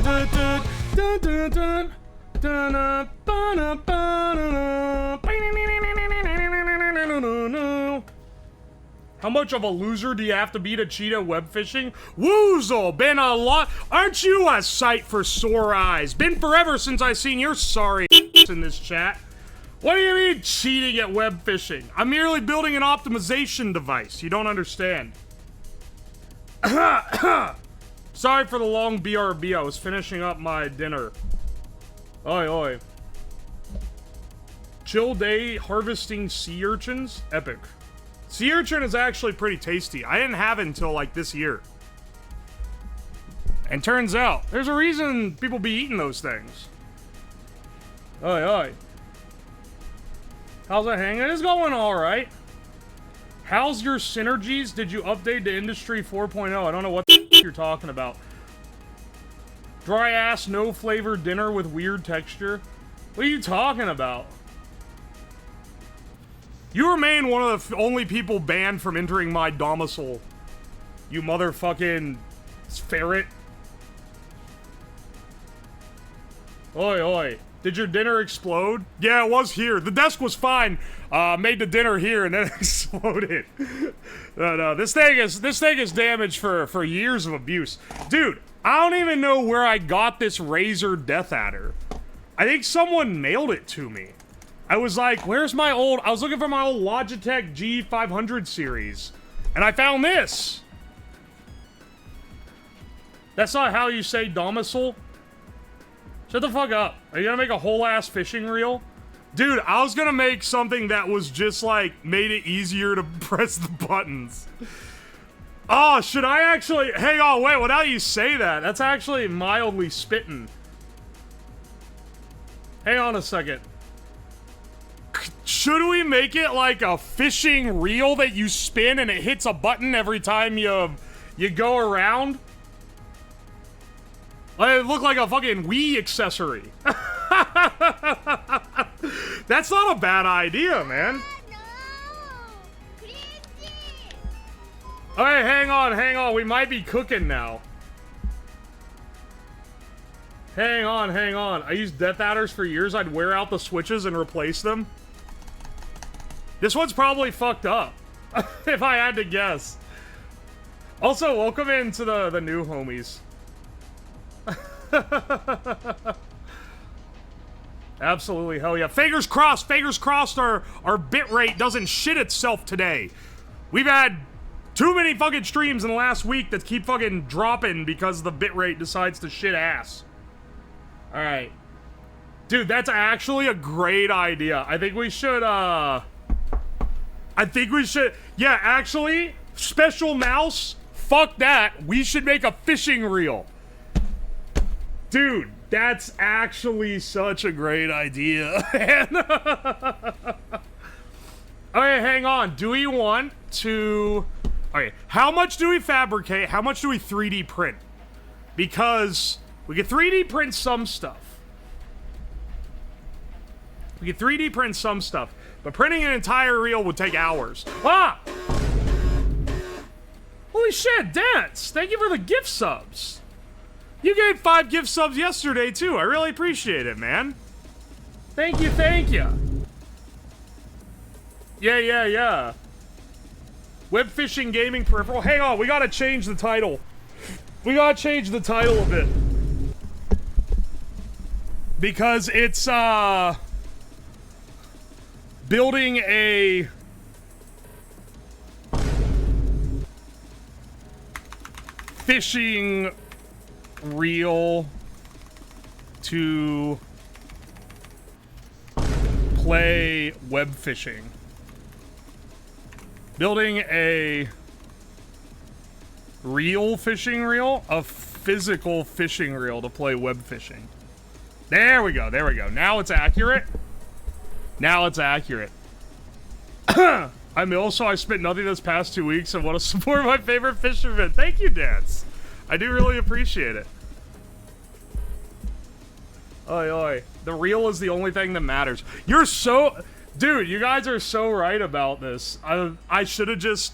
How much of a loser do you have to be to cheat at web fishing? Woozle, been a lot. Aren't you a sight for sore eyes? Been forever since I seen your sorry in this chat. What do you mean cheating at web fishing? I'm merely building an optimization device. You don't understand. Sorry for the long BRB. I was finishing up my dinner. Oi, oi. Chill day harvesting sea urchins? Epic. Sea urchin is actually pretty tasty. I didn't have it until like this year. And turns out, there's a reason people be eating those things. Oi, oi. How's that hanging? It's going alright. How's your synergies? Did you update to Industry 4.0? I don't know what the you're talking about. Dry ass, no flavor dinner with weird texture? What are you talking about? You remain one of the only people banned from entering my domicile. You motherfucking ferret. Oi, oi. Did your dinner explode? Yeah, it was here. The desk was fine. Made the dinner here and then it exploded. No, this thing is damaged for years of abuse. Dude, I don't even know where I got this Razor Death Adder. I think someone mailed it to me. I was like, where's my old... I was looking for my old Logitech G500 series. And I found this. That's not how you say domicile. Shut the fuck up. Are you gonna make a whole ass fishing reel? Dude, I was gonna make something that was just like, made it easier to press the buttons. Oh, should I actually... Hang on, wait, well now you say that, that's actually mildly spitting. Hang on a second. Should we make it like a fishing reel that you spin and it hits a button every time you go around? Like, it look like a fucking Wii accessory. That's not a bad idea, man. Alright, hang on. We might be cooking now. Hang on. I used Death Adders for years. I'd wear out the switches and replace them. This one's probably fucked up, if I had to guess. Also, welcome into the new homies. Absolutely, hell yeah. Fingers crossed, our bitrate doesn't shit itself today. We've had too many fucking streams in the last week that keep fucking dropping because the bitrate decides to shit ass. Alright. Dude, that's actually a great idea. I think we should, yeah, actually, Special Mouse, fuck that. We should make a fishing reel. Dude, that's actually such a great idea. Okay, hang on. Do we want to... Okay, how much do we fabricate? How much do we 3D print? Because we can 3D print some stuff. But printing an entire reel would take hours. Ah! Holy shit, Dance! Thank you for the gift subs. You gave 5 gift subs yesterday, too. I really appreciate it, man. Thank you. Yeah. Webfishing gaming peripheral. Hang on, we gotta change the title. A bit. Because it's, building a... fishing reel to play web fishing. Building a real fishing reel? A physical fishing reel to play web fishing. There we go. Now it's accurate. I spent nothing this past 2 weeks and want to support my favorite fisherman. Thank you, Dance. I do really appreciate it. Oi. The reel is the only thing that matters. Dude, you guys are so right about this. I should have just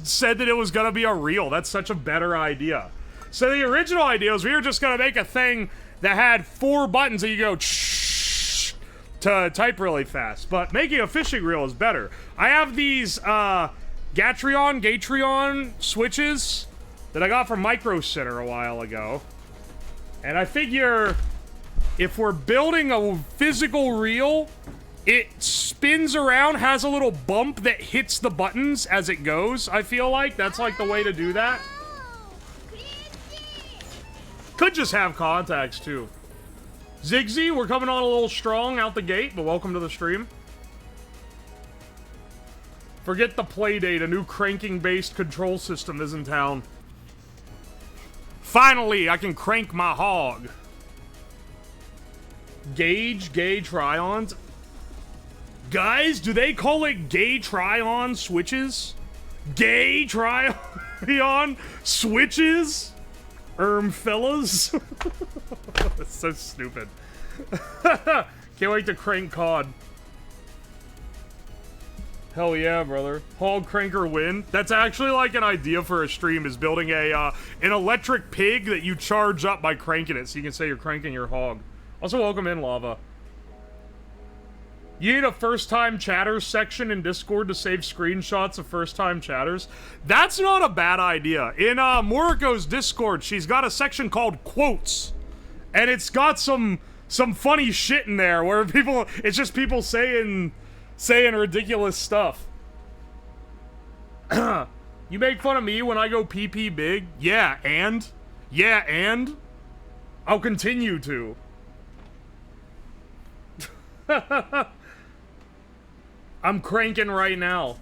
said that it was gonna be a reel. That's such a better idea. So the original idea was we were just gonna make a thing that had 4 buttons that you go to type really fast. But making a fishing reel is better. I have these Gatreon switches that I got from Micro Center a while ago. And I figure if we're building a physical reel, it spins around, has a little bump that hits the buttons as it goes, I feel like. That's like the way to do that. Could just have contacts, too. Zigzy, we're coming on a little strong out the gate, but welcome to the stream. Forget the playdate, a new cranking-based control system is in town. Finally, I can crank my hog. Gay try-ons. Guys, do they call it gay try-on switches? Gay try-on switches? Fellas? That's so stupid. Can't wait to crank COD. Hell yeah, brother. Hog cranker win. That's actually like an idea for a stream, is building a an electric pig that you charge up by cranking it, so you can say you're cranking your hog. Also, welcome in, Lava. You need a first-time chatters section in Discord to save screenshots of first-time chatters. That's not a bad idea. In Moriko's Discord, she's got a section called Quotes. And it's got some funny shit in there where people, it's just people saying ridiculous stuff. You make fun of me when I go PP big? Yeah, and? Yeah, and? I'll continue to. I'm cranking right now.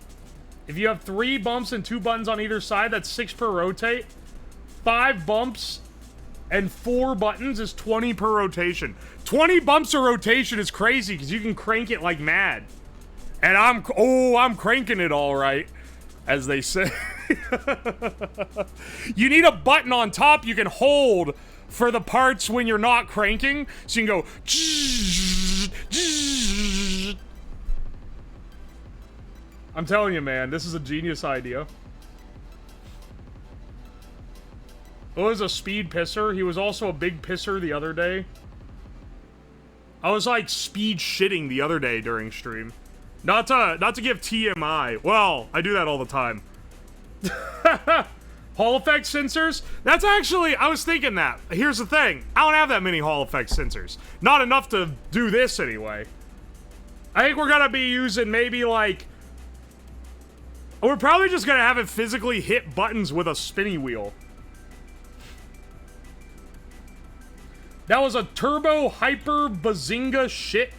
If you have 3 bumps and 2 buttons on either side, that's 6 per rotate. 5 bumps and 4 buttons is 20 per rotation. 20 bumps a rotation is crazy because you can crank it like mad. And I'm cranking it all right, as they say. You need a button on top you can hold for the parts when you're not cranking, so you can go. I'm telling you, man, this is a genius idea. Oh, was a speed pisser. He was also a big pisser the other day. I was like speed shitting the other day during stream. Not to give TMI. Well, I do that all the time. Hall effect sensors? That's actually, I was thinking that. Here's the thing. I don't have that many Hall effect sensors. Not enough to do this anyway. I think we're gonna be using maybe like... We're probably just gonna have it physically hit buttons with a spinny wheel. That was a turbo hyper bazinga shit.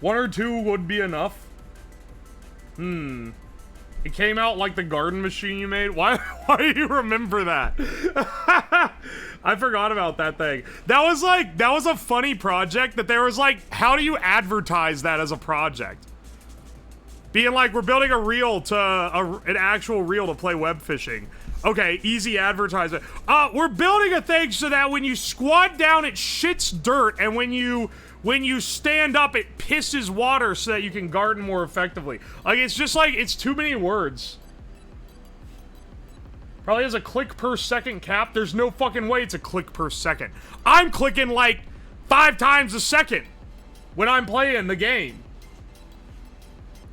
1 or 2 would be enough. It came out like the garden machine you made. Why do you remember that? I forgot about that thing. That was a funny project that there was like, how do you advertise that as a project? Being like, we're building a reel to, an actual reel to play web fishing. Okay, easy advertisement. We're building a thing so that when you squat down, it shits dirt, and when you stand up, it pisses water so that you can garden more effectively. Like, it's just like, it's too many words. Probably has a click per second cap. There's no fucking way it's a click per second. I'm clicking like 5 times a second when I'm playing the game.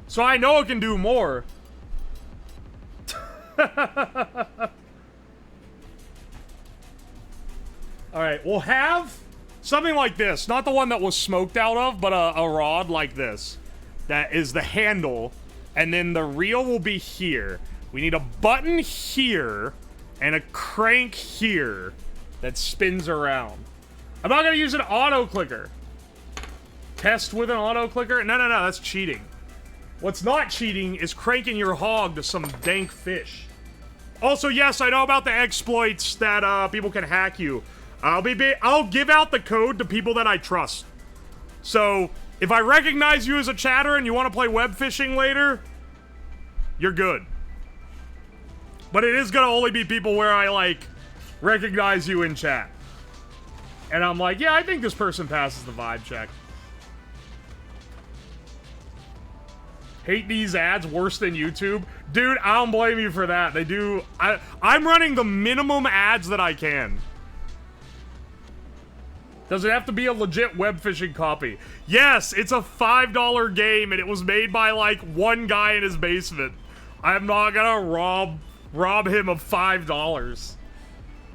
So I know it can do more. Alright, we'll have something like this. Not the one that was smoked out of, but a rod like this. That is the handle. And then the reel will be here. We need a button here. And a crank here. That spins around. I'm not going to use an auto clicker. Test with an auto clicker? No, that's cheating. What's not cheating is cranking your hog to some dank fish. Also, yes, I know about the exploits that people can hack you. I'll give out the code to people that I trust. So, if I recognize you as a chatter and you want to play web fishing later, you're good. But it is gonna only be people where I, like, recognize you in chat. And I'm like, yeah, I think this person passes the vibe check. hate these ads worse than YouTube. Dude, I don't blame you for that. They do. I'm running the minimum ads that I can. Does it have to be a legit web fishing copy? Yes, it's a $5 game, and it was made by, like, one guy in his basement. I'm not gonna rob him of $5.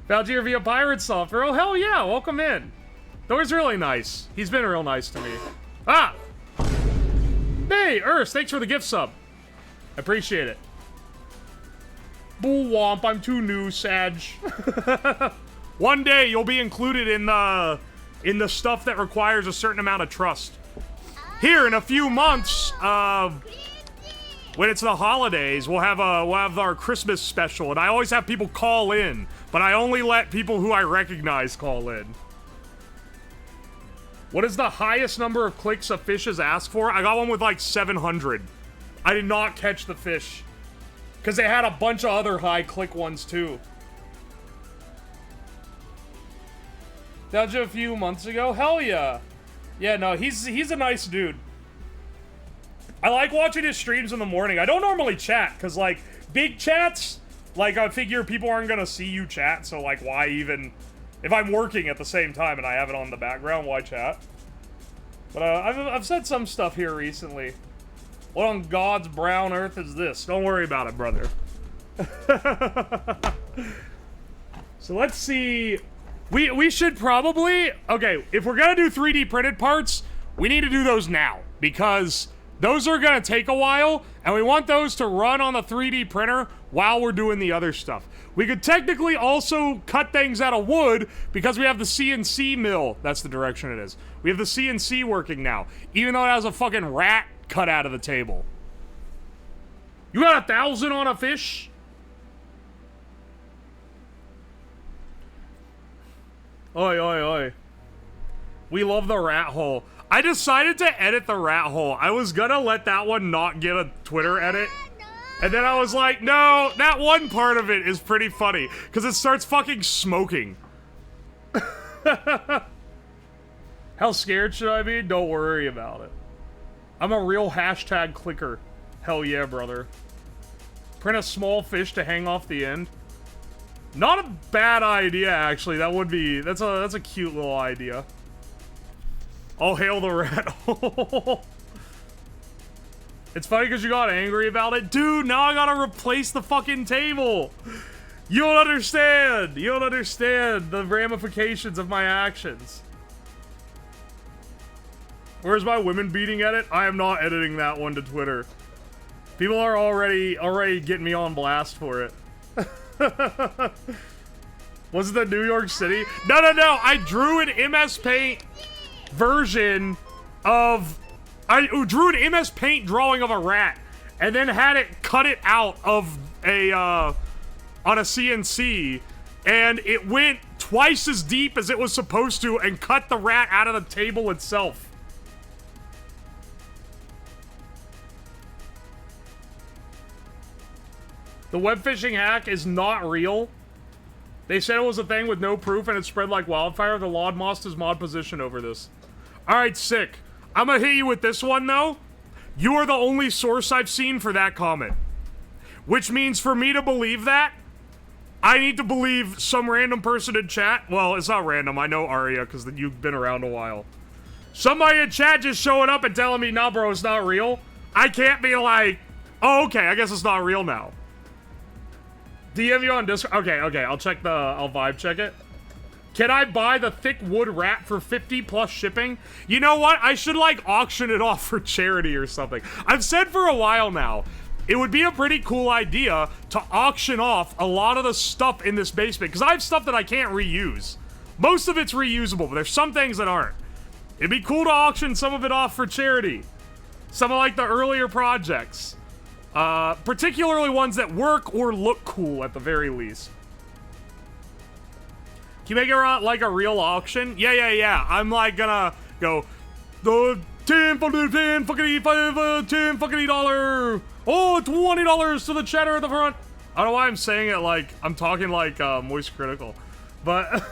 Found you via Pirate Software. Oh, hell yeah, welcome in. Thor's really nice. He's been real nice to me. Ah! Hey, Urs, thanks for the gift sub. I appreciate it. Bull womp, I'm too new, Sag. One day you'll be included in the stuff that requires a certain amount of trust. Here in a few months, when it's the holidays, we'll have our Christmas special, and I always have people call in, but I only let people who I recognize call in. What is the highest number of clicks a fish has asked for? I got one with like 700. I did not catch the fish. Because they had a bunch of other high click ones too. Found you a few months ago? Hell yeah. Yeah, no, he's a nice dude. I like watching his streams in the morning. I don't normally chat, because like, big chats, like I figure people aren't going to see you chat, so like why even... If I'm working at the same time and I have it on the background, why chat? But I've said some stuff here recently. What on God's brown earth is this? Don't worry about it, brother. So let's see. We should probably... Okay, if we're gonna do 3D printed parts, we need to do those now. Because those are gonna take a while, and we want those to run on the 3D printer while we're doing the other stuff. We could technically also cut things out of wood because we have the CNC mill. That's the direction it is. We have the CNC working now, even though it has a fucking rat cut out of the table. You got 1,000 on a fish? Oi, oi, oi. We love the rat hole. I decided to edit the rat hole. I was gonna let that one not get a Twitter edit. And then I was like, no, that one part of it is pretty funny. Because it starts fucking smoking. How scared should I be? Don't worry about it. I'm a real hashtag clicker. Hell yeah, brother. Print a small fish to hang off the end. Not a bad idea, actually. That would be... That's a cute little idea. All hail the rat hole. It's funny because you got angry about it. Dude, now I gotta replace the fucking table. You don't understand. You don't understand the ramifications of my actions. Where's my women beating edit? I am not editing that one to Twitter. People are already getting me on blast for it. Was it the New York City? No. I drew an MS Paint version of... I drew an MS Paint drawing of a rat, and then had it cut it out of a, on a CNC, and it went twice as deep as it was supposed to and cut the rat out of the table itself. The web fishing hack is not real. They said it was a thing with no proof and it spread like wildfire. The Lord lost his mod position over this. Alright, sick. I'm gonna hit you with this one, though. You are the only source I've seen for that comment. Which means for me to believe that, I need to believe some random person in chat. Well, it's not random. I know Arya, because you've been around a while. Somebody in chat just showing up and telling me, nah, bro, it's not real. I can't be like, oh, okay, I guess it's not real now. DM you on Discord? Okay, I'll vibe check it. Can I buy the thick wood rat for 50 plus shipping? You know what? I should, like, auction it off for charity or something. I've said for a while now, it would be a pretty cool idea to auction off a lot of the stuff in this basement, because I have stuff that I can't reuse. Most of it's reusable, but there's some things that aren't. It'd be cool to auction some of it off for charity. Some of, like, the earlier projects. Particularly ones that work or look cool, at the very least. Can you make it like a real auction? Yeah. I'm like gonna go, the $10 fucking dollar. Oh, $20 to the cheddar at the front. I don't know why I'm saying it like, I'm talking like Moist Critical. But,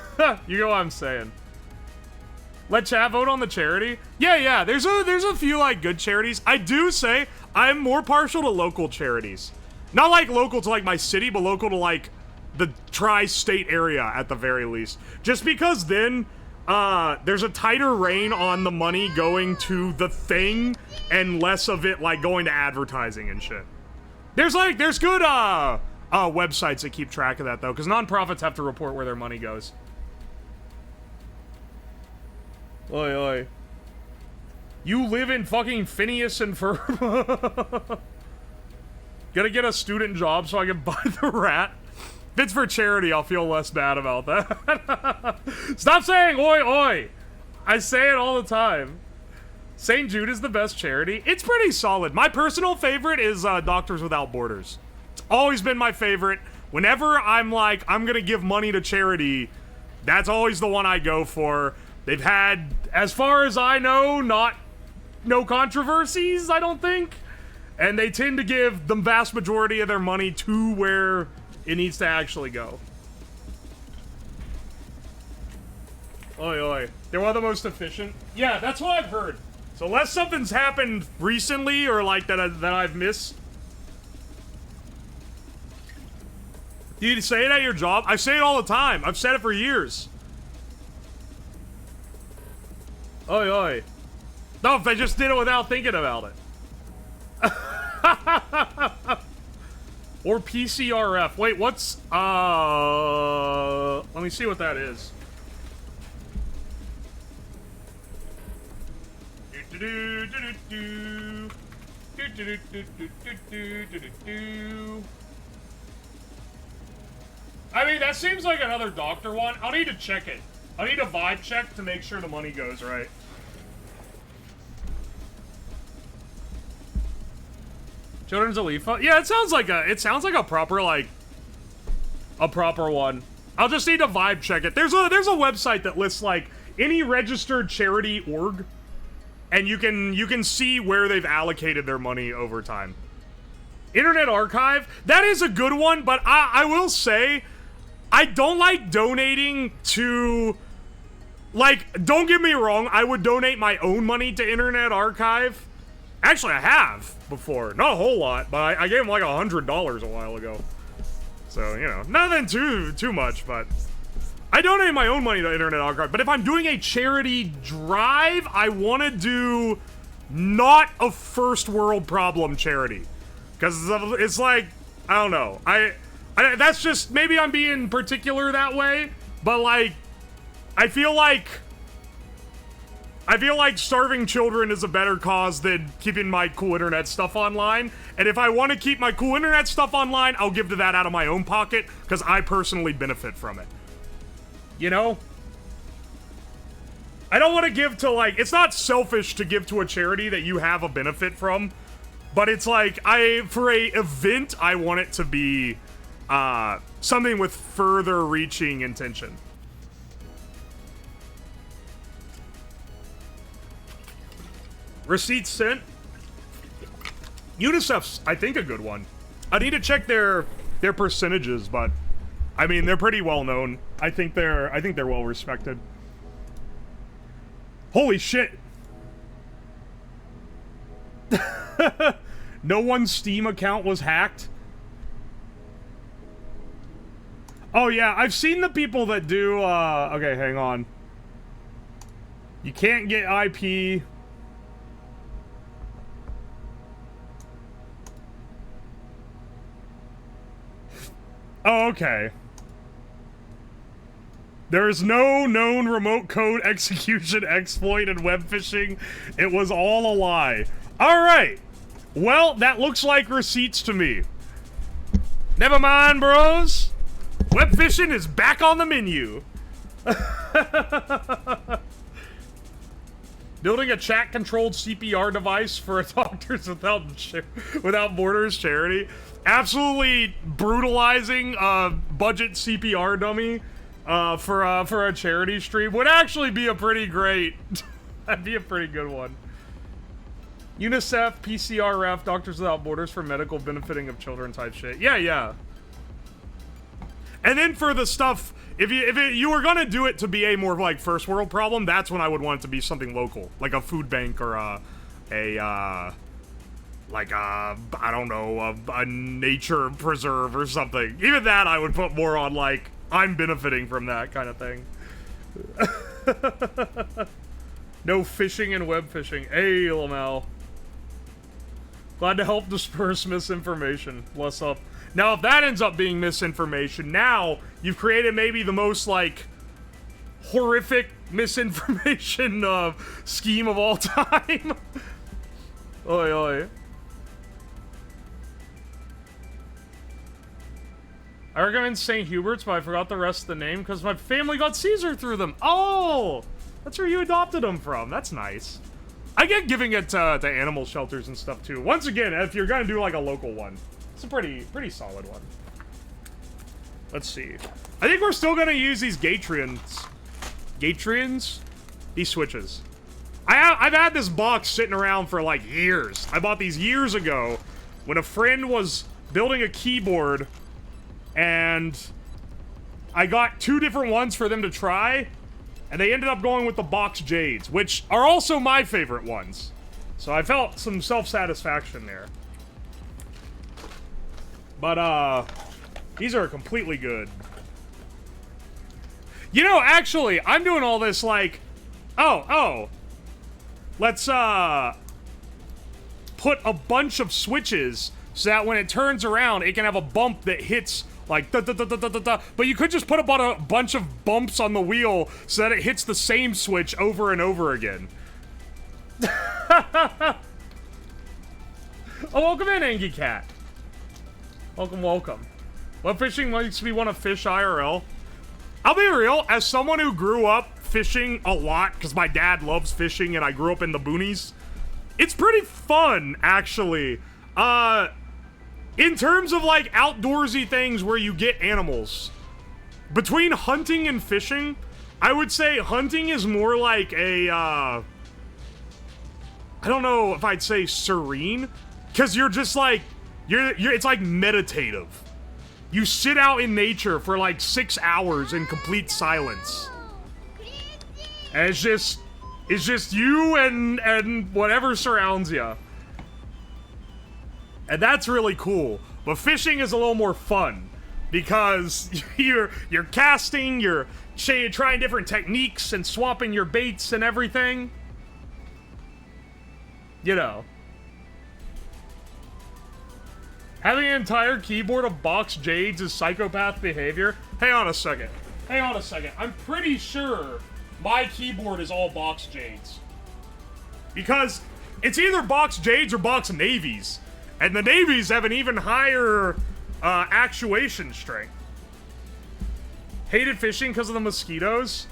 you know what I'm saying. Let chat vote on the charity. Yeah. There's a few like good charities. I do say I'm more partial to local charities. Not like local to like my city, but local to like the tri-state area at the very least. Just because then there's a tighter rein on the money going to the thing and less of it like going to advertising and shit. There's good websites that keep track of that though, because nonprofits have to report where their money goes. Oi. You live in fucking Phineas and Ferb. Gotta get a student job so I can buy the rat. If it's for charity, I'll feel less bad about that. Stop saying oi. I say it all the time. St. Jude is the best charity. It's pretty solid. My personal favorite is Doctors Without Borders. It's always been my favorite. Whenever I'm like, I'm gonna give money to charity, that's always the one I go for. They've had, as far as I know, no controversies, I don't think. And they tend to give the vast majority of their money to where it needs to actually go. Oi. They're one of the most efficient. Yeah, that's what I've heard. So unless something's happened recently or like that I've missed. Do you say it at your job? I say it all the time. I've said it for years. Oi. No, if they just did it without thinking about it. Or PCRF. Wait, what's, let me see what that is. I mean, that seems like another doctor one. I'll need to check it. I'll need a vibe check to make sure the money goes right. Children's Alifa? Yeah, it sounds like a proper, like, a proper one. I'll just need to vibe check it. There's a website that lists, like, any registered charity org, and you can see where they've allocated their money over time. Internet Archive, that is a good one, but I will say, I don't like donating to, like, don't get me wrong, I would donate my own money to Internet Archive. Actually, I have before. Not a whole lot, but I gave him like $100 a while ago. So, you know, nothing too much, but I donate my own money to Internet Archive. But if I'm doing a charity drive, I want to do not a first world problem charity. Because it's like, I don't know. I that's just, maybe I'm being particular that way, but like, I feel like starving children is a better cause than keeping my cool internet stuff online. And if I want to keep my cool internet stuff online, I'll give to that out of my own pocket, because I personally benefit from it. You know? I don't want to give to, like, it's not selfish to give to a charity that you have a benefit from, but it's like, for a event, I want it to be, something with further reaching intention. Receipts sent. UNICEF's, I think, a good one. I need to check their percentages, but I mean, they're pretty well known. I think they're well respected. Holy shit. No one's Steam account was hacked. Oh yeah, I've seen the people that do okay, hang on. You can't get IP. Oh, okay. There is no known remote code execution exploit in Webfishing. It was all a lie. Alright. Well, that looks like receipts to me. Never mind, bros. Webfishing is back on the menu. Building a chat-controlled CPR device for a Doctors Without Borders charity. Absolutely brutalizing a budget CPR dummy for a charity stream would actually be a pretty great. That'd be a pretty good one. UNICEF, PCRF, Doctors Without Borders for medical benefiting of children type shit. Yeah. And then for the stuff, if you were gonna do it to be a more like first world problem, that's when I would want it to be something local, like a food bank or I don't know, a nature preserve or something. Even that I would put more on like I'm benefiting from that kind of thing. No fishing and web fishing. Hey, Lamel. Glad to help disperse misinformation. Bless up. Now, if that ends up being misinformation, now you've created maybe the most, like, horrific misinformation scheme of all time. Oi, oi. I recommend St. Hubert's, but I forgot the rest of the name because my family got Caesar through them. Oh! That's where you adopted them from. That's nice. I get giving it to animal shelters and stuff, too. Once again, if you're gonna do, like, a local one. It's a pretty solid one. Let's see. I think we're still gonna use these Gatrians. Gatrians? These switches. I've had this box sitting around for, like, years. I bought these years ago when a friend was building a keyboard, and I got 2 different ones for them to try, and they ended up going with the box Jades, which are also my favorite ones. So I felt some self-satisfaction there. But, these are completely good. You know, actually, I'm doing all this like, let's, put a bunch of switches so that when it turns around, it can have a bump that hits, like, da-da-da-da-da-da. But you could just put a bunch of bumps on the wheel so that it hits the same switch over and over again. Oh, welcome in, Angie Cat. Welcome, welcome. Web fishing makes me want to fish IRL. I'll be real, as someone who grew up fishing a lot, because my dad loves fishing and I grew up in the boonies, it's pretty fun, actually. In terms of, like, outdoorsy things where you get animals. Between hunting and fishing, I would say hunting is more like a, I don't know if I'd say serene, because you're just, like, it's like meditative. You sit out in nature for like 6 hours in complete silence. And it's just you and whatever surrounds you. And that's really cool. But fishing is a little more fun because you're casting, you're trying different techniques and swapping your baits and everything. You know. Having an entire keyboard of box Jades is psychopath behavior. Hang on a second. Hang on a second. I'm pretty sure my keyboard is all box Jades. Because it's either box Jades or box Navies. And the Navies have an even higher actuation strength. Hated fishing because of the mosquitoes?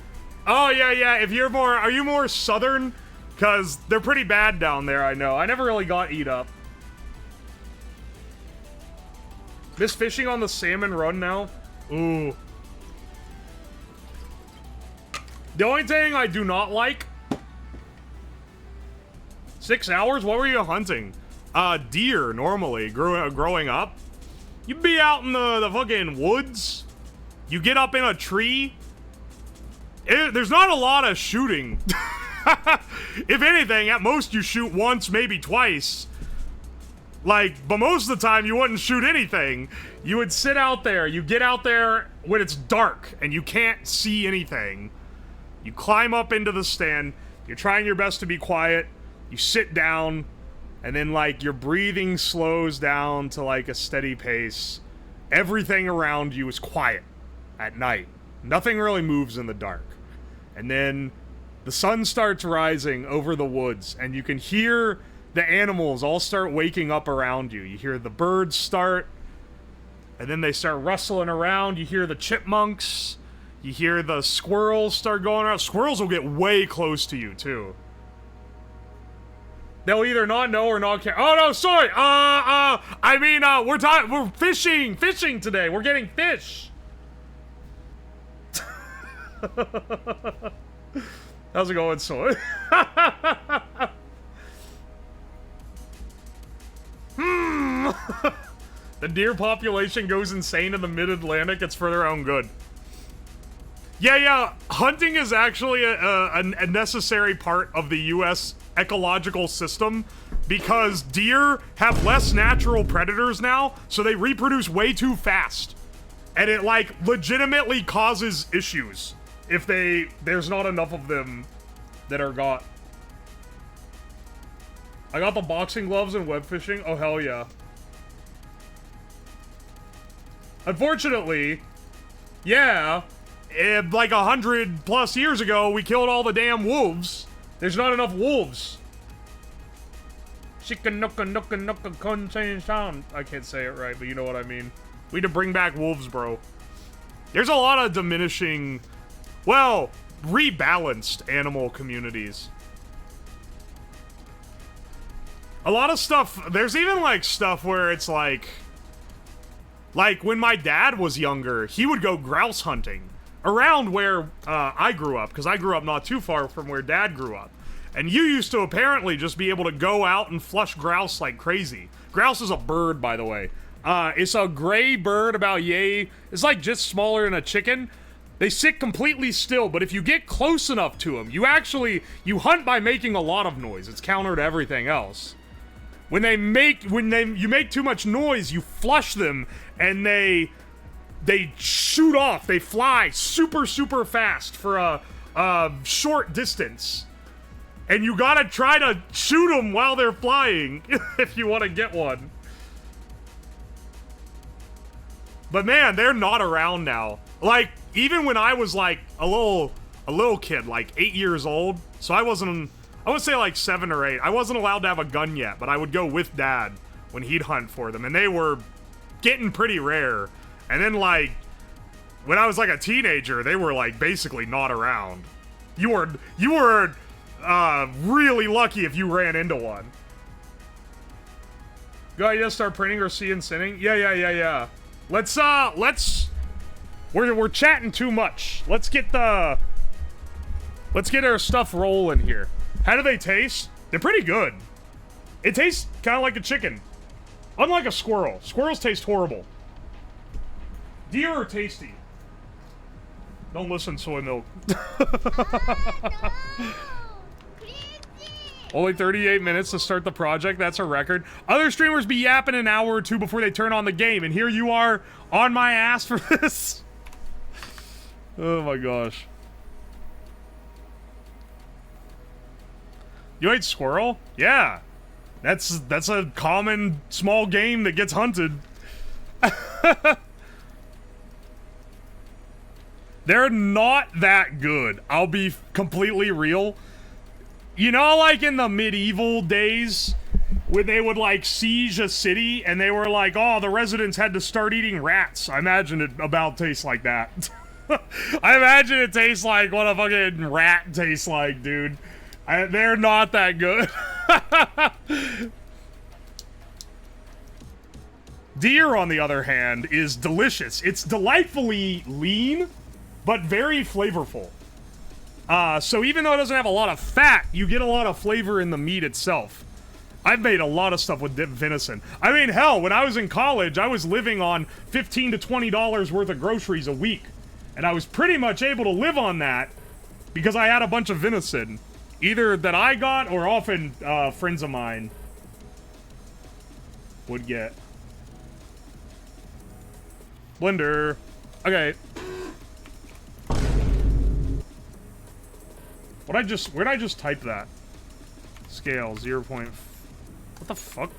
Oh, yeah. If you're more... Are you more southern? Because they're pretty bad down there, I know. I never really got eat up. Miss fishing on the salmon run now? Ooh. The only thing I do not like... 6 hours? What were you hunting? Deer, normally, growing up. You'd be out in the fucking woods. You get up in a tree. There's not a lot of shooting. If anything, at most you shoot once, maybe twice. Like, but most of the time you wouldn't shoot anything. You would sit out there. You get out there when it's dark and you can't see anything. You climb up into the stand. You're trying your best to be quiet. You sit down. And then, like, your breathing slows down to, like, a steady pace. Everything around you is quiet at night. Nothing really moves in the dark. And then the sun starts rising over the woods, and you can hear the animals all start waking up around you. You hear the birds start, and then they start rustling around. You hear the chipmunks. You hear the squirrels start going around. Squirrels will get way close to you, too. They'll either not know or not care. Oh, no, sorry. I mean, we're fishing today. We're getting fish. How's it going, Soy? The deer population goes insane in the mid-Atlantic. It's for their own good. Yeah. Hunting is actually a necessary part of the U.S. ecological system because deer have less natural predators now, so they reproduce way too fast. And it, like, legitimately causes issues if there's not enough of them that are got. I got the boxing gloves and web fishing. Oh, hell yeah. Unfortunately, yeah, like 100+ years ago, we killed all the damn wolves. There's not enough wolves. I can't say it right, but you know what I mean. We need to bring back wolves, bro. There's a lot of diminishing, well, rebalanced animal communities. A lot of stuff, there's even like stuff where it's like when my dad was younger, he would go grouse hunting around where I grew up, because I grew up not too far from where Dad grew up. And you used to apparently just be able to go out and flush grouse like crazy. Grouse is a bird, by the way. It's a gray bird about yay. It's like just smaller than a chicken. They sit completely still, but if you get close enough to them, you hunt by making a lot of noise. It's counter to everything else. When you make too much noise, you flush them, and they shoot off. They fly super, super fast for a short distance. And you gotta try to shoot them while they're flying if you want to get one. But man, they're not around now. Like, even when I was like a little kid, like 8 years old, so I would say like 7 or 8. I wasn't allowed to have a gun yet, but I would go with Dad when he'd hunt for them, and they were getting pretty rare. And then like, when I was like a teenager, they were like basically not around. You were really lucky if you ran into one. Go ahead, just start printing or CNCing? Yeah. We're chatting too much. Let's get our stuff rolling here. How do they taste? They're pretty good. It tastes kind of like a chicken. Unlike a squirrel. Squirrels taste horrible. Deer are tasty. Don't listen, soy milk. Only 38 minutes to start the project. That's a record. Other streamers be yapping an hour or two before they turn on the game, and here you are on my ass for this. Oh my gosh. You ate squirrel? Yeah. That's a common small game that gets hunted. They're not that good. I'll be completely real. You know, like in the medieval days, when they would like siege a city and they were like, oh, the residents had to start eating rats. I imagine it about tastes like that. I imagine it tastes like what a fucking rat tastes like, dude. They're not that good. Deer, on the other hand, is delicious. It's delightfully lean, but very flavorful. So even though it doesn't have a lot of fat, you get a lot of flavor in the meat itself. I've made a lot of stuff with venison. I mean, hell, when I was in college, I was living on $15 to $20 worth of groceries a week. And I was pretty much able to live on that because I had a bunch of venison. Either that I got or often friends of mine would get. Blender. Okay. Where'd I just type that? Scale 0. What the fuck?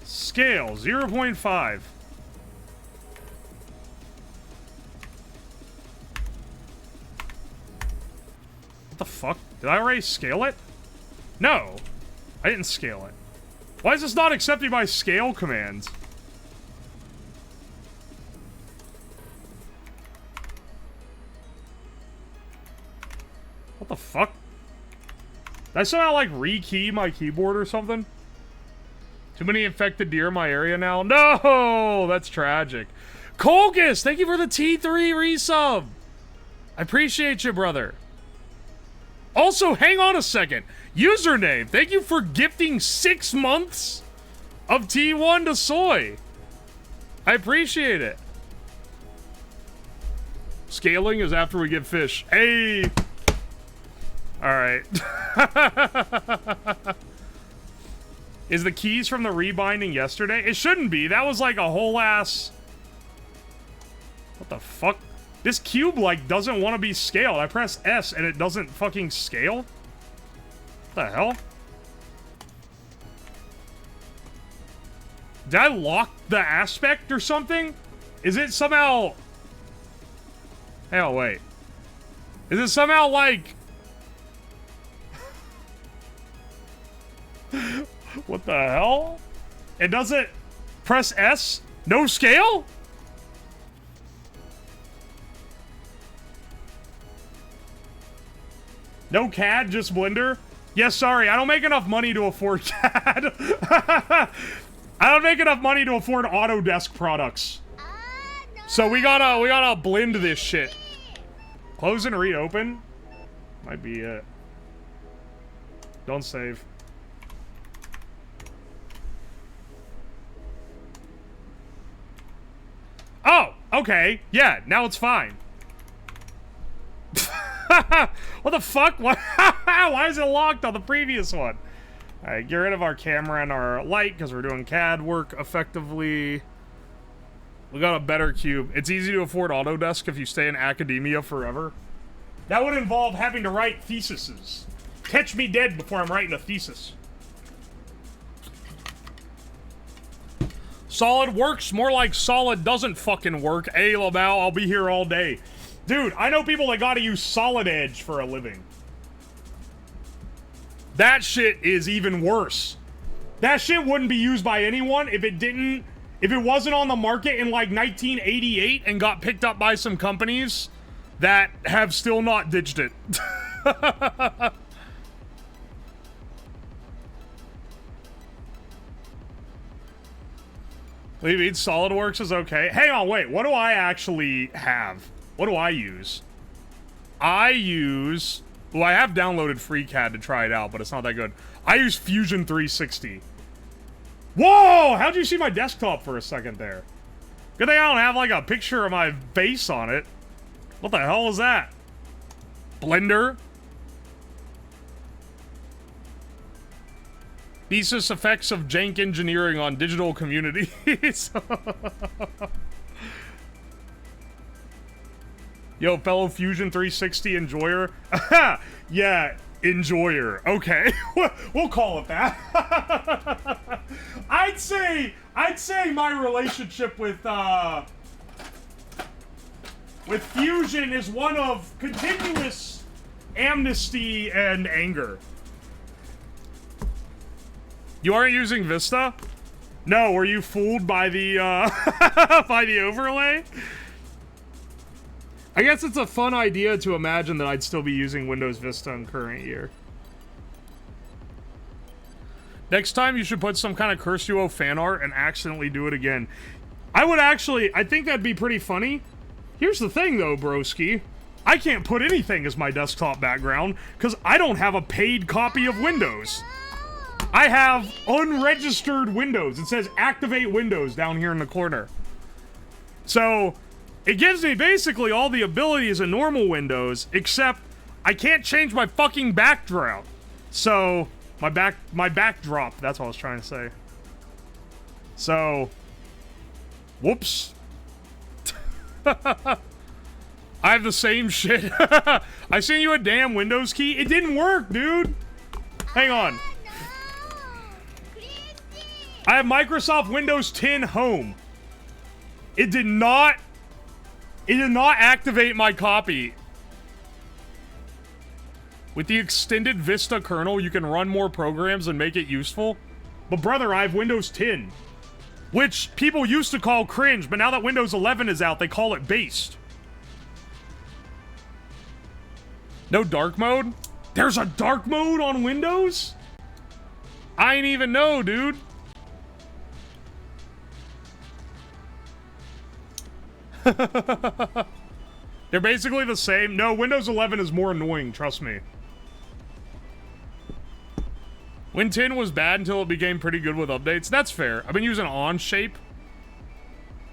Scale 0.5. What the fuck? Did I already scale it? No. I didn't scale it. Why is this not accepting my scale commands? What the fuck? Did I somehow, like, rekey my keyboard or something? Too many infected deer in my area now? No! That's tragic. Colgus, thank you for the T3 resub! I appreciate you, brother. Also, hang on a second. Username, thank you for gifting 6 months of T1 to soy. I appreciate it. Scaling is after we get fish. Hey! Alright. Is the keys from the rebinding yesterday? It shouldn't be. That was like a whole ass... What the fuck? This cube, like, doesn't want to be scaled. I press S and it doesn't fucking scale? What the hell? Did I lock the aspect or something? Is it somehow... Hell, wait. Is it somehow like... What the hell? It doesn't... Press S? No scale? No CAD, just Blender? Yes, sorry, I don't make enough money to afford CAD. I don't make enough money to afford Autodesk products. So we gotta blend this shit. Close and reopen? Might be it. Don't save. Oh, okay. Yeah, now it's fine. What the fuck? Why is it locked on the previous one? Alright, get rid of our camera and our light because we're doing CAD work effectively. We got a better cube. It's easy to afford Autodesk if you stay in academia forever. That would involve having to write theses. Catch me dead before I'm writing a thesis. Solid works, more like solid doesn't fucking work. Hey, Lamau, I'll be here all day. Dude, I know people that gotta use Solid Edge for a living. That shit is even worse. That shit wouldn't be used by anyone if it wasn't on the market in like 1988 and got picked up by some companies that have still not ditched it. What do you mean SolidWorks is okay? Hang on, wait, what do I actually have? What do I use? Well, I have downloaded FreeCAD to try it out, but it's not that good. I use Fusion 360. Whoa! How'd you see my desktop for a second there? Good thing I don't have, like, a picture of my face on it. What the hell is that? Blender? Thesis effects of jank engineering on digital communities. Yo, fellow Fusion 360 enjoyer. Yeah, enjoyer. Okay, we'll call it that. I'd say my relationship with Fusion is one of continuous amnesty and anger. You aren't using Vista? No, were you fooled by the by the overlay? I guess it's a fun idea to imagine that I'd still be using Windows Vista in current year. Next time you should put some kind of Cursuo fan art and accidentally do it again. I think that'd be pretty funny. Here's the thing though, broski. I can't put anything as my desktop background because I don't have a paid copy of Windows. I have unregistered Windows. It says activate Windows down here in the corner. So it gives me basically all the abilities of normal Windows, except I can't change my fucking backdrop. So, my backdrop, that's what I was trying to say. So, whoops. I have the same shit. I sent you a damn Windows key. It didn't work, dude. Hang on. I have Microsoft Windows 10 Home. It did not activate my copy. With the extended Vista kernel, you can run more programs and make it useful. But brother, I have Windows 10. Which people used to call cringe, but now that Windows 11 is out, they call it based. No dark mode? There's a dark mode on Windows? I ain't even know, dude. They're basically the same. No, Windows 11 is more annoying, trust me. Win 10 was bad until it became pretty good with updates. That's fair. I've been using Onshape.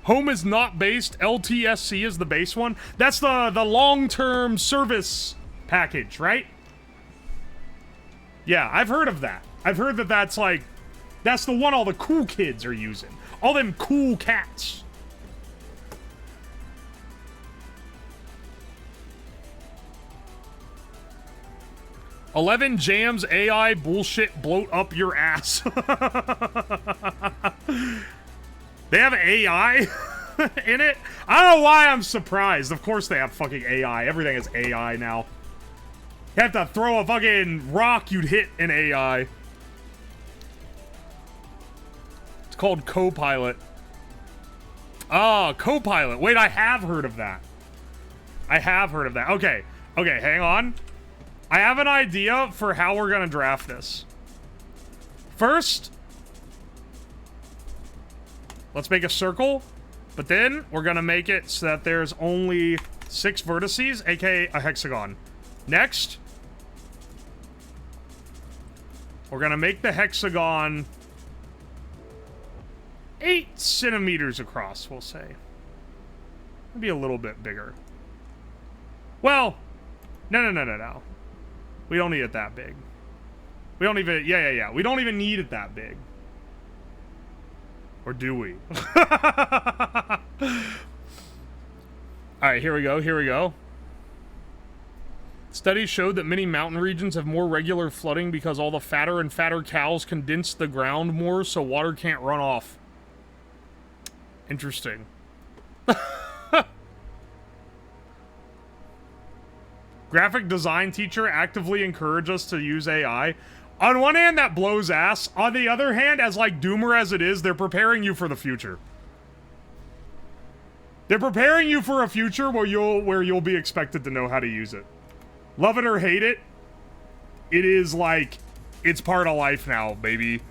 Home is not based. LTSC is the base one. That's the long-term service package, right? Yeah, I've heard of that. I've heard that that's like... That's the one all the cool kids are using. All them cool cats. "11 jams AI bullshit bloat up your ass." They have AI in it? I don't know why I'm surprised. Of course they have fucking AI. Everything is AI now. You have to throw a fucking rock, you'd hit an AI. It's called Copilot. Oh, Copilot. Wait, I have heard of that. I have heard of that. Okay. Okay, hang on. I have an idea for how we're gonna draft this. First, let's make a circle, but then we're gonna make it so that there's only 6 vertices, aka a hexagon. Next, we're gonna make the hexagon 8 centimeters across, we'll say. Maybe a little bit bigger. Well, no. We don't need it that big. We don't even, yeah. We don't even need it that big. Or do we? Alright, here we go. Studies showed that many mountain regions have more regular flooding because all the fatter and fatter cows condense the ground more so water can't run off. Interesting. Graphic design teacher actively encourage us to use AI. On one hand, that blows ass. On the other hand, as like doomer as it is, they're preparing you for the future. They're preparing you for a future where you'll be expected to know how to use it. Love it or hate it, it is like, it's part of life now, baby.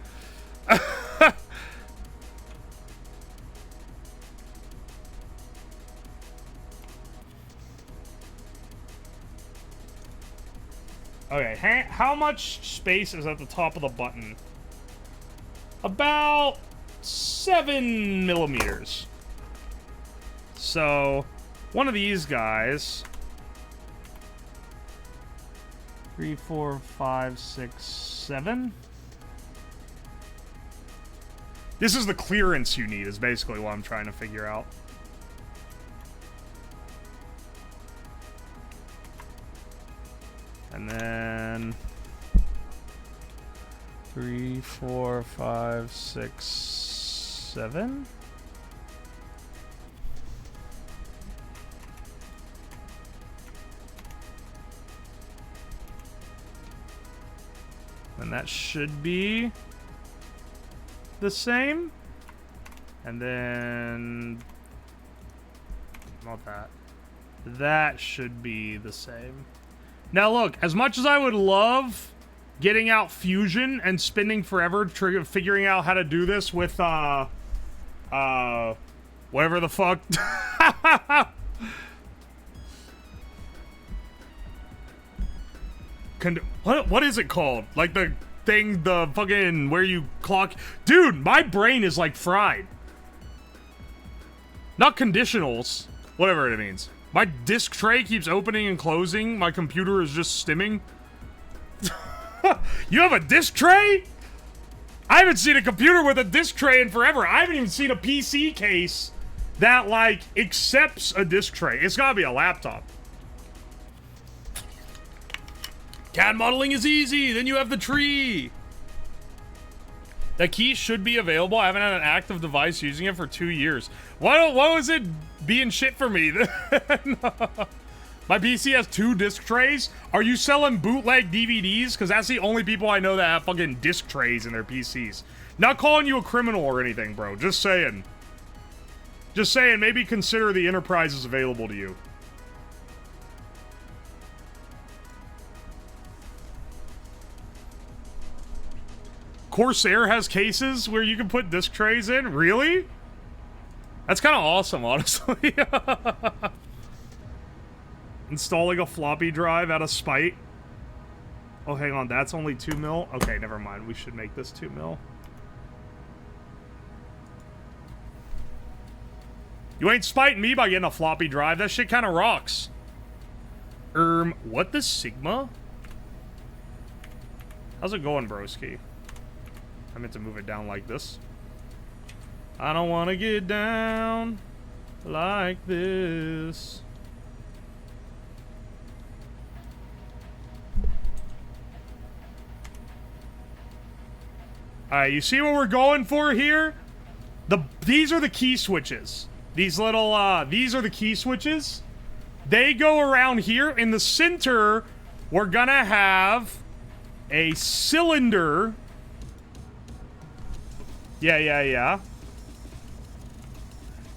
Okay, how much space is at the top of the button? About 7 millimeters. So, one of these guys... 3, 4, 5, 6, 7. This is the clearance you need, is basically what I'm trying to figure out. And then 3, 4, 5, 6, 7. And that should be the same. And then not that. That should be the same. Now look, as much as I would love getting out Fusion and spending forever figuring out how to do this with, whatever the fuck. What is it called? Like the thing, the fucking, where you clock... Dude, my brain is like fried. Not conditionals. Whatever it means. My disk tray keeps opening and closing. My computer is just stimming. You have a disk tray? I haven't seen a computer with a disk tray in forever. I haven't even seen a PC case that, like, accepts a disk tray. It's gotta be a laptop. CAD modeling is easy. Then you have the tree. That key should be available. I haven't had an active device using it for 2 years. What was it being shit for me? No. My PC has 2 disc trays. Are you selling bootleg DVDs? Because that's the only people I know that have fucking disc trays in their PCs. Not calling you a criminal or anything, bro. Just saying. Just saying, maybe consider the enterprises available to you. Corsair has cases where you can put disc trays in? Really? That's kind of awesome, honestly. Installing a floppy drive out of spite. Oh, hang on. That's only 2 mil? Okay, never mind. We should make this 2 mil. You ain't spiting me by getting a floppy drive. That shit kind of rocks. What the Sigma? How's it going, broski? I meant to move it down like this. I don't want to get down like this. Alright, you see what we're going for here? These are the key switches. These little, these are the key switches. They go around here. In the center, we're gonna have a cylinder. Yeah.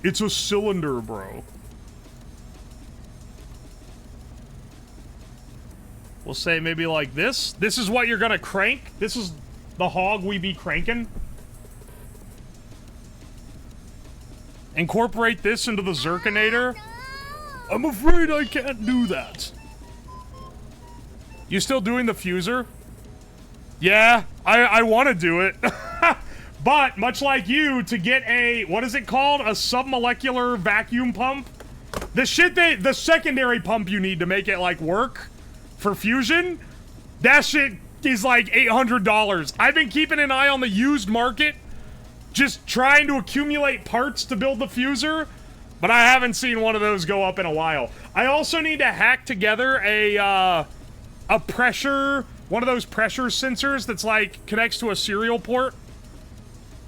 It's a cylinder, bro. We'll say maybe like this. This is what you're gonna crank. This is the hog we be cranking. Incorporate this into the Zirconator. I'm afraid I can't do that. You still doing the fuser? Yeah, I want to do it. But, much like you, to get a, what is it called? A submolecular vacuum pump? The shit the secondary pump you need to make it, like, work for fusion, that shit is like $800. I've been keeping an eye on the used market, just trying to accumulate parts to build the fuser, but I haven't seen one of those go up in a while. I also need to hack together a pressure, one of those pressure sensors that's like, connects to a serial port.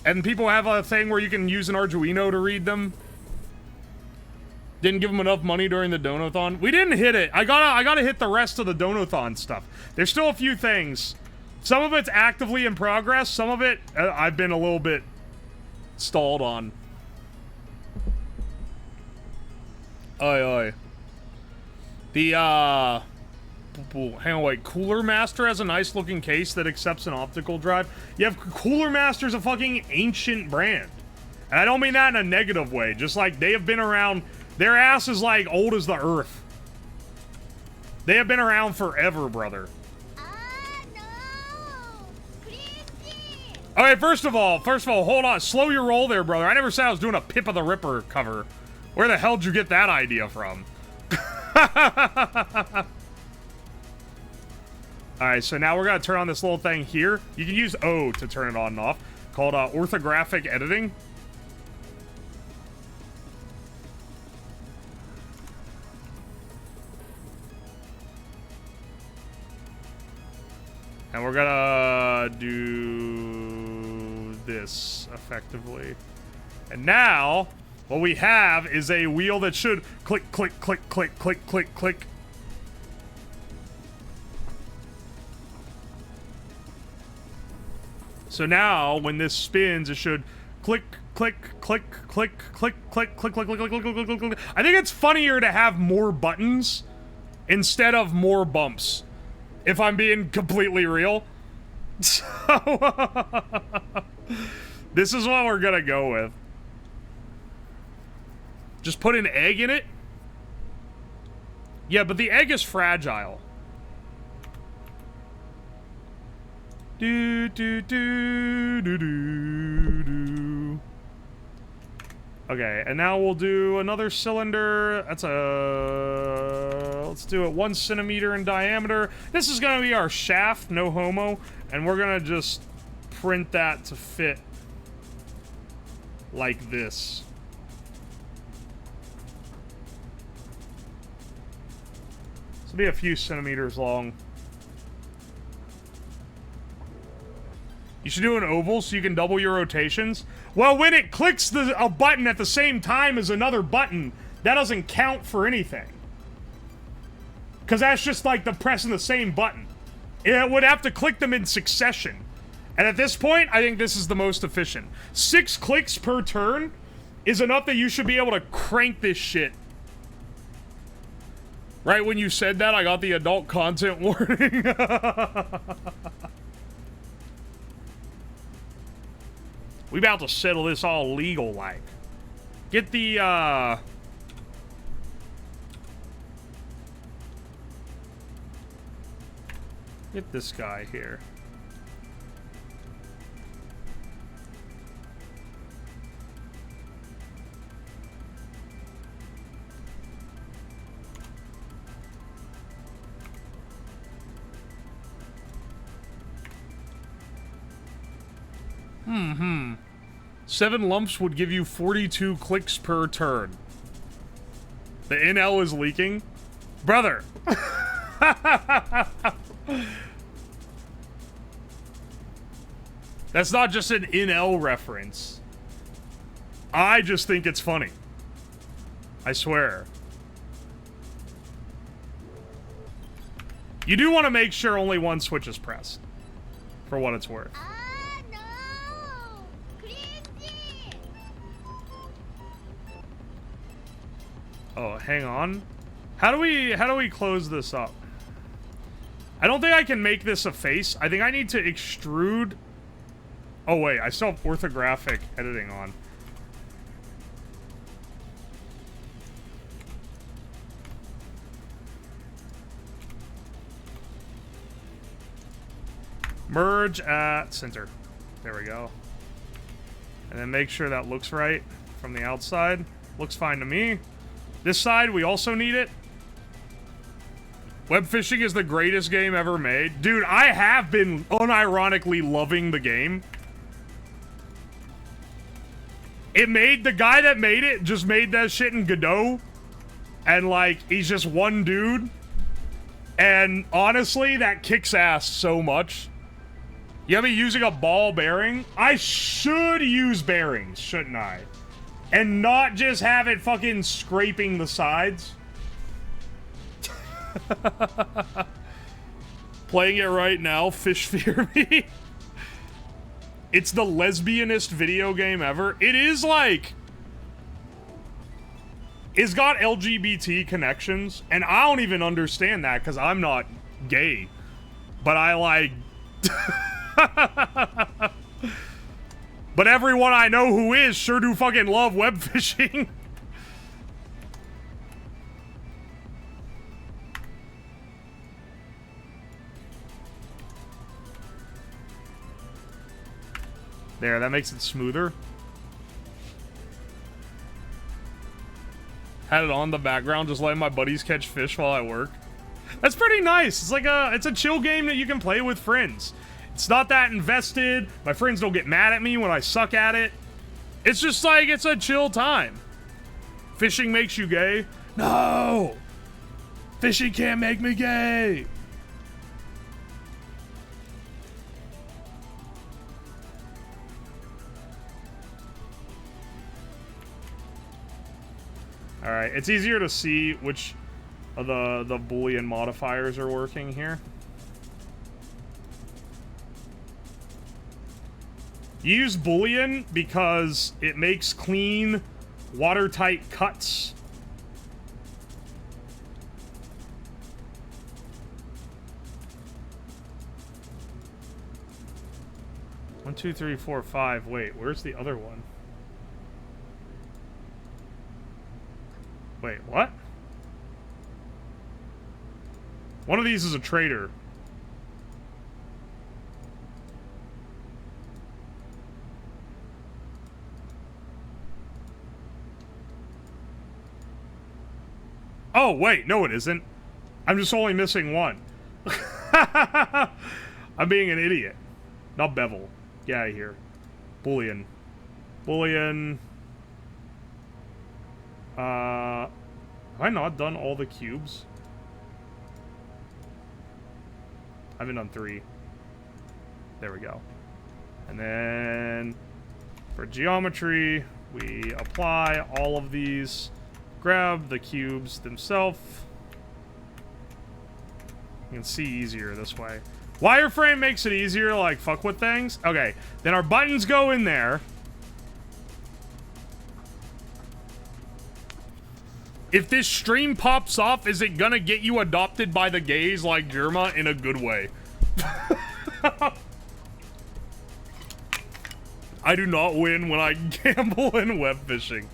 And people have a thing where you can use an Arduino to read them. Didn't give them enough money during the Donathon. We didn't hit it. I gotta hit the rest of the Donathon stuff. There's still a few things. Some of it's actively in progress. Some of it, I've been a little bit stalled on. Oi. The, hang on, wait. Cooler Master has a nice looking case that accepts an optical drive. You have Cooler Master's a fucking ancient brand. And I don't mean that in a negative way. Just like they have been around, their ass is like old as the earth. They have been around forever, brother. Okay, first of all, hold on. Slow your roll there, brother. I never said I was doing a Pip of the Ripper cover. Where the hell did you get that idea from? Alright, so now we're gonna turn on this little thing here. You can use O to turn it on and off. Called orthographic editing. And we're gonna do this effectively. And now, what we have is a wheel that should click, click, click, click, click, click, click. So now, when this spins, it should click, click, click, click, click, click, click, click, click, click, click, click, click, click. I think it's funnier to have more buttons instead of more bumps, if I'm being completely real. So, this is what we're gonna go with. Just put an egg in it? Yeah, but the egg is fragile. Do. Okay, and now we'll do another cylinder. That's let's do it 1 centimeter in diameter. This is gonna be our shaft, no homo, and we're gonna just print that to fit like this. This will be a few centimeters long. You should do an oval so you can double your rotations. Well, when it clicks a button at the same time as another button, that doesn't count for anything. Because that's just like the pressing the same button. It would have to click them in succession. And at this point, I think this is the most efficient. 6 clicks per turn is enough that you should be able to crank this shit. Right when you said that, I got the adult content warning. We about to settle this all legal like. Get the Get this guy here. Hmm. 7 lumps would give you 42 clicks per turn. The NL is leaking? Brother! That's not just an NL reference. I just think it's funny. I swear. You do want to make sure only one switch is pressed. For what it's worth. Oh, hang on. How do we close this up? I don't think I can make this a face. I think I need to extrude. Oh wait, I still have orthographic editing on. Merge at center. There we go. And then make sure that looks right from the outside. Looks fine to me. This side, we also need it. Webfishing is the greatest game ever made. Dude, I have been unironically loving the game. It made, the guy that made it just made that shit in Godot. And like, he's just one dude. And honestly, that kicks ass so much. You have me using a ball bearing? I should use bearings, shouldn't I? And not just have it fucking scraping the sides. Playing it right now, fish fear me. It's the lesbianest video game ever. It is like... It's got LGBT connections, and I don't even understand that because I'm not gay. But I like... But everyone I know who is sure do fucking love web fishing. There, that makes it smoother. Had it on the background, just letting my buddies catch fish while I work. That's pretty nice. It's like it's a chill game that you can play with friends. It's not that invested. My friends don't get mad at me when I suck at it. It's just like, it's a chill time. Fishing makes you gay? No! Fishing can't make me gay! Alright, it's easier to see which of the Boolean modifiers are working here. You use Boolean because it makes clean, watertight cuts. One, two, three, four, five. Wait, where's the other one? Wait, what? One of these is a trader. Oh, wait, no it isn't. I'm just only missing one. I'm being an idiot. Not bevel. Get out of here. Boolean. Boolean. Have I not done all the cubes? I haven't done 3. There we go. And then for geometry, we apply all of these. Grab the cubes themselves. You can see easier this way. Wireframe makes it easier to like fuck with things. Okay, then our buttons go in there. If this stream pops off, is it gonna get you adopted by the gays like Germa in a good way? I do not win when I gamble in web fishing.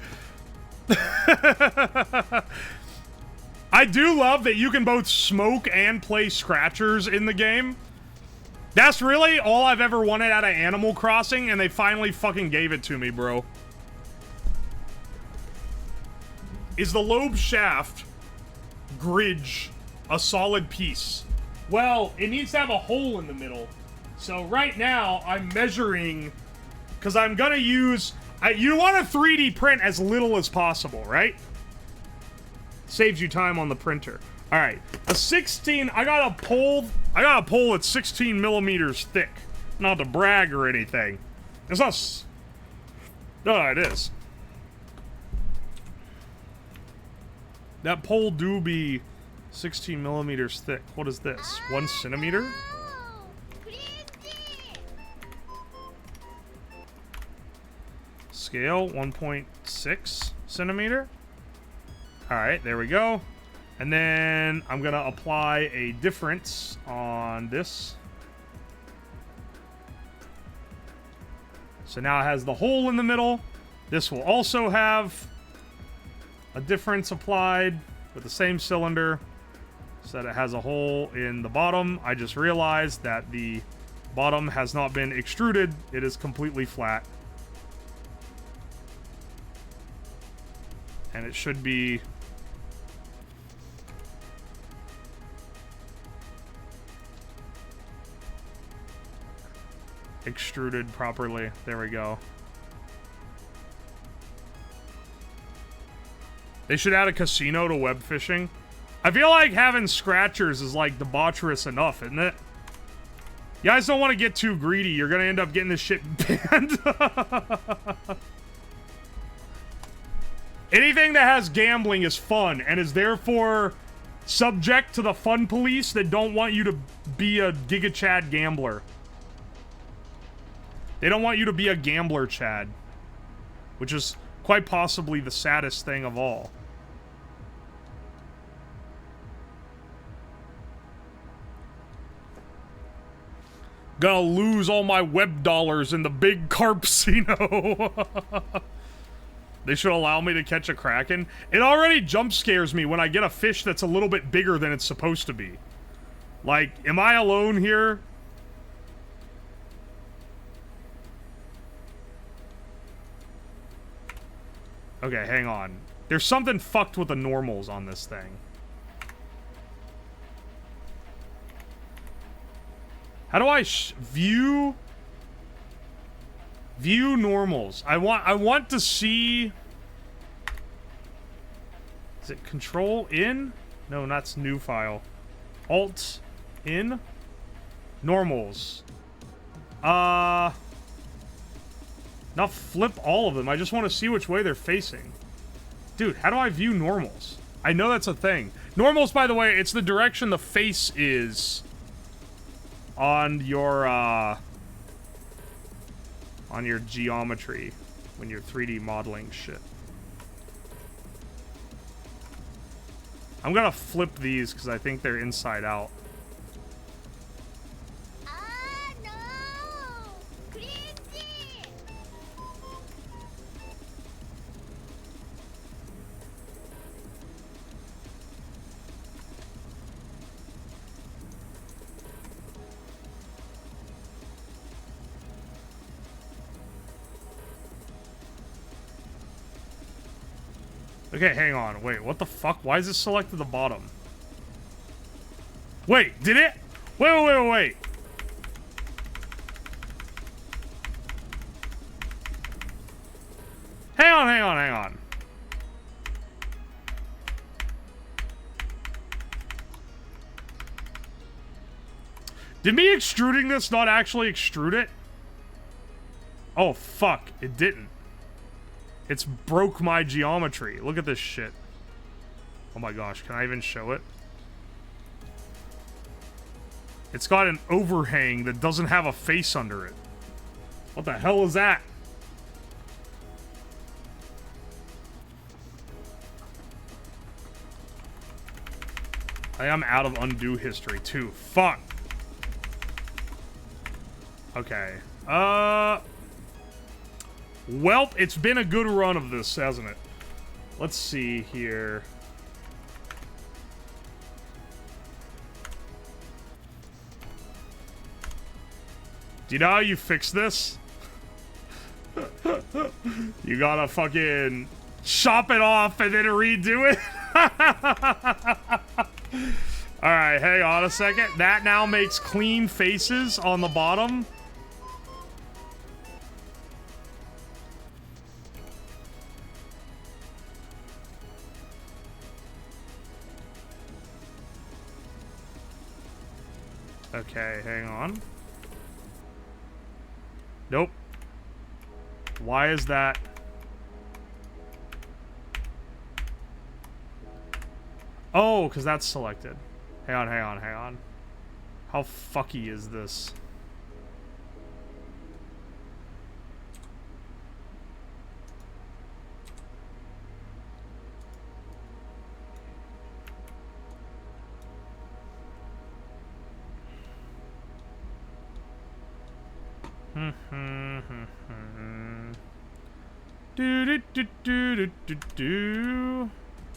I do love that you can both smoke and play scratchers in the game. That's really all I've ever wanted out of Animal Crossing, and they finally fucking gave it to me, bro. Is the lobe shaft bridge a solid piece? Well, it needs to have a hole in the middle. So right now, I'm measuring, because I'm gonna use, you want to 3D print as little as possible, right? Saves you time on the printer. All right, a 16, I got a pole that's 16 millimeters thick. Not to brag or anything. It's not, no, it is. That pole do be 16 millimeters thick. What is this? 1 centimeter? Scale 1.6 centimeter. All right, there we go. And then I'm gonna apply a difference on this. So now it has the hole in the middle. This will also have a difference applied with the same cylinder so that it has a hole in the bottom. I just realized that the bottom has not been extruded. It is completely flat. And it should be extruded properly. There we go. They should add a casino to web fishing. I feel like having scratchers is like debaucherous enough, isn't it? You guys don't want to get too greedy. You're gonna end up getting this shit banned. Anything that has gambling is fun and is therefore subject to the fun police that don't want you to be a Giga Chad gambler. They don't want you to be a gambler, Chad. Which is quite possibly the saddest thing of all. Gonna lose all my web dollars in the big carpsino. They should allow me to catch a kraken. It already jump scares me when I get a fish that's a little bit bigger than it's supposed to be. Like, am I alone here? Okay, hang on. There's something fucked with the normals on this thing. How do I view normals? I want to see. Is it control in? No, that's new file. Alt in normals. Not flip all of them. I just want to see which way they're facing. Dude, how do I view normals? I know that's a thing. Normals, by the way, it's the direction the face is on your geometry when you're 3D modeling shit. I'm gonna flip these because I think they're inside out. Okay, hang on. Wait, what the fuck? Why is this selected the bottom? Wait, did it? Wait. Hang on. Did me extruding this not actually extrude it? Oh, fuck. It didn't. It's broke my geometry. Look at this shit. Oh my gosh, can I even show it? It's got an overhang that doesn't have a face under it. What the hell is that? I am out of undo history too. Fuck. Okay. Welp, it's been a good run of this, hasn't it? Let's see here. Do you know how you fix this? You gotta fucking chop it off and then redo it. Alright, hang on a second. That now makes clean faces on the bottom. Okay, hang on. Nope. Why is that? Oh, because that's selected. Hang on, hang on, hang on. How fucky is this?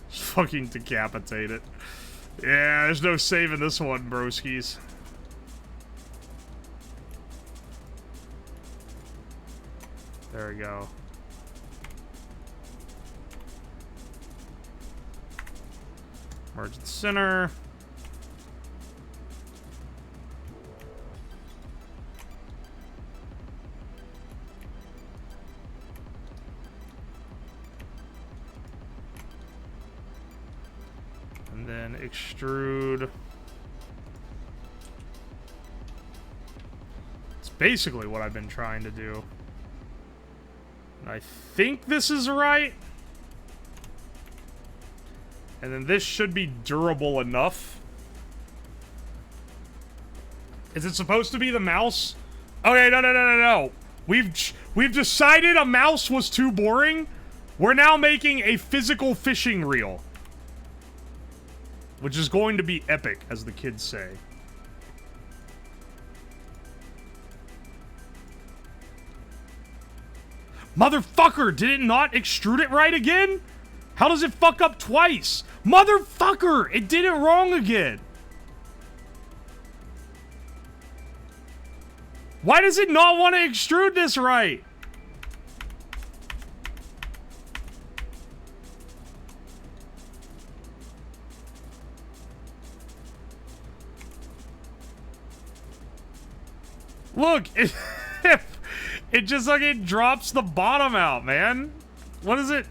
Just fucking decapitate it. Yeah, there's no saving this one, broskies. There we go. Merge the center. And then extrude. It's basically what I've been trying to do. And I think this is right. And then this should be durable enough. Is it supposed to be the mouse? Okay, no. We've decided a mouse was too boring. We're now making a physical fishing reel. Which is going to be epic, as the kids say. Motherfucker, did it not extrude it right again? How does it fuck up twice? Motherfucker, it did it wrong again. Why does it not want to extrude this right? Look, it just like it drops the bottom out, man. What is it?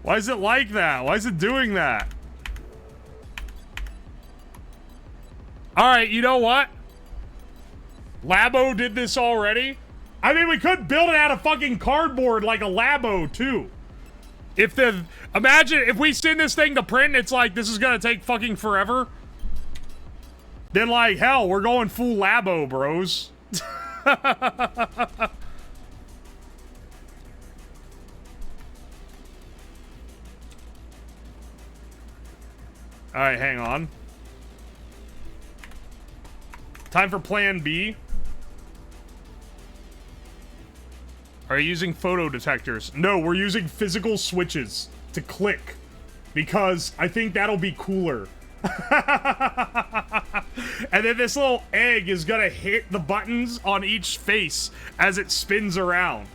Why is it like that? Why is it doing that? Alright, you know what? Labo did this already. I mean, we could build it out of fucking cardboard like a Labo, too. Imagine if we send this thing to print, it's like, this is gonna take fucking forever. Then, like, hell, we're going full Labo, bros. Alright, hang on. Time for plan B. Are you using photo detectors? No, we're using physical switches to click. Because I think that'll be cooler. And then this little egg is gonna hit the buttons on each face as it spins around.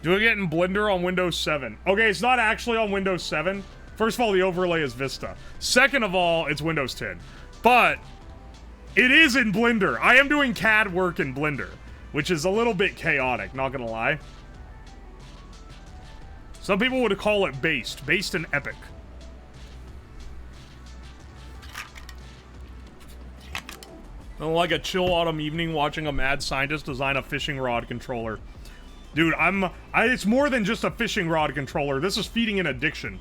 Doing it in Blender on Windows 7. Okay, it's not actually on Windows 7. First of all, the overlay is Vista. Second of all, it's Windows 10. But it is in Blender. I am doing CAD work in Blender, which is a little bit chaotic, not gonna lie. Some people would call it based in Epic. Like a chill autumn evening watching a mad scientist design a fishing rod controller. Dude, it's more than just a fishing rod controller. This is feeding an addiction.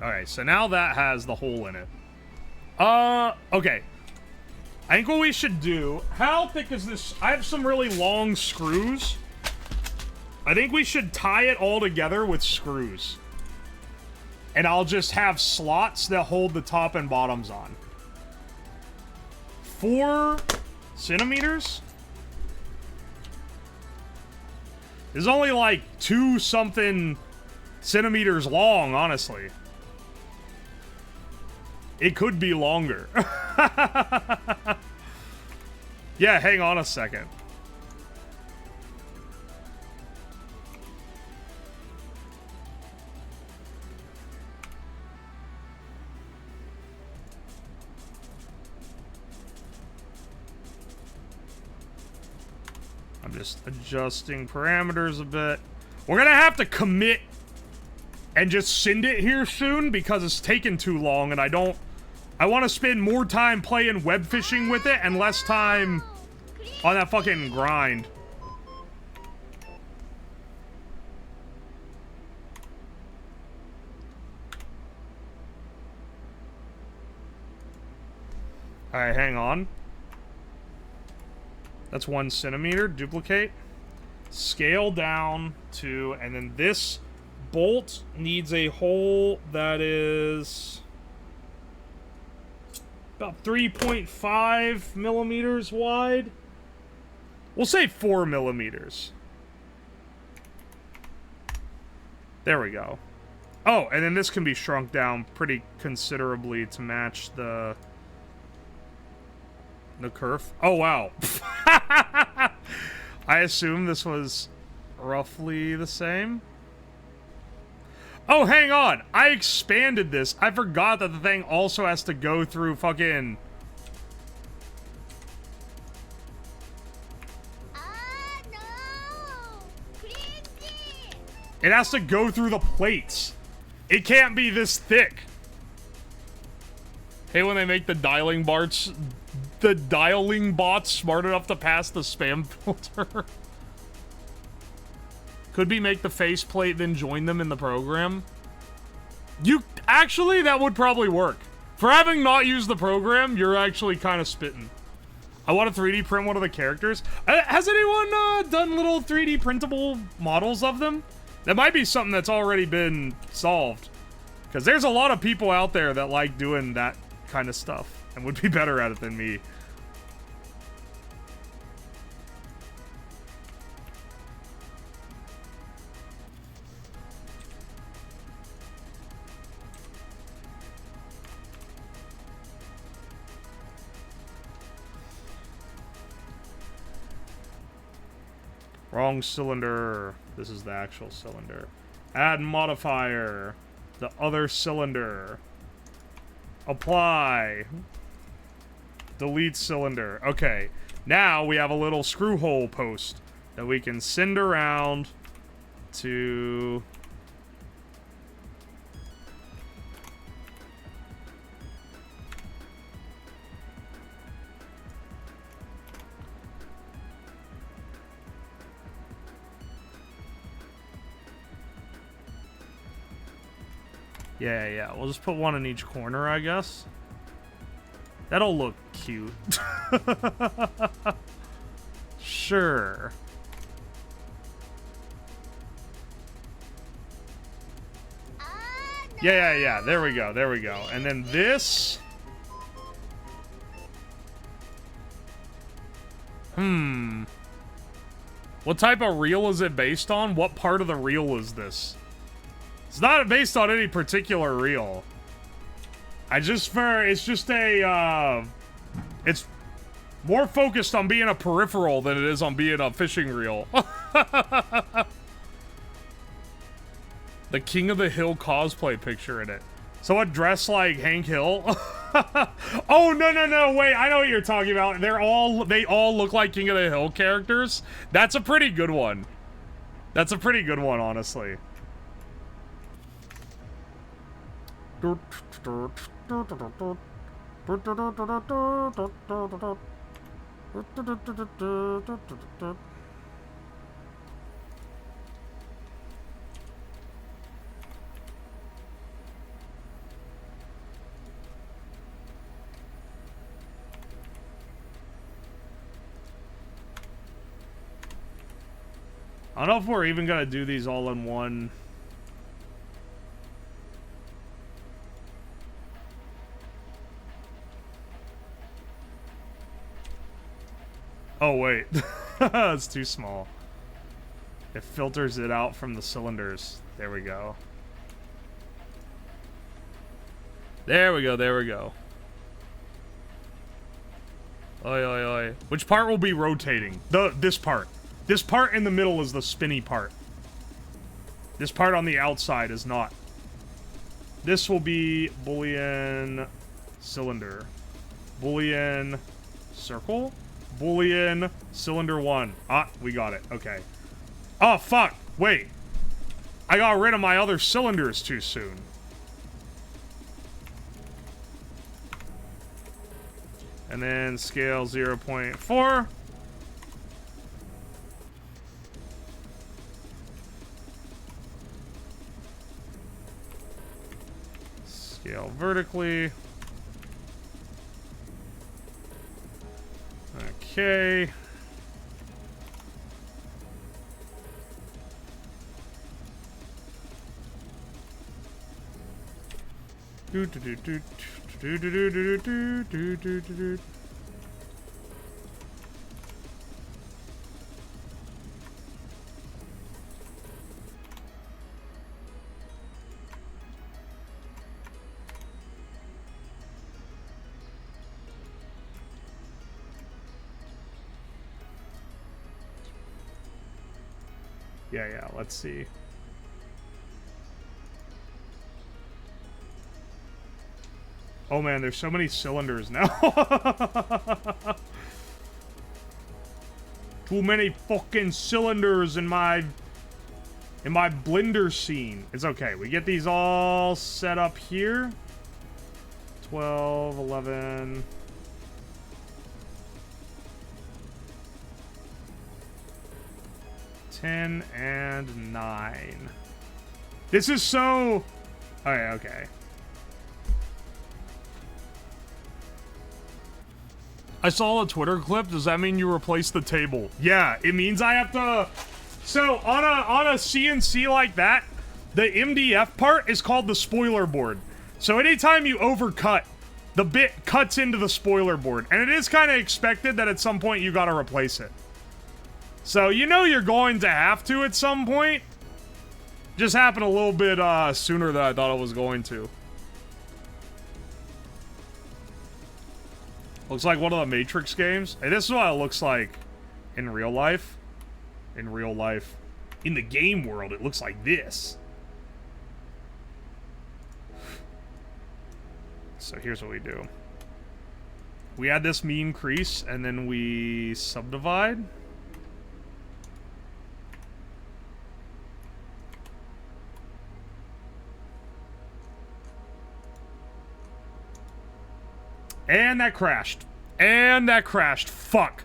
Alright, so now that has the hole in it. Okay. I think what we should do... How thick is this? I have some really long screws. I think we should tie it all together with screws. And I'll just have slots that hold the top and bottoms on. 4 centimeters? It's only like 2-something centimeters long, honestly. It could be longer. Yeah, hang on a second. I'm just adjusting parameters a bit. We're gonna have to commit and just send it here soon because it's taken too long and I want to spend more time playing web fishing with it and less time on that fucking grind. Alright, hang on. That's 1 centimeter. Duplicate. Scale down to... And then this bolt needs a hole that is... about 3.5 millimeters wide. We'll say 4 millimeters. There we go. Oh, and then this can be shrunk down pretty considerably to match the curve. Oh, wow. I assume this was roughly the same. Oh, hang on. I expanded this. I forgot that the thing also has to go through fucking... It has to go through the plates. It can't be this thick. Hey, when they make the dialing bots smart enough to pass the spam filter. Could we make the faceplate then join them in the program? Actually, that would probably work. For having not used the program, you're actually kind of spitting. I want to 3D print one of the characters. Has anyone done little 3D printable models of them? That might be something that's already been solved. Because there's a lot of people out there that like doing that kind of stuff and would be better at it than me. Wrong cylinder. This is the actual cylinder. Add modifier. The other cylinder. Apply. Delete cylinder. Okay. Now we have a little screw hole post that we can send around to... Yeah. We'll just put one in each corner, I guess. That'll look cute. Sure. Yeah. There we go. And then this... What type of reel is it based on? What part of the reel is this? It's not based on any particular reel. It's just a, it's more focused on being a peripheral than it is on being a fishing reel. The King of the Hill cosplay picture in it. Someone dressed like Hank Hill? Oh, no, wait, I know what you're talking about. They all look like King of the Hill characters. That's a pretty good one. That's a pretty good one, honestly. I don't know if we're even gonna do these all in one. Oh, wait. It's too small. It filters it out from the cylinders. There we go. There we go, there we go. Oi, oi, oi. Which part will be rotating? This part. This part in the middle is the spinny part. This part on the outside is not. This will be Boolean cylinder. Boolean circle? Boolean cylinder 1. Ah, we got it. Okay. Oh, fuck. Wait. I got rid of my other cylinders too soon. And then scale 0.4. Scale vertically. Okay. Do do do do do do do do do do do do. Yeah, let's see. Oh man, there's so many cylinders now. Too many fucking cylinders in my blender scene. It's okay. We get these all set up here. 12, 11. Ten and 9. This is so... Okay. I saw a Twitter clip. Does that mean you replace the table? Yeah, it means I have to... So, on a CNC like that, the MDF part is called the spoiler board. So anytime you overcut, the bit cuts into the spoiler board. And it is kind of expected that at some point you gotta replace it. So, you know you're going to have to at some point. Just happened a little bit sooner than I thought it was going to. Looks like one of the Matrix games. Hey, this is what it looks like in real life. In real life. In the game world, it looks like this. So here's what we do. We add this mean crease, and then we subdivide. And that crashed. And that crashed. Fuck.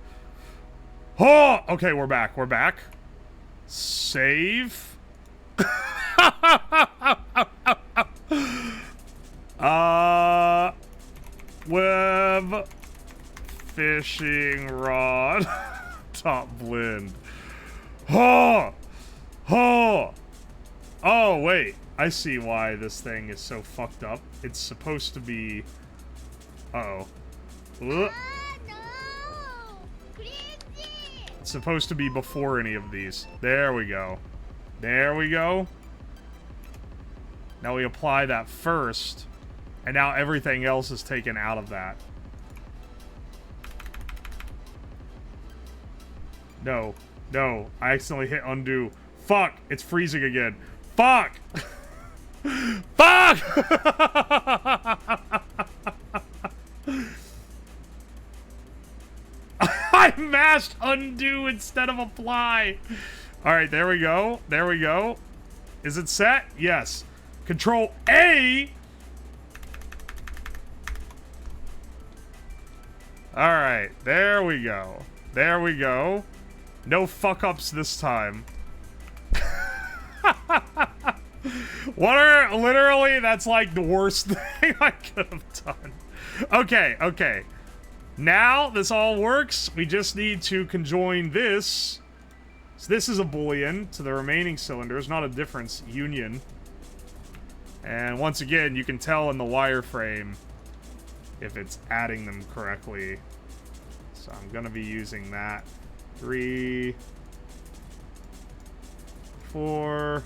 Oh! Okay, we're back. We're back. Save. Web fishing rod. Top blend. Oh! Oh! Oh, wait. I see why this thing is so fucked up. It's supposed to be... Uh-oh. No. It's supposed to be before any of these. There we go. There we go. Now we apply that first. And now everything else is taken out of that. No. No. I accidentally hit undo. Fuck! It's freezing again. Fuck! Fuck! I mashed undo instead of apply. Alright, there we go. There we go. Is it set? Yes. Control A. Alright, there we go. There we go. No fuck-ups this time. Literally, that's like the worst thing I could have done. Okay, okay. Now this all works. We just need to conjoin this. So this is a boolean to the remaining cylinders, not a difference, union. And once again, you can tell in the wireframe if it's adding them correctly. So I'm gonna be using that. 3, 4,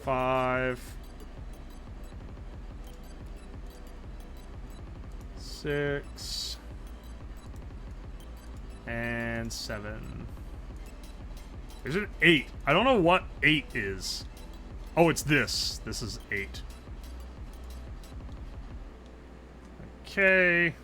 5, 6, and 7. Is it 8? I don't know what 8 is. Oh, it's this. This is 8. Okay.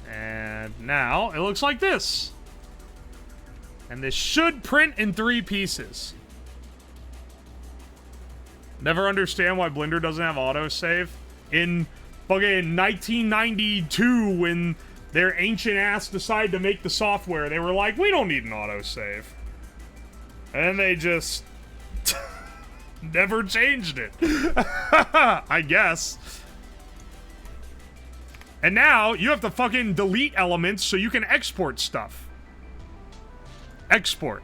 And now it looks like this. And this should print in 3 pieces. Never understand why Blender doesn't have autosave. In fucking 1992, when their ancient ass decided to make the software, they were like, we don't need an autosave. And then they just never changed it. I guess. And now you have to fucking delete elements so you can export stuff. Export.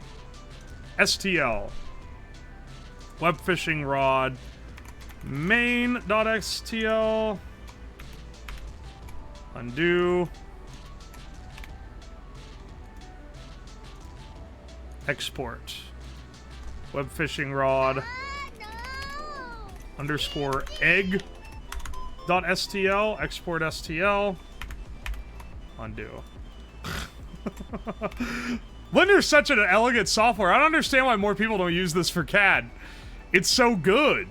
STL. Webfishing rod. Main.stl. Undo. Export. Webfishing rod. Underscore egg. .stl. Export STL. Undo. Blender's such an elegant software. I don't understand why more people don't use this for CAD. It's so good.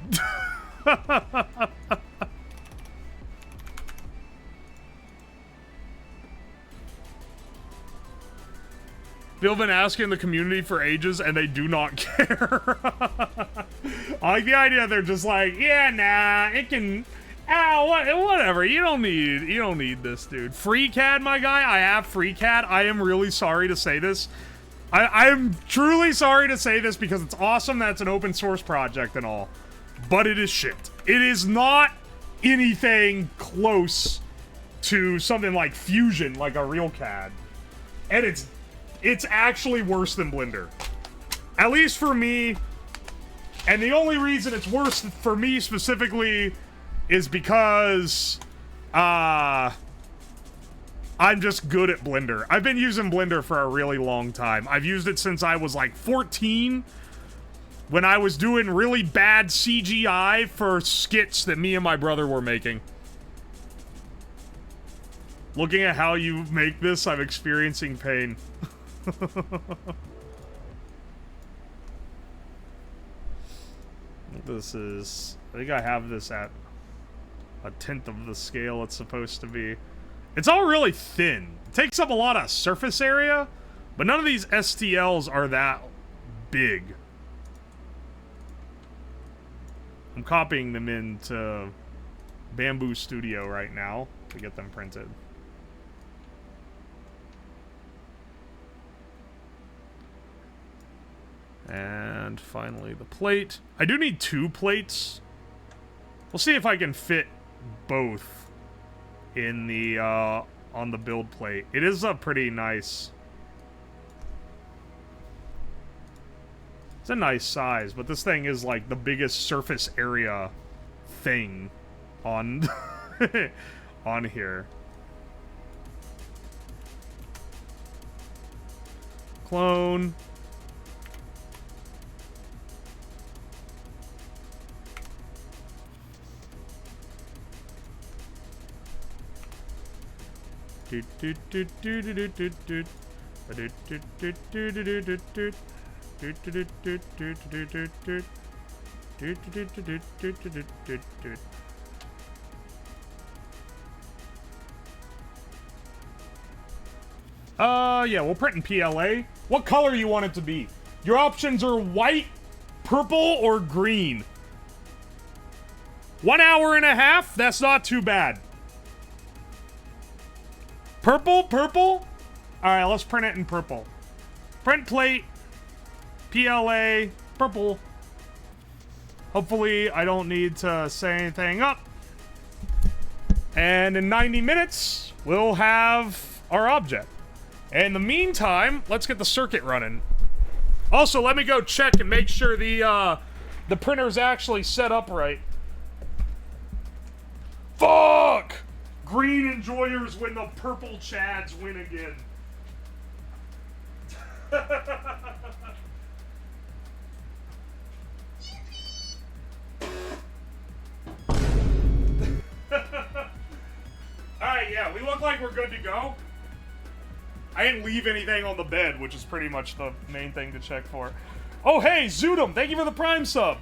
People have been asking the community for ages, and they do not care. I like the idea they're just like, yeah, nah, it can, whatever. You don't need this, dude. FreeCAD, my guy. I have FreeCAD. I am really sorry to say this. I'm truly sorry to say this because it's awesome that it's an open source project and all, but it is shit. It is not anything close to something like Fusion, like a real CAD, and it's actually worse than Blender. At least for me, and the only reason it's worse for me specifically is because, I'm just good at Blender. I've been using Blender for a really long time. I've used it since I was like 14, when I was doing really bad CGI for skits that me and my brother were making. Looking at how you make this, I'm experiencing pain. This is... I think I have this at a 1/10 of the scale it's supposed to be. It's all really thin. It takes up a lot of surface area, but none of these STLs are that big. I'm copying them into Bamboo Studio right now to get them printed. And finally the plate. I do need 2 plates. We'll see if I can fit both in the on the build plate. It is a pretty nice, it's a nice size, but this thing is like the biggest surface area thing on on here. Clone. Yeah, we'll print in PLA. What color you want it to be? Your options are white, purple, or green. 1 hour and a half? That's not too bad. Purple? Purple? Alright, let's print it in purple. Print plate. PLA. Purple. Hopefully, I don't need to say anything up. And in 90 minutes, we'll have our object. In the meantime, let's get the circuit running. Also, let me go check and make sure the the printer's actually set up right. Fuck! Green enjoyers win, the purple chads win again. Alright, yeah, we look like we're good to go. I didn't leave anything on the bed, which is pretty much the main thing to check for. Oh, hey, Zoodum, thank you for the Prime sub.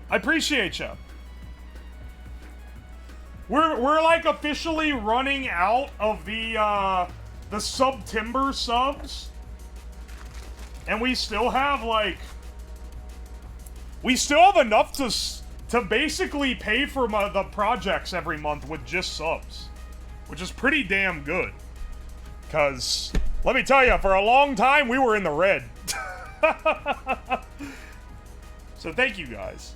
I appreciate you. We're like officially running out of the Sub-Timber subs. And we still have, like... We still have enough to basically pay for the projects every month with just subs. Which is pretty damn good. Because, let me tell you, for a long time, we were in the red. So thank you, guys.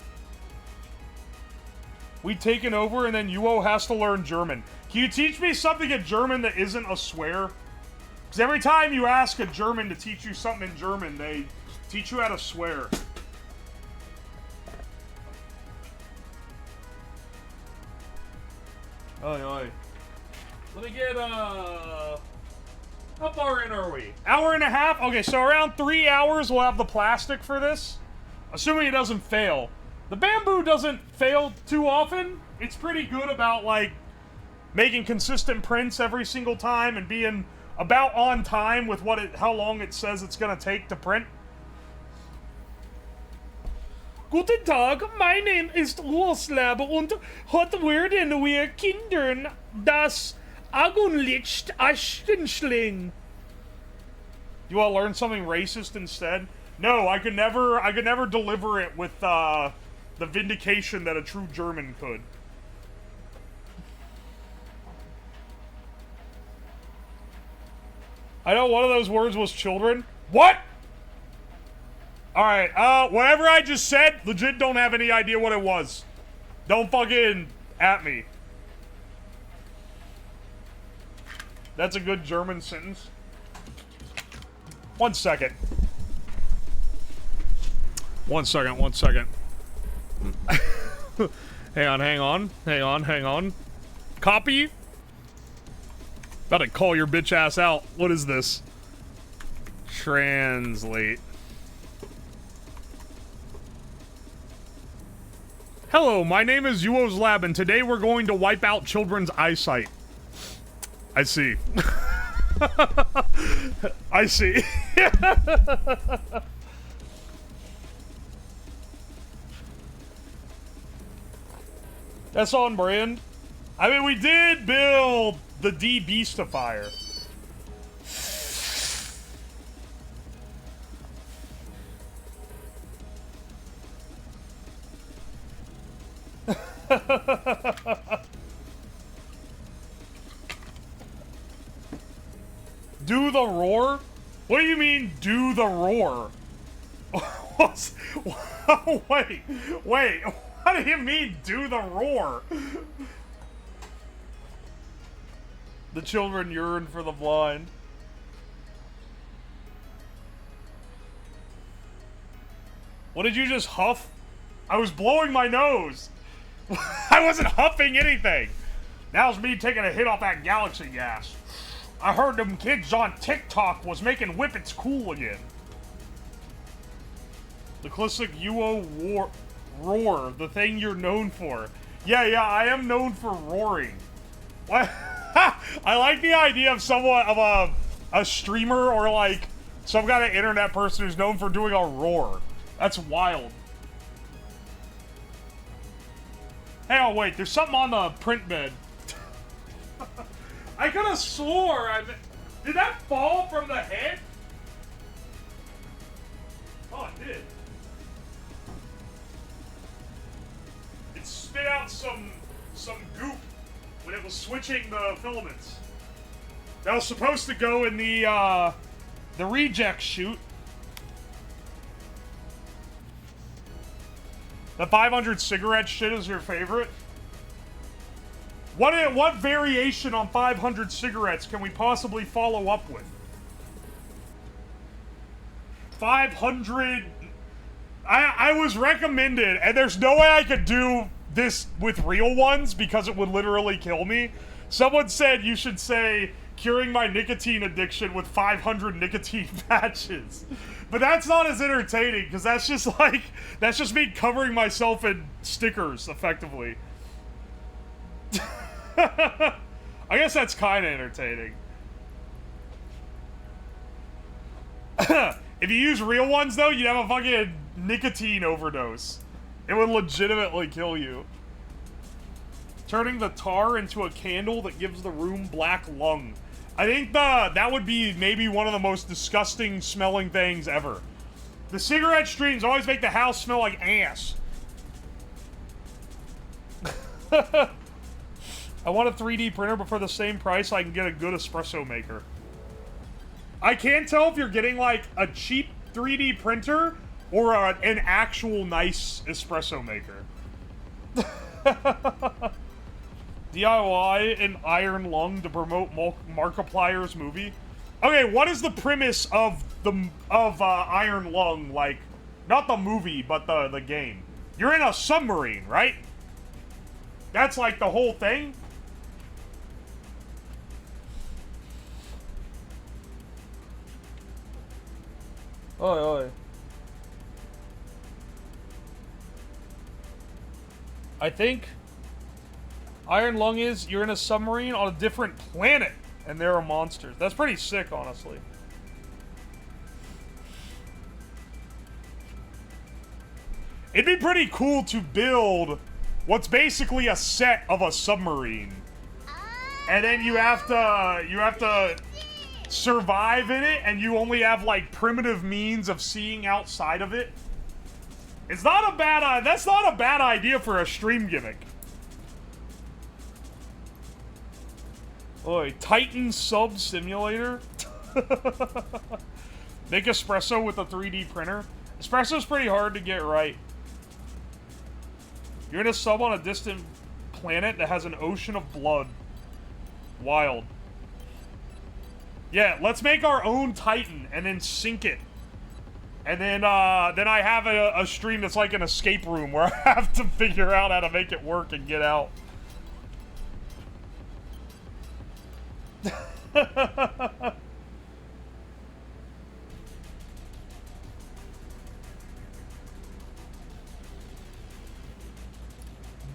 We taken over, and then Yuo has to learn German. Can you teach me something in German that isn't a swear? Because every time you ask a German to teach you something in German, they teach you how to swear. Oi, oi. Let me get, how far in are we? Hour and a half? Okay, so around 3 hours we'll have the plastic for this. Assuming it doesn't fail. The bamboo doesn't fail too often. It's pretty good about, like, making consistent prints every single time and being about on time with how long it says it's gonna take to print. Guten Tag, my name is Urslab und heute werden wir Kindern das Augenlicht Aschenschling. You want to learn something racist instead? No, I could never deliver it with the vindication that a true German could. I know one of those words was children. What? Alright, whatever I just said, legit don't have any idea what it was. Don't fucking at me. That's a good German sentence. 1 second. 1 second, 1 second. hang on. Copy? About to call your bitch ass out. What is this? Translate. Hello, my name is Yuo's Lab, and today we're going to wipe out children's eyesight. I see. I see. That's on brand. I mean, we did build the De-Beastifier. Do the roar? What do you mean, do the roar? Wait. What do you mean, do the roar? The children yearn for the blind. What did you just huff? I was blowing my nose. I wasn't huffing anything. Now's me taking a hit off that galaxy gas. I heard them kids on TikTok was making whippets cool again. The classic Yuo roar, the thing you're known for. Yeah, I am known for roaring. What? I like the idea of somewhat of a streamer or like some kind of internet person who's known for doing a roar. That's wild. Hey, oh wait, there's something on the print bed. I could have swore did that fall from the head? Oh, it did. It spit out some goop when it was switching the filaments. That was supposed to go in the reject chute. The 500 cigarette shit is your favorite? What variation on 500 cigarettes can we possibly follow up with? 500 I was recommended, and there's no way I could do this with real ones because it would literally kill me. Someone said you should say, curing my nicotine addiction with 500 nicotine patches. But that's not as entertaining, because that's just like, that's just me covering myself in stickers, effectively. I guess that's kind of entertaining. If you use real ones, though, you'd have a fucking nicotine overdose. It would legitimately kill you. Turning the tar into a candle that gives the room black lung. I think that would be maybe one of the most disgusting smelling things ever. The cigarette streams always make the house smell like ass. I want a 3D printer, but for the same price, I can get a good espresso maker. I can't tell if you're getting, like, a cheap 3D printer or an actual nice espresso maker. DIY an iron lung to promote Markiplier's movie. Okay, what is the premise of Iron Lung? Like, not the movie, but the game. You're in a submarine, right? That's like the whole thing? Oi, oi. I think Iron Lung is you're in a submarine on a different planet and there are monsters. That's pretty sick, honestly. It'd be pretty cool to build what's basically a set of a submarine. And then you have to survive in it, and you only have like primitive means of seeing outside of it. It's not a bad that's not a bad idea for a stream gimmick. Oi, Titan Sub Simulator? Make espresso with a 3D printer? Espresso's pretty hard to get right. You're in a sub on a distant planet that has an ocean of blood. Wild. Yeah, let's make our own Titan and then sink it. And then I have a stream that's like an escape room where I have to figure out how to make it work and get out.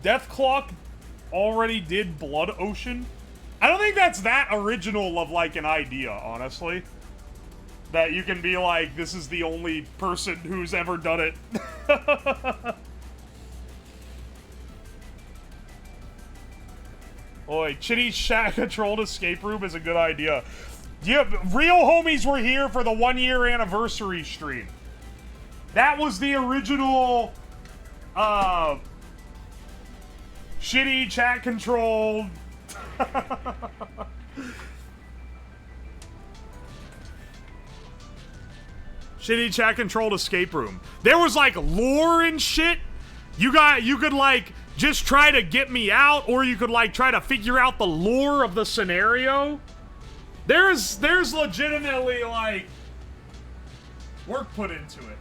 Death Clock already did Blood Ocean. I don't think that's that original of like an idea, honestly. That you can be like, this is the only person who's ever done it. Oi, Chitty Chat controlled escape room is a good idea. Yeah, real homies were here for the 1-year anniversary stream. That was the original, shitty chat controlled. Shitty chat controlled escape room. There was like lore and shit. You could like just try to get me out, or you could like try to figure out the lore of the scenario. There's legitimately like work put into it.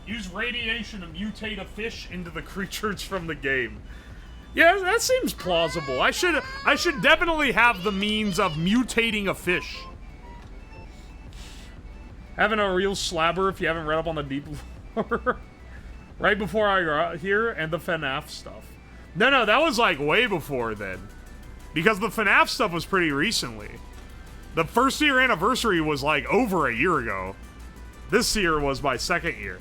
Use radiation to mutate a fish into the creatures from the game. Yeah, that seems plausible. I should definitely have the means of mutating a fish. Having a real slabber if you haven't read up on the deep lore. Right before I got here, and the FNAF stuff. No, that was like way before then. Because the FNAF stuff was pretty recently. The 1st year anniversary was like over a year ago. This year was my 2nd year.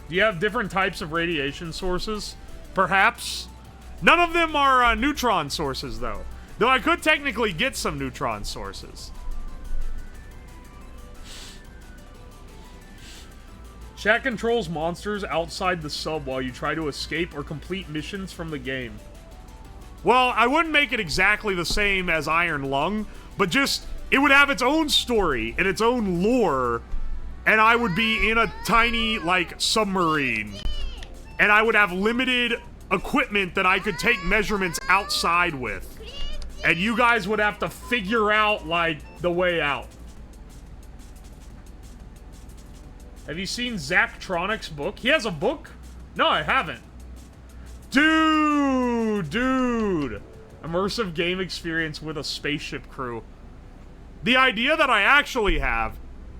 Do you have different types of radiation sources? Perhaps. None of them are neutron sources, though. Though I could technically get some neutron sources. Chat controls monsters outside the sub while you try to escape or complete missions from the game. Well, I wouldn't make it exactly the same as Iron Lung, but just, it would have its own story and its own lore. And I would be in a tiny, like, submarine. And I would have limited equipment that I could take measurements outside with. And you guys would have to figure out, like, the way out. Have you seen Zachtronic's book? He has a book? No, I haven't. Dude. Immersive game experience with a spaceship crew. The idea that I actually have,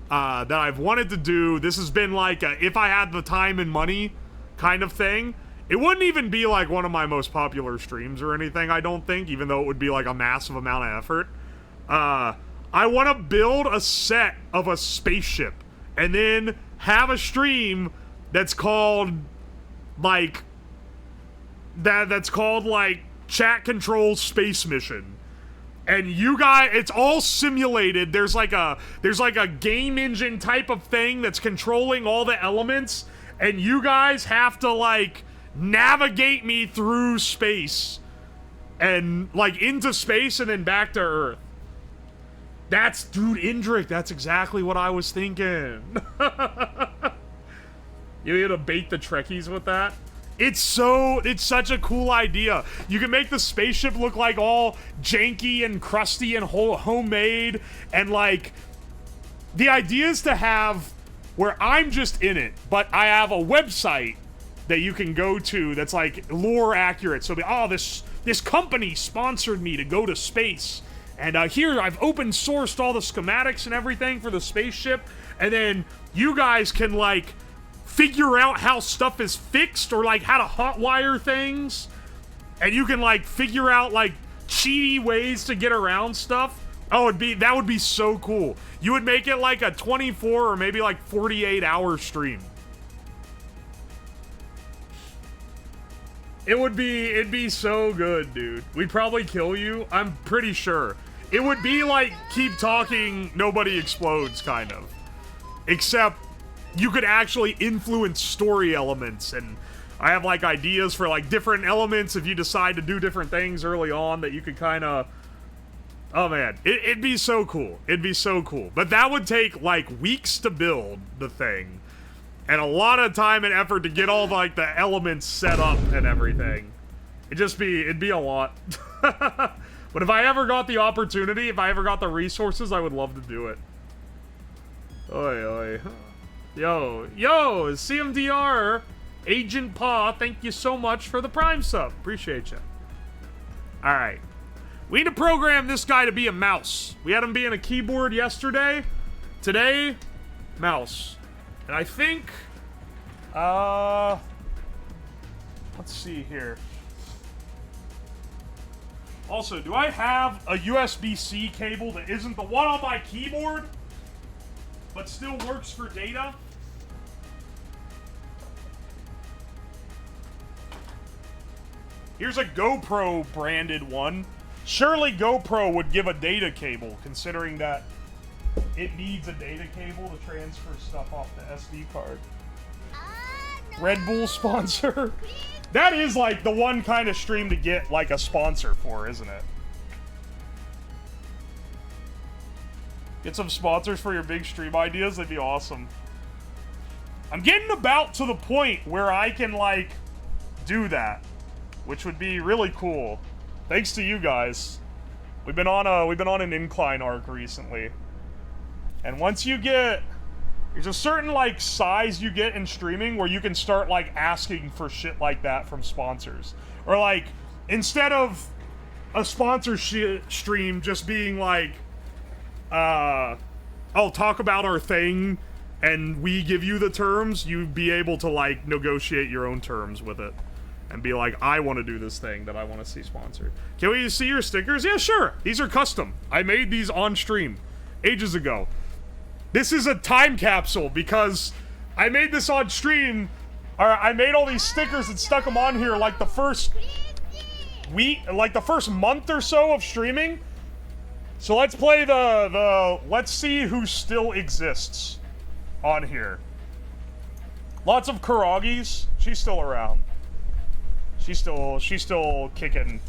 that I've wanted to do, this has been like a, if I had the time and money kind of thing. It wouldn't even be like one of my most popular streams or anything, I don't think, even though it would be like a massive amount of effort. I want to build a set of a spaceship and then have a stream that's called like that's called like Chat Control Space Mission. And you guys, it's all simulated. There's like a game engine type of thing that's controlling all the elements, and you guys have to like navigate me through space and like into space and then back to Earth. That's, dude, Indrik, that's exactly what I was thinking. You need to bait the Trekkies with that? It's such a cool idea. You can make the spaceship look like all janky and crusty and homemade, and like, the idea is to have where I'm just in it, but I have a website that you can go to that's like lore accurate. So, oh, this company sponsored me to go to space. And here, I've open sourced all the schematics and everything for the spaceship. And then you guys can, like, figure out how stuff is fixed or, like, how to hotwire things. And you can, like, figure out, like, cheaty ways to get around stuff. Oh, that would be so cool. You would make it, like, a 24 or maybe, like, 48-hour stream. It'd be so good, dude. We'd probably kill you, I'm pretty sure. It would be like Keep Talking, Nobody Explodes, kind of. Except you could actually influence story elements, and I have like ideas for like different elements if you decide to do different things early on that you could kind of... Oh man, it'd be so cool. It'd be so cool. But that would take like weeks to build the thing. And a lot of time and effort to get all like the elements set up and everything. It'd be a lot. But if I ever got the opportunity, if I ever got the resources, I would love to do it. Oi, oi. Yo, CMDR, Agent Paw, thank you so much for the Prime sub. Appreciate you. Alright. We need to program this guy to be a mouse. We had him being a keyboard yesterday. Today, mouse. And I think, let's see here. Also, do I have a USB-C cable that isn't the one on my keyboard, but still works for data? Here's a GoPro branded one. Surely GoPro would give a data cable, considering that it needs a data cable to transfer stuff off the SD card. Red Bull sponsor? That is like the one kind of stream to get like a sponsor for, isn't it? Get some sponsors for your big stream ideas, that'd be awesome. I'm getting about to the point where I can like do that, which would be really cool. Thanks to you guys. We've been on an incline arc recently. And once you get, there's a certain like size you get in streaming where you can start like asking for shit like that from sponsors. Or like, instead of a sponsorship stream just being like, I'll talk about our thing and we give you the terms, you'd be able to like negotiate your own terms with it. And be like, I want to do this thing that I want to see sponsored. Can we see your stickers? Yeah, sure. These are custom. I made these on stream ages ago. This is a time capsule because I made this on stream. Or I made all these stickers and stuck them on here like the first week, like the first month or so of streaming. So let's play let's see who still exists on here. Lots of Karagis. She's still around. She's still kicking.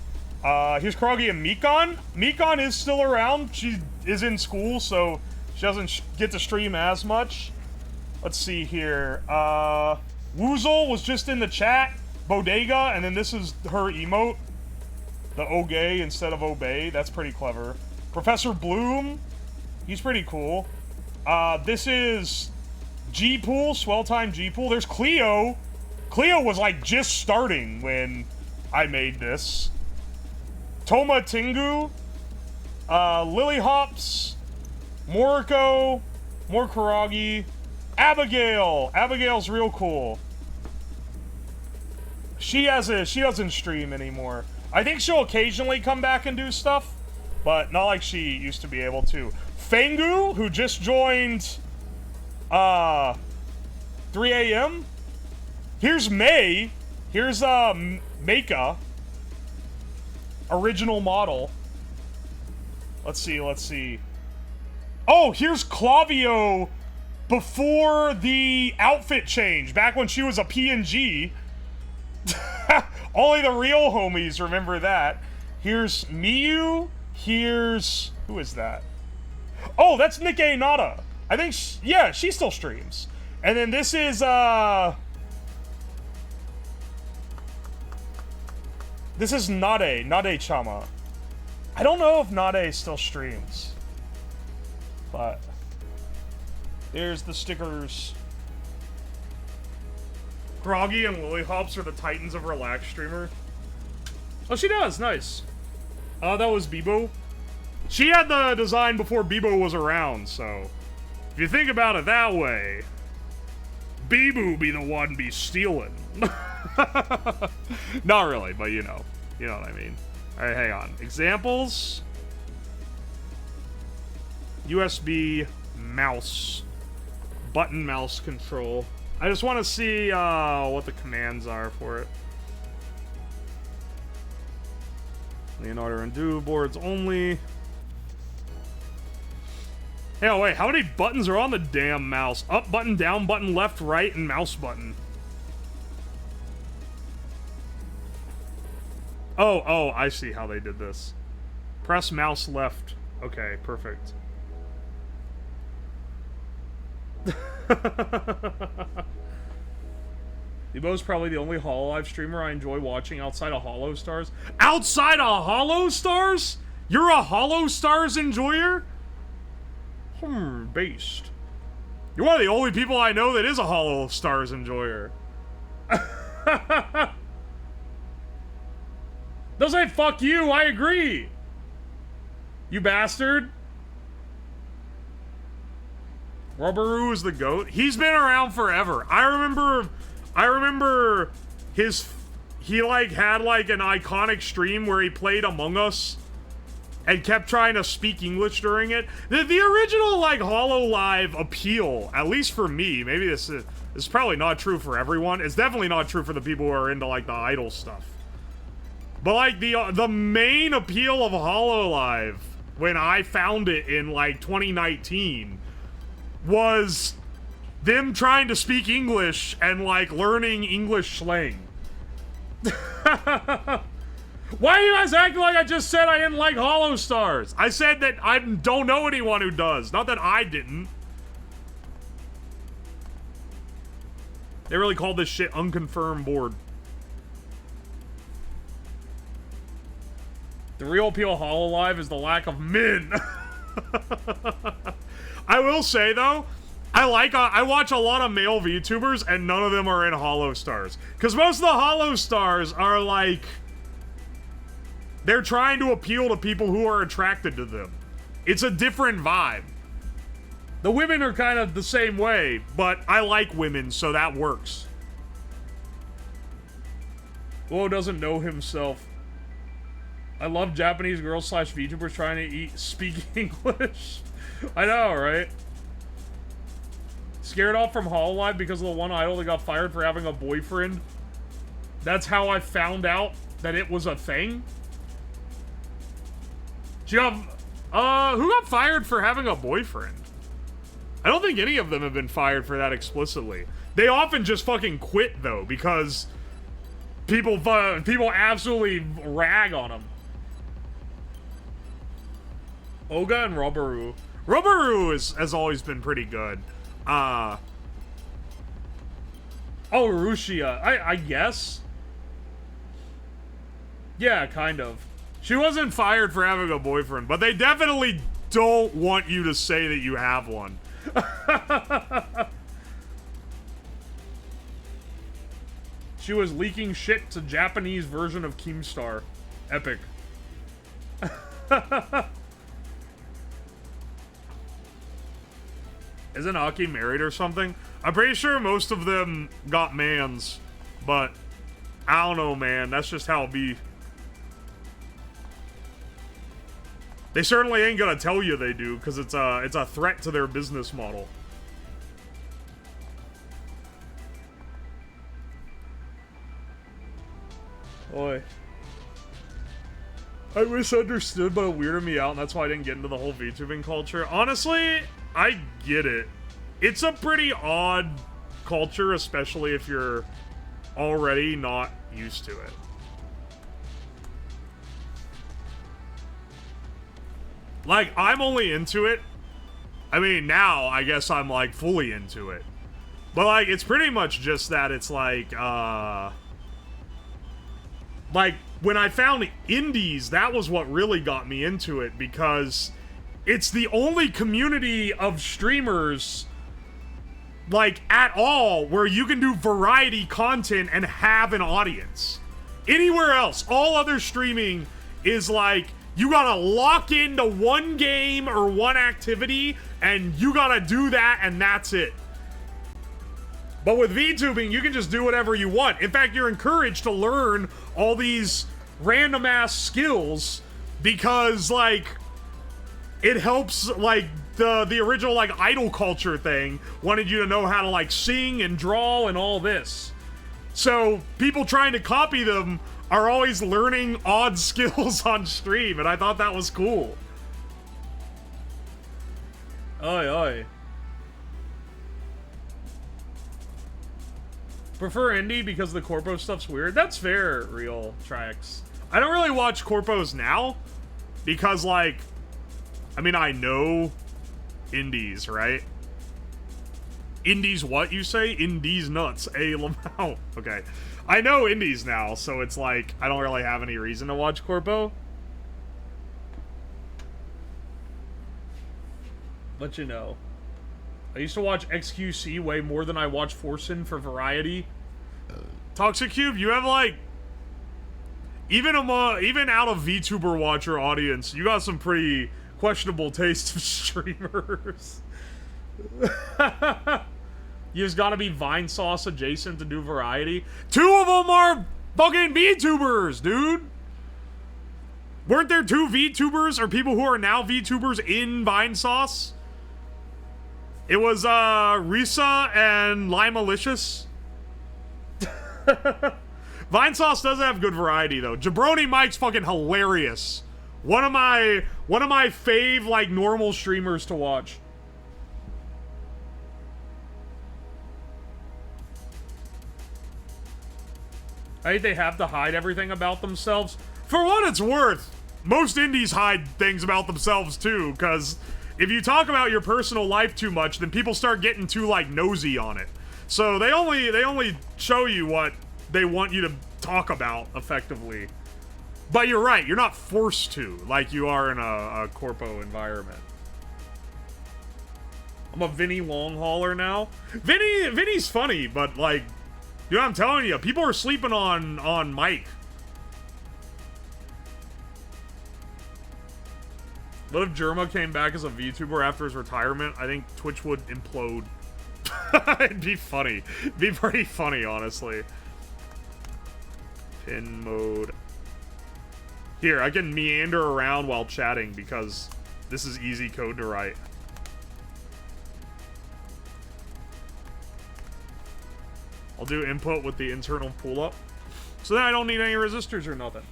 Here's Karagi and Mikon. Mikon is still around. She is in school, so she doesn't get to stream as much. Let's see here. Woozle was just in the chat. Bodega, and then this is her emote. The Ogay instead of Obey. That's pretty clever. Professor Bloom. He's pretty cool. This is G-Pool, Swell Time G-Pool. There's Cleo. Cleo was, like, just starting when I made this. Toma Tingu. Lily Hops. Moriko. Morkaragi. Abigail. Abigail's real cool. She doesn't stream anymore. I think she'll occasionally come back and do stuff, but not like she used to be able to. Fangu, who just joined 3 a.m. Here's May. Here's Meika. Original model. Let's see. Oh, here's Clavio before the outfit change, back when she was a PNG. Only the real homies remember that. Here's Miyu. Here's... who is that? Oh, that's Nikkei Nada. I think... yeah, she still streams. And then this is, this is Nade-chama. I don't know if Nade still streams. But... there's the stickers. Groggy and Lily Hops are the titans of Relax streamer. Oh, she does. Nice. That was Bebo. She had the design before Bebo was around, so... if you think about it that way... Bebo be the one be stealing. Not really, but you know. You know what I mean. Alright, hang on. Examples. USB mouse. Button mouse control. I just want to see what the commands are for it. Leonardo and Do boards only. Hey, oh wait, how many buttons are on the damn mouse? Up button, down button, left, right, and mouse button. Oh, I see how they did this. Press mouse left. Okay, perfect. Debo's probably the only Hololive streamer I enjoy watching outside of Hollow Stars. Outside of Hollow Stars? You're a Hollow Stars enjoyer? Based. You're one of the only people I know that is a Hollow Stars enjoyer. Don't say fuck you, I agree. You bastard. Robaru is the GOAT. He's been around forever. I remember he like had like an iconic stream where he played Among Us and kept trying to speak English during it. The original like Hololive appeal, at least for me, maybe this is probably not true for everyone. It's definitely not true for the people who are into like the idol stuff. But like the main appeal of Hololive when I found it in like 2019 was them trying to speak English and, like, learning English slang. Why are you guys acting like I just said I didn't like Hollow Stars? I said that I don't know anyone who does. Not that I didn't. They really called this shit unconfirmed board. The real appeal of Hololive is the lack of men. I will say, though, I watch a lot of male VTubers, and none of them are in Hollow Stars. Because most of the Hollow Stars are, like... they're trying to appeal to people who are attracted to them. It's a different vibe. The women are kind of the same way, but I like women, so that works. Willow doesn't know himself. I love Japanese girls / VTubers trying to speak English. I know, right? Scared off from Hololive because of the one idol that got fired for having a boyfriend. That's how I found out that it was a thing. Who got fired for having a boyfriend? I don't think any of them have been fired for that explicitly. They often just fucking quit, though, because people absolutely rag on them. Oga and Robaru. Robaru has always been pretty good. Oh, Rushia. I guess. Yeah, kind of. She wasn't fired for having a boyfriend, but they definitely don't want you to say that you have one. She was leaking shit to Japanese version of Keemstar. Epic. Isn't Aki married or something? I'm pretty sure most of them got mans, but I don't know, man. That's just how it be. They certainly ain't gonna tell you they do, because it's a threat to their business model. Oi. I misunderstood, but it weirded me out, and that's why I didn't get into the whole VTubing culture. Honestly, I get it. It's a pretty odd culture, especially if you're already not used to it. Like, I'm only into it. I mean, now, I guess I'm, like, fully into it. But, like, it's pretty much just that it's, like, when I found indies, that was what really got me into it, because it's the only community of streamers, like, at all, where you can do variety content and have an audience. Anywhere else, all other streaming is, like, you gotta lock into one game or one activity, and you gotta do that, and that's it. But with VTubing, you can just do whatever you want. In fact, you're encouraged to learn all these random-ass skills because, like, it helps, like, the original, like, idol culture thing wanted you to know how to, like, sing and draw and all this. So, people trying to copy them are always learning odd skills on stream, and I thought that was cool. Oi, oi. Prefer indie because the corpo stuff's weird. That's fair, real tracks. I don't really watch corpos now because, like, I mean, I know indies, right? Indies what, you say? Indies nuts. A Lamau. Okay. I know indies now, so it's like, I don't really have any reason to watch corpo. But you know. I used to watch XQC way more than I watch Forsen for variety. Toxic Cube, you have, like, even out of VTuber watcher audience, you got some pretty questionable taste of streamers. You just gotta be Vine Sauce adjacent to do variety. 2 of them are fucking VTubers, dude! Weren't there 2 VTubers, or people who are now VTubers in Vine Sauce? It was, Risa and Limalicious. Vine Sauce does have good variety, though. Jabroni Mike's fucking hilarious. One of my fave, like, normal streamers to watch. I think they have to hide everything about themselves. For what it's worth, most indies hide things about themselves, too, because if you talk about your personal life too much, then people start getting too, like, nosy on it. So they only show you what they want you to talk about, effectively. But you're right, you're not forced to, like you are in a corpo environment. I'm a Vinny long hauler now. Vinny's funny, but, like, you know what I'm telling you, people are sleeping on Mike. What if Jerma came back as a VTuber after his retirement? I think Twitch would implode. It'd be funny. It'd be pretty funny, honestly. Pin mode. Here, I can meander around while chatting because this is easy code to write. I'll do input with the internal pull-up. So then I don't need any resistors or nothing.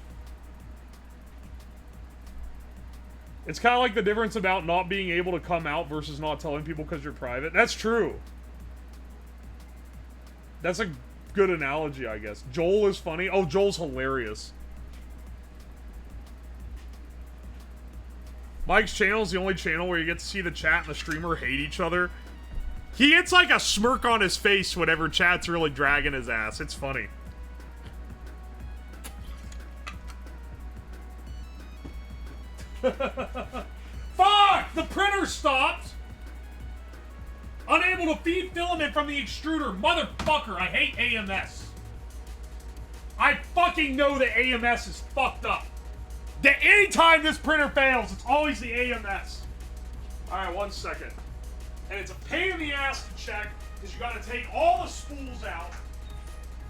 It's kind of like the difference about not being able to come out versus not telling people because you're private. That's true. That's a good analogy, I guess. Joel is funny. Oh, Joel's hilarious. Mike's channel is the only channel where you get to see the chat and the streamer hate each other. He gets like a smirk on his face whenever chat's really dragging his ass. It's funny. Fuck! Fuck! The printer stopped! Unable to feed filament from the extruder. Motherfucker, I hate AMS. I fucking know that AMS is fucked up. That anytime this printer fails, it's always the AMS. Alright, 1 second. And it's a pain in the ass to check, because you gotta take all the spools out.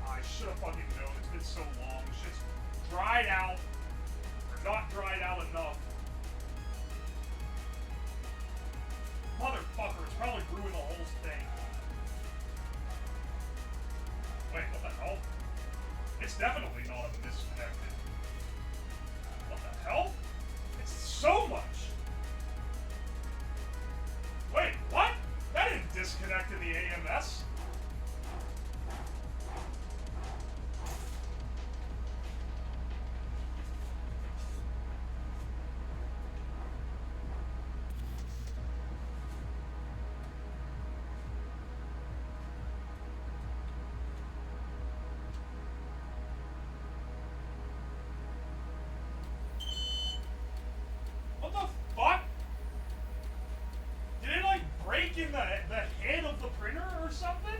I should have fucking known. It's been so long. Shit's dried out. Or not dried out enough. Motherfucker, it's probably ruined the whole thing. Wait, what the hell? It's definitely not disconnected. What the hell? It's so much. Wait, what? That didn't disconnect in the AMS. What the fuck? Did it like break in the head of the printer or something?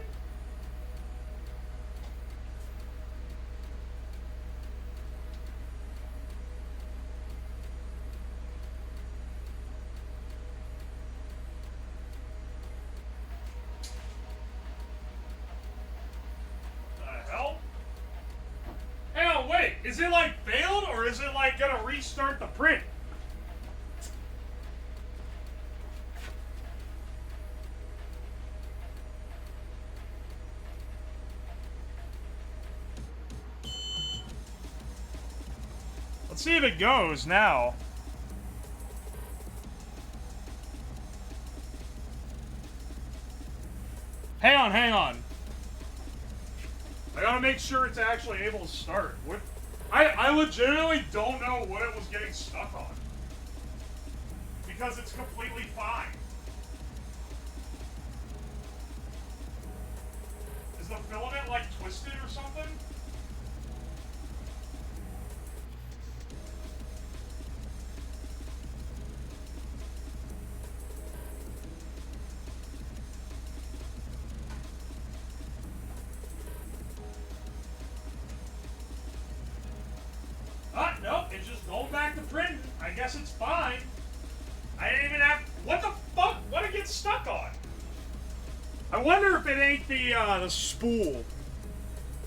The hell? Hang on, wait. Is it like failed or is it like gonna restart the print? Let's see if it goes now. Hang on, hang on. I gotta make sure it's actually able to start. What? I legitimately don't know what it was getting stuck on. Because it's completely fine. Is the filament like twisted or something? Nope, it's just going back to printing. I guess it's fine. I didn't even have... What the fuck? What did it get stuck on? I wonder if it ain't the spool.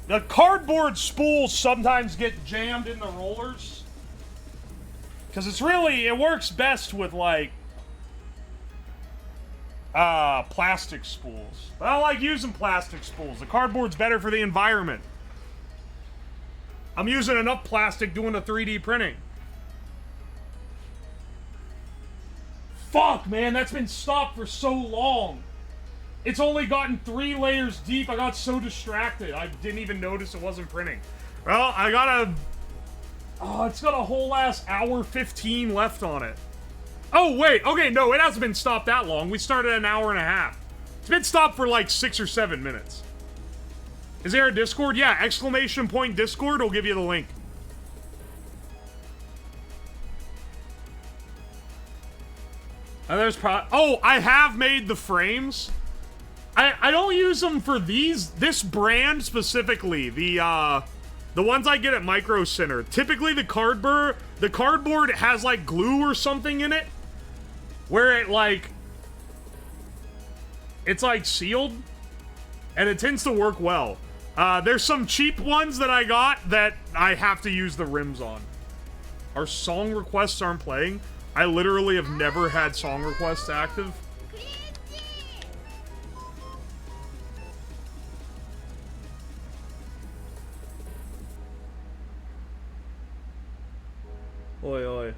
The cardboard spools sometimes get jammed in the rollers. Because it's really... It works best with, like... plastic spools. But I don't like using plastic spools. The cardboard's better for the environment. I'm using enough plastic doing the 3D printing. Fuck, man, that's been stopped for so long. It's only gotten 3 layers deep. I got so distracted. I didn't even notice it wasn't printing. Well, I got a... Oh, it's got a whole ass hour 15 left on it. Oh, wait. Okay, no, it hasn't been stopped that long. We started an hour and a half. It's been stopped for like 6 or 7 minutes. Is there a Discord? Yeah, exclamation point Discord will give you the link. And there's oh, I have made the frames. I don't use them for this brand specifically. The ones I get at Micro Center. Typically the cardboard has like glue or something in it. Where it like... It's like sealed. And it tends to work well. There's some cheap ones that I got that I have to use the rims on. Our song requests aren't playing. I literally have never had song requests active. Oi, oi.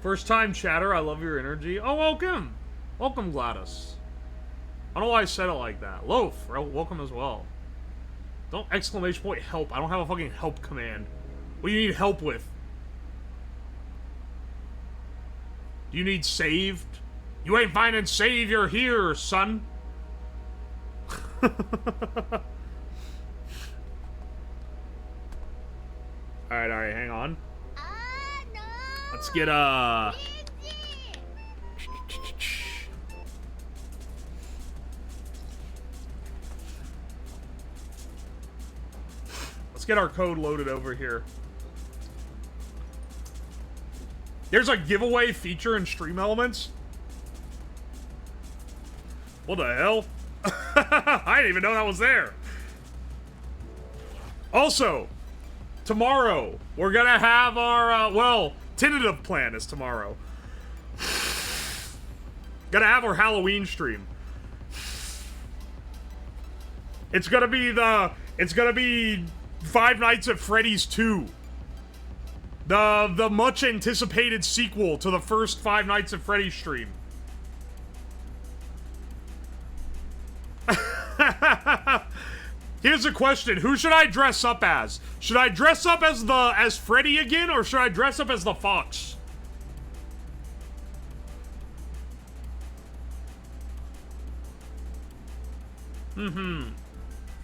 First time chatter, I love your energy. Oh, welcome! Welcome, Gladys. I don't know why I said it like that. Loaf, welcome as well. Don't exclamation point help. I don't have a fucking help command. What do you need help with? Do you need saved? You ain't finding savior here, son. Alright, hang on. Let's get, Let's get our code loaded over here. There's a giveaway feature in Stream Elements. What the hell? I didn't even know that was there. Also, tomorrow, we're gonna have our, well, tentative plan is tomorrow. Gonna have our Halloween stream. It's gonna be Five Nights at Freddy's 2. The much anticipated sequel to the first Five Nights at Freddy's stream. Here's a question. Who should I dress up as? Should I dress up as Freddy again, or should I dress up as the fox?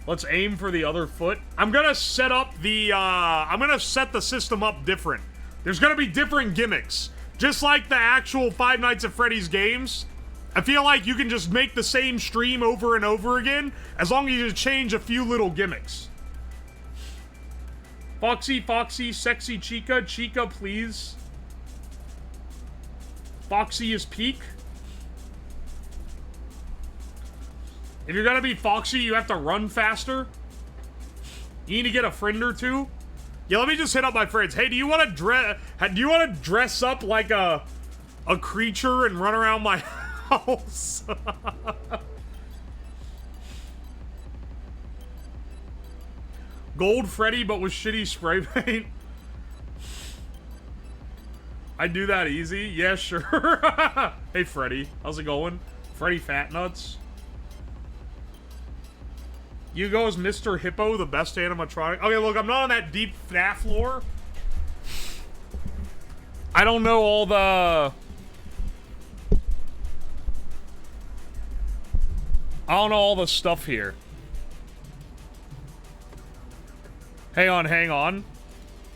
Let's aim for the other foot. I'm gonna set up the, I'm gonna set the system up different. There's gonna be different gimmicks. Just like the actual Five Nights at Freddy's games, I feel like you can just make the same stream over and over again, as long as you change a few little gimmicks. Foxy, Foxy, sexy Chica, Chica, please. Foxy is peak. If you're gonna be Foxy, you have to run faster. You need to get a friend or two. Yeah, let me just hit up my friends. Hey, do you want to dress up like a creature and run around my house? Gold Freddy, but with shitty spray paint. I do that easy. Yeah, sure. Hey, Freddy, how's it going? Freddy Fat Nuts. You go as Mr. Hippo, the best animatronic. Okay, look, I'm not on that deep FNAF lore. I don't know all the... I don't know all the stuff here. Hang on.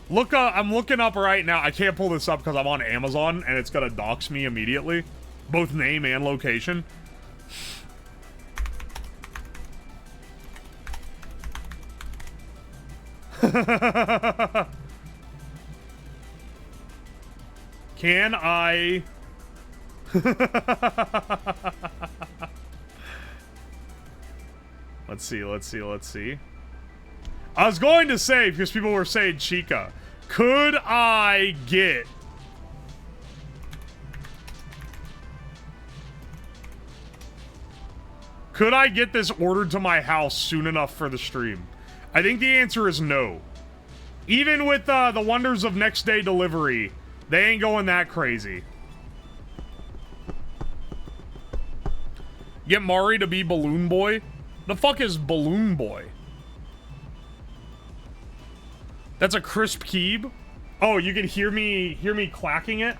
Look up, I'm looking up right now. I can't pull this up because I'm on Amazon and it's gonna dox me immediately. Both name and location. Can I... Let's see. I was going to say, because people were saying Chica, could I get... Could I get this ordered to my house soon enough for the stream? I think the answer is no. Even with the wonders of next day delivery, they ain't going that crazy. Get Mari to be Balloon Boy? The fuck is Balloon Boy? That's a crisp keeb? Oh, you can hear me clacking it?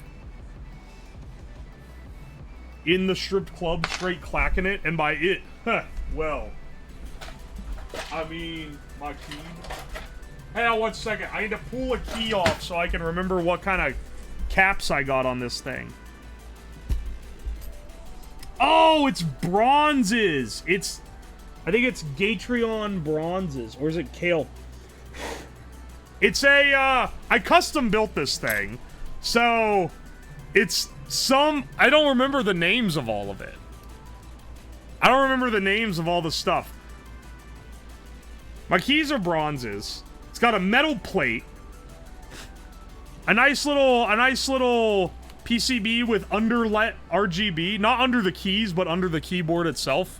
In the strip club, straight clacking it, and by it, well, I mean, my key. Hang on 1 second, I need to pull a key off so I can remember what kind of caps I got on this thing. Oh, it's bronzes! I think it's Gatreon bronzes, or is it Kale? It's a, I custom built this thing, so it's I don't remember the names of all of it. I don't remember the names of all the stuff. My keys are bronzes. It's got a metal plate. A nice little PCB with underlet RGB. Not under the keys, but under the keyboard itself.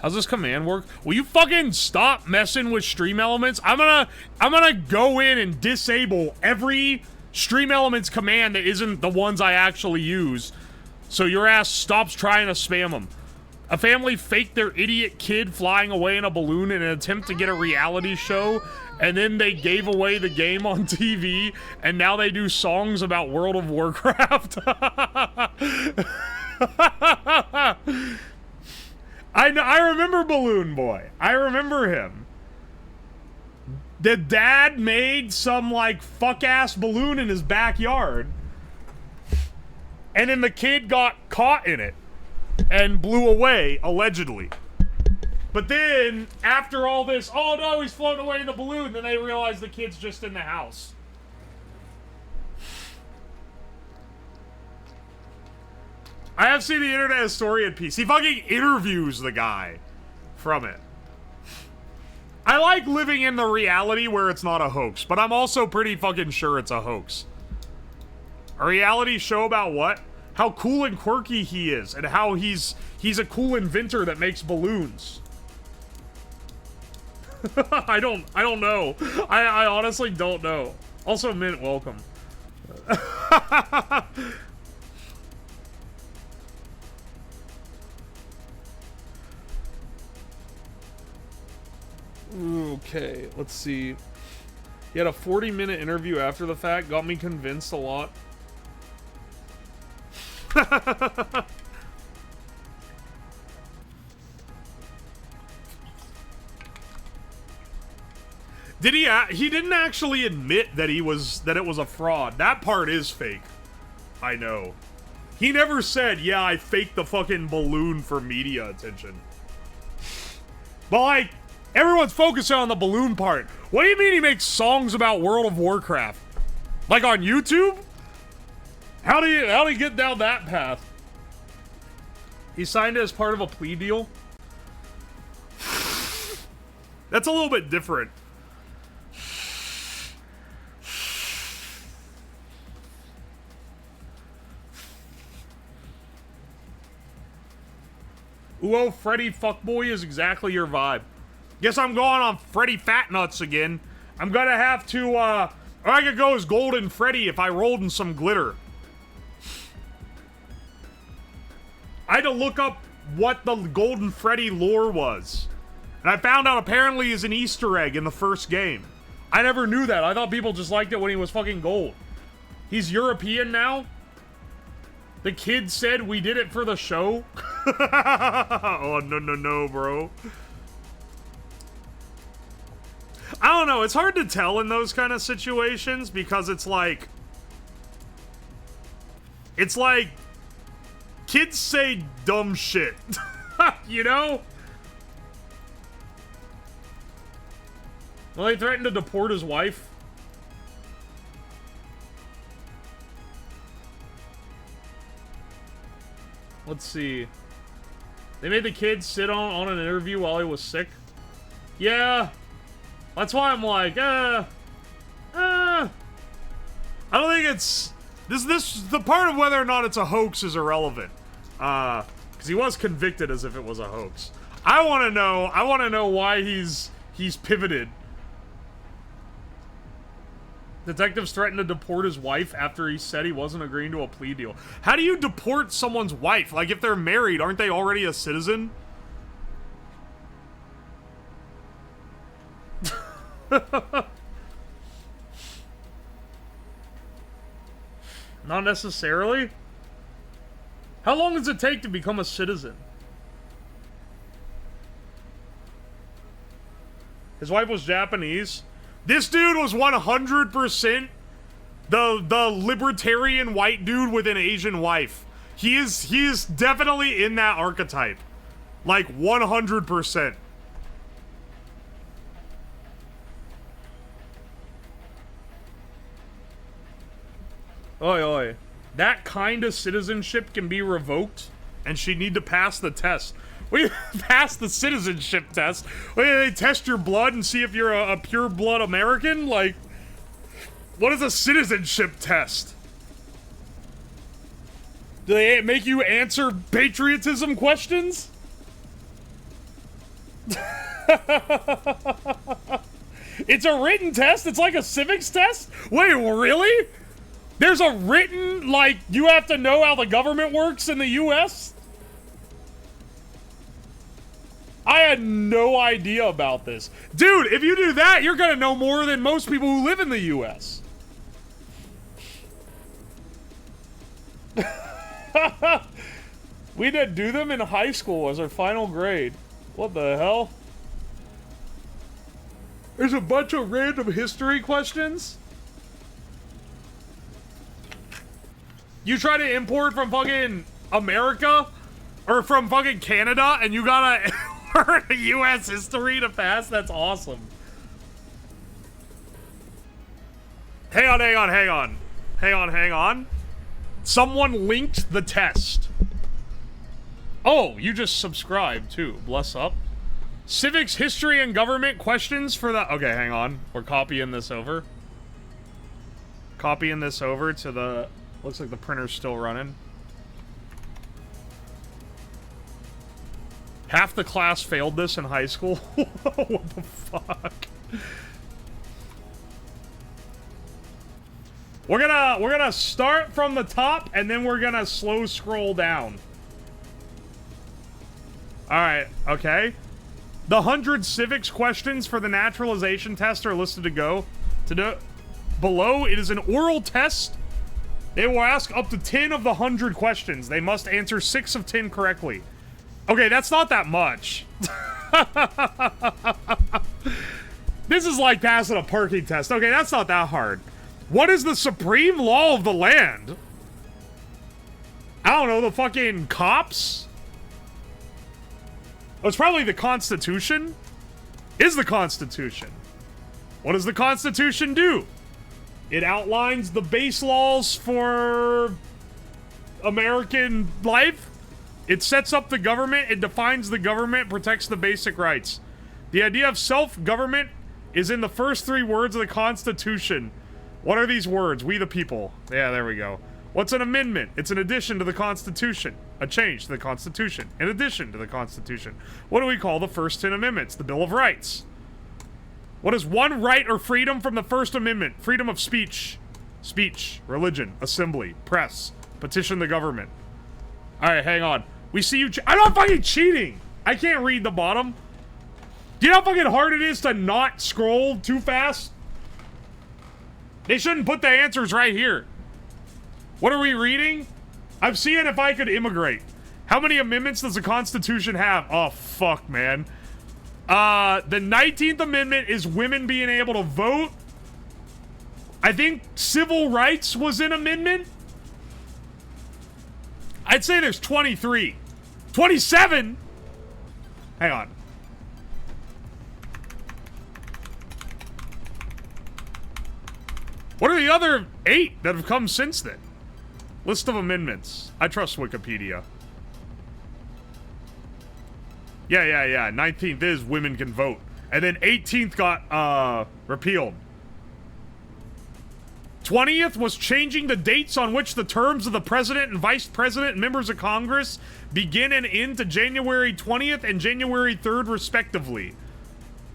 How's this command work? Will you fucking stop messing with Stream Elements? I'm gonna go in and disable every Stream Elements command that isn't the ones I actually use, so your ass stops trying to spam them. A family faked their idiot kid flying away in a balloon in an attempt to get a reality show, and then they gave away the game on TV, and now they do songs about World of Warcraft. I remember Balloon Boy. I remember him. The dad made some, like, fuck-ass balloon in his backyard, and then the kid got caught in it and blew away, allegedly. But then, after all this, oh no, he's floating away in the balloon, then they realize the kid's just in the house. I have seen the Internet Historian piece. He fucking interviews the guy from it. I like living in the reality where it's not a hoax, but I'm also pretty fucking sure it's a hoax. A reality show about what? How cool and quirky he is, and how he's a cool inventor that makes balloons. I don't know. I honestly don't know. Also, Mint, welcome. Okay, let's see. He had a 40-minute interview after the fact, got me convinced a lot. Did he didn't actually admit that it was a fraud. That part is fake. I know. He never said, yeah, I faked the fucking balloon for media attention. But like, everyone's focusing on the balloon part. What do you mean he makes songs about World of Warcraft? Like on YouTube? How do you get down that path? He signed it as part of a plea deal? That's a little bit different. Ooh, oh, Freddy Fuckboy is exactly your vibe. Guess I'm going on Freddy Fat Nuts again. I'm gonna have to, or I could go as Golden Freddy if I rolled in some glitter. I had to look up what the Golden Freddy lore was. And I found out apparently is an Easter egg in the first game. I never knew that. I thought people just liked it when he was fucking gold. He's European now? The kid said we did it for the show? Oh, no, bro. I don't know. It's hard to tell in those kind of situations because it's like... Kids say dumb shit. You know? Well, they threatened to deport his wife. Let's see. They made the kid sit on an interview while he was sick. Yeah. That's why I'm like, I don't think it's... the part of whether or not it's a hoax is irrelevant. Because he was convicted as if it was a hoax. I want to know why he's pivoted. Detectives threatened to deport his wife after he said he wasn't agreeing to a plea deal. How do you deport someone's wife? Like, if they're married, aren't they already a citizen? Not necessarily. How long does it take to become a citizen? His wife was Japanese. This dude was 100% the libertarian white dude with an Asian wife. He is definitely in that archetype. Like 100%. Oi, oi. That kind of citizenship can be revoked, and she'd need to pass the test. We pass the citizenship test. They test your blood and see if you're a pure blood American? Like, what is a citizenship test? Do they make you answer patriotism questions? It's a written test? It's like a civics test? Wait, really? There's a written, like, you have to know how the government works in the US? I had no idea about this. Dude, if you do that, you're gonna know more than most people who live in the US. We didn't do them in high school as our final grade. What the hell? There's a bunch of random history questions. You try to import from fucking America? Or from fucking Canada, and you gotta... for U.S. history to pass? That's awesome. Hang on. Someone linked the test. Oh, you just subscribed too. Bless up. Civics, history, and government questions for the... Okay, hang on. We're copying this over. Copying this over to the... Looks like the printer's still running. Half the class failed this in high school. What the fuck? We're gonna start from the top, and then we're gonna slow scroll down. Alright, okay. The 100 civics questions for the naturalization test are listed to go. Below, it is an oral test. They will ask up to 10 of the 100 questions. They must answer 6 of 10 correctly. Okay, that's not that much. This is like passing a parking test. Okay, that's not that hard. What is the supreme law of the land? I don't know, the fucking cops? Oh, it's probably the Constitution. Is the Constitution. What does the Constitution do? It outlines the base laws for American life. It sets up the government. It defines the government, protects the basic rights. The idea of self-government is in the first 3 words of the Constitution. What are these words? We the people. Yeah, there we go. What's an amendment? It's an addition to the Constitution. A change to the Constitution. In addition to the Constitution. What do we call the first 10 amendments? The Bill of Rights. What is one right or freedom from the First Amendment? Freedom of speech. Speech, religion, assembly, press, petition the government. Alright, hang on. We see you I'm not fucking cheating! I can't read the bottom. Do you know how fucking hard it is to not scroll too fast? They shouldn't put the answers right here. What are we reading? I'm seeing if I could immigrate. How many amendments does the Constitution have? Oh, fuck, man. The 19th Amendment is women being able to vote. I think civil rights was an amendment. I'd say there's 23. 27? Hang on. What are the other 8 that have come since then? List of amendments. I trust Wikipedia. Yeah. 19th is women can vote. And then 18th got, repealed. 20th was changing the dates on which the terms of the president and vice president and members of Congress begin and end to January 20th and January 3rd, respectively.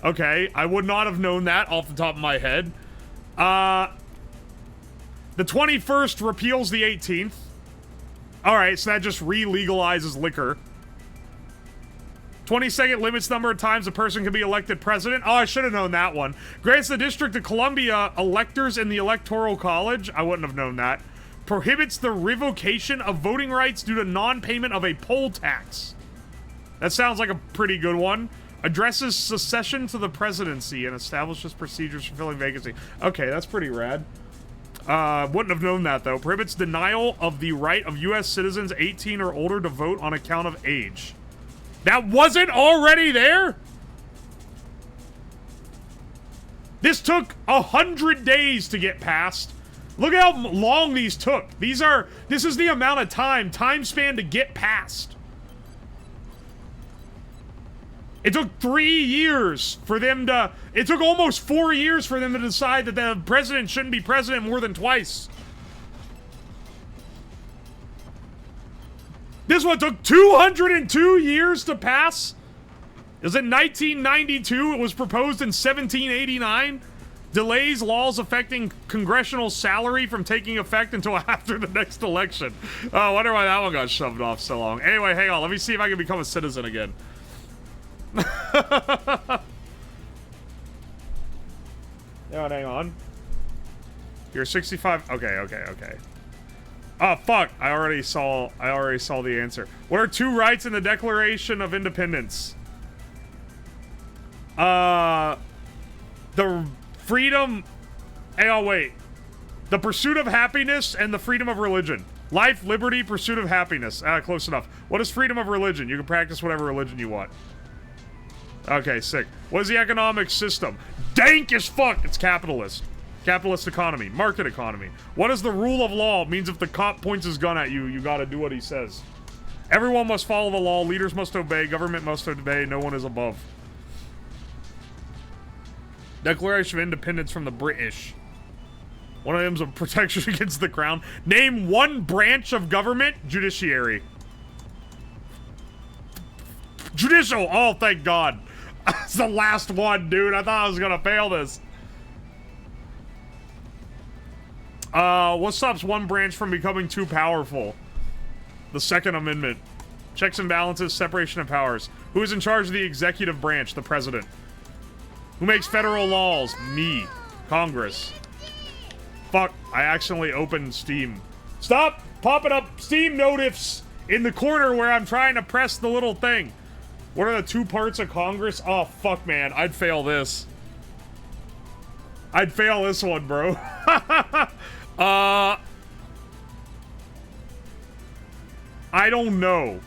Okay, I would not have known that off the top of my head. The 21st repeals the 18th. Alright, so that just re-legalizes liquor. 22nd limits number of times a person can be elected president. Oh, I should have known that one. Grants the District of Columbia electors in the Electoral College. I wouldn't have known that. Prohibits the revocation of voting rights due to non-payment of a poll tax. That sounds like a pretty good one. Addresses succession to the presidency and establishes procedures for filling vacancy. Okay, that's pretty rad. Wouldn't have known that, though. Prohibits denial of the right of U.S. citizens 18 or older to vote on account of age. That wasn't already there? This took 100 days to get passed. Look at how long these took. This is the amount of time span to get passed. It took 3 years for them to... It took almost 4 years for them to decide that the president shouldn't be president more than twice. This one took 202 years to pass. It was in 1992. It was proposed in 1789. Delays laws affecting congressional salary from taking effect until after the next election. Oh, I wonder why that one got shoved off so long. Anyway, hang on. Let me see if I can become a citizen again. Hang on. You're 65. Okay. Oh, fuck. I already saw the answer. What are 2 rights in the Declaration of Independence? The freedom... Hang on, wait. The pursuit of happiness and the freedom of religion. Life, liberty, pursuit of happiness. Close enough. What is freedom of religion? You can practice whatever religion you want. Okay, sick. What is the economic system? Dank as fuck! It's capitalist. Capitalist economy. Market economy. What is the rule of law? It means if the cop points his gun at you, you gotta do what he says. Everyone must follow the law. Leaders must obey. Government must obey. No one is above. Declaration of Independence from the British. One of them's a protection against the crown. Name one branch of government. Judiciary. Judicial. Oh, thank God. That's the last one, dude. I thought I was gonna fail this. What stops one branch from becoming too powerful? The Second Amendment. Checks and balances, separation of powers. Who is in charge of the executive branch? The president. Who makes federal laws? Me. Congress. Fuck, I accidentally opened Steam. Stop popping up Steam notifs in the corner where I'm trying to press the little thing. What are the two parts of Congress? Oh, fuck, man. I'd fail this. I'd fail this one, bro. I don't know.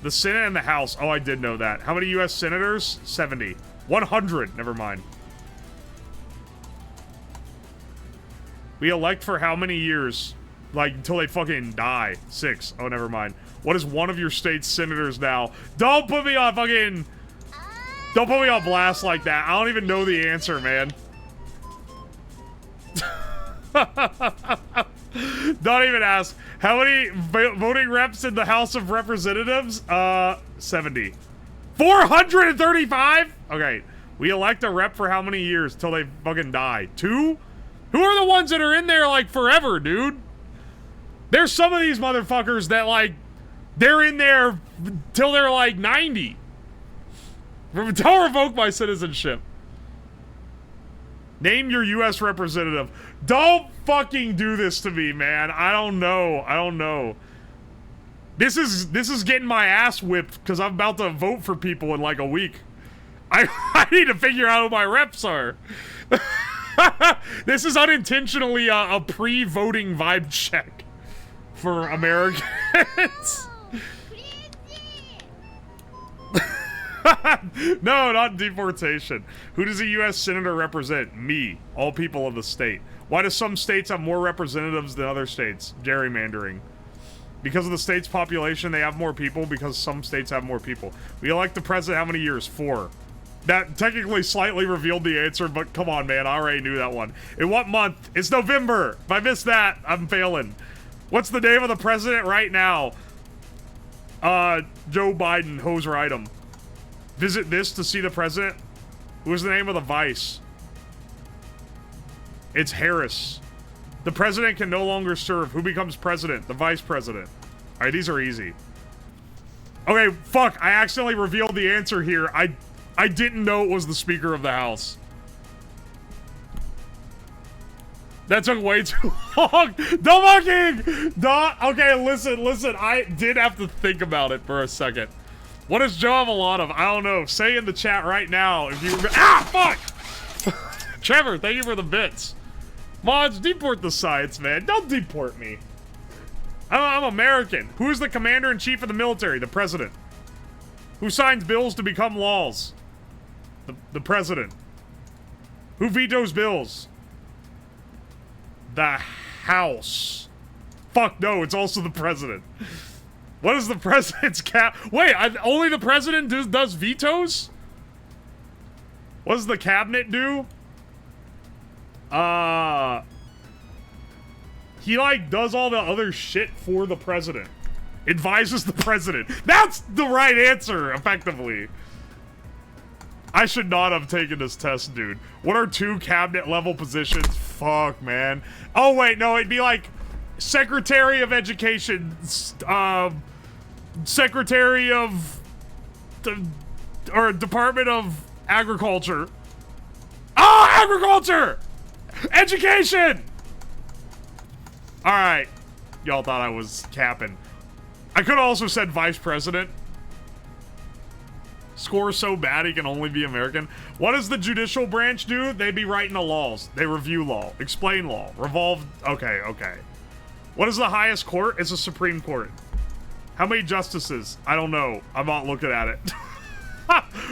The Senate and the House. Oh, I did know that. How many U.S. senators? 70. 100. Never mind. We elect for how many years? Like, until they fucking die. 6. Oh, never mind. What is one of your state's senators now? Don't put me on fucking... Don't put me on blast like that. I don't even know the answer, man. Don't even ask. How many voting reps in the House of Representatives? 70. 435? Okay. We elect a rep for how many years till they fucking die? 2? Who are the ones that are in there, like, forever, dude? There's some of these motherfuckers that, like, they're in there till they're, like, 90. Don't revoke my citizenship. Name your U.S. representative. Don't fucking do this to me, man. I don't know. I don't know. This is getting my ass whipped because I'm about to vote for people in like a week. I need to figure out who my reps are. This is unintentionally a pre-voting vibe check for Americans. No, not deportation. Who does a U.S. senator represent? Me. All people of the state. Why do some states have more representatives than other states? Gerrymandering. Because of the state's population, they have more people. Because some states have more people. We elect the president how many years? 4. That technically slightly revealed the answer, but come on, man. I already knew that one. In what month? It's November. If I miss that, I'm failing. What's the name of the president right now? Joe Biden. Hoser item. Visit this to see the president. Who is the name of the vice? It's Harris. The president can no longer serve. Who becomes president? The vice president. Alright, these are easy. Okay, fuck. I accidentally revealed the answer here. I didn't know it was the Speaker of the House. That took way too long. Debunking! Okay, listen. I did have to think about it for a second. What does Joe have a lot of? I don't know. Say in the chat right now if you remember. Ah, fuck! Trevor, thank you for the bits. Mods, deport the science, man. Don't deport me. I'm American. Who is the commander-in-chief of the military? The president. Who signs bills to become laws? The president. Who vetoes bills? The House. Fuck no, it's also the president. What is the president's cap? Wait, only the president does vetoes? What does the cabinet do? He, like, does all the other shit for the president. Advises the president. That's the right answer, effectively. I should not have taken this test, dude. What are 2 cabinet-level positions? Fuck, man. Oh, wait, no, it'd be like Secretary of Education, Secretary of... or Department of Agriculture. Oh, agriculture! Education! Alright. Y'all thought I was capping. I could have also said vice president. Score so bad he can only be American. What does the judicial branch do? They be writing the laws. They review law. Explain law. Revolve... Okay, okay. What is the highest court? It's a Supreme Court. How many justices? I don't know. I'm not looking at it.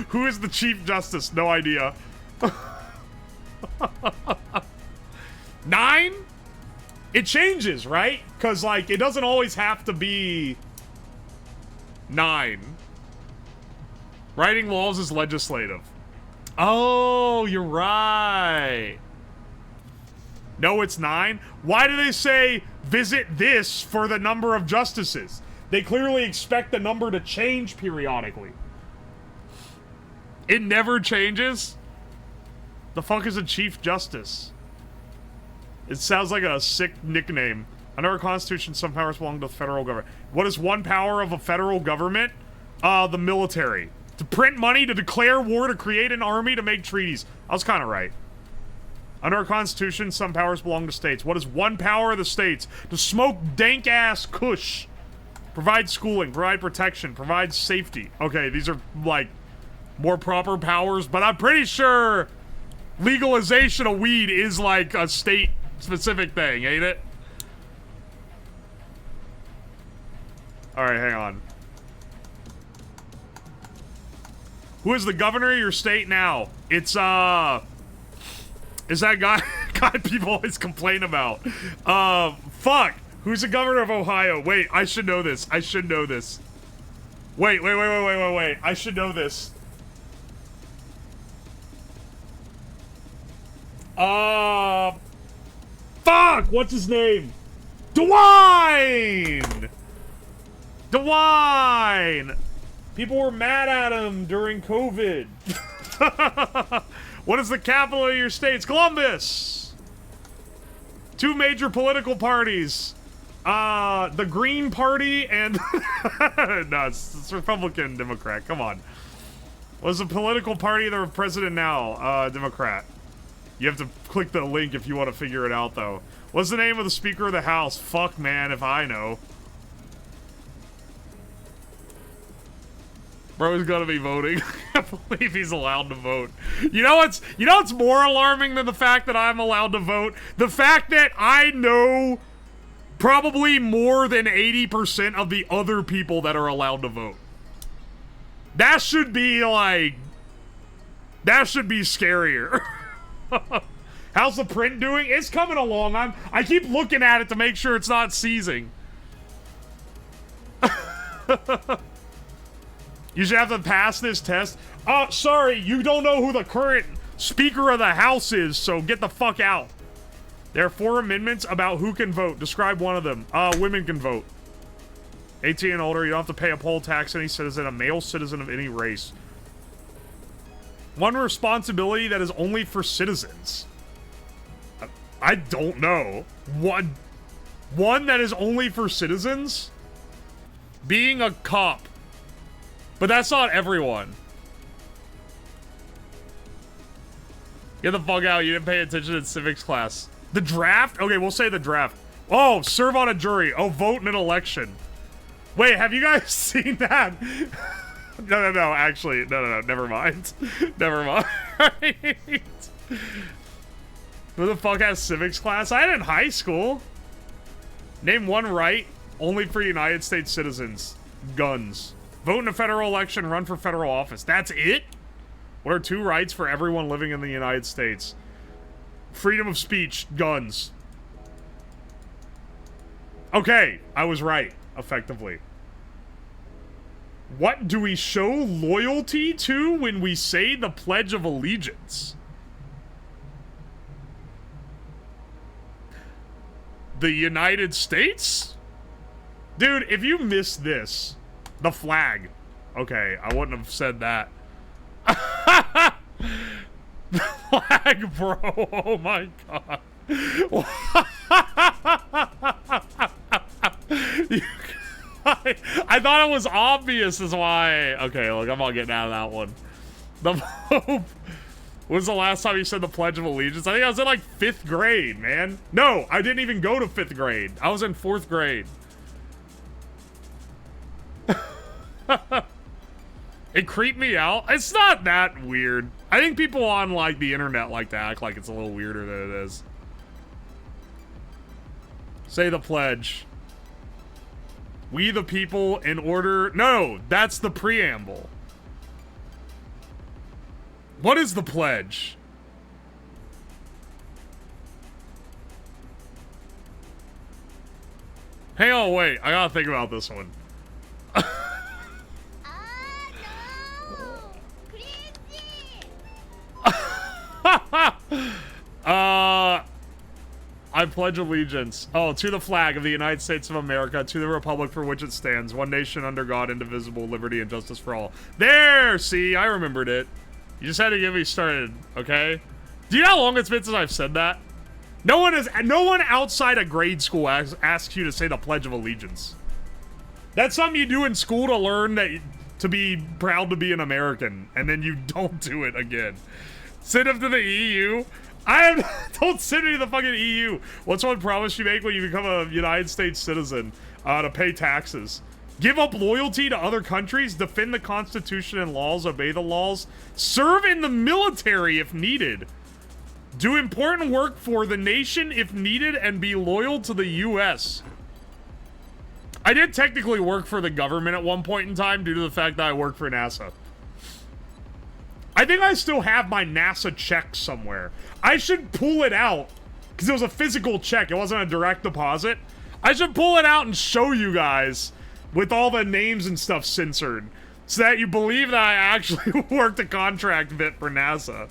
Who is the Chief Justice? No idea. 9? It changes, right? Because, like, it doesn't always have to be 9. Writing laws is legislative. Oh, you're right. No, it's 9. Why do they say visit this for the number of justices? They clearly expect the number to change periodically. It never changes? The fuck is a Chief Justice? It sounds like a sick nickname. Under our Constitution, some powers belong to the federal government. What is one power of a federal government? The military. To print money, to declare war, to create an army, to make treaties. I was kind of right. Under our Constitution, some powers belong to states. What is one power of the states? To smoke dank-ass kush. Provide schooling, provide protection, provide safety. Okay, these are, like, more proper powers, but I'm pretty sure legalization of weed is, like, a state-specific thing, ain't it? Alright, hang on. Who is the governor of your state now? It's, is that guy people always complain about? Fuck! Who's the governor of Ohio? Wait, I should know this. I should know this. Wait. I should know this. Fuck! What's his name? DeWine! DeWine! People were mad at him during COVID. What is the capital of your state? It's Columbus! 2 major political parties. The Green Party and... no, it's Republican, Democrat. Come on. What's the political party of the president now? Democrat. You have to click the link if you want to figure it out, though. What's the name of the Speaker of the House? Fuck, man, if I know. Bro's gonna be voting. I can't believe he's allowed to vote. You know what's more alarming than the fact that I'm allowed to vote? The fact that I know probably more than 80% of the other people that are allowed to vote. That should be, like... That should be scarier. How's the print doing? It's coming along. I keep looking at it to make sure it's not seizing. You should have to pass this test. Sorry, you don't know who the current Speaker of the House is, so get the fuck out. There are 4 amendments about who can vote. Describe one of them. Women can vote. 18 and older, you don't have to pay a poll tax, any citizen, a male citizen of any race. One responsibility that is only for citizens. I don't know. One that is only for citizens? Being a cop. But that's not everyone. Get the fuck out, you didn't pay attention in civics class. The draft? Okay, we'll say the draft. Oh, serve on a jury. Oh, vote in an election. Wait, have you guys seen that? No, actually, no, never mind. Never mind. Who the fuck has civics class? I had it in high school. Name one right, only for United States citizens. Guns. Vote in a federal election, run for federal office. That's it? What are 2 rights for everyone living in the United States? Freedom of speech, guns. Okay, I was right, effectively. What do we show loyalty to when we say the Pledge of Allegiance? The United States? Dude, if you missed this... The flag. Okay, I wouldn't have said that. The flag, bro. Oh my god. I thought it was obvious is why. Okay, look, I'm not getting out of that one. The Pope. When was the last time you said the Pledge of Allegiance? I think I was in like 5th grade, man. No, I didn't even go to 5th grade. I was in 4th grade. It creeped me out. It's not that weird. I think people on like the internet like to act like it's a little weirder than it is. Say the pledge. We the people in order... No, that's the preamble. What is the pledge? Hang on, wait. I gotta think about this one. I pledge allegiance. Oh, to the flag of the United States of America, to the republic for which it stands, one nation under God, indivisible, liberty and justice for all. There! See, I remembered it. You just had to get me started, okay? Do you know how long it's been since I've said that? No one outside of grade school asks you to say the Pledge of Allegiance. That's something you do in school to learn that to be proud to be an American, and then you don't do it again. Send them to the EU. Don't send me to the fucking EU. What's one promise you make when you become a United States citizen? To pay taxes. Give up loyalty to other countries, defend the Constitution and laws, obey the laws, serve in the military if needed, do important work for the nation if needed, and be loyal to the U.S. I did technically work for the government at one point in time due to the fact that I worked for NASA. I think I still have my NASA check somewhere. I should pull it out, because it was a physical check. It wasn't a direct deposit. I should pull it out and show you guys with all the names and stuff censored, so that you believe that I actually worked a contract bit for NASA.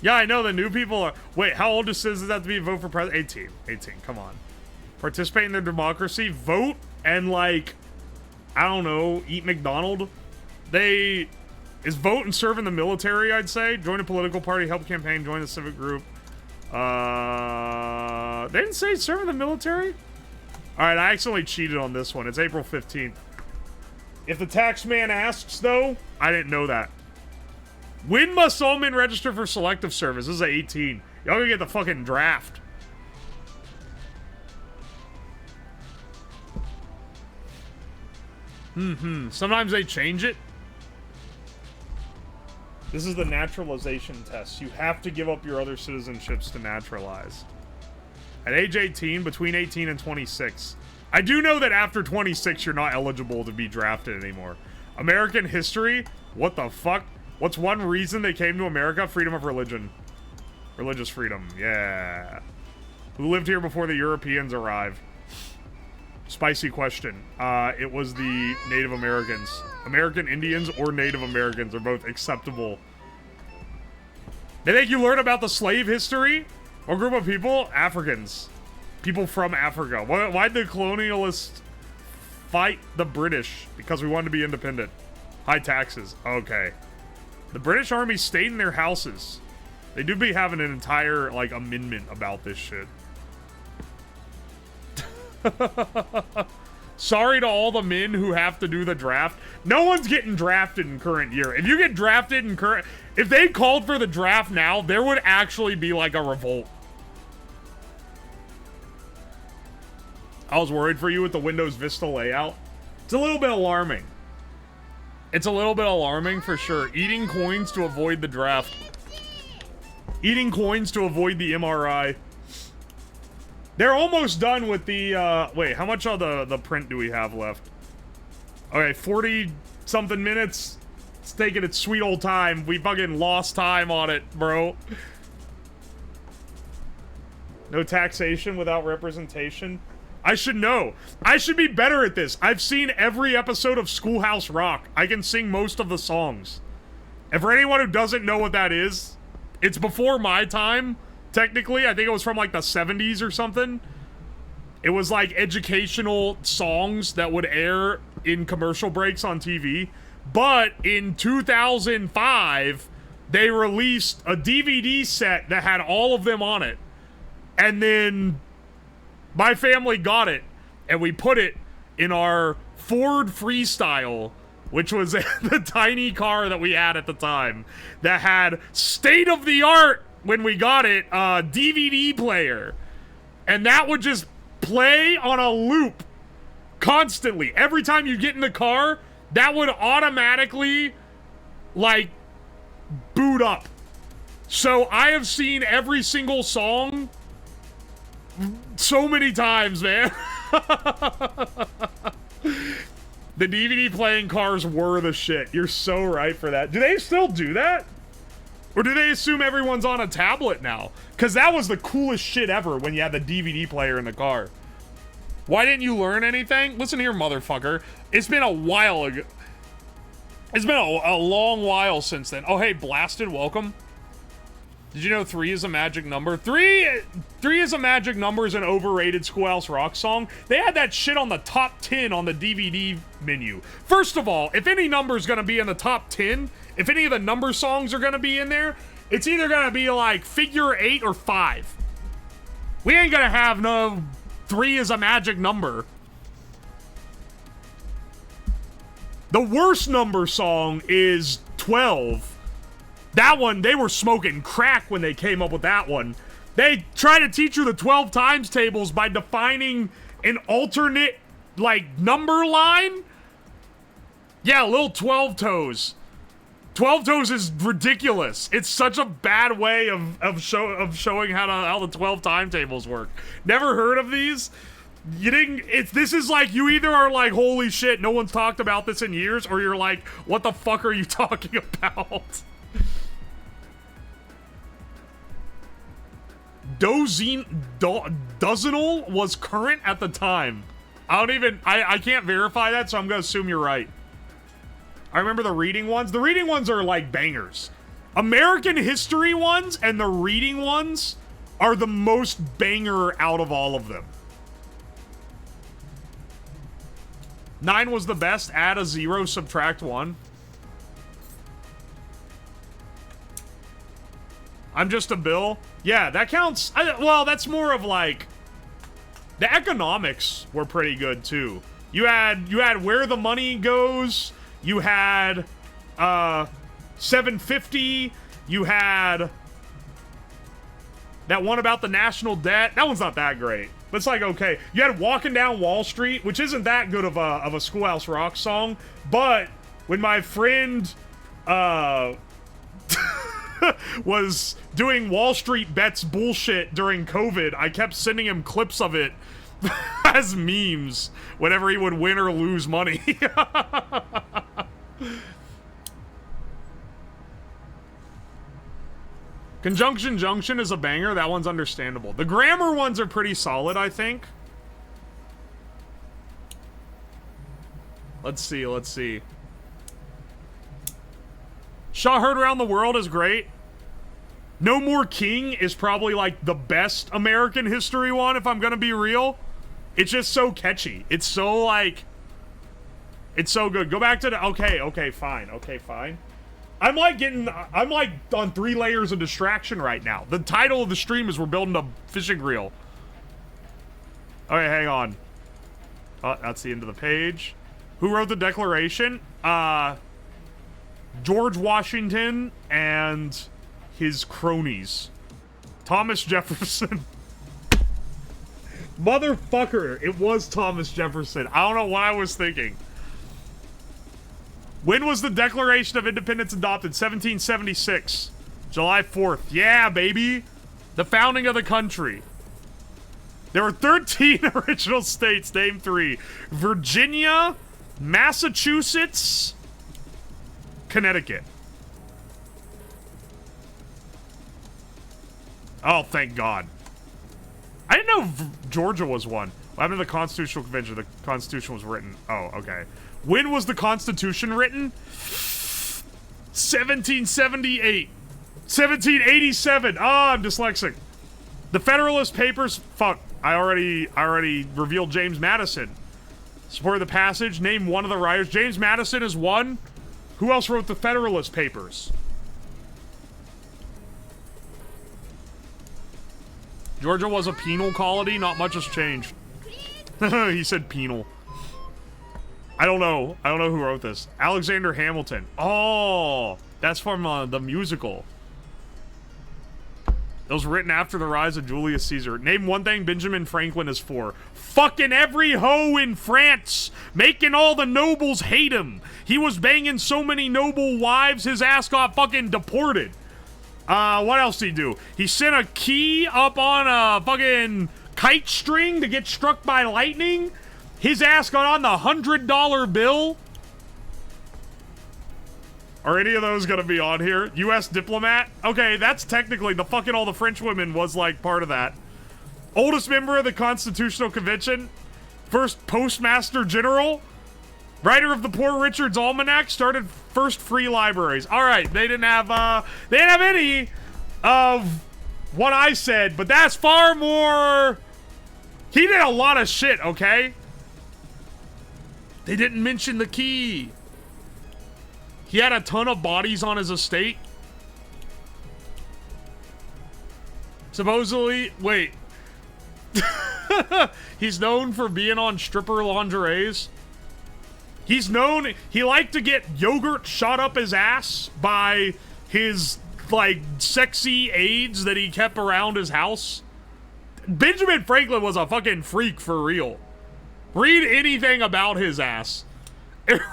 Yeah, I know the new people are... Wait, how old do citizens have to be to vote for president? 18. 18, come on. Participate in their democracy, vote, and like, I don't know, eat McDonald's. Is vote and serve in the military, I'd say. Join a political party, help campaign, join a civic group. They didn't say serve in the military? Alright, I accidentally cheated on this one. It's April 15th. If the tax man asks, though, I didn't know that. When must all men register for selective service? This is at 18. Y'all gonna get the fucking draft. Sometimes they change it. This is the naturalization test. You have to give up your other citizenships to naturalize. At age 18, between 18 and 26. I do know that after 26, you're not eligible to be drafted anymore. American history? What the fuck? What's one reason they came to America? Freedom of religion. Religious freedom, yeah. Who lived here before the Europeans arrived? Spicy question. It was the Native Americans. American Indians or Native Americans are both acceptable. They think you learn about the slave history? What group of people? Africans. People from Africa. Why'd the colonialists fight the British? Because we wanted to be independent. High taxes. Okay. The British Army stayed in their houses. They do be having an entire, like, amendment about this shit. Sorry to all the men who have to do the draft. No one's getting drafted in current year. If you get drafted in current... If they called for the draft now, there would actually be, like, a revolt. I was worried for you with the Windows Vista layout. It's a little bit alarming. It's a little bit alarming for sure. Eating coins to avoid the draft. Eating coins to avoid the MRI. They're almost done with the, wait, how much of the print do we have left? Okay, 40-something minutes. It's taking its sweet old time. We fucking lost time on it, bro. No taxation without representation. I should know. I should be better at this. I've seen every episode of Schoolhouse Rock. I can sing most of the songs. And for anyone who doesn't know what that is, it's before my time, technically. I think it was from like the 70s or something. It was like educational songs that would air in commercial breaks on TV. But in 2005, they released a DVD set that had all of them on it. And then my family got it, and we put it in our Ford Freestyle, which was the tiny car that we had at the time, that had state-of-the-art, when we got it, DVD player. And that would just play on a loop constantly. Every time you get in the car, that would automatically, like, boot up. So I have seen every single song so many times, man. The DVD playing cars were the shit. You're so right for that. Do they still do that? Or do they assume everyone's on a tablet now? Because that was the coolest shit ever when you had the DVD player in the car. Why didn't you learn anything? Listen here, motherfucker. It's been a while ago. It's been a long while since then. Oh, hey, Blasted, welcome. Did you know 3 is a magic number? 3 is a magic number is an overrated Schoolhouse Rock song. They had that shit on the top 10 on the DVD menu. First of all, if any number is going to be in the top 10, if any of the number songs are going to be in there, it's either going to be like figure 8 or 5. We ain't going to have no 3 is a magic number. The worst number song is 12. That one, they were smoking crack when they came up with that one. They try to teach you the 12 times tables by defining an alternate, like, number line. Yeah, little 12 toes. 12 toes is ridiculous. It's such a bad way of showing how the 12 timetables work. Never heard of these? You didn't, this is like, you either are like, holy shit, no one's talked about this in years, or you're like, what the fuck are you talking about? Dozenal was current at the time. I can't verify that, so I'm gonna assume you're right. I remember the reading ones. The reading ones are like bangers. American history ones and the reading ones are the most banger out of all of them. 9 was the best. Add a 0, subtract 1. I'm just a bill. Yeah, that counts. Well, that's more of like... The economics were pretty good, too. You had Where the Money Goes. You had 750. You had that one about the national debt. That one's not that great. But it's like, okay. You had Walking Down Wall Street, which isn't that good of a Schoolhouse Rock song. But when my friend was doing Wall Street bets bullshit during COVID, I kept sending him clips of it as memes whenever he would win or lose money. Conjunction Junction is a banger. That one's understandable. The grammar ones are pretty solid, I think. Let's see. Shaw Heard Around the World is great. No More King is probably like the best American history one, if I'm gonna be real. It's just so catchy. It's so like... It's so good. Go back to the... Okay, fine. I'm like on 3 layers of distraction right now. The title of the stream is we're building a fishing reel. Okay, hang on. Oh, that's the end of the page. Who wrote the Declaration? George Washington and his cronies. Thomas Jefferson. Motherfucker, it was Thomas Jefferson. I don't know what I was thinking. When was the Declaration of Independence adopted? 1776. July 4th. Yeah, baby. The founding of the country. There were 13 original states. Name 3. Virginia, Massachusetts, Connecticut. Oh, thank God. I didn't know Georgia was one. What happened to the Constitutional Convention? The Constitution was written. Oh, okay. When was the Constitution written? 1778. 1787. Ah, I'm dyslexic. The Federalist Papers. Fuck. I already revealed James Madison. Supported the passage. Name one of the writers. James Madison is one. Who else wrote the Federalist Papers? Georgia was a penal colony. Not much has changed. He said penal. I don't know who wrote this. Alexander Hamilton. Oh, that's from the musical. It was written after the rise of Julius Caesar. Name one thing Benjamin Franklin is for. Fucking every hoe in France. Making all the nobles hate him. He was banging so many noble wives, his ass got fucking deported. What else did he do? He sent a key up on a fucking kite string to get struck by lightning. His ass got on the $100 bill. Are any of those gonna be on here? U.S. diplomat? Okay, that's technically the fucking all the French women was like part of that. Oldest member of the Constitutional Convention. First Postmaster General. Writer of the Poor Richard's Almanac. Started first free libraries. All right, they didn't have any of what I said, but that's far more. He did a lot of shit, okay? They didn't mention the key. He had a ton of bodies on his estate. Supposedly, wait. He's known for being on stripper lingeries. He's known, he liked to get yogurt shot up his ass by his, like, sexy aides that he kept around his house. Benjamin Franklin was a fucking freak for real. Read anything about his ass.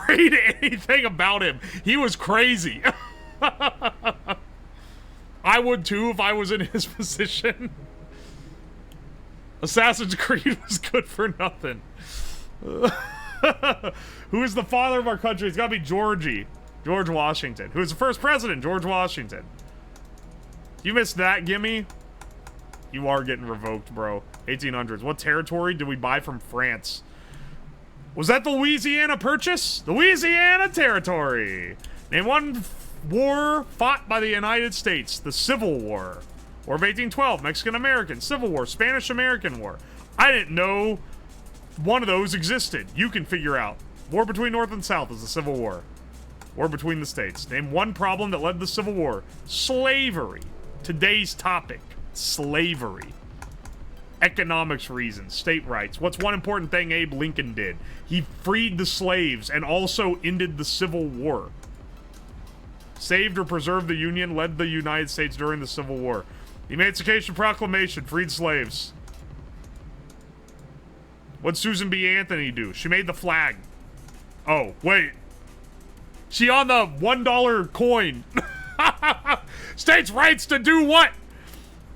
Read anything about him. He was crazy. I would too if I was in his position. Assassin's Creed was good for nothing. Who is the father of our country? It's gotta be George Washington. Who is the first president? George Washington. You missed that, gimme? You are getting revoked, bro. 1800s. What territory did we buy from France? Was that the Louisiana Purchase? The Louisiana Territory. Name one war fought by the United States. The Civil War. War of 1812. Mexican-American. Civil War. Spanish-American War. I didn't know one of those existed. You can figure out. War between North and South is the Civil War. War between the states. Name one problem that led to the Civil War. Slavery. Today's topic. Slavery. Economics reasons. State rights. What's one important thing Abe Lincoln did? He freed the slaves and also ended the Civil War. Saved or preserved the Union, led the United States during the Civil War. The Emancipation Proclamation freed slaves. What'd Susan B. Anthony do? She made the flag. Oh, wait. She on the $1 coin. States' rights to do what?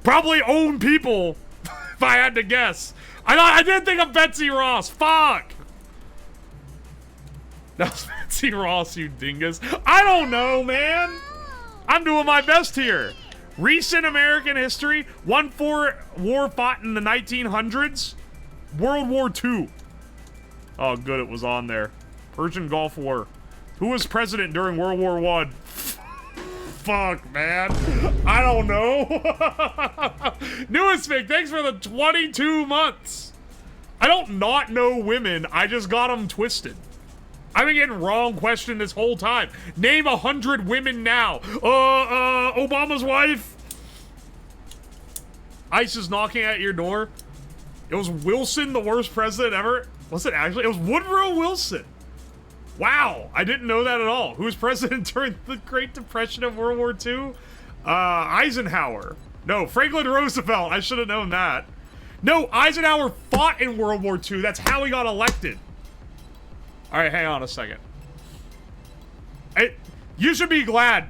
Probably own people, if I had to guess. I didn't think of Betsy Ross. Fuck. That was Betsy Ross, you dingus. I don't know, man. I'm doing my best here. Recent American history. War fought in the 1900s. World War II. Oh, good, it was on there. Persian Gulf War. Who was president during World War I? Fuck, man. I don't know. Newest Vic, thanks for the 22 months. I don't not know women. I just got them twisted. I've been getting wrong question this whole time. Name 100 women now. Obama's wife. ICE is knocking at your door. It was Wilson, the worst president ever. Was it actually? It was Woodrow Wilson. Wow, I didn't know that at all. Who was president during the Great Depression of World War II? Eisenhower. No, Franklin Roosevelt. I should have known that. No, Eisenhower fought in World War II. That's how he got elected. All right, hang on a second. You should be glad.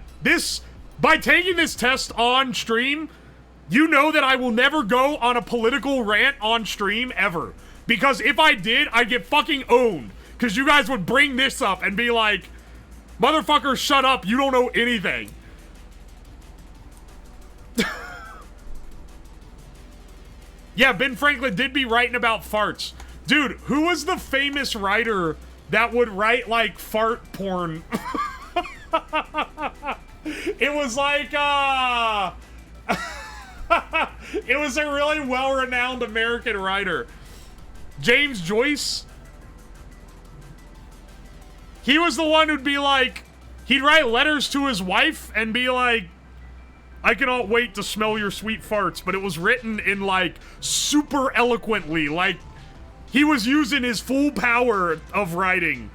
By taking this test on stream, you know that I will never go on a political rant on stream ever. Because if I did, I'd get fucking owned. Because you guys would bring this up and be like, motherfucker, shut up, you don't know anything. Yeah, Ben Franklin did be writing about farts. Dude, who was the famous writer that would write, like, fart porn? It was like, it was a really well-renowned American writer. James Joyce? He was the one who'd be like, he'd write letters to his wife and be like, I cannot wait to smell your sweet farts, but it was written in, like, super eloquently, like, he was using his full power of writing.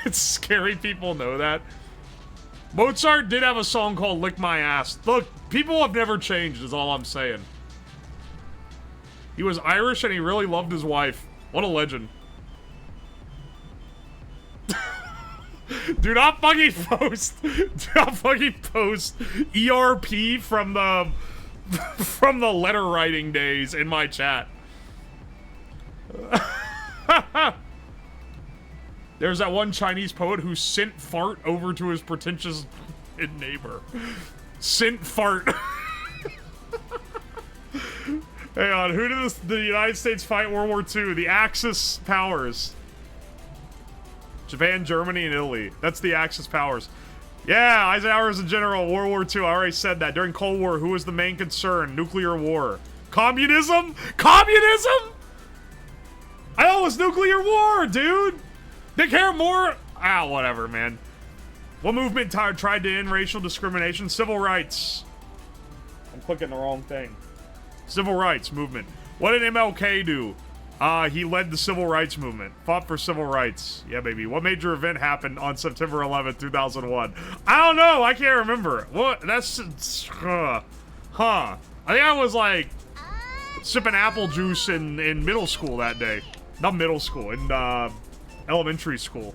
It's scary, people know that. Mozart did have a song called Lick My Ass. Look, people have never changed, is all I'm saying. He was Irish and he really loved his wife. What a legend. Do not fucking post. Do not fucking post ERP from the from the letter writing days in my chat. There's that one Chinese poet who sent fart over to his pretentious neighbor. Sent fart. Hang on, who did the United States fight World War II? The Axis powers. Japan, Germany, and Italy. That's the Axis powers. Yeah, Eisenhower is a general. World War II. I already said that. During Cold War, who was the main concern? Nuclear war. Communism? Communism? I know it was nuclear war, dude. They care more. Ah, whatever, man. What movement tried to end racial discrimination? Civil rights. I'm clicking the wrong thing. Civil rights movement. What did MLK do? He led the civil rights movement. Fought for civil rights. Yeah, baby. What major event happened on September 11th, 2001? I don't know. I can't remember. What? That's... Huh. I think I was, like, sipping apple juice in middle school that day. Not middle school. In, elementary school.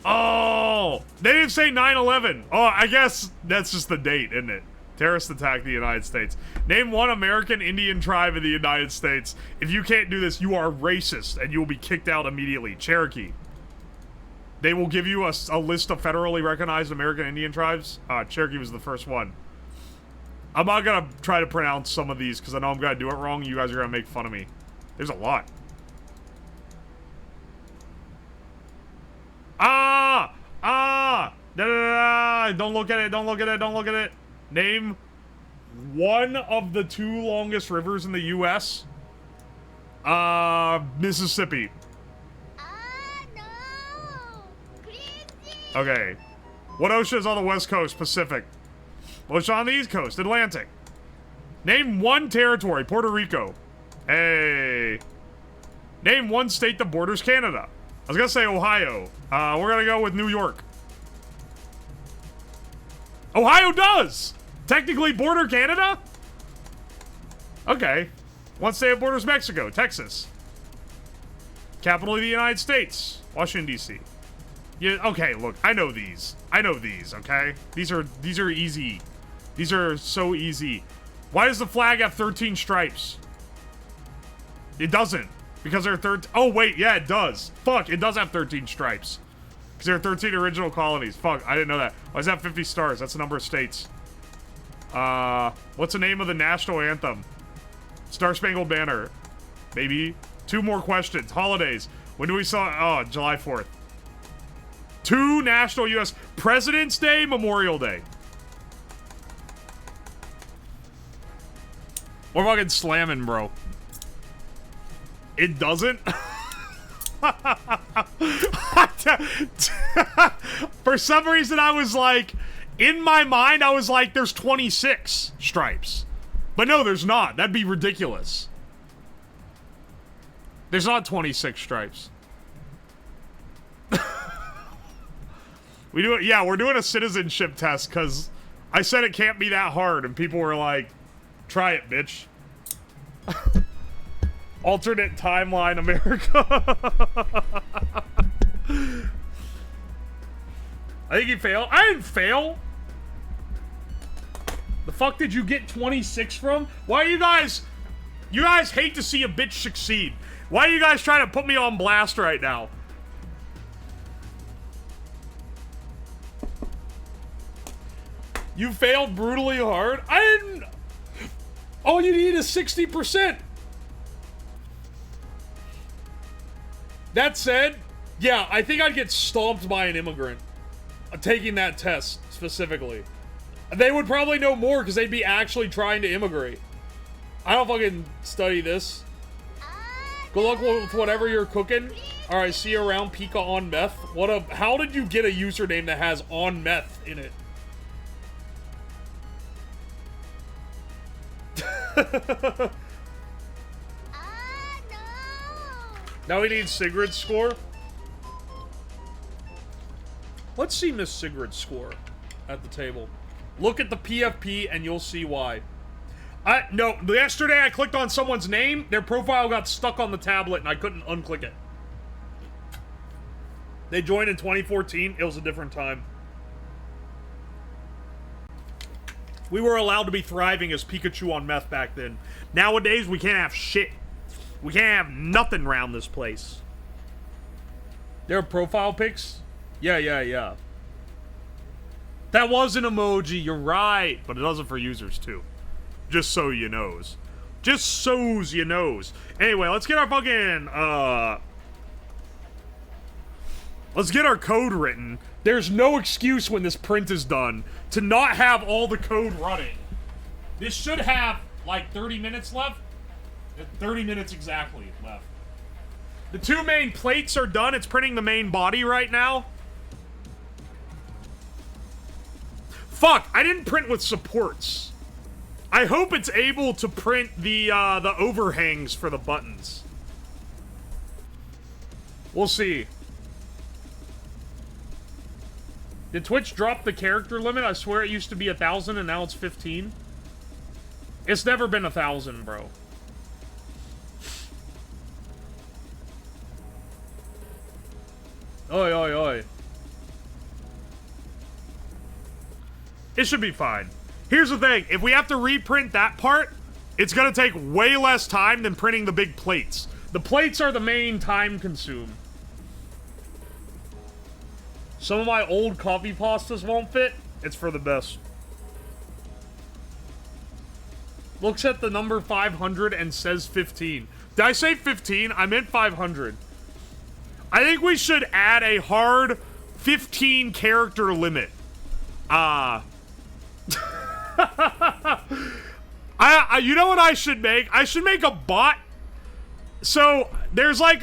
Oh! They didn't say 9/11. Oh, I guess that's just the date, isn't it? Terrorist attack the United States. Name one American Indian tribe in the United States. If you can't do this, you are racist, and you will be kicked out immediately. Cherokee. They will give you a list of federally recognized American Indian tribes. Cherokee was the first one. I'm not gonna try to pronounce some of these, because I know I'm gonna do it wrong, and you guys are gonna make fun of me. There's a lot. Don't look at it, don't look at it, don't look at it. Name one of the 2 longest rivers in the U.S. Mississippi. No. Okay. What ocean is on the west coast? Pacific. Ocean on the east coast? Atlantic. Name one territory. Puerto Rico. Hey. Name one state that borders Canada. I was gonna say Ohio. We're gonna go with New York. Ohio does! Technically border Canada? Okay. One state that borders Mexico. Texas. Capital of the United States. Washington, D.C. Yeah, okay, look. I know these. I know these, okay? These are easy. These are so easy. Why does the flag have 13 stripes? It doesn't. Because there are 13... Oh, wait. Yeah, it does. Fuck, it does have 13 stripes. Because there are 13 original colonies. Fuck, I didn't know that. Why does it have 50 stars? That's the number of states. What's the name of the national anthem? Star Spangled Banner. Maybe. 2 more questions. Holidays. When do we saw... Oh, July 4th. 2 national U.S. President's Day, Memorial Day. We're fucking slamming, bro. It doesn't? For some reason, I was like... In my mind, I was like, there's 26 stripes. But no, there's not. That'd be ridiculous. There's not 26 stripes. We do it. Yeah, we're doing a citizenship test because I said it can't be that hard, and people were like, "Try it, bitch." Alternate timeline, America. I think you failed. I didn't fail. The fuck did you get 26 from? Why are you guys... You guys hate to see a bitch succeed. Why are you guys trying to put me on blast right now? You failed brutally hard? I didn't... All you need is 60%. That said, yeah, I think I'd get stomped by an immigrant. Taking that test, specifically. They would probably know more because they'd be actually trying to immigrate. I don't fucking study this. Good luck with whatever you're cooking. Alright, see you around, Pika on meth. What a... How did you get a username that has on meth in it? No. Now we need Sigrid's score. Let's see Miss Sigrid's score at the table. Look at the PFP and you'll see why. No, yesterday I clicked on someone's name, their profile got stuck on the tablet and I couldn't unclick it. They joined in 2014, it was a different time. We were allowed to be thriving as Pikachu on meth back then. Nowadays, we can't have shit. We can't have nothing around this place. There are profile pics? Yeah. That was an emoji, you're right. But it does it for users, too. Just so you knows. Just so's you knows. Anyway, let's get our fucking, let's get our code written. There's no excuse when this print is done to not have all the code running. This should have, like, 30 minutes left. 30 minutes exactly left. The 2 main plates are done. It's printing the main body right now. Fuck, I didn't print with supports. I hope it's able to print the overhangs for the buttons. We'll see. Did Twitch drop the character limit? I swear it used to be 1,000 and now it's 15. It's never been 1,000, bro. Oi, oi, oi. It should be fine. Here's the thing. If we have to reprint that part, it's gonna take way less time than printing the big plates. The plates are the main time consume. Some of my old coffee pastas won't fit. It's for the best. Looks at the number 500 and says 15. Did I say 15? I meant 500. I think we should add a hard 15 character limit. You know what I should make? I should make a bot. So there's like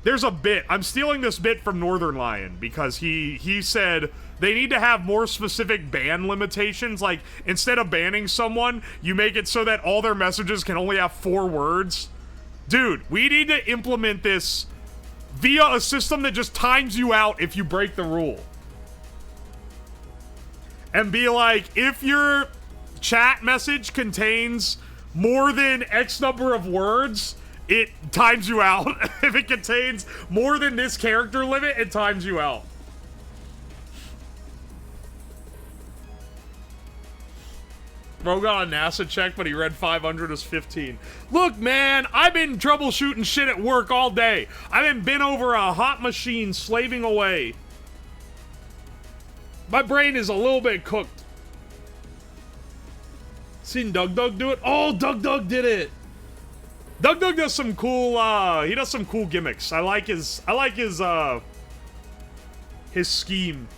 there's a bit. I'm stealing this bit from Northern Lion because he said they need to have more specific ban limitations. Like, instead of banning someone, you make it so that all their messages can only have 4 words. Dude, we need to implement this via a system that just times you out if you break the rule. And be like, if your chat message contains more than X number of words, it times you out. If it contains more than this character limit, it times you out. Bro got a NASA check, but he read 500 as 15. Look, man, I've been troubleshooting shit at work all day. I've been over a hot machine slaving away. My brain is a little bit cooked. Seen Doug do it? Oh, Doug did it! Doug does some cool, he does some cool gimmicks. I like his scheme.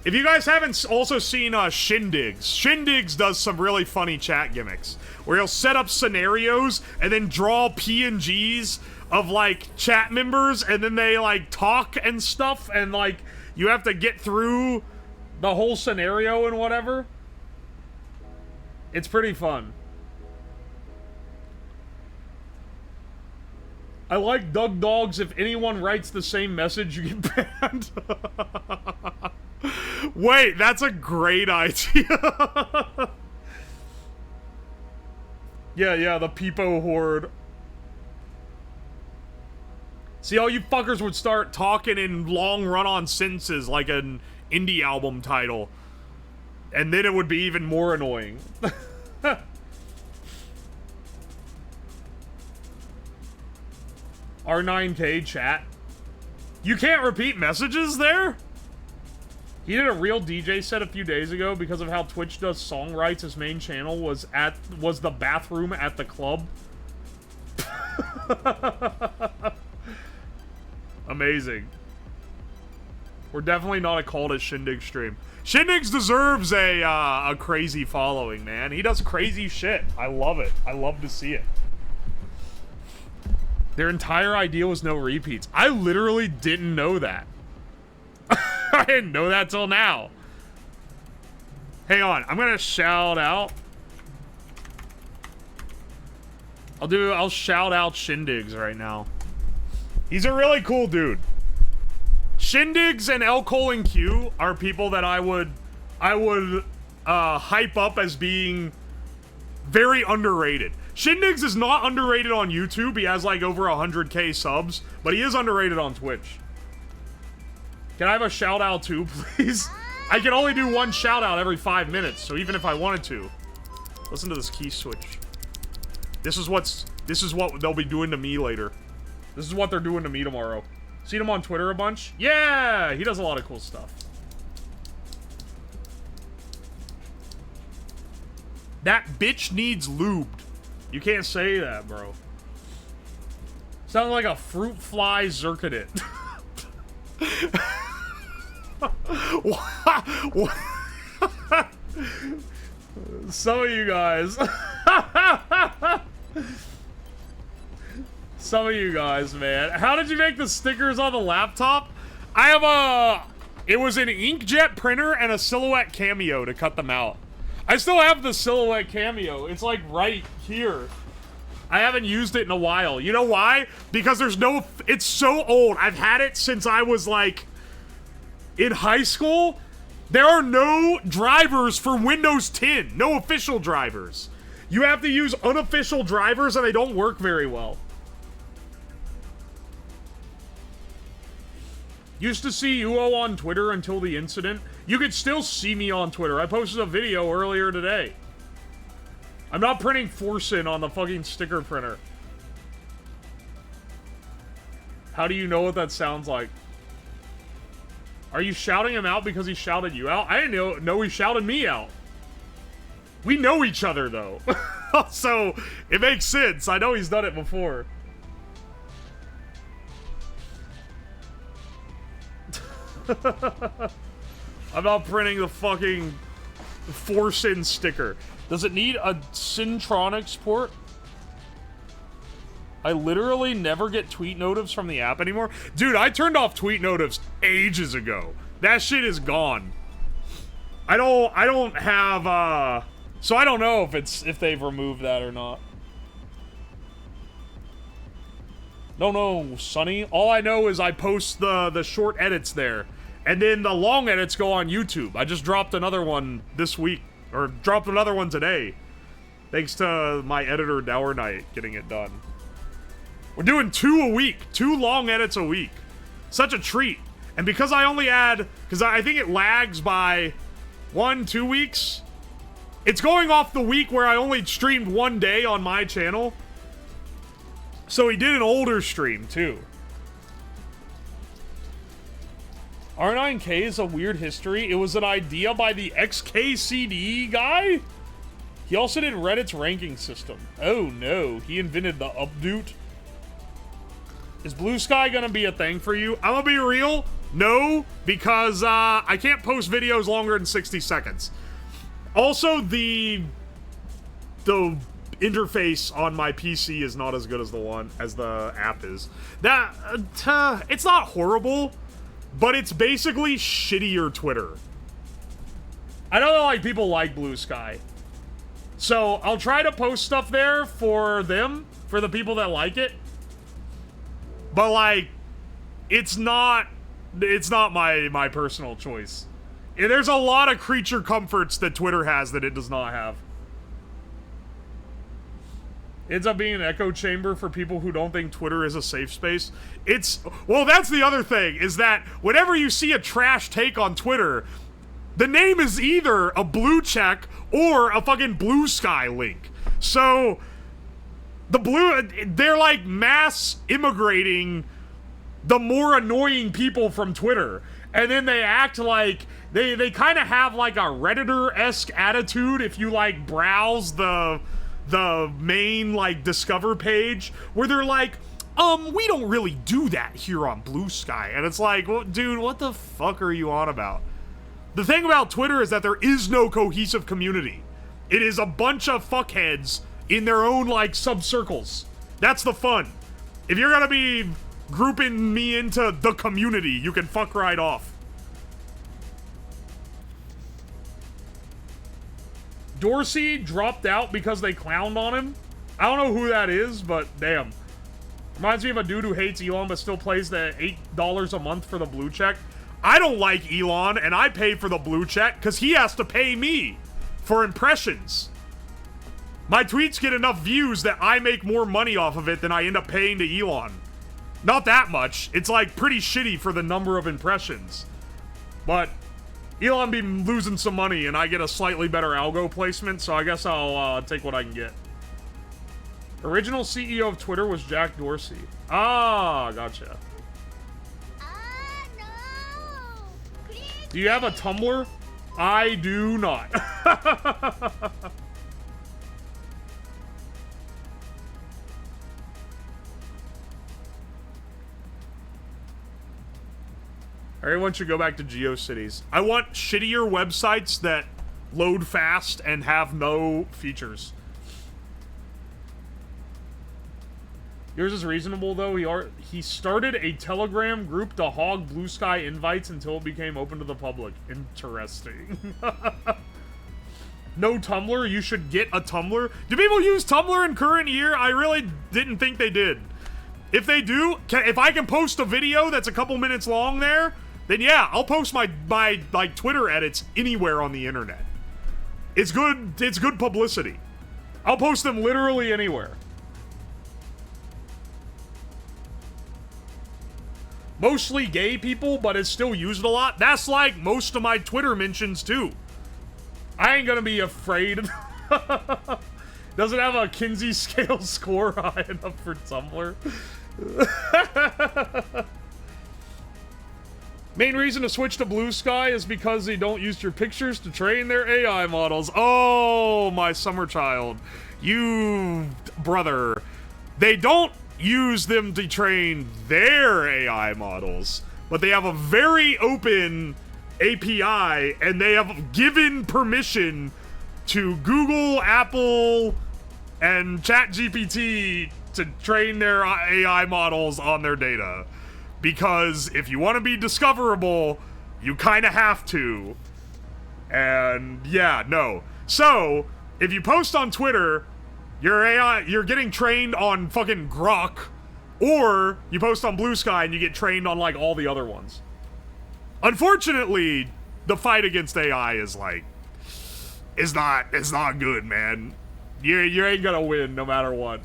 If you guys haven't also seen Shindigs does some really funny chat gimmicks where he'll set up scenarios and then draw PNGs of like chat members and then they like talk and stuff and like you have to get through the whole scenario and whatever. It's pretty fun. I like Doug Dogs. If anyone writes the same message, you get banned. Wait, that's a great idea. Yeah, the Peepo Horde. See, all you fuckers would start talking in long run-on sentences like an indie album title. And then it would be even more annoying. R9K chat. You can't repeat messages there? He did a real DJ set a few days ago because of how Twitch does song rights. His main channel was the bathroom at the club. Amazing. We're definitely not a call to Shindig stream. Shindigs deserves a crazy following, man. He does crazy shit. I love it. I love to see it. Their entire idea was no repeats. I literally didn't know that. I didn't know that till now. Hang on, I'm gonna shout out. I'll shout out Shindigs right now. He's a really cool dude. Shindigs and L:Q are people that I would hype up as being very underrated. Shindigs is not underrated on YouTube. He has like over 100K subs, but he is underrated on Twitch. Can I have a shout out too, please? I can only do one shout out every 5 minutes, so even if I wanted to. Listen to this key switch. This is what they'll be doing to me later. This is what they're doing to me tomorrow. Seen him on Twitter a bunch? Yeah, he does a lot of cool stuff. That bitch needs lubed. You can't say that, bro. Sounds like a fruit fly zirconate. Some of you guys. Some of you guys, man. How did you make the stickers on the laptop? I have a... It was an inkjet printer and a Silhouette Cameo to cut them out. I still have the Silhouette Cameo. It's like right here. I haven't used it in a while. You know why? Because there's no... It's so old. I've had it since I was like... in high school. There are no drivers for Windows 10. No official drivers. You have to use unofficial drivers and they don't work very well. Used to see Uo on Twitter until the incident. You could still see me on Twitter. I posted a video earlier today. I'm not printing Forsen on the fucking sticker printer. How do you know what that sounds like? Are you shouting him out because he shouted you out? I didn't know he shouted me out. We know each other, though. So, it makes sense. I know he's done it before. I'm not printing the fucking Forsen sticker. Does it need a Syntronics port? I literally never get tweet notifs from the app anymore. Dude, I turned off tweet notifs ages ago. That shit is gone. I don't have, so I don't know if they've removed that or not. No, Sonny. All I know is I post the short edits there. And then the long edits go on YouTube. I just dropped another one this week. Or dropped another one today. Thanks to my editor, Dower Knight, getting it done. We're doing 2 a week. 2 long edits a week. Such a treat. And because I only add... Because I think it lags by 1-2 weeks. It's going off the week where I only streamed 1 day on my channel. So he did an older stream, too. R9K is a weird history. It was an idea by the XKCD guy? He also did Reddit's ranking system. Oh no, he invented the updoot. Is Blue Sky gonna be a thing for you? I'm gonna be real. No, because I can't post videos longer than 60 seconds. Also, the interface on my PC is not as good as the app is. That it's not horrible, but it's basically shittier Twitter. I know like people like Blue Sky, so I'll try to post stuff there for them, for the people that like it. But like, it's not my personal choice. There's a lot of creature comforts that Twitter has that it does not have. Ends up being an echo chamber for people who don't think Twitter is a safe space. Well, that's the other thing, is that whenever you see a trash take on Twitter, the name is either a blue check or a fucking Blue Sky link. So, they're like mass immigrating the more annoying people from Twitter. And then they act like, they kind of have like a Redditor-esque attitude if you like browse the main like discover page, where they're like, we don't really do that here on Blue Sky. And it's like, well, dude, what the fuck are you on about? The thing about Twitter is that there is no cohesive community. It is a bunch of fuckheads in their own like sub-circles. That's the fun. If you're gonna be grouping me into the community, you can fuck right off. Dorsey dropped out because they clowned on him. I don't know who that is, but damn. Reminds me of a dude who hates Elon but still plays the $8 a month for the blue check. I don't like Elon, and I pay for the blue check because he has to pay me for impressions. My tweets get enough views that I make more money off of it than I end up paying to Elon. Not that much. It's like pretty shitty for the number of impressions. But Elon be losing some money and I get a slightly better algo placement, so I guess I'll take what I can get. Original CEO of Twitter was Jack Dorsey. Ah, gotcha. No! Please. Do you have a Tumblr? I do not. Everyone should go back to GeoCities. I want shittier websites that load fast and have no features. Yours is reasonable, though. He started a Telegram group to hog Blue Sky invites until it became open to the public. Interesting. No Tumblr? You should get a Tumblr? Do people use Tumblr in current year? I really didn't think they did. If they do, if I can post a video that's a couple minutes long there, then yeah, I'll post my like Twitter edits anywhere on the internet. It's good publicity. I'll post them literally anywhere. Mostly gay people, but it's still used a lot. That's like most of my Twitter mentions too. I ain't gonna be afraid. Does it have a Kinsey scale score high enough for Tumblr? Main reason to switch to Blue Sky is because they don't use your pictures to train their AI models. Oh, my summer child. You, brother. They don't use them to train their AI models, but they have a very open API, and they have given permission to Google, Apple, and ChatGPT to train their AI models on their data. Because if you want to be discoverable, you kind of have to. And yeah, no. So, if you post on Twitter, your AI, you're getting trained on fucking Grok, or you post on Blue Sky and you get trained on like all the other ones. Unfortunately, the fight against AI is like, it's not good, man. You ain't gonna win no matter what.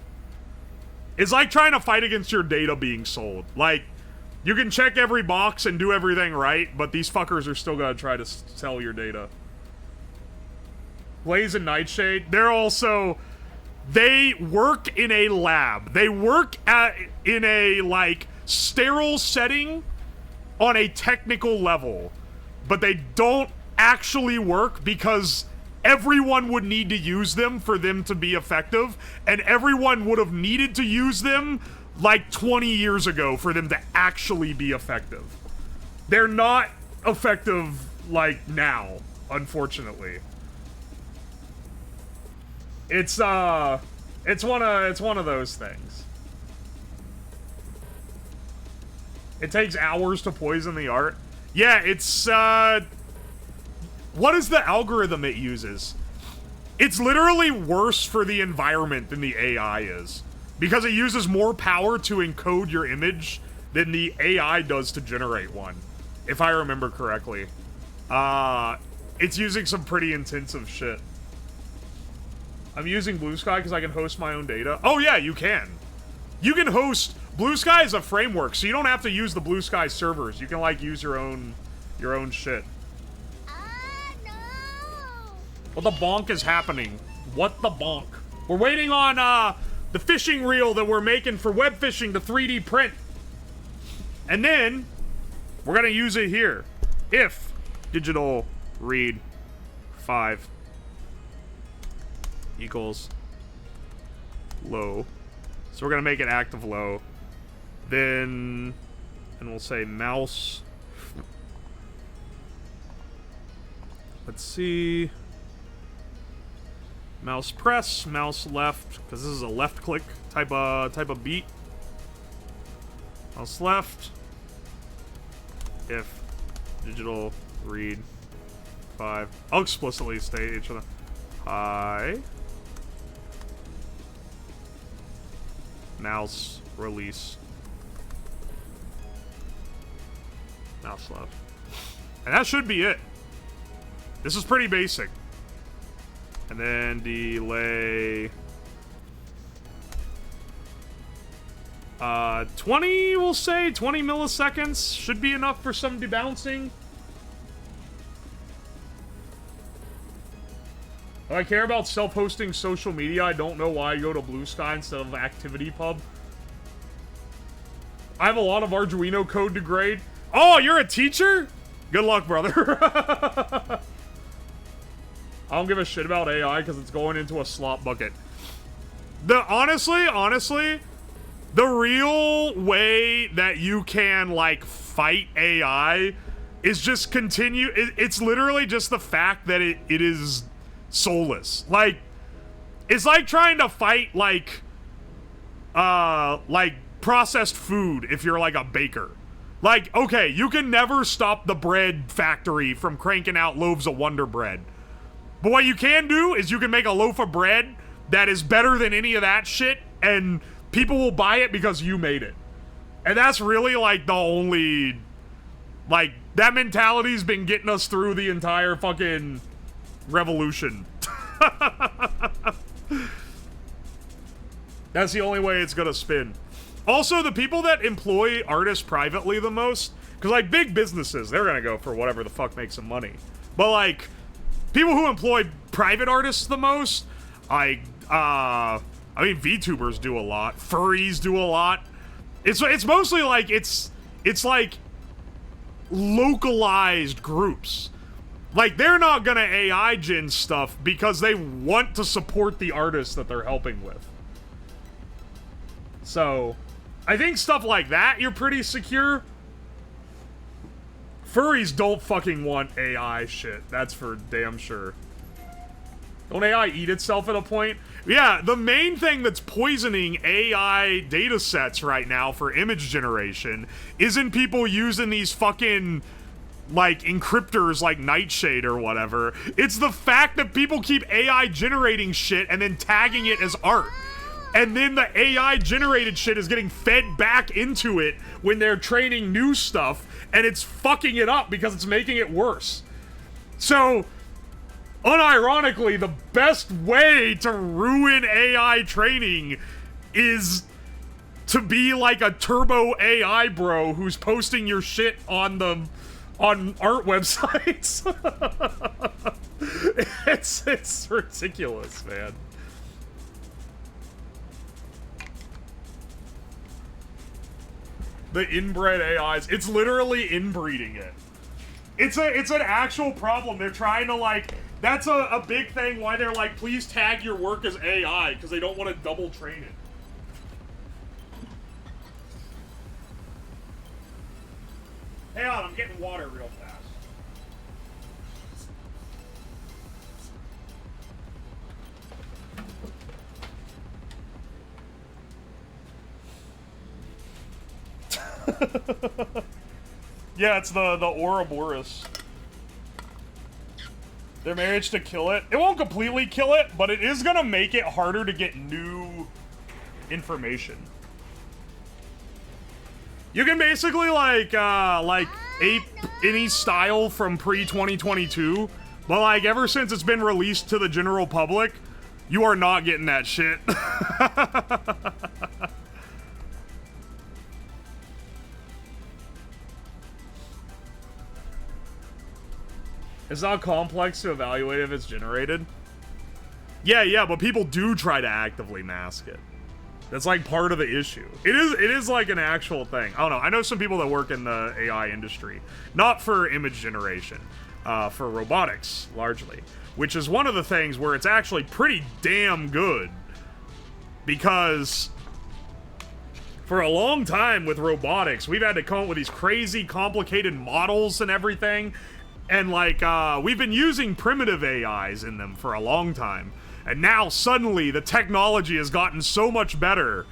It's like trying to fight against your data being sold. Like, you can check every box and do everything right, but these fuckers are still gonna try to sell your data. Blaze and Nightshade, they work in a lab. They work in a, like, sterile setting on a technical level. But they don't actually work because everyone would need to use them for them to be effective, and everyone would have needed to use them like 20 years ago for them to actually be effective. They're not effective like now, unfortunately. It's one of those things. It takes hours to poison the art. Yeah, it's what is the algorithm it uses? It's literally worse for the environment than the AI is. Because it uses more power to encode your image than the AI does to generate one. If I remember correctly. It's using some pretty intensive shit. I'm using Blue Sky because I can host my own data. Oh yeah, you can. You can host... Blue Sky is a framework, so you don't have to use the Blue Sky servers. You can, like, use your own shit. No! What the bonk is happening? What the bonk? We're waiting on, the fishing reel that we're making for Webfishing to 3D print. And then, we're gonna use it here. If digital read 5 equals low. So we're gonna make it active low. Then, and we'll say mouse. Let's see. Mouse press, mouse left, because this is a left click type of beat. Mouse left. If digital read 5. I'll explicitly state each of them. Hi. Mouse release. Mouse left. And that should be it. This is pretty basic. And then delay. 20, we'll say, 20 milliseconds should be enough for some debouncing. If I care about self-hosting social media, I don't know why I go to Blue Sky instead of ActivityPub. I have a lot of Arduino code to grade. Oh, you're a teacher? Good luck, brother. I don't give a shit about AI because it's going into a slop bucket. Honestly, the real way that you can, like, fight AI is just continue. It's literally just the fact that it is soulless. Like, it's like trying to fight, like processed food if you're, like, a baker. Like, okay, you can never stop the bread factory from cranking out loaves of Wonder Bread. But what you can do is you can make a loaf of bread that is better than any of that shit, and people will buy it because you made it. And that's really, like, the only... Like, that mentality's been getting us through the entire fucking revolution. That's the only way it's gonna spin. Also, the people that employ artists privately the most, because, like, big businesses, they're gonna go for whatever the fuck makes them money. But, like, people who employ private artists the most, like, I mean, VTubers do a lot. Furries do a lot. It's mostly, like, it's like, localized groups. Like, they're not gonna AI gen stuff because they want to support the artists that they're helping with. So, I think stuff like that, you're pretty secure. Furries don't fucking want AI shit. That's for damn sure. Don't AI eat itself at a point? Yeah, the main thing that's poisoning AI datasets right now for image generation isn't people using these fucking, like, encryptors like Nightshade or whatever. It's the fact that people keep AI generating shit and then tagging it as art. And then the AI generated shit is getting fed back into it when they're training new stuff, and it's fucking it up because it's making it worse. So, unironically, the best way to ruin AI training is to be like a turbo AI bro who's posting your shit on art websites. It's ridiculous, man. The inbred AIs, it's literally inbreeding it. It's an actual problem. They're trying to, like, that's a big thing why they're like, please tag your work as AI, because they don't want to double train it. Hang on, I'm getting water real fast. Yeah, it's the Ouroboros. They managed to kill it. It won't completely kill it, but it is gonna make it harder to get new information. You can basically, like ape any style from pre-2022, but, like, ever since it's been released to the general public, you are not getting that shit. It's not complex to evaluate if it's generated. Yeah, but people do try to actively mask it. That's, like, part of the issue. It is like an actual thing. I don't know. I know some people that work in the AI industry. Not for image generation. For robotics, largely. Which is one of the things where it's actually pretty damn good. Because for a long time with robotics, we've had to come up with these crazy, complicated models and everything. And, like, we've been using primitive AIs in them for a long time. And now, suddenly, the technology has gotten so much better.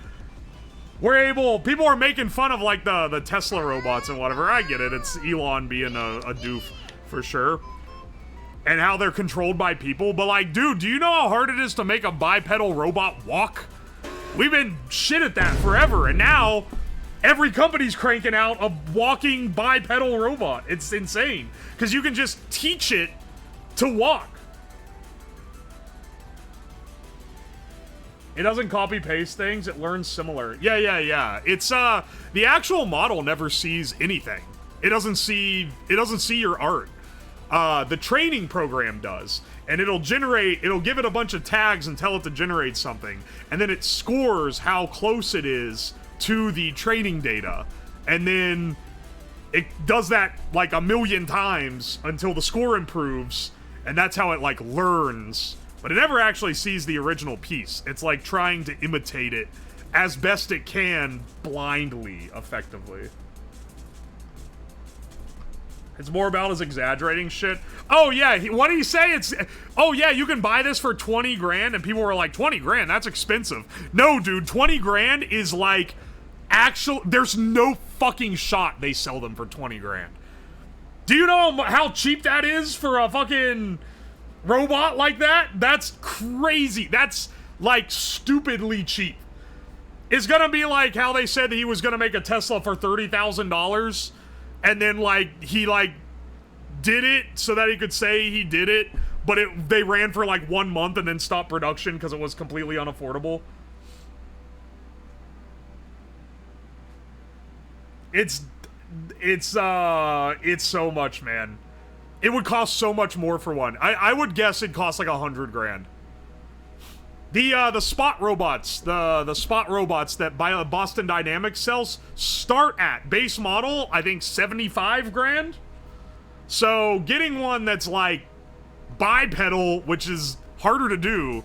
People are making fun of, like, the Tesla robots and whatever. I get it. It's Elon being a doof, for sure. And how they're controlled by people. But, like, dude, do you know how hard it is to make a bipedal robot walk? We've been shit at that forever. And now, every company's cranking out a walking bipedal robot. It's insane. Because you can just teach it to walk. It doesn't copy paste things, it learns similar. Yeah. It's the actual model never sees anything. It doesn't see your art. The training program does. And it'll give it a bunch of tags and tell it to generate something. And then it scores how close it is to the training data. And then it does that like a million times until the score improves. And that's how it like learns. But it never actually sees the original piece. It's like trying to imitate it as best it can blindly, effectively. It's more about his exaggerating shit. Oh, yeah, what did he say? Oh, yeah, you can buy this for 20 grand, and people were like, 20 grand, that's expensive. No, dude, 20 grand is like, there's no fucking shot they sell them for 20 grand. Do you know how cheap that is for a fucking robot like that? That's crazy. That's, like, stupidly cheap. It's gonna be like how they said that he was gonna make a Tesla for $30,000, and then, like, he, like, did it so that he could say he did it, but they ran for, like, 1 month and then stopped production because it was completely unaffordable. It's so much, man. It would cost so much more for one. I would guess it'd cost, like, 100 grand. The spot robots, the spot robots that Boston Dynamics sells start at base model, I think 75 grand. So getting one that's like bipedal, which is harder to do,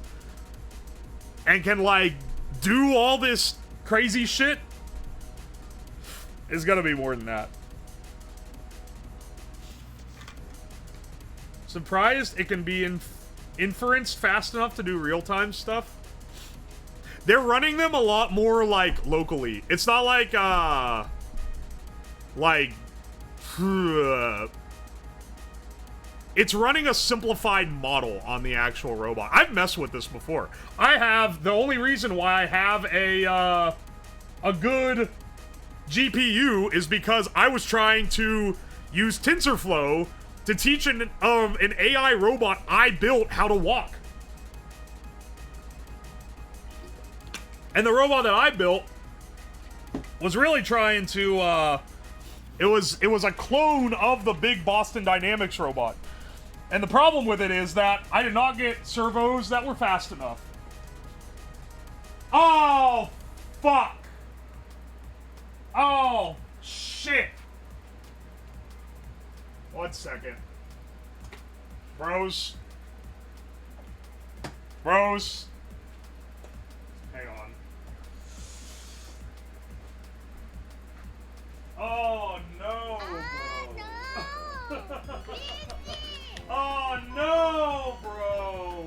and can like do all this crazy shit is gonna be more than that. Surprised it can be inferenced fast enough to do real-time stuff. They're running them a lot more, like, locally. It's not like, it's running a simplified model on the actual robot. I've messed with this before. The only reason why I have a good GPU is because I was trying to use TensorFlow to teach an AI robot I built how to walk. And the robot that I built was really trying to, it was a clone of the big Boston Dynamics robot. And the problem with it is that I did not get servos that were fast enough. Oh, fuck. Oh, shit. 1 second. Bros. Hang on. Oh, no, bro. Oh, no, bro.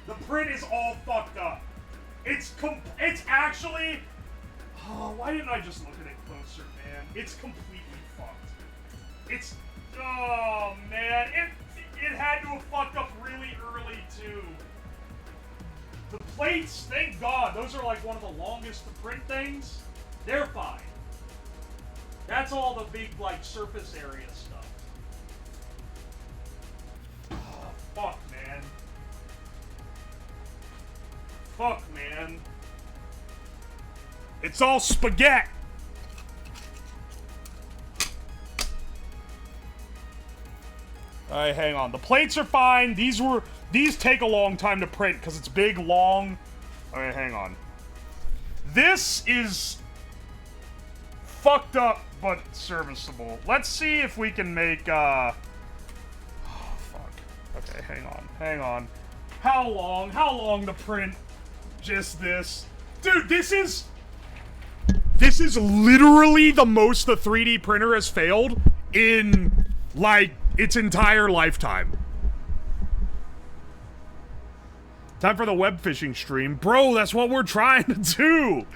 The print is all fucked up. It's actually... Oh, why didn't I just look at it closer, man? It's completely fucked. Oh, man. It had to have fucked up really early, too. The plates, thank God, those are like one of the longest to print things. They're fine. That's all the big, like, surface area stuff. Oh, fuck, man. Fuck, man. It's all spaghetti. Alright, hang on. The plates are fine. These take a long time to print because it's big, long. Alright, hang on. This is fucked up, but serviceable. Let's see if we can make, Oh, fuck. Okay, hang on. How long to print just this? Dude, this is literally the most the 3D printer has failed in, like, its entire lifetime. Time for the web fishing stream. Bro, that's what we're trying to do.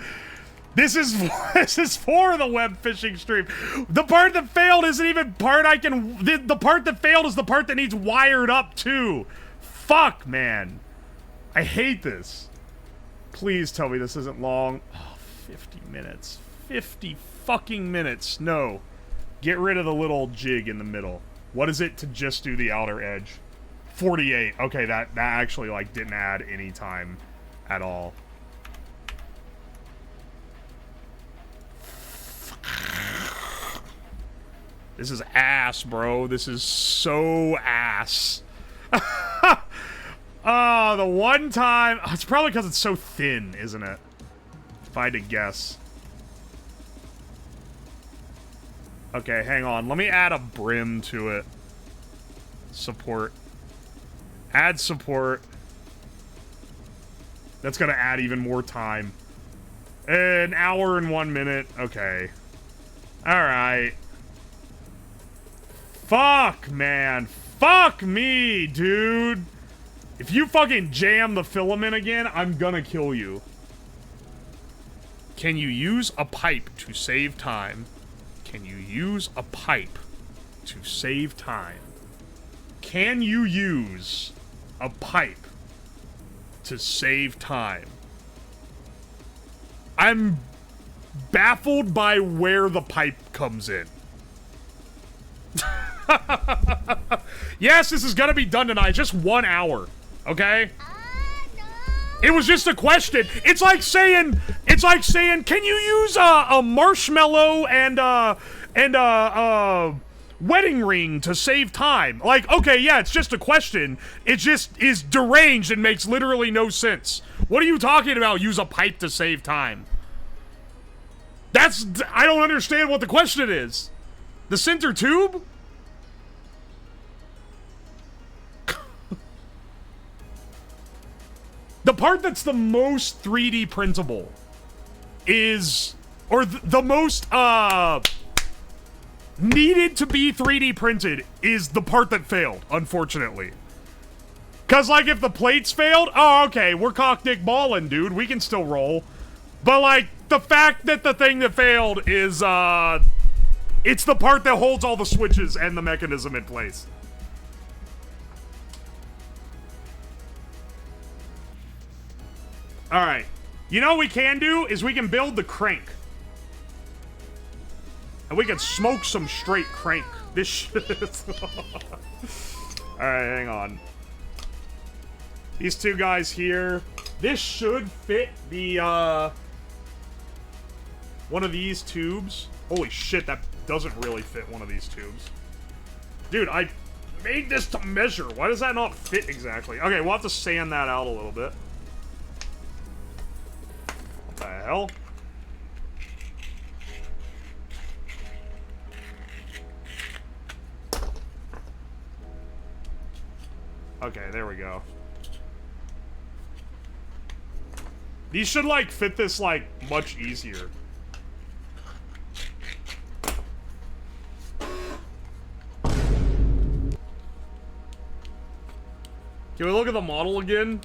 This is for the web fishing stream. The part that failed isn't even part I can... The part that failed is the part that needs wired up, too. Fuck, man. I hate this. Please tell me this isn't long. Oh, 50 minutes. 50 fucking minutes. No. Get rid of the little jig in the middle. What is it to just do the outer edge? 48. Okay, that actually, like, didn't add any time at all. This is ass, bro. This is so ass. The one time... It's probably because it's so thin, isn't it? If I had to guess. Okay, hang on. Let me add a brim to it. Support. Add support. That's gonna add even more time. An hour and 1 minute. Okay. Alright. Fuck, man. Fuck me, dude. If you fucking jam the filament again, I'm gonna kill you. Can you use a pipe to save time? Can you use a pipe to save time? Can you use a pipe to save time? I'm baffled by where the pipe comes in. Yes, this is gonna be done tonight. Just 1 hour, okay? It was just a question. It's like saying, can you use a marshmallow and wedding ring to save time? Like, okay, yeah, it's just a question. It just is deranged and makes literally no sense. What are you talking about? Use a pipe to save time. I don't understand what the question is. The center tube? The part that's the most 3D printable is, or the most, needed to be 3D printed is the part that failed, unfortunately. Cause, like, if the plates failed, oh, okay, we're cock dick ballin', dude, we can still roll. But, like, the fact that the thing that failed is, it's the part that holds all the switches and the mechanism in place. Alright. You know what we can do is we can build the crank. And we can smoke some straight crank. This shit is... Alright, hang on. These two guys here. This should fit the, one of these tubes. Holy shit, that doesn't really fit one of these tubes. Dude, I made this to measure. Why does that not fit exactly? Okay, we'll have to sand that out a little bit. What the hell? Okay, there we go. These should, like, fit this, like, much easier. Can we look at the model again?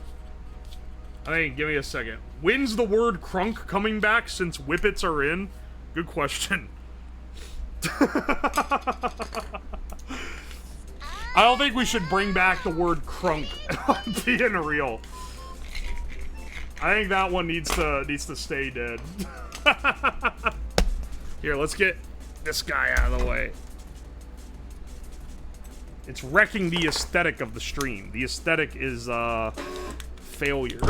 I think, give me a second. When's the word crunk coming back since whippets are in? Good question. I don't think we should bring back the word crunk. Being real. I think that one needs to stay dead. Here, let's get this guy out of the way. It's wrecking the aesthetic of the stream. The aesthetic is, failure.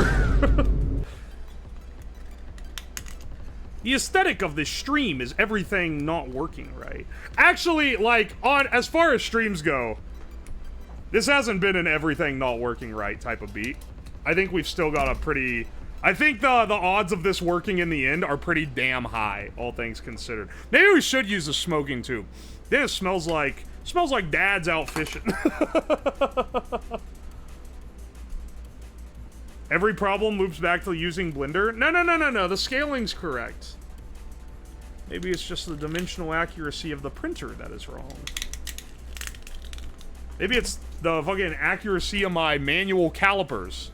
The aesthetic of this stream is everything not working right. Actually, like, as far as streams go, this hasn't been an everything not working right type of beat. I think we've still got a pretty... I think the odds of this working in the end are pretty damn high, all things considered. Maybe we should use a smoking tube. Then it smells like Dad's out fishing. Every problem loops back to using Blender. No. The scaling's correct. Maybe it's just the dimensional accuracy of the printer that is wrong. Maybe it's the fucking accuracy of my manual calipers.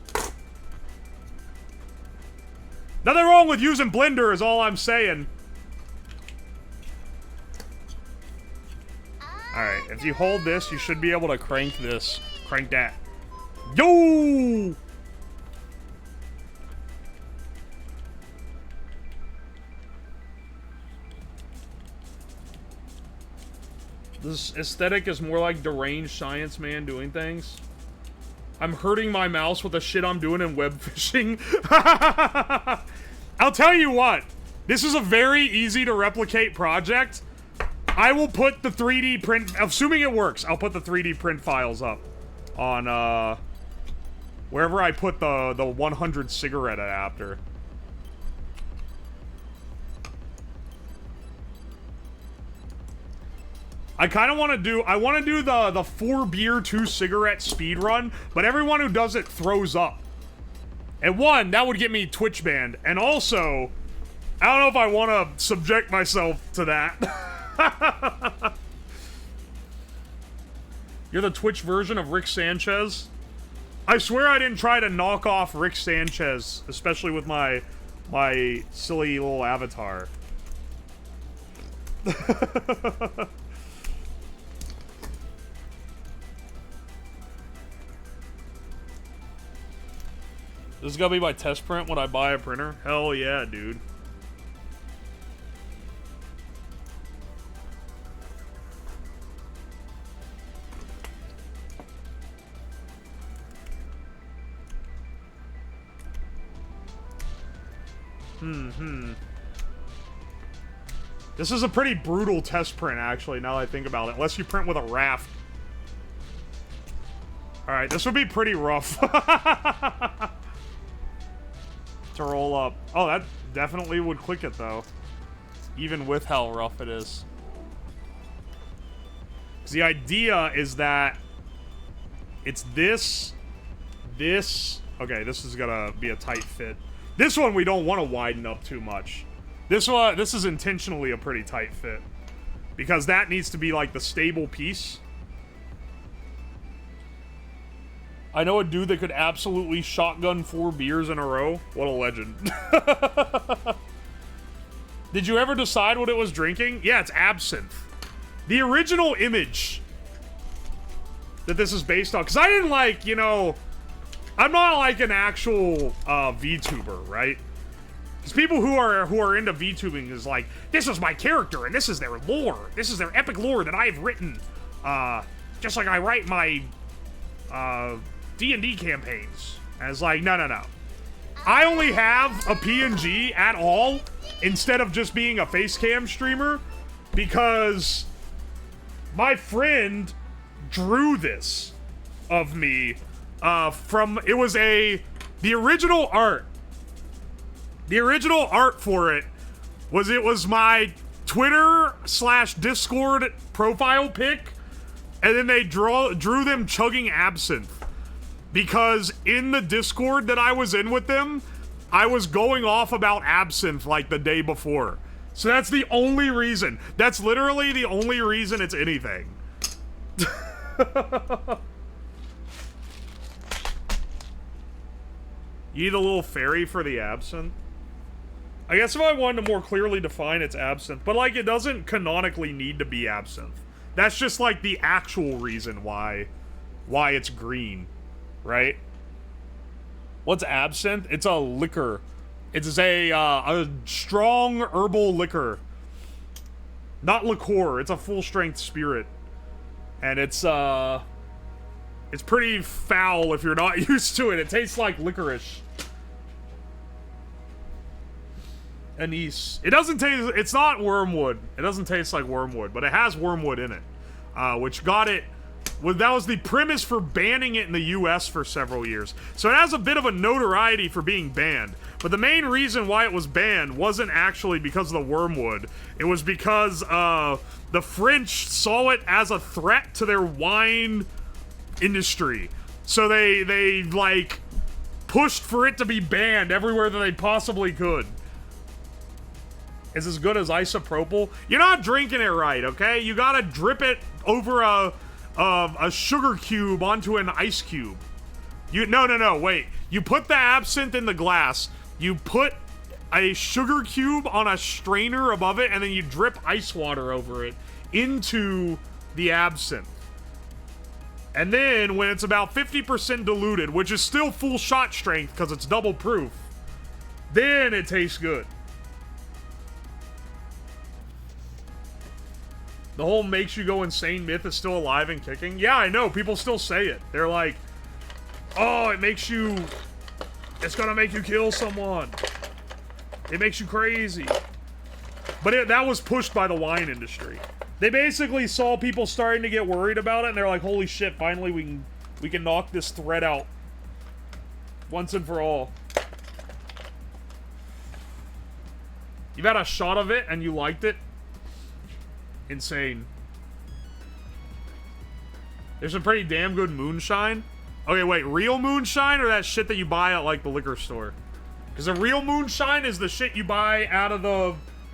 Nothing wrong with using Blender is all I'm saying. Alright, if you hold this, you should be able to crank this. Crank that. Yo! This aesthetic is more like deranged science man doing things. I'm hurting my mouse with the shit I'm doing in web fishing. I'll tell you what. This is a very easy to replicate project. I will put the 3D print, assuming it works, I'll put the 3D print files up on, wherever I put the 100 cigarette adapter. I kind of want to do, I want to do the 4 beer, 2 cigarette speed run, but everyone who does it throws up. And one, that would get me Twitch banned. And also, I don't know if I want to subject myself to that. You're the Twitch version of Rick Sanchez? I swear I didn't try to knock off Rick Sanchez, especially with my silly little avatar. This is gonna be my test print when I buy a printer? Hell yeah, dude. This is a pretty brutal test print, actually, now that I think about it. Unless you print with a raft. Alright, this would be pretty rough. To roll up. Oh, that definitely would click it, though. Even with how rough it is. 'Cause the idea is that it's this. Okay, this is gonna be a tight fit. This one we don't want to widen up too much. This is intentionally a pretty tight fit. Because that needs to be like the stable piece. I know a dude that could absolutely shotgun 4 beers in a row. What a legend. Did you ever decide what it was drinking? Yeah, it's absinthe. The original image that this is based on. Because I didn't like, you know... I'm not like an actual VTuber, right? Because people who are into VTubing is like, this is my character and this is their lore. This is their epic lore that I've written. Just like I write my D&D campaigns. And it's like, no. I only have a PNG at all instead of just being a facecam streamer because my friend drew this of me from, it was the original art. The original art for it was my Twitter/Discord profile pic, and then they drew them chugging absinthe. Because in the Discord that I was in with them, I was going off about absinthe like the day before. So that's the only reason. That's literally the only reason it's anything. You need a little fairy for the absinthe? I guess if I wanted to more clearly define it's absinthe, but like it doesn't canonically need to be absinthe. That's just like the actual reason why it's green. Right? What's absinthe? It's a liquor. It's a strong herbal liquor. Not liqueur. It's a full-strength spirit. And it's pretty foul if you're not used to it. It tastes like licorice. Anise. It doesn't taste... It's not wormwood. It doesn't taste like wormwood, but it has wormwood in it. Which got it... Well, that was the premise for banning it in the US for several years. So it has a bit of a notoriety for being banned. But the main reason why it was banned wasn't actually because of the wormwood. It was because the French saw it as a threat to their wine industry. So they like pushed for it to be banned everywhere that they possibly could. It's as good as isopropyl. You're not drinking it right, okay? You gotta drip it over a sugar cube onto an ice cube. No, wait. You put the absinthe in the glass, you put a sugar cube on a strainer above it, and then you drip ice water over it into the absinthe. And then, when it's about 50% diluted, which is still full shot strength because it's double proof, then it tastes good. The whole makes you go insane myth is still alive and kicking. Yeah, I know. People still say it. They're like, oh, it makes you... It's gonna make you kill someone. It makes you crazy. But that was pushed by the wine industry. They basically saw people starting to get worried about it, and they're like, holy shit, finally we can knock this threat out. Once and for all. You've had a shot of it, and you liked it? Insane. There's some pretty damn good moonshine. Okay, wait, real moonshine or that shit that you buy at, like, the liquor store? Because the real moonshine is the shit you buy out of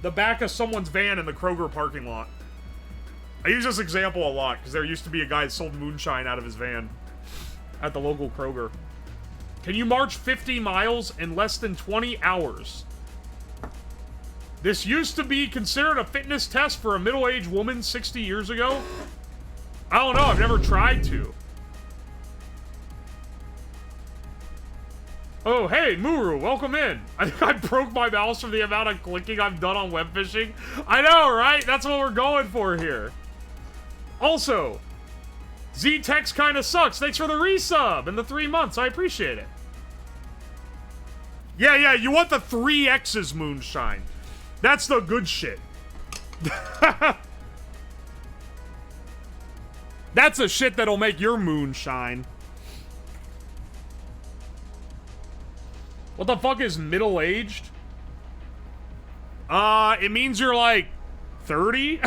the back of someone's van in the Kroger parking lot. I use this example a lot, because there used to be a guy that sold moonshine out of his van at the local Kroger. Can you march 50 miles in less than 20 hours? This used to be considered a fitness test for a middle-aged woman 60 years ago. I don't know, I've never tried to. Oh, hey, Muru, welcome in. I think I broke my mouse from the amount of clicking I've done on Webfishing. I know, right? That's what we're going for here. Also, Z-Tex kinda sucks. Thanks for the resub and the 3 months. I appreciate it. Yeah, you want the 3X's moonshine. That's the good shit. That's the shit that'll make your moon shine. What the fuck is middle-aged? It means you're like 30?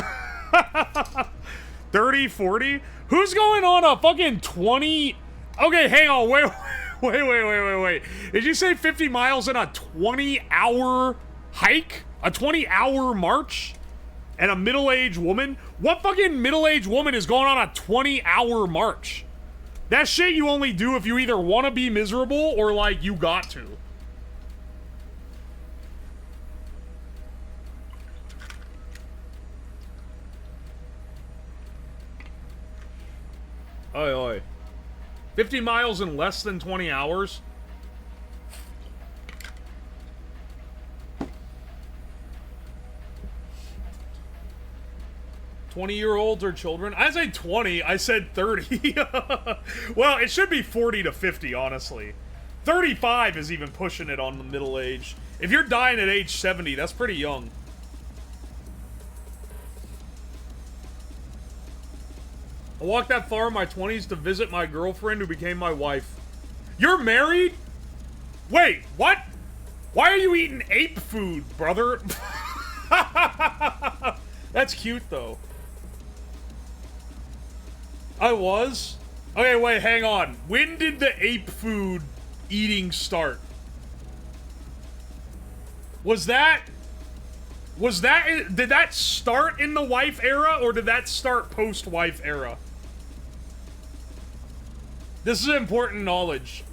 30, 40? Who's going on a fucking 20? Okay, hang on, wait. Did you say 50 miles in a 20-hour hike? A 20-hour march? And a middle-aged woman? What fucking middle-aged woman is going on a 20-hour march? That shit you only do if you either want to be miserable or, like, you got to. Oi, oi. 50 miles in less than 20 hours? $20-year-olds or children? I said 20. I said 30. Well, it should be 40 to 50, honestly. 35 is even pushing it on the middle age. If you're dying at age 70, that's pretty young. I walked that far in my 20s to visit my girlfriend who became my wife. You're married? Wait, what? Why are you eating ape food, brother? That's cute, though. I was? Okay, wait, hang on. When did the ape food eating start? Did that start in the wife era, or did that start post-wife era? This is important knowledge.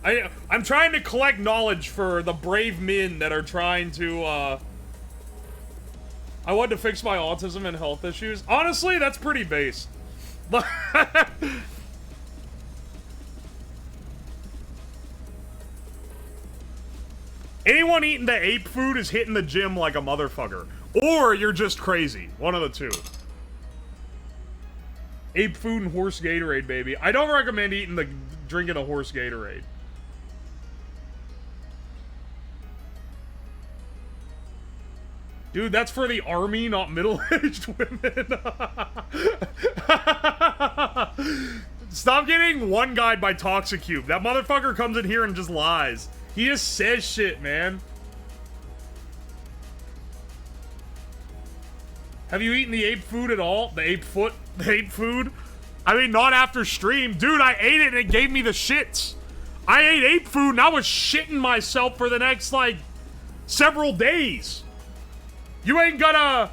I'm trying to collect knowledge for the brave men that are trying to, I want to fix my autism and health issues. Honestly, that's pretty base. Anyone eating the ape food is hitting the gym like a motherfucker. Or you're just crazy. One of the two. Ape food and horse Gatorade, baby. I don't recommend drinking a horse Gatorade. Dude, that's for the army, not middle-aged women. Stop getting one guy by Toxicube. That motherfucker comes in here and just lies. He just says shit, man. Have you eaten the ape food at all? The ape food? I mean, not after stream. Dude, I ate it and it gave me the shits. I ate ape food and I was shitting myself for the next, like, several days. You ain't gonna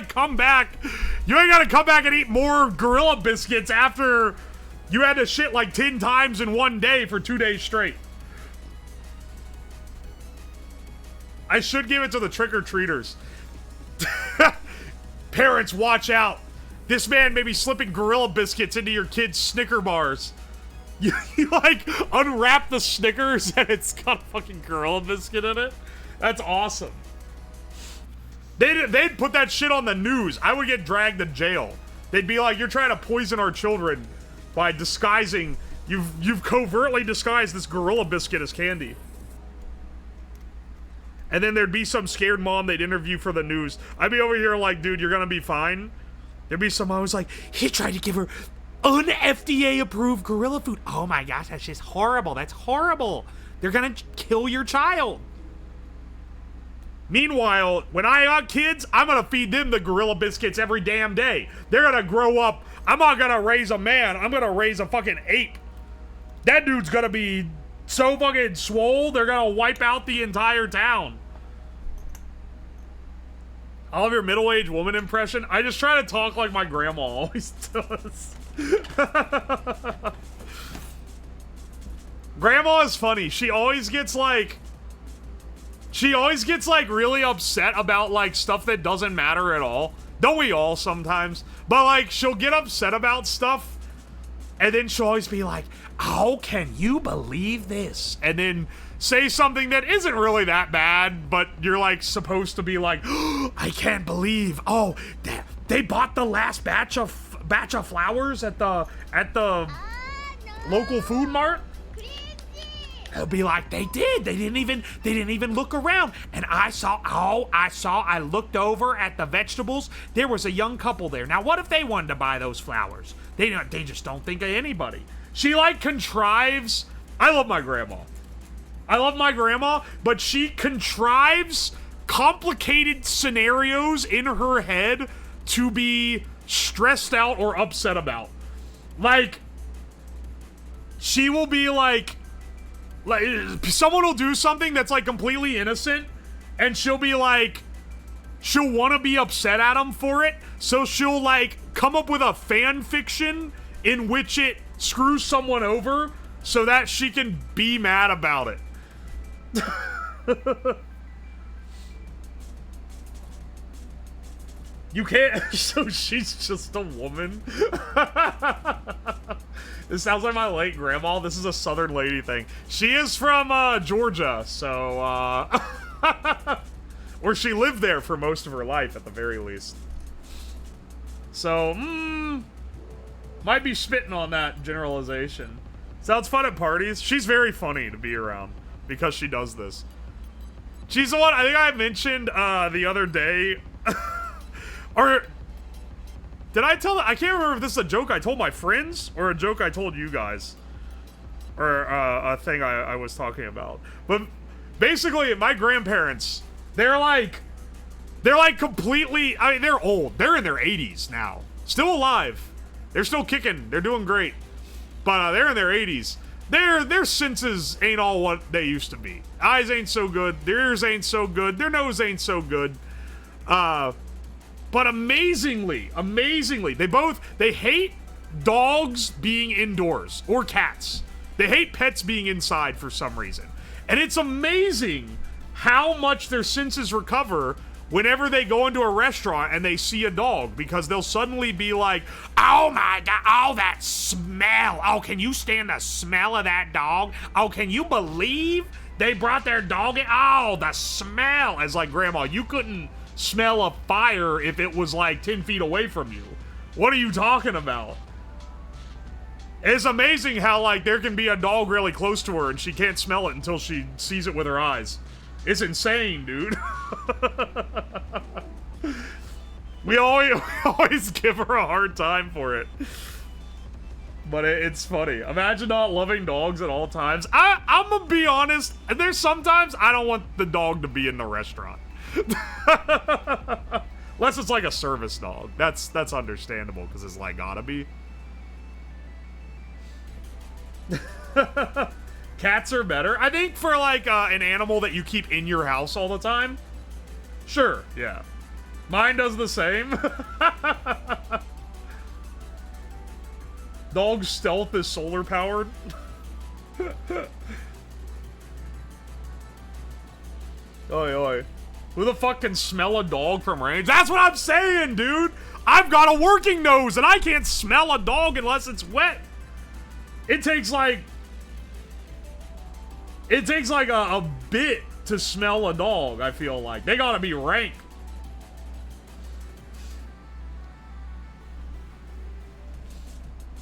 come back. You ain't gonna come back and eat more Gorilla Biscuits after you had to shit like 10 times in one day for 2 days straight. I should give it to the trick-or-treaters. Parents, watch out. This man may be slipping Gorilla Biscuits into your kid's Snicker bars. You like, unwrap the Snickers and it's got a fucking Gorilla Biscuit in it? That's awesome. They'd put that shit on the news. I would get dragged to jail. They'd be like, you're trying to poison our children by disguising... You've covertly disguised this Gorilla Biscuit as candy. And then there'd be some scared mom they'd interview for the news. I'd be over here like, dude, you're gonna be fine. There'd be someone who's like, he tried to give her un-FDA approved gorilla food. Oh my gosh, that's just horrible. That's horrible. They're gonna kill your child. Meanwhile, when I got kids, I'm gonna feed them the gorilla biscuits every damn day. They're gonna grow up. I'm not gonna raise a man. I'm gonna raise a fucking ape. That dude's gonna be so fucking swole, they're gonna wipe out the entire town. I love your middle-aged woman impression. I just try to talk like my grandma always does. Grandma is funny. She always gets like really upset about like stuff that doesn't matter at all. Don't we all sometimes? But like she'll get upset about stuff and then she'll always be like, "How can you believe this?" And then say something that isn't really that bad, but you're like supposed to be like, oh, "I can't believe. Oh, they bought the last batch of flowers at the local food mart." They'll be like, "They did. They didn't even look around." And I looked over at the vegetables. There was a young couple there. Now, what if they wanted to buy those flowers? They just don't think of anybody. She like contrives. I love my grandma, but she contrives complicated scenarios in her head to be stressed out or upset about. Like, she will be like someone will do something that's like completely innocent and she'll be like, she'll want to be upset at them for it, so she'll like come up with a fan fiction in which it screws someone over so that she can be mad about it. You can't. So she's just a woman. This sounds like my late grandma. This is a southern lady thing. She is from Georgia, so or she lived there for most of her life at the very least. So might be spitting on that generalization. Sounds fun at parties. She's very funny to be around because she does this. She's the one I think I mentioned the other day. Or did I tell? I can't remember if this is a joke I told my friends or a joke I told you guys, or a thing I was talking about. But basically, my grandparents, they're like completely. I mean, they're old. They're in their 80s now, still alive. They're still kicking. They're doing great, but they're in their 80s. Their senses ain't all what they used to be. Eyes ain't so good. Their ears ain't so good. Their nose ain't so good. But amazingly, they hate dogs being indoors or cats. They hate pets being inside for some reason. And it's amazing how much their senses recover whenever they go into a restaurant and they see a dog, because they'll suddenly be like, "Oh my God, oh, that smell. Oh, can you stand the smell of that dog? Oh, can you believe they brought their dog in? Oh, the smell." As like, "Grandma, you couldn't smell a fire if it was like 10 feet away from you. What are you talking about?" It's amazing how like there can be a dog really close to her and she can't smell it until she sees it with her eyes. It's insane, dude. we always give her a hard time for it. But it's funny. Imagine not loving dogs at all times. I'm gonna be honest, there's sometimes I don't want the dog to be in the restaurant. Unless it's like a service dog. That's understandable because it's like gotta be. Cats are better. I think for like an animal that you keep in your house all the time. Sure, yeah. Mine does the same. Dog stealth is solar powered. Oi, oi. Who the fuck can smell a dog from range? That's what I'm saying, dude! I've got a working nose, and I can't smell a dog unless it's wet. It takes like a bit to smell a dog, I feel like. They gotta be rank.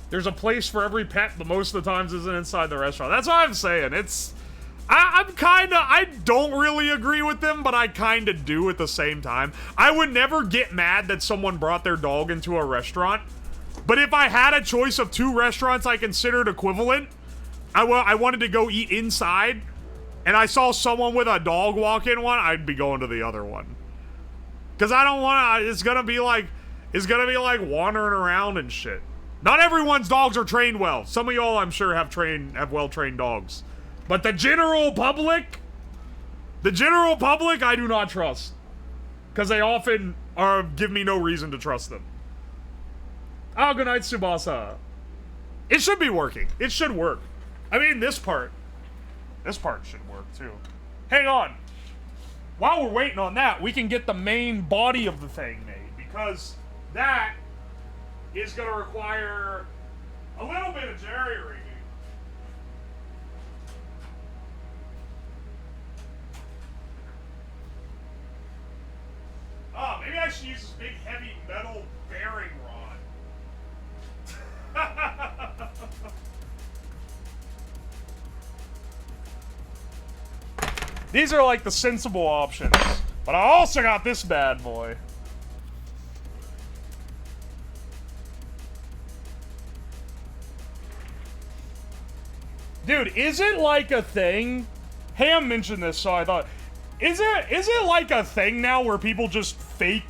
There's a place for every pet, but most of the times isn't inside the restaurant. That's what I'm saying. I don't really agree with them, but I kinda do at the same time. I would never get mad that someone brought their dog into a restaurant, but if I had a choice of two restaurants I considered equivalent, I wanted to go eat inside, and I saw someone with a dog walk in one, I'd be going to the other one. Cause I don't wanna, it's gonna be like wandering around and shit. Not everyone's dogs are trained well. Some of y'all, I'm sure, have well-trained dogs. But the general public, I do not trust. Because they often give me no reason to trust them. Oh, good night, Tsubasa. It should be working. It should work. I mean, this part should work, too. Hang on. While we're waiting on that, we can get the main body of the thing made. Because that is going to require a little bit of jerry-rigging. Oh, maybe I should use this big, heavy metal bearing rod. These are like the sensible options. But I also got this bad boy. Dude, is it like a thing? Ham mentioned this, so I thought, is it like a thing now where people just fake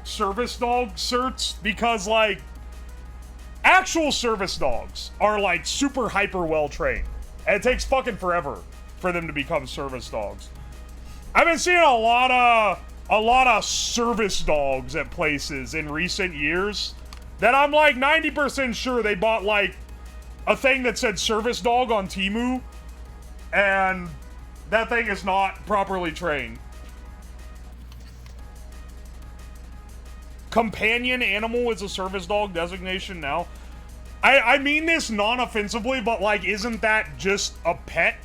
service dog certs? Because, like, actual service dogs are, like, super hyper well trained. And it takes fucking forever for them to become service dogs. I've been seeing a lot of service dogs at places in recent years that I'm like 90% sure they bought, like, a thing that said service dog on Temu, and that thing is not properly trained. Companion animal is a service dog designation now. I mean this non-offensively, but, like, isn't that just a pet?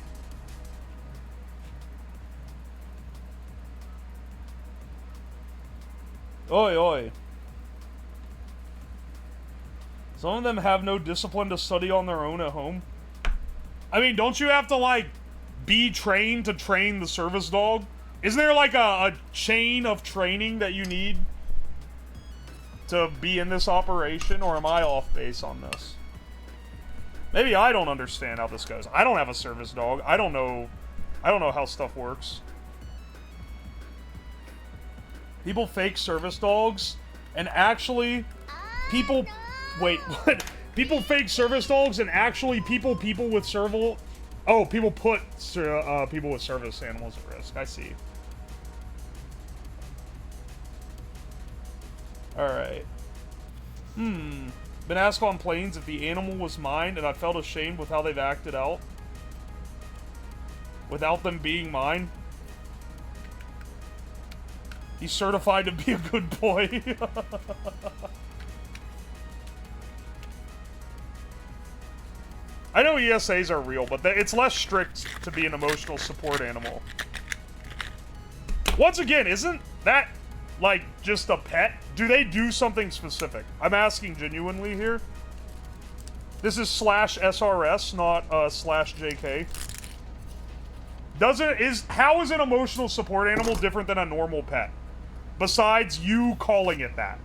Oi, oi. Some of them have no discipline to study on their own at home. I mean, don't you have to, like, be trained to train the service dog? Isn't there, like, a chain of training that you need to be in this operation, or am I off base on this? Maybe I don't understand how this goes. I don't have a service dog. I don't know how stuff works. People fake service dogs, and actually, people... Wait, what? People fake service dogs, and actually people with serval... Oh, people put people with service animals at risk. I see. Alright. Been asked on planes if the animal was mine, and I felt ashamed with how they've acted out. Without them being mine. He's certified to be a good boy. I know ESAs are real, but it's less strict to be an emotional support animal. Once again, isn't that, like, just a pet? Do they do something specific? I'm asking genuinely here. This is /SRS, not /JK. How is an emotional support animal different than a normal pet? Besides you calling it that.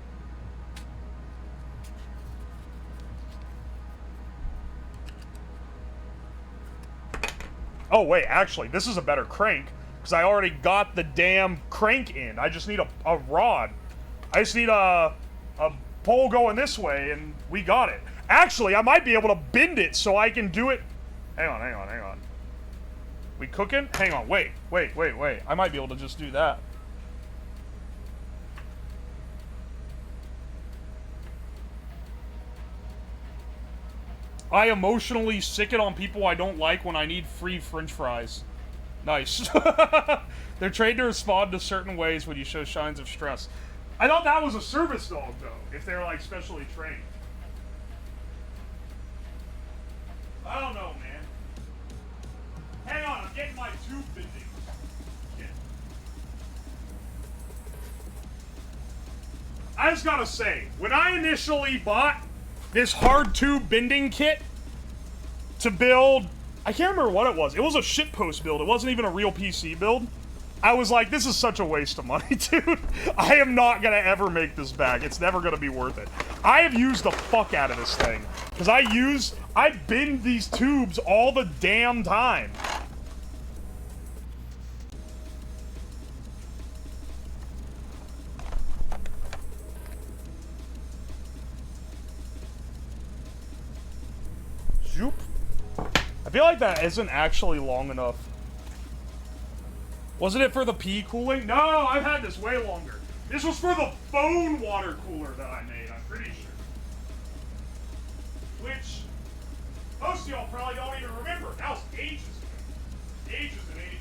Oh, wait, actually, this is a better crank, because I already got the damn crank in. I just need a rod. I just need a pole going this way, and we got it. Actually, I might be able to bend it so I can do it. Hang on. We cooking? Hang on, wait. I might be able to just do that. I emotionally sick it on people I don't like when I need free french fries. Nice. They're trained to respond to certain ways when you show signs of stress. I thought that was a service dog, though, if they're, like, specially trained. I don't know, man. Hang on, I'm getting my tube bending. Shit. I just gotta say, when I initially bought this hard tube bending kit to build I can't remember what it was. It was a shitpost build. It wasn't even a real PC build. I was like, this is such a waste of money, dude. I am not gonna ever make this back. It's never gonna be worth it. I have used the fuck out of this thing. Because I binned these tubes all the damn time. Zoop. I feel like that isn't actually long enough. Wasn't it for the pee cooling? No, I've had this way longer. This was for the phone water cooler that I made, I'm pretty sure. Which, most of y'all probably don't even remember. That was ages ago. Ages and ages.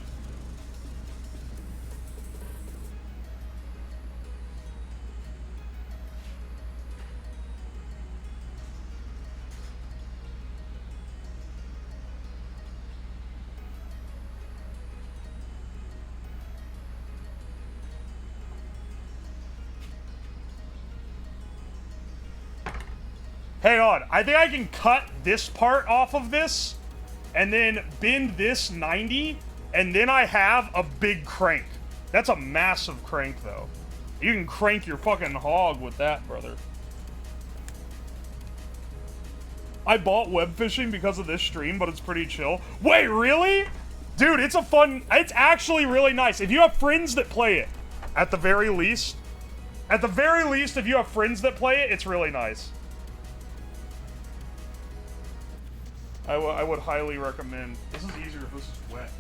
Hang on, I think I can cut this part off of this, and then bend this 90, and then I have a big crank. That's a massive crank, though. You can crank your fucking hog with that, brother. I bought Webfishing because of this stream, but it's pretty chill. Wait, really? Dude, it's actually really nice. If you have friends that play it, at the very least, if you have friends that play it, it's really nice. I would highly recommend. This is easier if this is wet.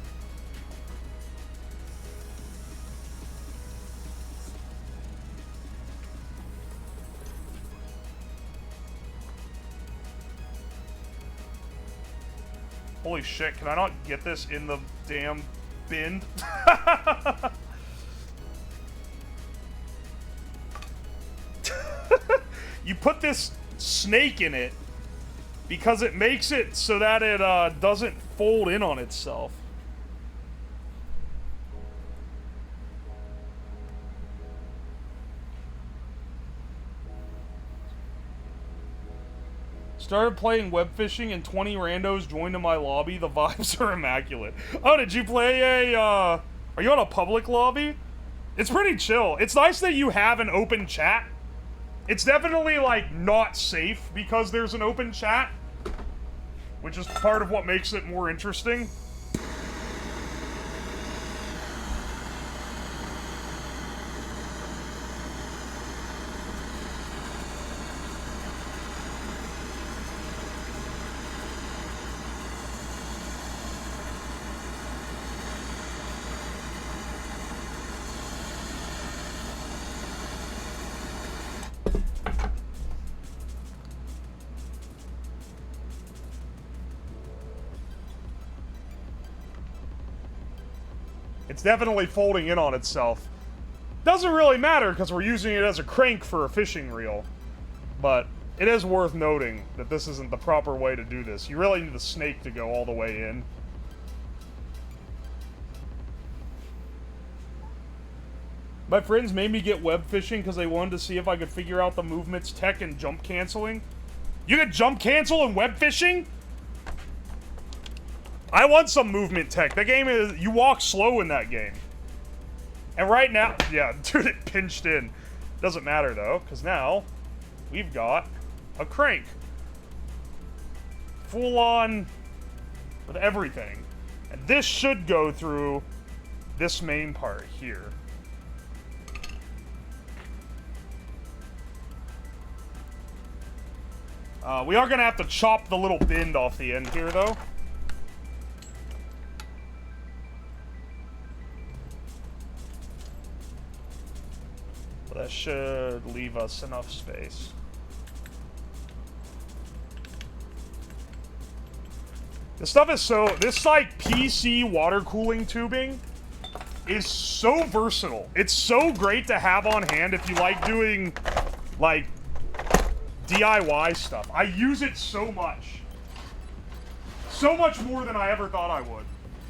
Holy shit, can I not get this in the damn bin? You put this snake in it because it makes it so that it doesn't fold in on itself. Started playing Webfishing and 20 randos joined in my lobby. The vibes are immaculate. Oh, did you play are you on a public lobby? It's pretty chill. It's nice that you have an open chat. It's definitely, like, not safe because there's an open chat, which is part of what makes it more interesting. It's definitely folding in on itself. Doesn't really matter because we're using it as a crank for a fishing reel. But it is worth noting that this isn't the proper way to do this. You really need the snake to go all the way in. My friends made me get web fishing because they wanted to see if I could figure out the movements, tech, and jump canceling. You can jump cancel in web fishing? I want some movement tech. That game is... You walk slow in that game. And right now... Yeah, dude, it pinched in. Doesn't matter, though, because now we've got a crank. Full on with everything. And this should go through this main part here. We are going to have to chop the little bend off the end here, though. But that should leave us enough space. This stuff is so... This, like, PC water cooling tubing is so versatile. It's so great to have on hand if you like doing, like, DIY stuff. I use it so much. So much more than I ever thought I would.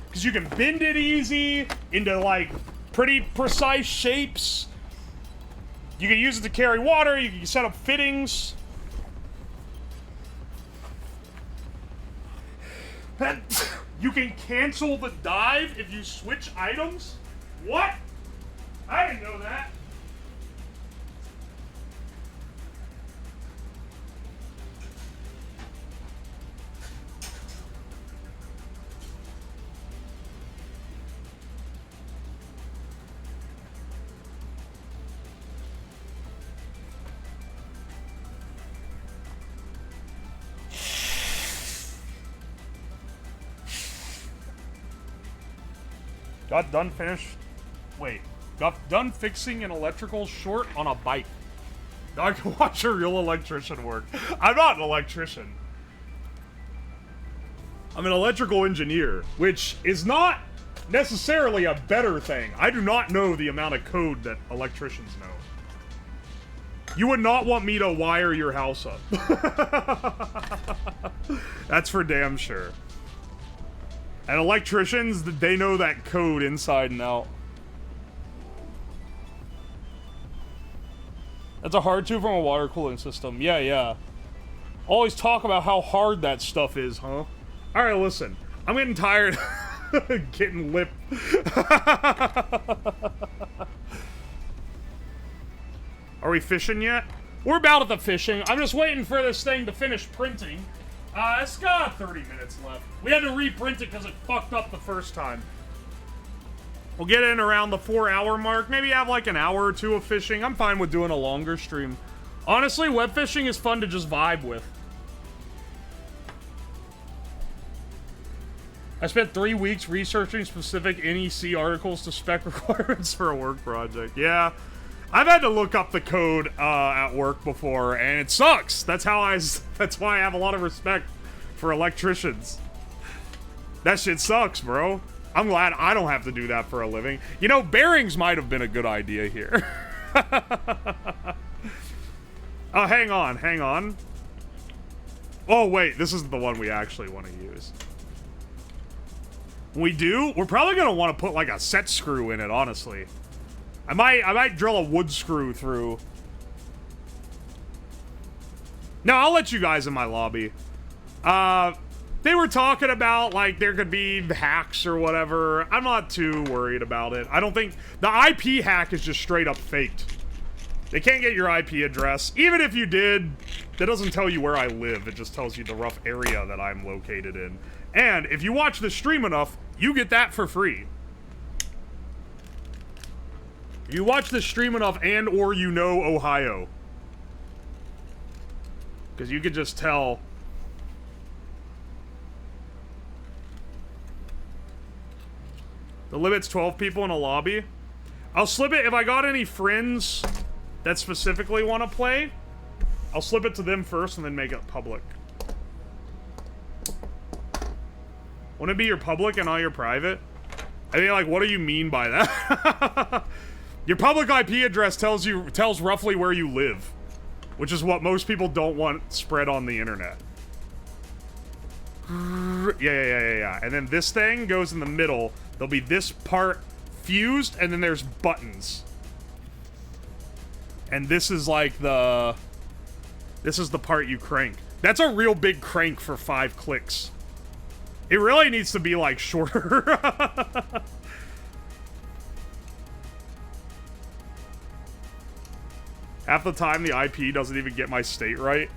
Because you can bend it easy into, like, pretty precise shapes. You can use it to carry water. You can set up fittings. You can cancel the dive if you switch items? What? I didn't know that. Got done fixing an electrical short on a bike. I can watch a real electrician work. I'm not an electrician. I'm an electrical engineer, which is not necessarily a better thing. I do not know the amount of code that electricians know. You would not want me to wire your house up. That's for damn sure. And electricians, they know that code inside and out. That's a hard tube from a water cooling system. Yeah, yeah. Always talk about how hard that stuff is, huh? Alright, listen. I'm getting tired of getting lip. Are we fishing yet? We're about at the fishing. I'm just waiting for this thing to finish printing. It's got 30 minutes left. We had to reprint it because it fucked up the first time. We'll get in around the 4-hour mark. Maybe have like an hour or two of fishing. I'm fine with doing a longer stream. Honestly, web fishing is fun to just vibe with. I spent 3 weeks researching specific NEC articles to spec requirements for a work project. Yeah. I've had to look up the code at work before, and it sucks. That's why I have a lot of respect for electricians. That shit sucks, bro. I'm glad I don't have to do that for a living. You know, bearings might have been a good idea here. Oh, hang on. Oh, wait, this is the one we actually want to use. When we do, we're probably going to want to put, like, a set screw in it, honestly. I might drill a wood screw through. No, I'll let you guys in my lobby. They were talking about, like, there could be hacks or whatever. I'm not too worried about it. I don't think... The IP hack is just straight up faked. They can't get your IP address. Even if you did, that doesn't tell you where I live. It just tells you the rough area that I'm located in. And if you watch the stream enough, you get that for free. You watch the stream enough and or you know Ohio. Because you could just tell. The limit's 12 people in a lobby. I'll slip it if I got any friends that specifically want to play. I'll slip it to them first and then make it public. Wouldn't it be your public and not your private? I mean, like, what do you mean by that? Your public IP address tells roughly where you live, which is what most people don't want spread on the internet. Yeah. And then this thing goes in the middle. There'll be this part fused, and then there's buttons. And this is like the... This is the part you crank. That's a real big crank for 5 clicks. It really needs to be, like, shorter. Half the time, the IP doesn't even get my state right.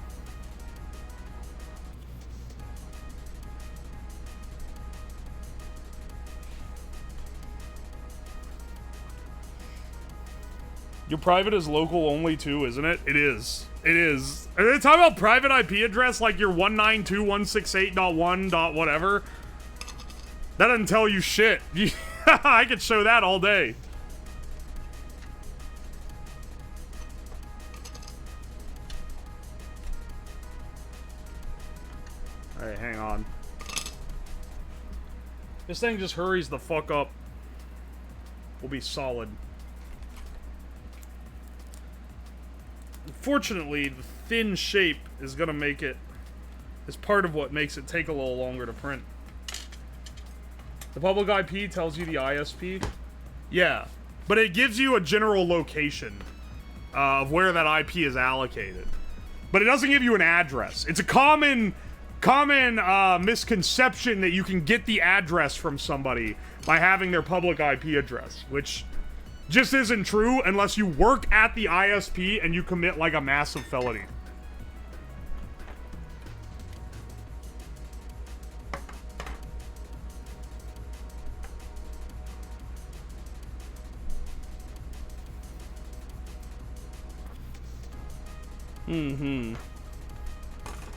Your private is local only, too, isn't it? It is. It is. Are they talking about private IP address, like your 192.168.1. whatever? That doesn't tell you shit. I could show that all day. Alright, hang on. This thing just hurries the fuck up. We'll be solid. Unfortunately, the thin shape is gonna make it... is part of what makes it take a little longer to print. The public IP tells you the ISP? Yeah. But it gives you a general location of where that IP is allocated. But it doesn't give you an address. It's a common common misconception that you can get the address from somebody by having their public IP address, which just isn't true unless you work at the ISP and you commit like a massive felony.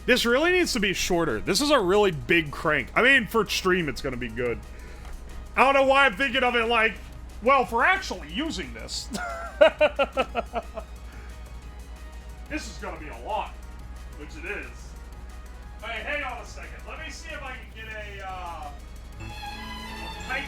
This really needs to be shorter. This is a really big crank. I mean, for stream, it's gonna be good. I don't know why I'm thinking of it like, well, for actually using this. This is gonna be a lot, which it is. Hey, hang on a second. Let me see if I can get a pipe.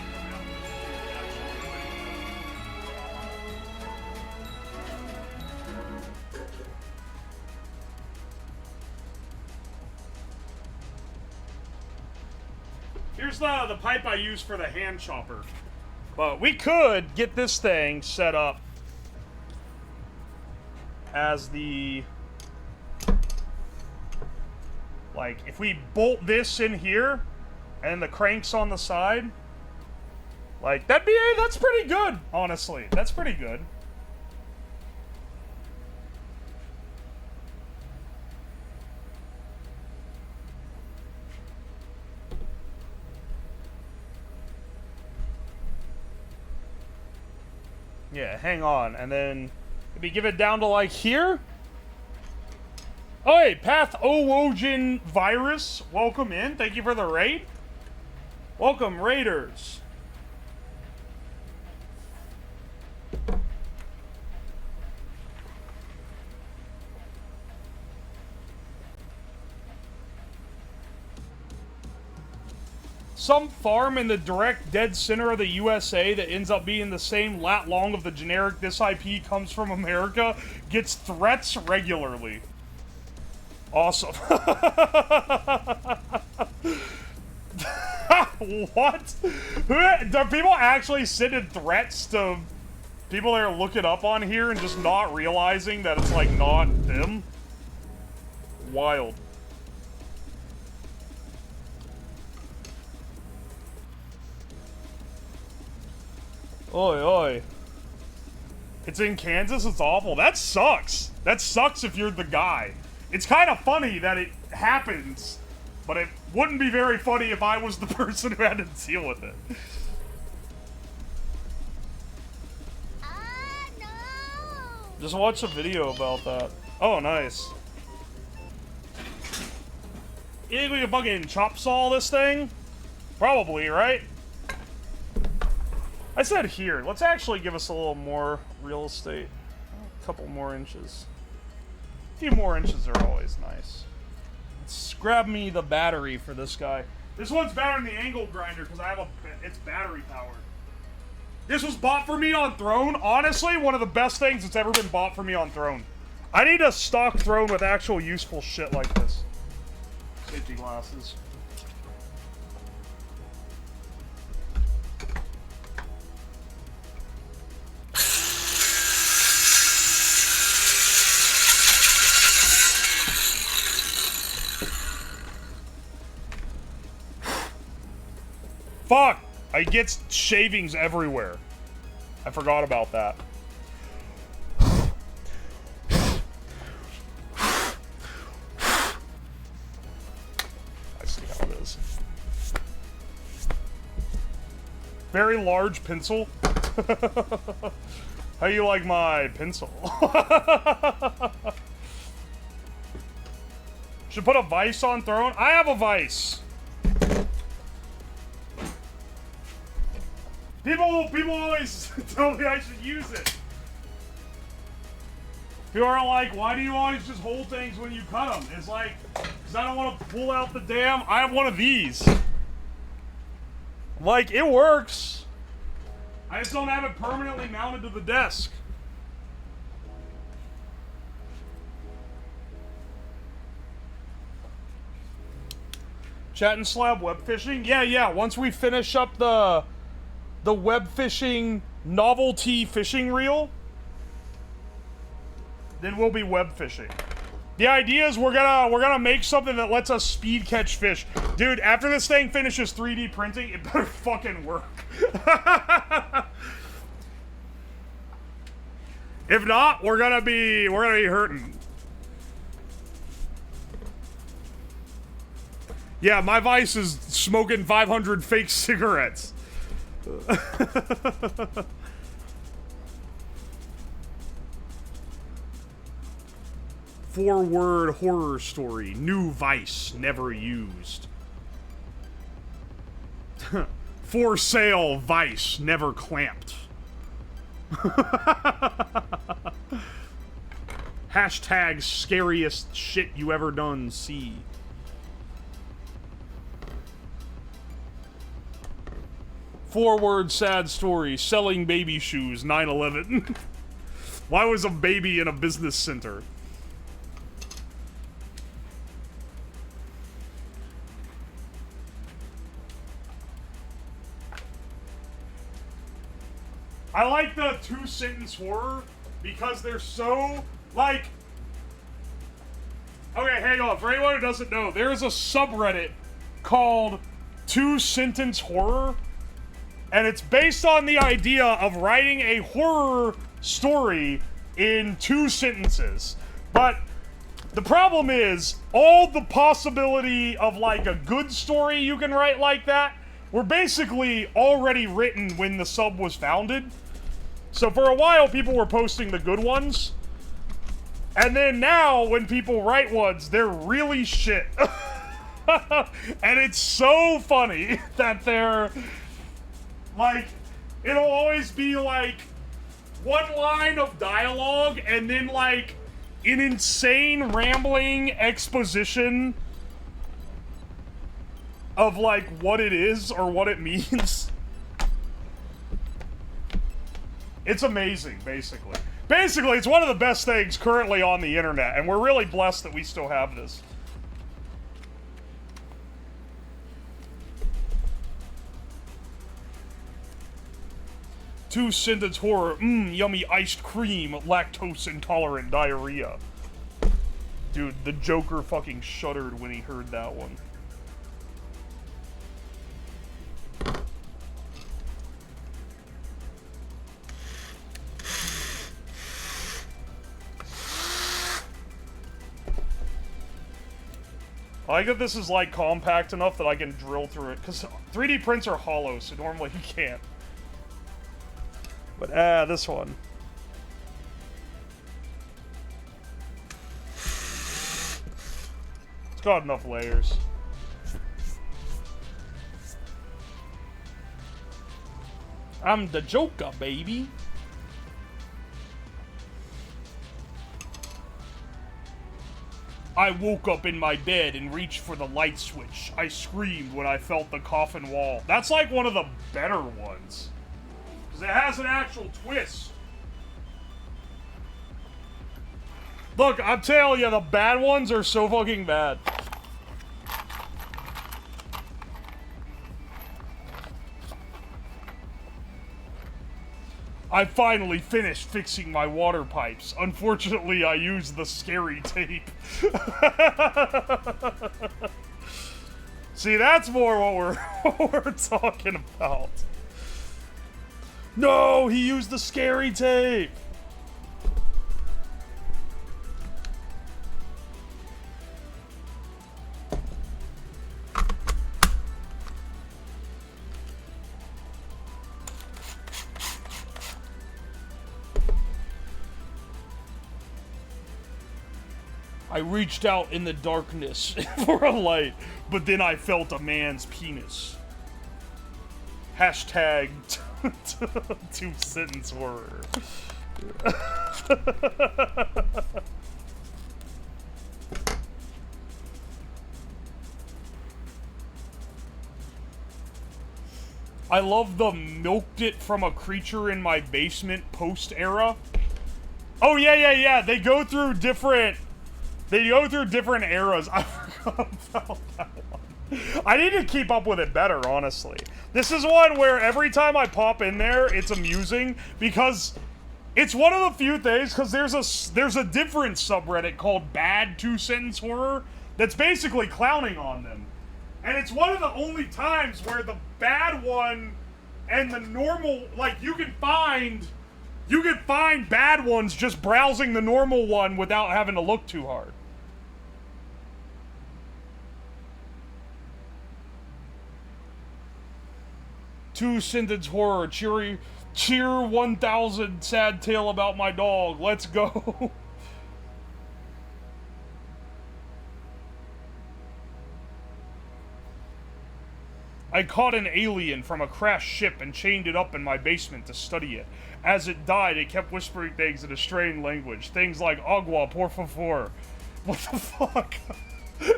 Here's the pipe I use for the hand chopper. But we could get this thing set up as the... Like, if we bolt this in here, and the crank's on the side, like, that's pretty good, honestly. That's pretty good. Yeah, hang on, and then maybe give it down to like here. Oh, hey, Pathogen Virus, welcome in. Thank you for the raid. Welcome, Raiders. Some farm in the direct dead center of the USA that ends up being the same lat long of the generic "this IP comes from America" gets threats regularly. Awesome. What? Do people actually send threats to people that are looking up on here and just not realizing that it's like not them? Wild. Oi, oi. It's in Kansas? It's awful. That sucks. That sucks if you're the guy. It's kind of funny that it happens, but it wouldn't be very funny if I was the person who had to deal with it. No. Just watch a video about that. Oh, nice. You think we can fucking chop saw this thing? Probably, right? I said here. Let's actually give us a little more real estate. A couple more inches. A few more inches are always nice. Let's grab me the battery for this guy. This one's better than the angle grinder because it's battery powered. This was bought for me on Throne. Honestly, one of the best things that's ever been bought for me on Throne. I need a stock Throne with actual useful shit like this. Safety glasses. Fuck! I get shavings everywhere. I forgot about that. I see how it is. Very large pencil. How you like my pencil? Should put a vice on Throne? I have a vice. People always tell me I should use it. People are like, why do you always just hold things when you cut them? It's like, because I don't want to pull out the damn... I have one of these. Like, it works. I just don't have it permanently mounted to the desk. Chat and Slab Webfishing? Yeah. Once we finish up the Webfishing novelty fishing reel, then we'll be web fishing. The idea is we're gonna make something that lets us speed catch fish. Dude, after this thing finishes 3D printing, it better fucking work. If not, we're gonna be hurting. Yeah, my vice is smoking 500 fake cigarettes. Four-word horror story. New vice, never used. For sale vice, never clamped. Hashtag scariest shit you ever done see. Four-word sad story. Selling baby shoes, 9/11. Why was a baby in a business center? I like the two-sentence horror because they're so, like... Okay, hang on. For anyone who doesn't know, there is a subreddit called Two-Sentence Horror, and it's based on the idea of writing a horror story in 2 sentences. But the problem is, all the possibility of, like, a good story you can write like that were basically already written when the sub was founded. So for a while, people were posting the good ones. And then now, when people write ones, they're really shit. And it's so funny that they're... Like, it'll always be, like, one line of dialogue, and then, like, an insane rambling exposition of, like, what it is or what it means. It's amazing, basically. Basically, it's one of the best things currently on the internet, and we're really blessed that we still have this. Two-sentence horror. Yummy iced cream. Lactose intolerant diarrhea. Dude, the Joker fucking shuddered when he heard that one. I like that this is, like, compact enough that I can drill through it, because 3D prints are hollow, so normally you can't. But, this one. It's got enough layers. I'm the Joker, baby. I woke up in my bed and reached for the light switch. I screamed when I felt the coffin wall. That's like one of the better ones. Because it has an actual twist. Look, I'm telling you, the bad ones are so fucking bad. I finally finished fixing my water pipes. Unfortunately, I used the scary tape. See, that's more what we're talking about. No, he used the scary tape. I reached out in the darkness for a light, but then I felt a man's penis. Hashtag two-sentence horror. I love the milked it from a creature in my basement post-era. Oh, yeah. They go through different eras. I forgot about that one. I need to keep up with it better, honestly. This is one where every time I pop in there, it's amusing because It's one of the few things, because there's a different subreddit called Bad Two-Sentence Horror that's basically clowning on them. And it's one of the only times where the bad one and the normal, like, you can find bad ones just browsing the normal one without having to look too hard. Two-Sentence Horror, cheer 1000 sad tale about my dog. Let's go. I caught an alien from a crashed ship and chained it up in my basement to study it. As it died, it kept whispering things in a strange language. Things like agua, por favor. What the fuck?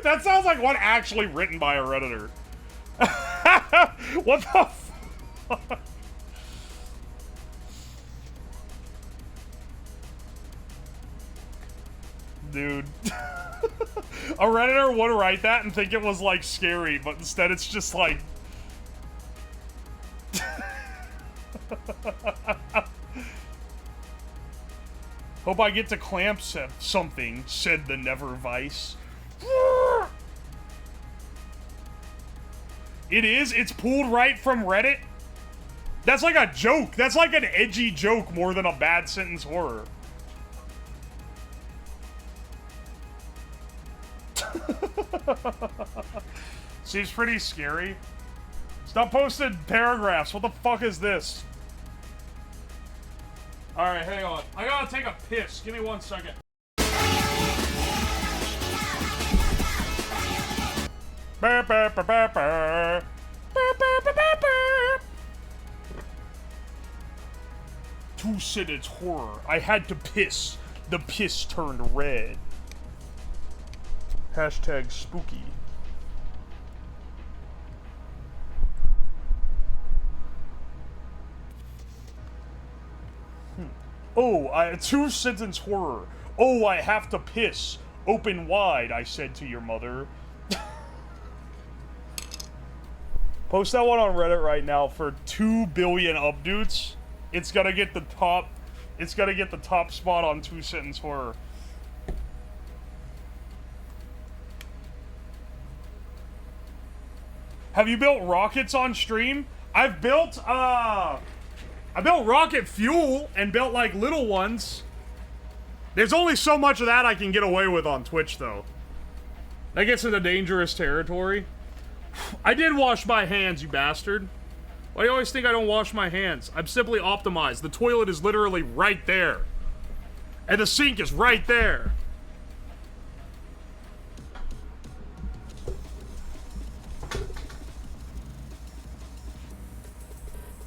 That sounds like one actually written by a Redditor. What the fuck? Dude. A Redditor would write that and think it was, like, scary, but instead it's just like... Hope I get to clamp something, said the Never Vice. It is? It's pulled right from Reddit? That's like a joke. That's like an edgy joke more than a bad sentence horror. Seems pretty scary. Stop posting paragraphs. What the fuck is this? Alright, hang on. I gotta take a piss. Give me 1 second. Two-sentence horror. I had to piss. The piss turned red. Hashtag spooky. Oh, two-sentence horror. Oh, I have to piss. Open wide, I said to your mother. Post that one on Reddit right now for 2 billion updates. It's gonna get the top. It's gonna get the top spot on two-sentence horror. Have you built rockets on stream? I've built I built rocket fuel and built, like, little ones. There's only so much of that I can get away with on Twitch, though. That gets into dangerous territory. I did wash my hands, you bastard. Why do you always think I don't wash my hands? I'm simply optimized. The toilet is literally right there. And the sink is right there.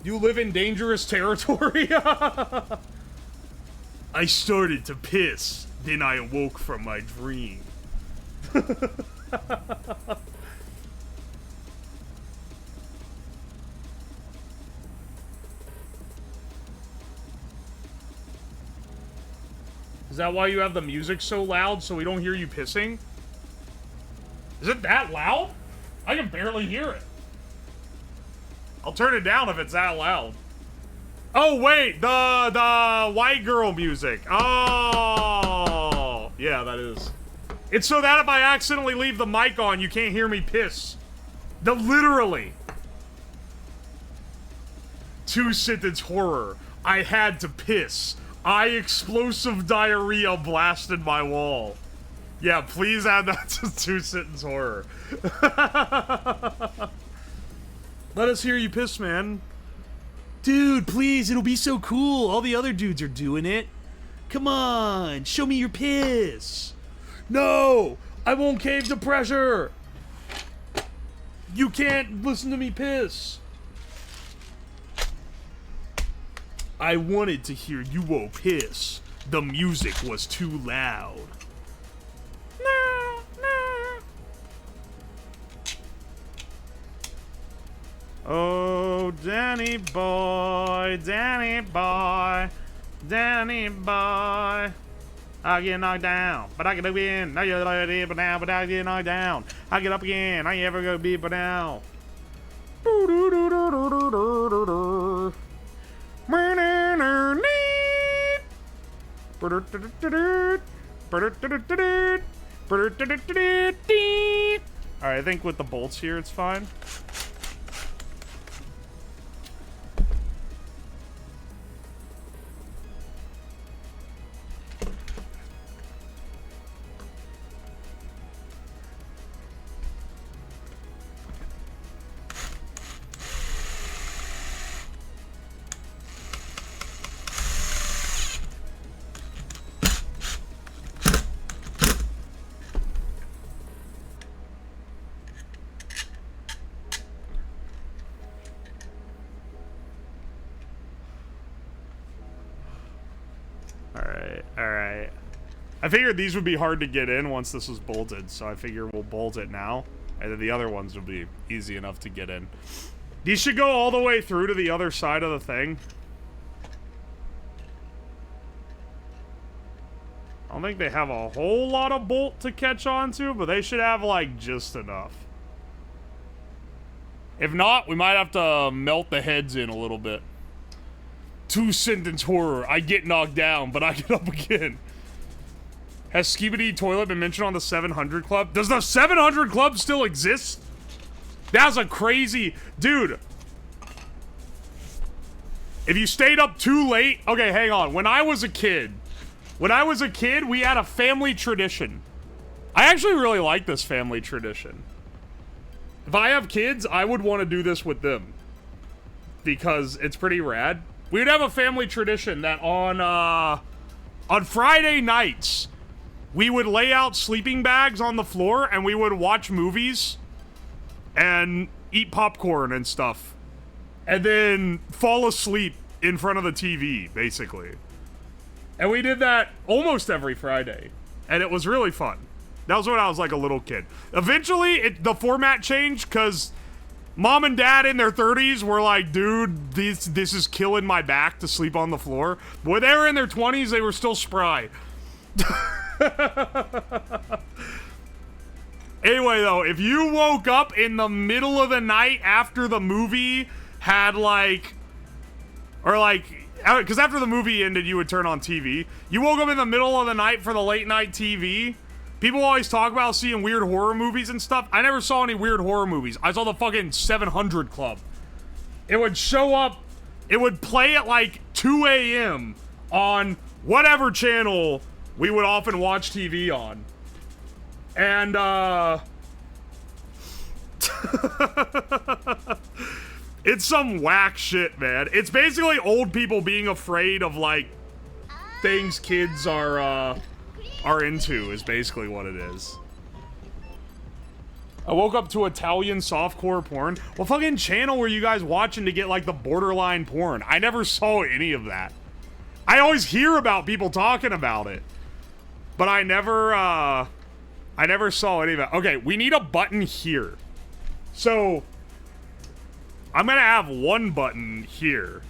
You live in dangerous territory? I started to piss, then I awoke from my dream. Is that why you have the music so loud so we don't hear you pissing? Is it that loud? I can barely hear it. I'll turn it down if it's that loud. Oh, wait, the white girl music. Oh, yeah, that is. It's so that if I accidentally leave the mic on, you can't hear me piss. Literally. Two-sentence horror. I had to piss. Explosive diarrhea blasted my wall. Yeah, please add that to two-sentence horror. Let us hear you piss, man. Dude, please, it'll be so cool. All the other dudes are doing it. Come on, show me your piss. No, I won't cave to pressure. You can't listen to me piss. I wanted to hear you all piss. The music was too loud. Oh, Danny boy, Danny boy, Danny boy. I get knocked down, but I get up again. I get up now, but I get knocked down. I get up again. I ain't ever gonna be but now. Alright, I think with the bolts here, it's fine. Alright. I figured these would be hard to get in once this was bolted, so I figure we'll bolt it now, and then the other ones will be easy enough to get in. These should go all the way through to the other side of the thing. I don't think they have a whole lot of bolt to catch onto, but they should have, like, just enough. If not, we might have to melt the heads in a little bit. Two-sentence horror. I get knocked down, but I get up again. Has Skibidi Toilet been mentioned on the 700 Club? Does the 700 Club still exist? That's a crazy... Dude. If you stayed up too late... Okay, hang on. When I was a kid, we had a family tradition. I actually really like this family tradition. If I have kids, I would want to do this with them. Because it's pretty rad. We'd have a family tradition that on Friday nights, we would lay out sleeping bags on the floor and we would watch movies and eat popcorn and stuff. And then fall asleep in front of the TV, basically. And we did that almost every Friday. And it was really fun. That was when I was like a little kid. Eventually, the format changed because... Mom and Dad in their 30s were like, dude, this is killing my back to sleep on the floor. When they were in their 20s, they were still spry. Anyway, though, if you woke up in the middle of the night after the movie had, like... Or, like... Because after the movie ended, you would turn on TV. You woke up in the middle of the night for the late night TV... People always talk about seeing weird horror movies and stuff. I never saw any weird horror movies. I saw the fucking 700 Club. It would show up, it would play at like 2 a.m. on whatever channel we would often watch TV on. And, it's some whack shit, man. It's basically old people being afraid of, like, things kids are into, is basically what it is. I woke up to Italian softcore porn. What fucking channel were you guys watching to get, like, the borderline porn? I never saw any of that. I always hear about people talking about it. But I never saw any of that. Okay, we need a button here. So, I'm gonna have one button here.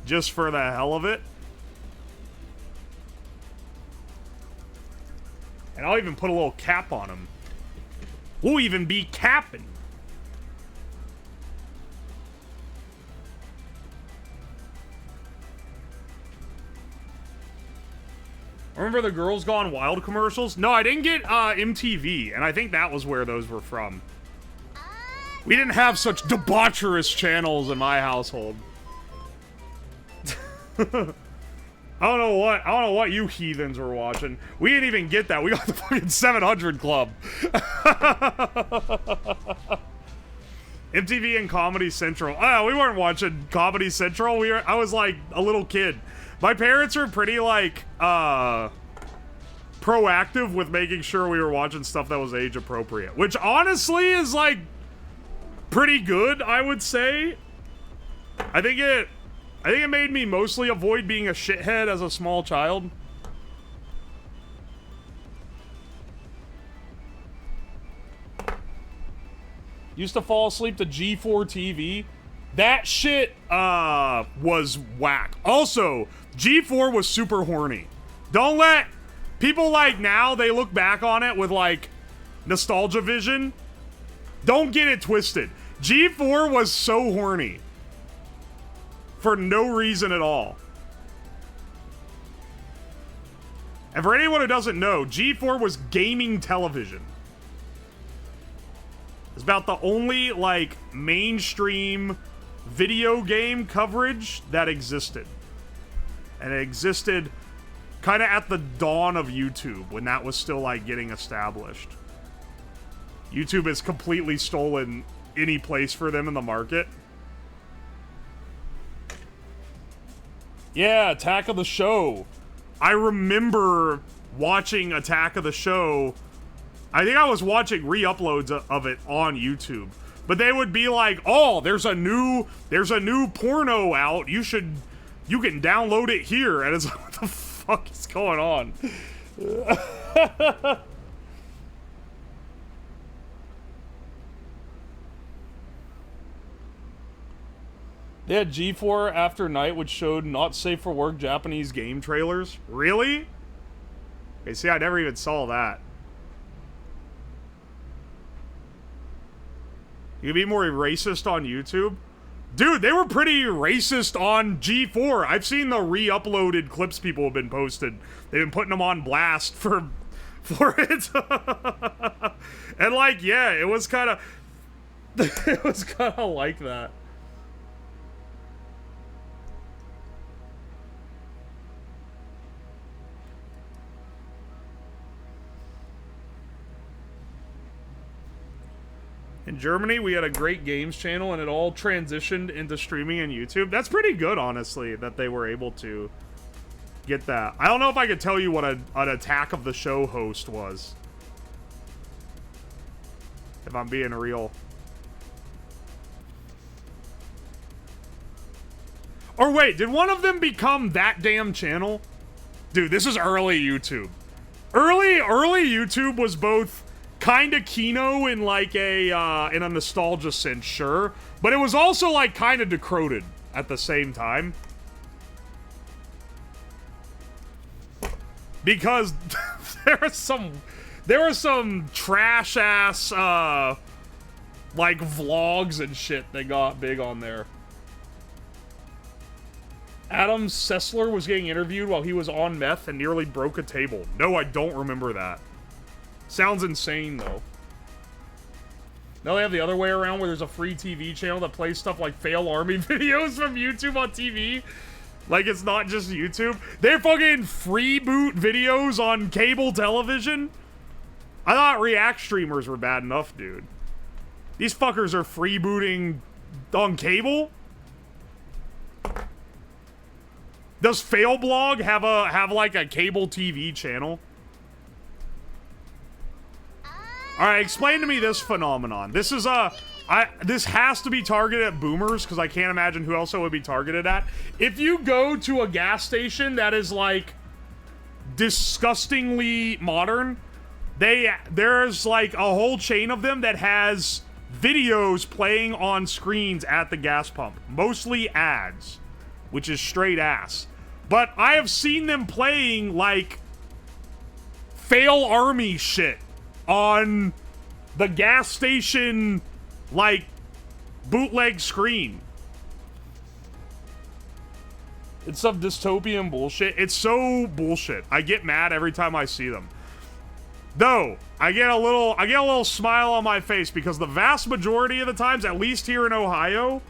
Just for the hell of it. And I'll even put a little cap on them. We'll even be capping. Remember the Girls Gone Wild commercials? No, I didn't get MTV, and I think that was where those were from. We didn't have such debaucherous channels in my household. I don't know what you heathens were watching. We didn't even get that. We got the fucking 700 Club. MTV and Comedy Central. Oh, we weren't watching Comedy Central. I was like a little kid. My parents are pretty like proactive with making sure we were watching stuff that was age appropriate, which honestly is like pretty good, I would say. I think it made me mostly avoid being a shithead as a small child. Used to fall asleep to G4 TV. That shit, was whack. Also, G4 was super horny. Don't let people like now, they look back on it with like nostalgia vision. Don't get it twisted. G4 was so horny. For no reason at all. And for anyone who doesn't know, G4 was gaming television. It's about the only, like, mainstream video game coverage that existed. And it existed kind of at the dawn of YouTube, when that was still, like, getting established. YouTube has completely stolen any place for them in the market. Yeah, Attack of the Show. I remember watching Attack of the Show. I think I was watching re-uploads of it on YouTube. But they would be like, "Oh, there's a new porno out. You can download it here." And it's like, what the fuck is going on? They had G4 after night, which showed not safe for work Japanese game trailers. Really? Okay, see, I never even saw that. You can be more racist on YouTube? Dude, they were pretty racist on G4. I've seen the re-uploaded clips people have been posted. They've been putting them on blast for it. And like, yeah, it was kind of like that. In Germany, we had a great games channel, and it all transitioned into streaming and YouTube. That's pretty good, honestly, that they were able to get that. I don't know if I could tell you what an Attack of the Show host was. If I'm being real. Or wait, did one of them become that damn channel? Dude, this is early YouTube. Early YouTube was both kind of Kino in like in a nostalgia sense, sure, but it was also like kind of decroded at the same time, because there were some trash ass like vlogs and shit that got big on there. Adam Sessler was getting interviewed while he was on meth and nearly broke a table. No, I don't remember that. Sounds insane, though. Now they have the other way around, where there's a free TV channel that plays stuff like fail army videos from YouTube on TV. Like, it's not just YouTube. They're fucking freeboot videos on cable television. I thought React streamers were bad enough, dude. These fuckers are freebooting on cable? Does Failblog have like a cable TV channel? Alright, explain to me this phenomenon. This is this has to be targeted at boomers, because I can't imagine who else it would be targeted at. If you go to a gas station that is like disgustingly modern, there's like a whole chain of them that has videos playing on screens at the gas pump. Mostly ads, which is straight ass. But I have seen them playing like fail army shit on the gas station, like, bootleg screen. It's some dystopian bullshit. It's so bullshit. I get mad every time I see them. Though, I get a little smile on my face, because the vast majority of the times, at least here in Ohio,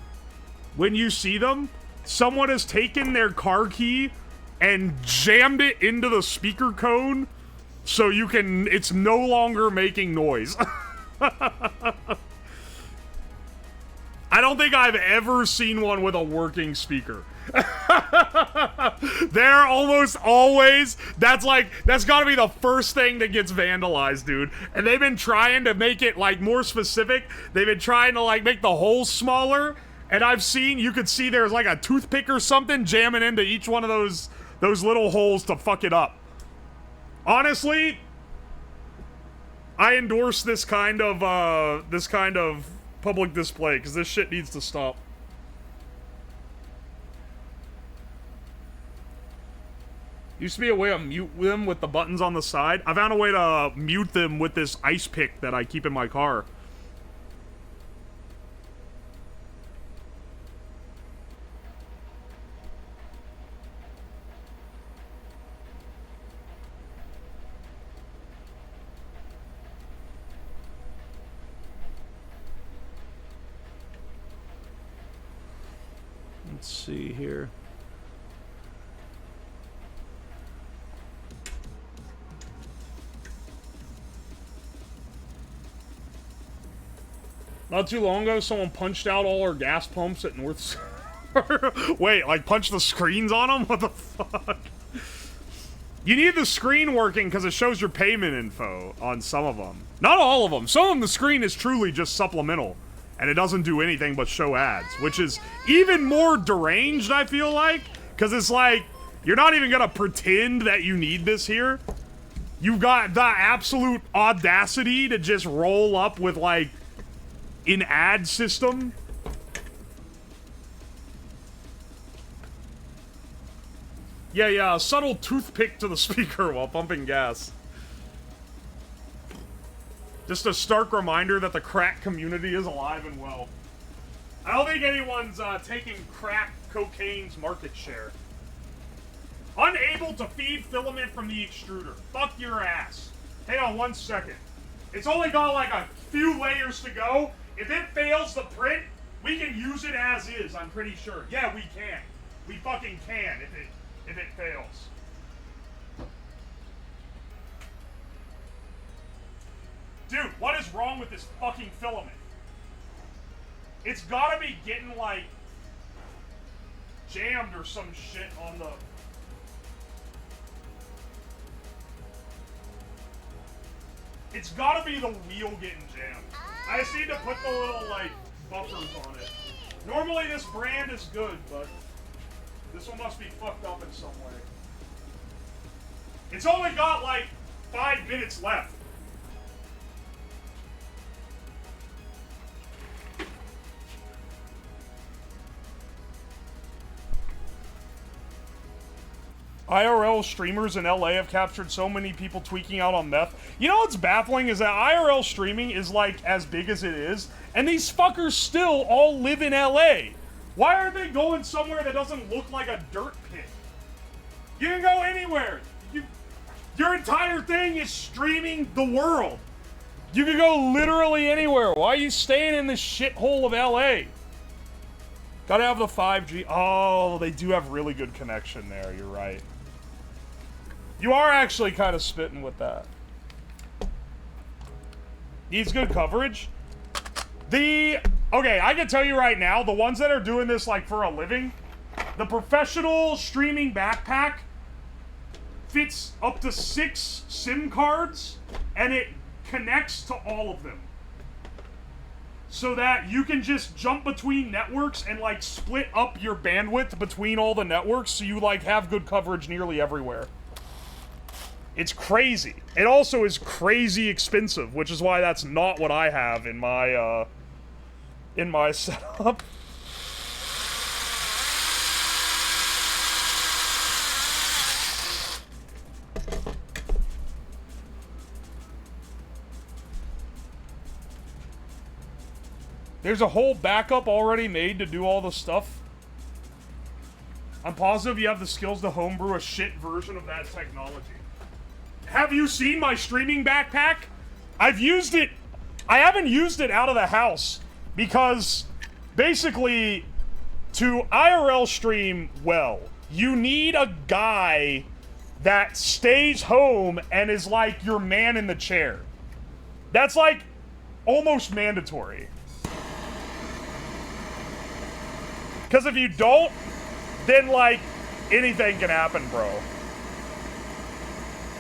when you see them, someone has taken their car key and jammed it into the speaker cone, so it's no longer making noise. I don't think I've ever seen one with a working speaker. They're almost always, that's gotta be the first thing that gets vandalized, dude. And they've been trying to make it, like, more specific. They've been trying to, like, make the holes smaller. And you could see there's, like, a toothpick or something jamming into each one of those little holes to fuck it up. Honestly, I endorse this kind of public display, because this shit needs to stop. Used to be a way to mute them with the buttons on the side. I found a way to mute them with this ice pick that I keep in my car. Let's see here. Not too long ago, someone punched out all our gas pumps at North. Wait, like punch the screens on them? What the fuck? You need the screen working because it shows your payment info on some of them. Not all of them. Some of them, the screen is truly just supplemental. And it doesn't do anything but show ads. Which is even more deranged, I feel like. Because it's like, you're not even going to pretend that you need this here. You've got the absolute audacity to just roll up with, like, an ad system. Yeah, a subtle toothpick to the speaker while pumping gas. Just a stark reminder that the crack community is alive and well. I don't think anyone's taking crack cocaine's market share. Unable to feed filament from the extruder. Fuck your ass. Hang on 1 second. It's only got like a few layers to go. If it fails the print, we can use it as is, I'm pretty sure. Yeah, we can. We fucking can if it fails. Dude, what is wrong with this fucking filament? It's gotta be getting, like, jammed or some shit on the... It's gotta be the wheel getting jammed. I just need to put the little, like, buffers on it. Normally this brand is good, but this one must be fucked up in some way. It's only got, like, 5 minutes left. IRL streamers in LA have captured so many people tweaking out on meth. You know what's baffling is that IRL streaming is like as big as it is, and these fuckers still all live in LA. Why are they going somewhere that doesn't look like a dirt pit? You can go anywhere. Your entire thing is streaming the world. You can go literally anywhere. Why are you staying in this shithole of LA? Gotta have the 5G. Oh, they do have really good connection there. You're right. You are actually kind of spitting with that. Needs good coverage. Okay, I can tell you right now, the ones that are doing this like for a living, the professional streaming backpack fits up to 6 SIM cards, and it connects to all of them. So that you can just jump between networks and like split up your bandwidth between all the networks so you like have good coverage nearly everywhere. It's crazy. It also is crazy expensive, which is why that's not what I have in my setup. There's a whole backup already made to do all the stuff. I'm positive you have the skills to homebrew a shit version of that technology. Have you seen my streaming backpack? I've used it. I haven't used it out of the house because basically to IRL stream well, you need a guy that stays home and is like your man in the chair. That's like almost mandatory. Because if you don't, then, like, anything can happen, bro.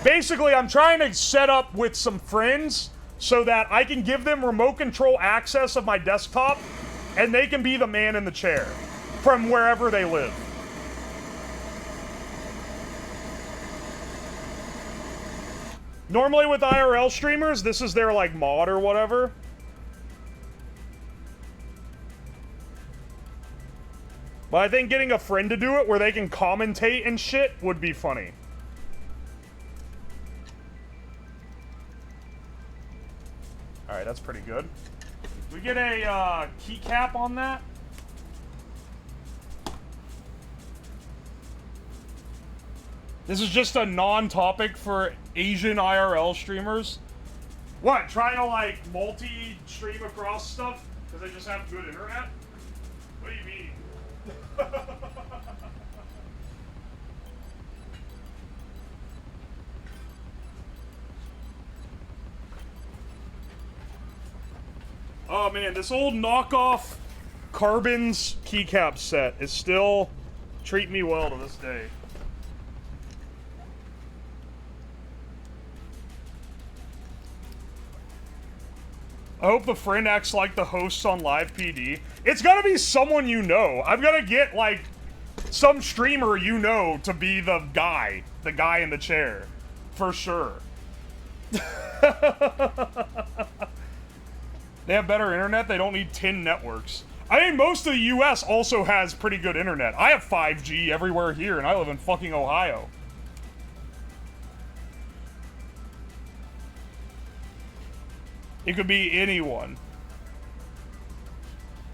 Basically, I'm trying to set up with some friends so that I can give them remote control access of my desktop, and they can be the man in the chair from wherever they live. Normally with IRL streamers, this is their, like, mod or whatever. But I think getting a friend to do it where they can commentate and shit would be funny. Alright, that's pretty good. We get a keycap on that? This is just a non-topic for Asian IRL streamers. What, trying to like multi-stream across stuff because they just have good internet? What do you mean? Oh man, this old knockoff Carbons keycap set is still treating me well to this day. I hope the friend acts like the hosts on Live PD. It's gotta be someone you know. I've gotta get, like, some streamer you know to be the guy in the chair. For sure. They have better internet, they don't need 10 networks. I mean, most of the US also has pretty good internet. I have 5G everywhere here, and I live in fucking Ohio. It could be anyone.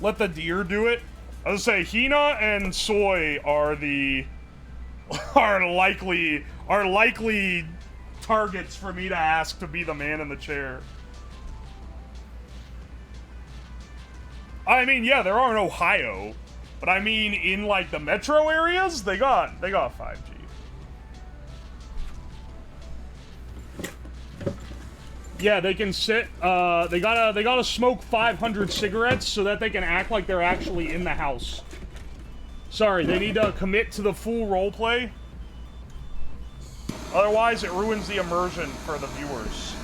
Let the deer do it. I was gonna say, Hina and Soy are the are likely targets for me to ask to be the man in the chair. I mean, yeah, there are in Ohio, but I mean in like the metro areas, they got 5G. Yeah, they can sit. They gotta smoke 500 cigarettes so that they can act like they're actually in the house. Sorry, they need to commit to the full roleplay. Otherwise, it ruins the immersion for the viewers.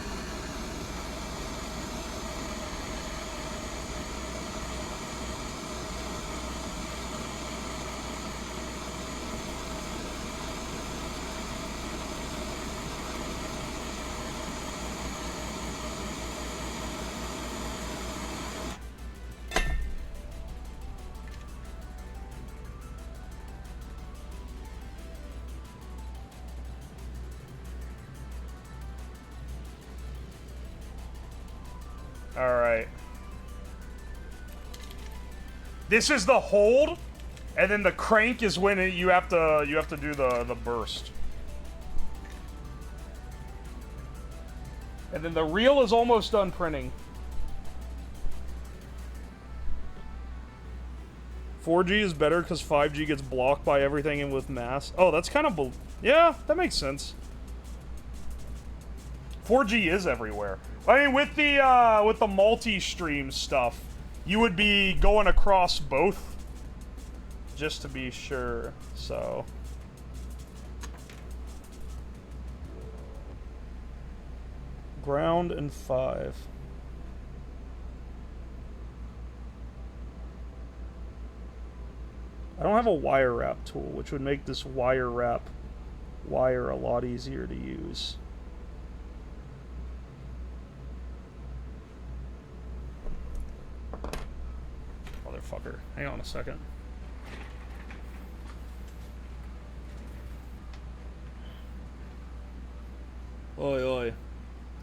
Alright. This is the hold, and then the crank is when you have to do the burst. And then the reel is almost done printing. 4G is better because 5G gets blocked by everything and with mass. Oh, that's kind of... yeah, that makes sense. 4G is everywhere. I mean, with the multi-stream stuff, you would be going across both, just to be sure, so... Ground and 5. I don't have a wire wrap tool, which would make this wire wrap wire a lot easier to use. Motherfucker. Hang on a second. Oi, oi.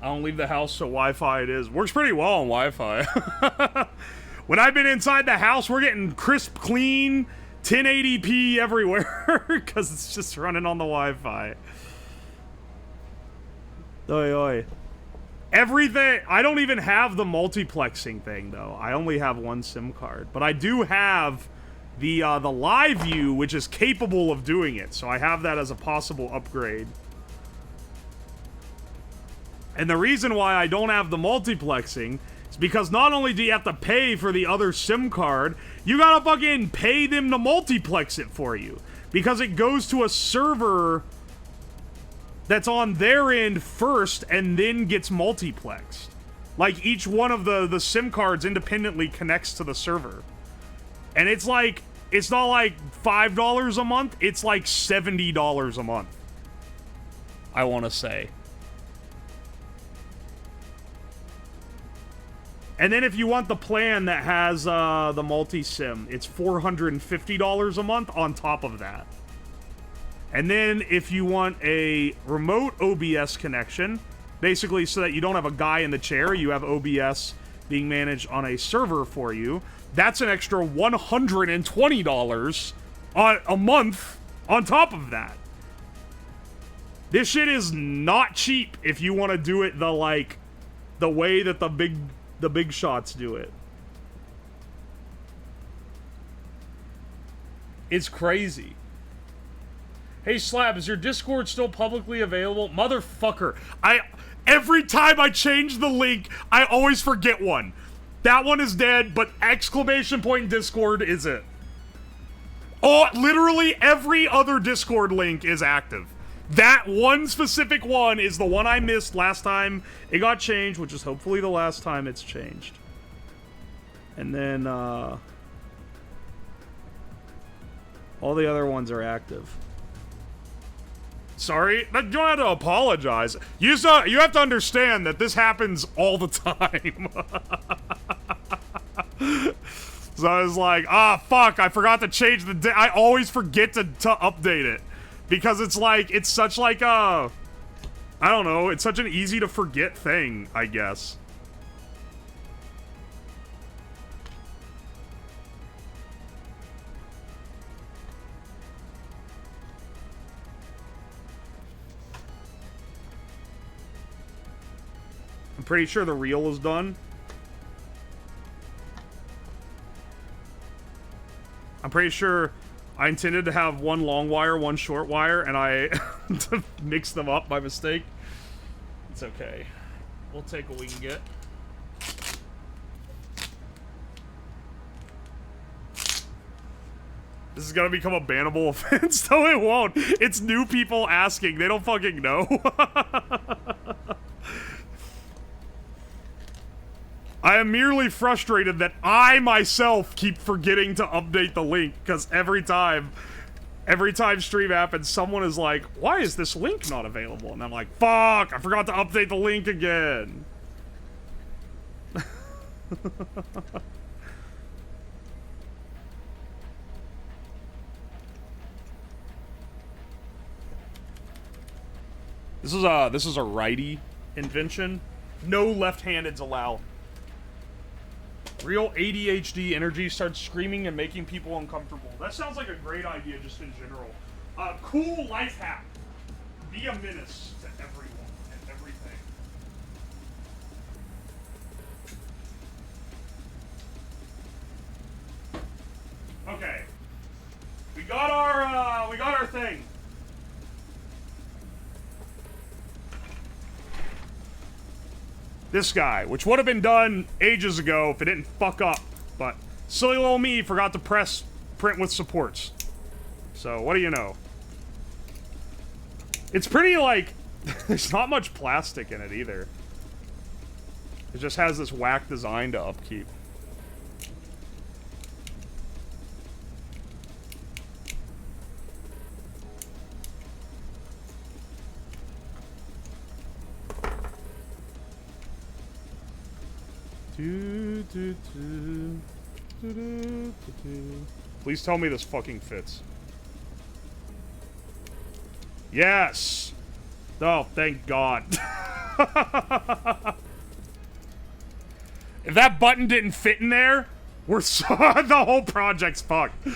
I don't leave the house, so Wi-Fi it is. Works pretty well on Wi-Fi. When I've been inside the house, we're getting crisp, clean, 1080p everywhere, because it's just running on the Wi-Fi. Oi, oi. Everything, I don't even have the multiplexing thing, though. I only have one SIM card. But I do have the live view, which is capable of doing it. So I have that as a possible upgrade. And the reason why I don't have the multiplexing is because not only do you have to pay for the other SIM card, you gotta fucking pay them to multiplex it for you. Because it goes to a server that's on their end first and then gets multiplexed. Like, each one of the SIM cards independently connects to the server. And it's like, it's not like $5 a month, it's like $70 a month, I want to say. And then if you want the plan that has the multi-SIM, it's $450 a month on top of that. And then if you want a remote OBS connection, basically so that you don't have a guy in the chair, you have OBS being managed on a server for you, that's an extra $120 a month on top of that. This shit is not cheap if you want to do it the way that the big shots do it. It's crazy. Hey, Slab, is your Discord still publicly available? Motherfucker. Every time I change the link, I always forget one. That one is dead, but exclamation point Discord is it. Oh, literally every other Discord link is active. That one specific one is the one I missed last time it got changed, which is hopefully the last time it's changed. And then, all the other ones are active. Sorry, you don't have to apologize. You have to understand that this happens all the time. So I was like, fuck, I forgot to change the I always forget to update it. Because it's like, it's such like a... I don't know, it's such an easy to forget thing, I guess. I'm pretty sure the reel is done. I'm pretty sure I intended to have one long wire, one short wire, and I mixed them up by mistake. It's okay. We'll take what we can get. This is gonna become a bannable offense, though it won't. It's new people asking. They don't fucking know. I am merely frustrated that I myself keep forgetting to update the link, because every time stream happens, someone is like, why is this link not available? And I'm like, fuck, I forgot to update the link again. This is a righty invention. No left-handeds allowed. Real ADHD energy starts screaming and making people uncomfortable. That sounds like a great idea just in general. Cool life hack. Be a menace to everyone and everything. Okay. We got our thing. This guy, which would have been done ages ago if it didn't fuck up, but silly little me forgot to press print with supports. So, what do you know? It's pretty, like, there's not much plastic in it either. It just has this whack design to upkeep. Please tell me this fucking fits. Yes! Oh, thank God. If that button didn't fit in there, we're so the whole project's fucked.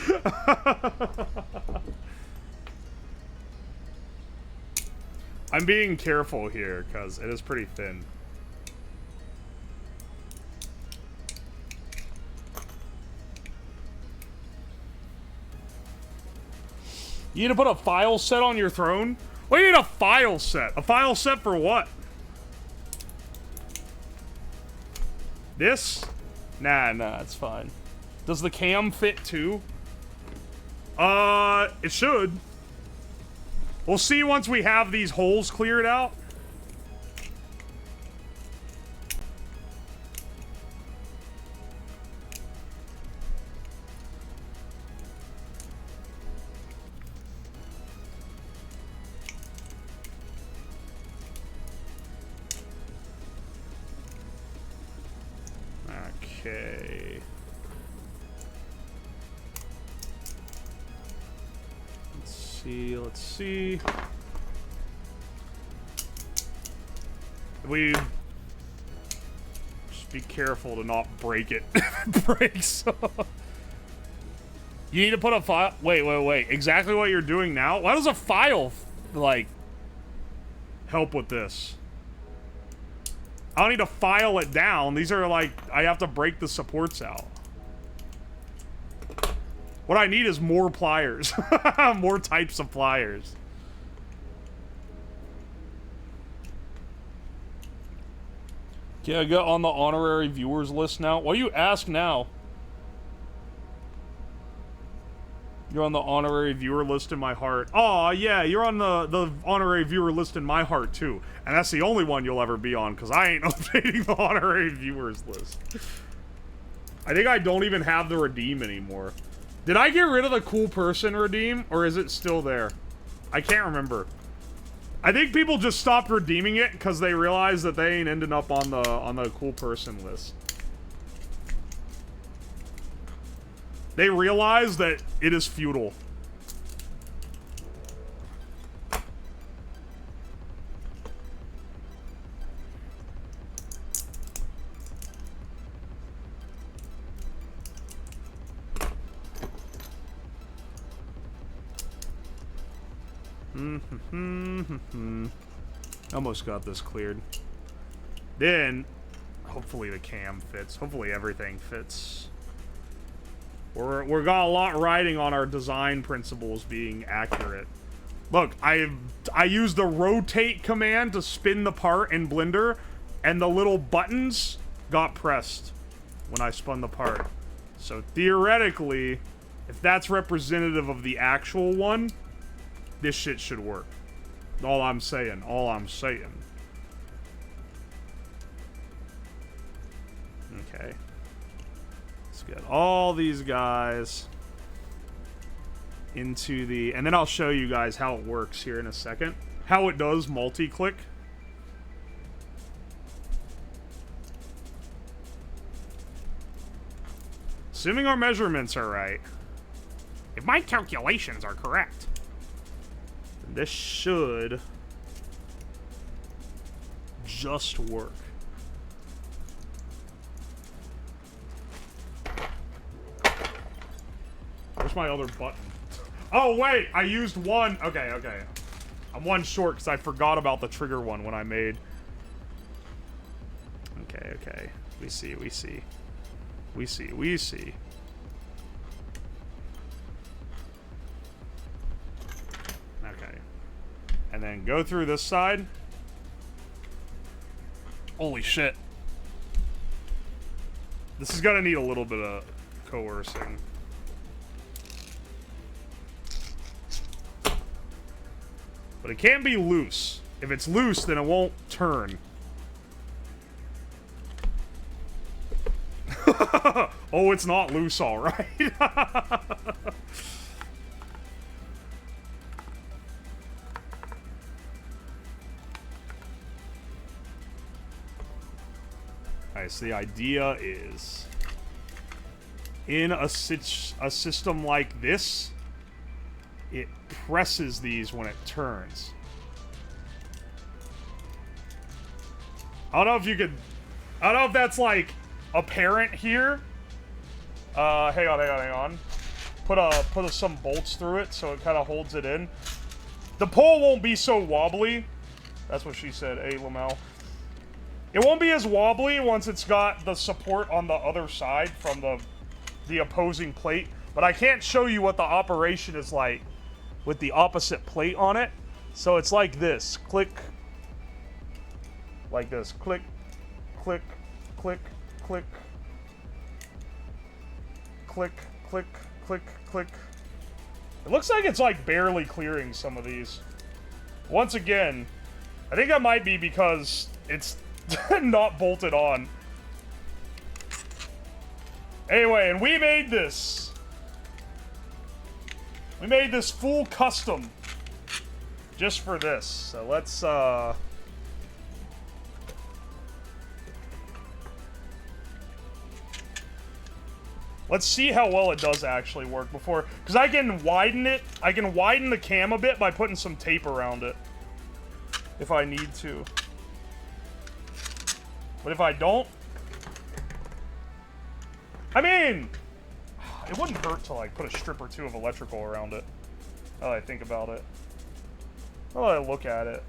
I'm being careful here, because it is pretty thin. You need to put a file set on your throne? What do you need a file set? A file set for what? This? Nah, it's fine. Does the cam fit too? It should. We'll see once we have these holes cleared out. Okay. Let's see. We just be careful to not break it. It breaks. You need to put a file. Wait. Exactly what you're doing now? Why does a file, like, help with this? I don't need to file it down. These are like, I have to break the supports out. What I need is more pliers. More types of pliers. Yeah, I got on the honorary viewers list now. Why you ask now? You're on the honorary viewer list in my heart. Aw, yeah, you're on the honorary viewer list in my heart, too. And that's the only one you'll ever be on, because I ain't updating the honorary viewers list. I think I don't even have the redeem anymore. Did I get rid of the cool person redeem, or is it still there? I can't remember. I think people just stopped redeeming it because they realized that they ain't ending up on the cool person list. They realize that it is futile. Almost got this cleared. Then, hopefully the cam fits. Hopefully everything fits. We're got a lot riding on our design principles being accurate. Look, I used the rotate command to spin the part in Blender, and the little buttons got pressed when I spun the part. So theoretically, if that's representative of the actual one, this shit should work. All I'm saying. All I'm saying. Okay. Let's get all these guys into the... And then I'll show you guys how it works here in a second. How it does multi-click. Assuming our measurements are right. If my calculations are correct. This should just work. Where's my other button? Oh, wait! I used one. Okay, okay. I'm one short because I forgot about the trigger one when I made. Okay, okay. We see, we see. We see, we see. Okay. And then go through this side. Holy shit. This is gonna need a little bit of coercing. But it can't be loose. If it's loose, then it won't turn. Oh, it's not loose, all right. Alright, so the idea is, in a system like this, it presses these when it turns. I don't know if you could... I don't know if that's, like, apparent here. Hang on, hang on, hang on. Put some bolts through it so it kind of holds it in. The pole won't be so wobbly. That's what she said, hey, Lamel. It won't be as wobbly once it's got the support on the other side from the opposing plate. But I can't show you what the operation is like with the opposite plate on it. So it's like this. Click. Like this. Click. Click. Click. Click. Click. Click. Click. Click. It looks like it's like barely clearing some of these. Once again, I think that might be because it's not bolted on. Anyway, and we made this. We made this full custom just for this. So let's see how well it does actually work before, because I can widen it. I can widen the cam a bit by putting some tape around it if I need to. But if I don't, I mean, it wouldn't hurt to like put a strip or two of electrical around it. Now that I think about it. Now that I look at it.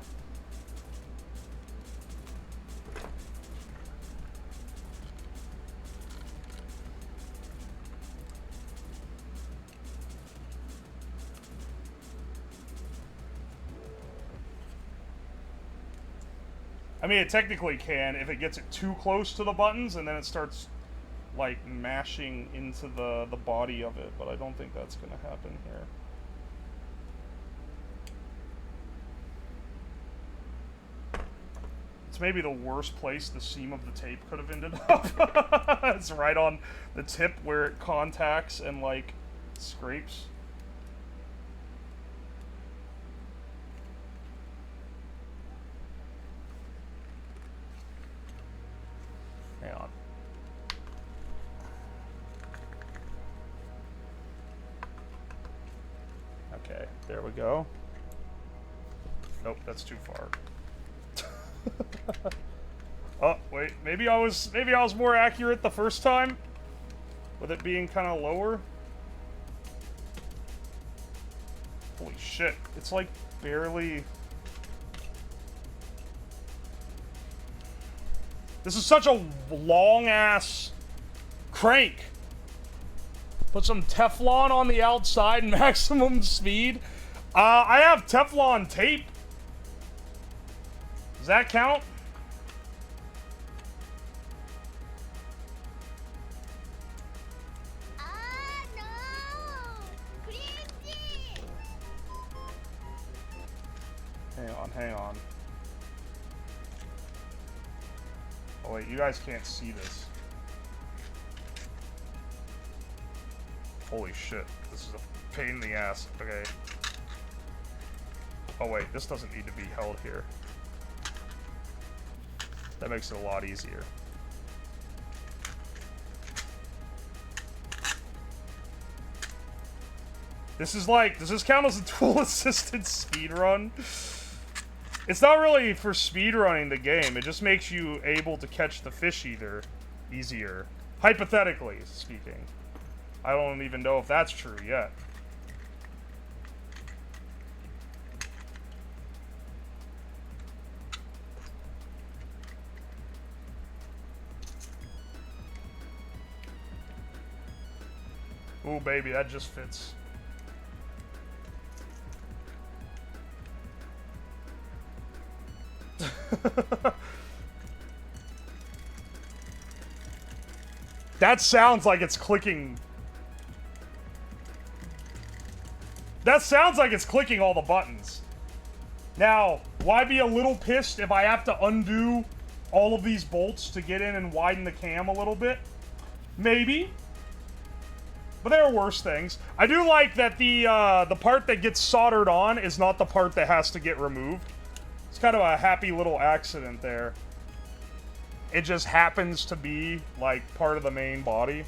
I mean, it technically can if it gets it too close to the buttons, and then it starts, like, mashing into the body of it, but I don't think that's gonna happen here. It's maybe the worst place the seam of the tape could have ended up. It's right on the tip where it contacts and, like, scrapes. Hang on. Okay, there we go. Nope, that's too far. Oh, wait, maybe I was more accurate the first time with it being kind of lower. Holy shit, it's like barely. This is such a long ass crank. Put some Teflon on the outside, maximum speed. I have Teflon tape. Does that count? No! Cringy! Hang on. Oh wait, you guys can't see this. Holy shit, this is a pain in the ass. Okay. Oh wait, this doesn't need to be held here. That makes it a lot easier. This is like, does this count as a tool-assisted speedrun? It's not really for speedrunning the game, it just makes you able to catch the fish easier. Hypothetically speaking. I don't even know if that's true yet. Ooh, baby, that just fits. That sounds like it's clicking. That sounds like it's clicking all the buttons. Now, why be a little pissed if I have to undo all of these bolts to get in and widen the cam a little bit? Maybe. But there are worse things. I do like that the part that gets soldered on is not the part that has to get removed. It's kind of a happy little accident there. It just happens to be, like, part of the main body.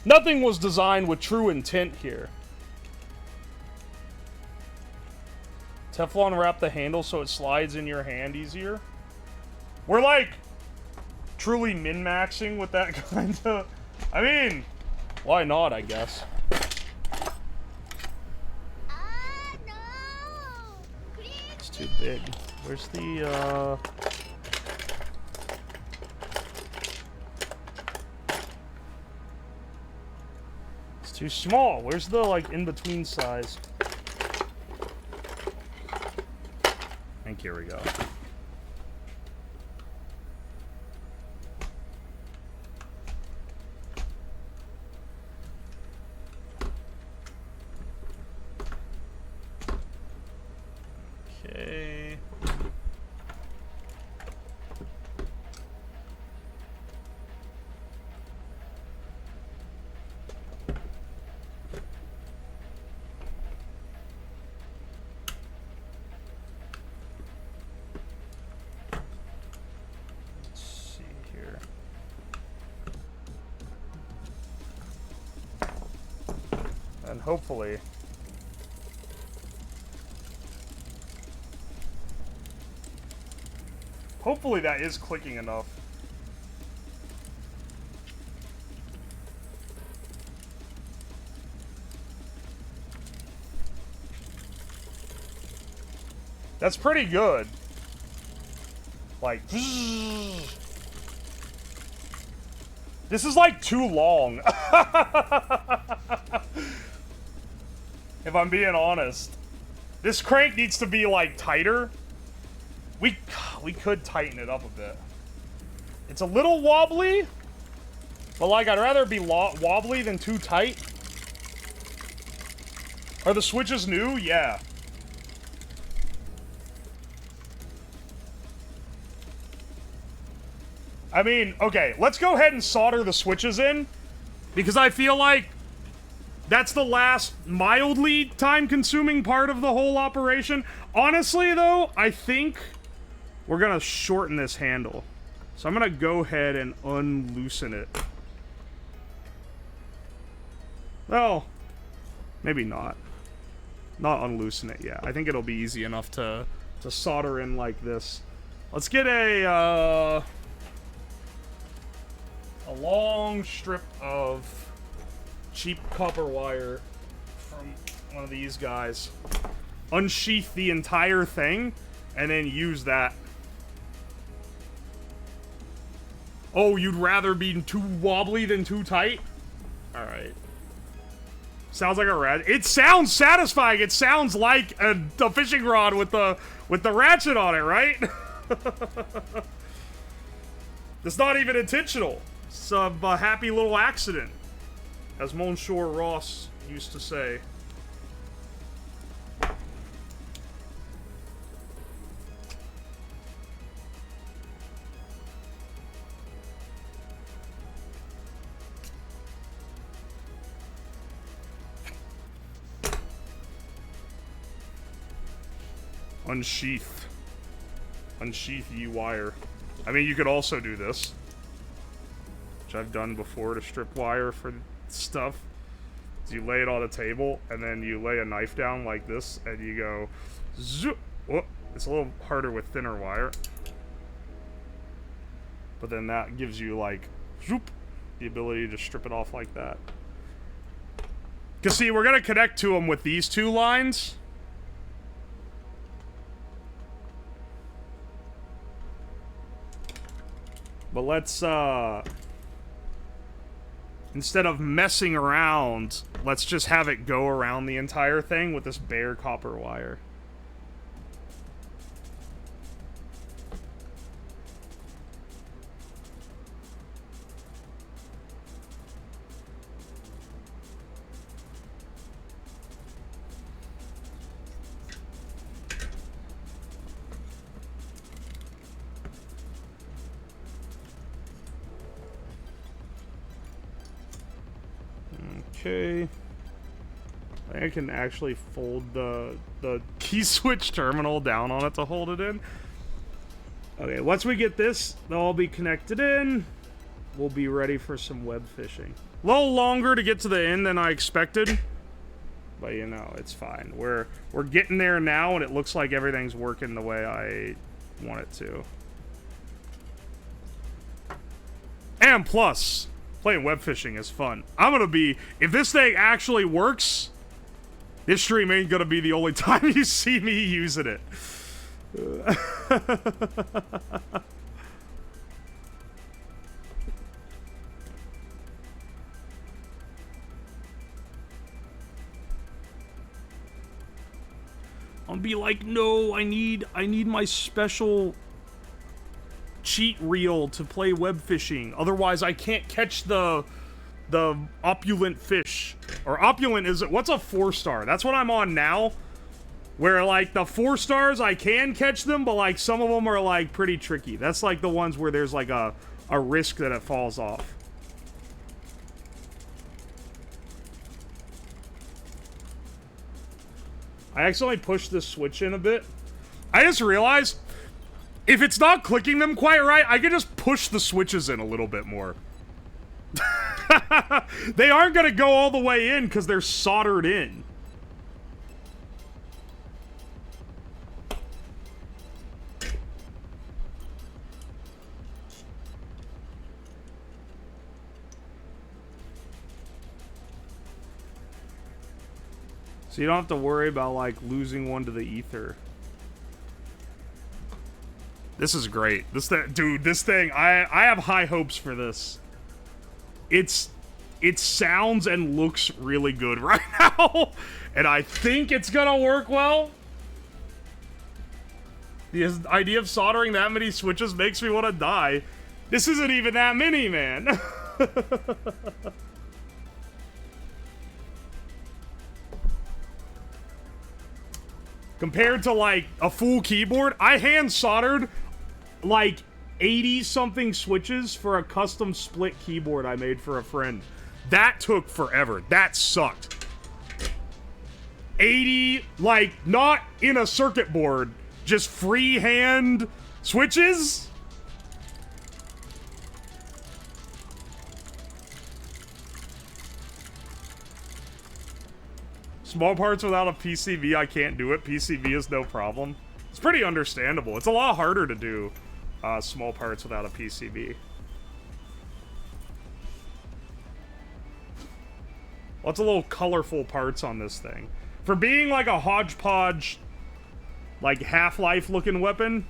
Nothing was designed with true intent here. Teflon wrap the handle so it slides in your hand easier. We're, like, truly min-maxing with that kind of... I mean, why not, I guess. No! Cringy! It's too big. Where's the, It's too small. Where's the, like, in-between size? I think here we go. Okay. Let's see here. And hopefully that is clicking enough. That's pretty good. Like, this is like too long. if I'm being honest. This crank needs to be, like, tighter. We could tighten it up a bit. It's a little wobbly, but, like, I'd rather it be wobbly than too tight. Are the switches new? Yeah. I mean, okay, let's go ahead and solder the switches in, because I feel like that's the last mildly time-consuming part of the whole operation. Honestly, though, I think we're gonna shorten this handle. So I'm gonna go ahead and unloosen it. Well, maybe not. Not unloosen it, yeah. I think it'll be easy enough to solder in like this. Let's get a long strip of cheap copper wire from one of these guys. Unsheath the entire thing, and then use that. Oh, you'd rather be too wobbly than too tight? Alright. Sounds like a rat. It sounds satisfying. It sounds like a fishing rod with the ratchet on it, right? It's not even intentional. It's a happy little accident, as Monsieur Ross used to say. Unsheath. Unsheath ye wire. I mean, you could also do this, which I've done before to strip wire for stuff. So you lay it on a table, and then you lay a knife down like this, and you go zoop. Oh, it's a little harder with thinner wire. But then that gives you, like, zoop, the ability to strip it off like that. Because, see, we're going to connect to them with these two lines. But let's, instead of messing around, let's just have it go around the entire thing with this bare copper wire. Okay. I think I can actually fold the key switch terminal down on it to hold it in. Okay, once we get this, they'll all be connected in. We'll be ready for some web fishing. A little longer to get to the end than I expected, but you know, it's fine. We're getting there now, and it looks like everything's working the way I want it to. And plus, playing web fishing is fun. I'm gonna be, if this thing actually works, this stream ain't gonna be the only time you see me using it. I'll be like, no, I need my special cheat reel to play web fishing. Otherwise, I can't catch the opulent fish. Or opulent is it? What's a 4-star? That's what I'm on now. Where like the 4 stars, I can catch them, but like some of them are like pretty tricky. That's like the ones where there's like a risk that it falls off. I accidentally pushed this switch in a bit. I just realized, if it's not clicking them quite right, I can just push the switches in a little bit more. They aren't going to go all the way in because they're soldered in. So you don't have to worry about, like, losing one to the ether. This is great. Dude, this thing, I have high hopes for this. It's it sounds and looks really good right now. And I think it's gonna work well. The idea of soldering that many switches makes me want to die. This isn't even that many, man. Compared to, like, a full keyboard, I hand soldered, like, 80-something switches for a custom split keyboard I made for a friend. That took forever. That sucked. 80, like, not in a circuit board, just freehand switches? Small parts without a PCB, I can't do it. PCB is no problem. It's pretty understandable. It's a lot harder to do small parts without a PCB. Lots of little colorful parts on this thing. For being like a hodgepodge, like Half-Life looking weapon,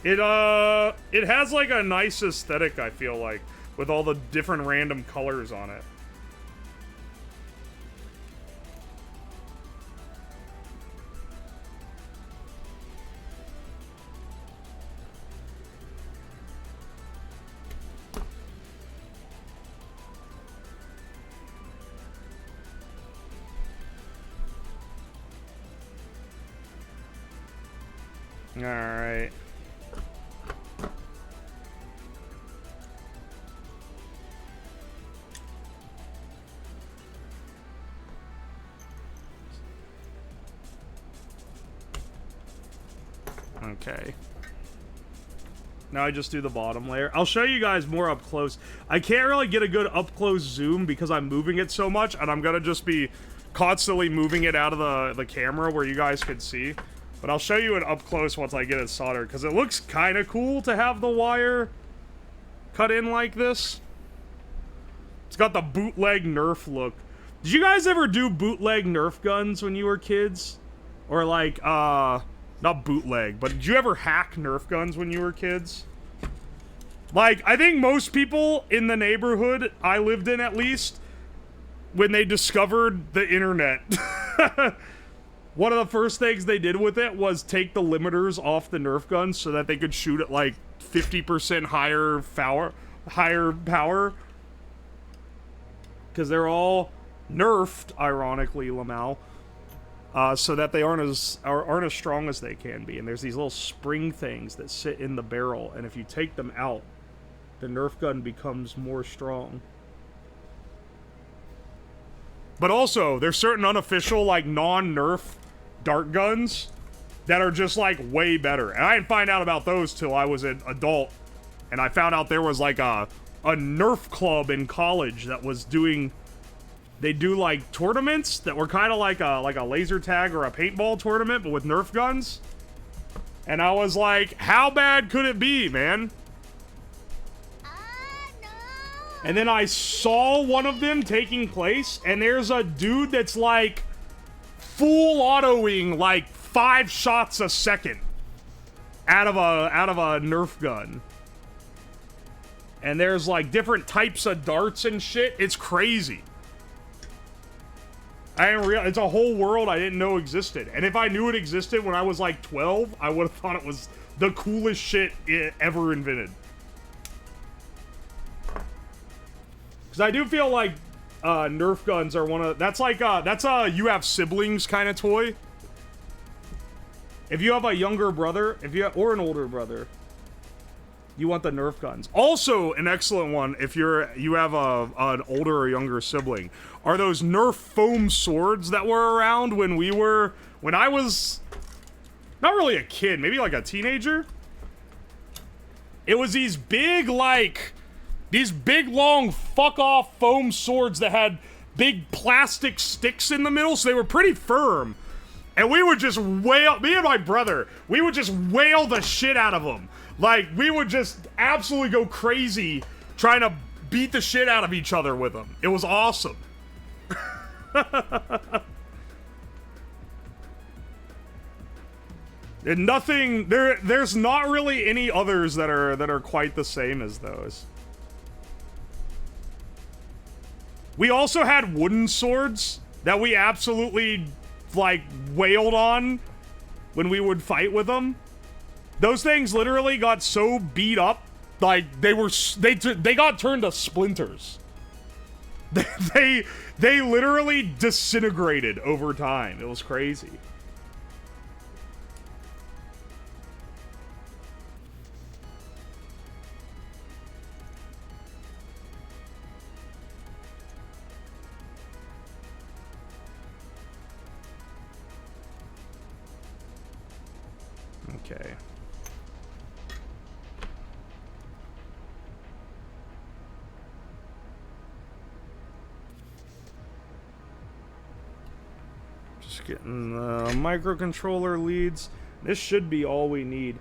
it has like a nice aesthetic, I feel like, with all the different random colors on it. All right. Okay. Now I just do the bottom layer. I'll show you guys more up close. I can't really get a good up close zoom because I'm moving it so much, and I'm gonna just be constantly moving it out of the camera where you guys could see. But I'll show you it up close once I get it soldered, because it looks kind of cool to have the wire cut in like this. It's got the bootleg Nerf look. Did you guys ever do bootleg Nerf guns when you were kids? Or like, not bootleg, but did you ever hack Nerf guns when you were kids? Like, I think most people in the neighborhood I lived in, at least, when they discovered the internet, one of the first things they did with it was take the limiters off the Nerf guns so that they could shoot at like 50% higher power. Because they're all nerfed, ironically, Lamau. So that they aren't as strong as they can be. And there's these little spring things that sit in the barrel, and if you take them out, the Nerf gun becomes more strong. But also, there's certain unofficial, like, non-Nerf dart guns that are just, like, way better. And I didn't find out about those till I was an adult. And I found out there was, like, a Nerf club in college that was doing... They do, like, tournaments that were kind of like a laser tag or a paintball tournament, but with Nerf guns. And I was like, how bad could it be, man? No. And then I saw one of them taking place, and there's a dude that's, like, full autoing, like, 5 shots a second out of a Nerf gun. And there's, like, different types of darts and shit. It's crazy. I didn't realize, it's a whole world I didn't know existed. And if I knew it existed when I was like 12, I would have thought it was the coolest shit ever invented. Because I do feel like Nerf guns are one of... That's like, that's a you have siblings kind of toy. If you have a younger brother, or an older brother, you want the Nerf guns. Also, an excellent one, if you have an older or younger sibling, are those Nerf foam swords that were around when I was not really a kid, maybe like a teenager. It was these big, long fuck-off foam swords that had big plastic sticks in the middle, so they were pretty firm. And we would just wail, me and my brother, we would just wail the shit out of them. Like, we would just absolutely go crazy trying to beat the shit out of each other with them. It was awesome. And nothing there's not really any others that are quite the same as those. We also had wooden swords that we absolutely like wailed on when we would fight with them. Those things literally got so beat up, like they got turned to splinters. They literally disintegrated over time. It was crazy. Okay. Just getting the microcontroller leads. This should be all we need.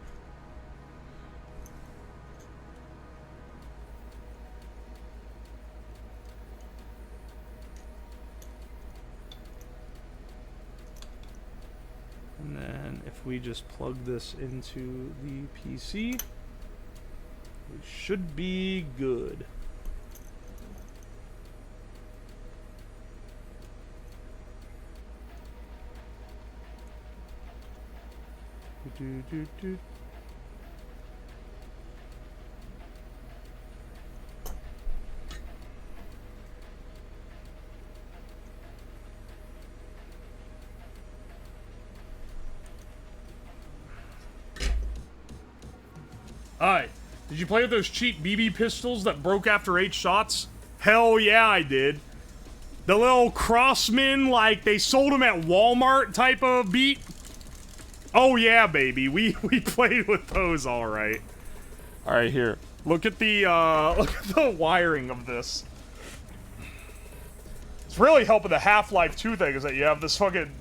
And then if we just plug this into the PC, we should be good. Alright, did you play with those cheap BB pistols that broke after 8 shots? Hell yeah, I did. The little Crossman, like they sold them at Walmart type of beat. Oh yeah, baby, we played with those, all right. All right, here. Look at the wiring of this. It's really helping the Half-Life 2 thing is that you have this fucking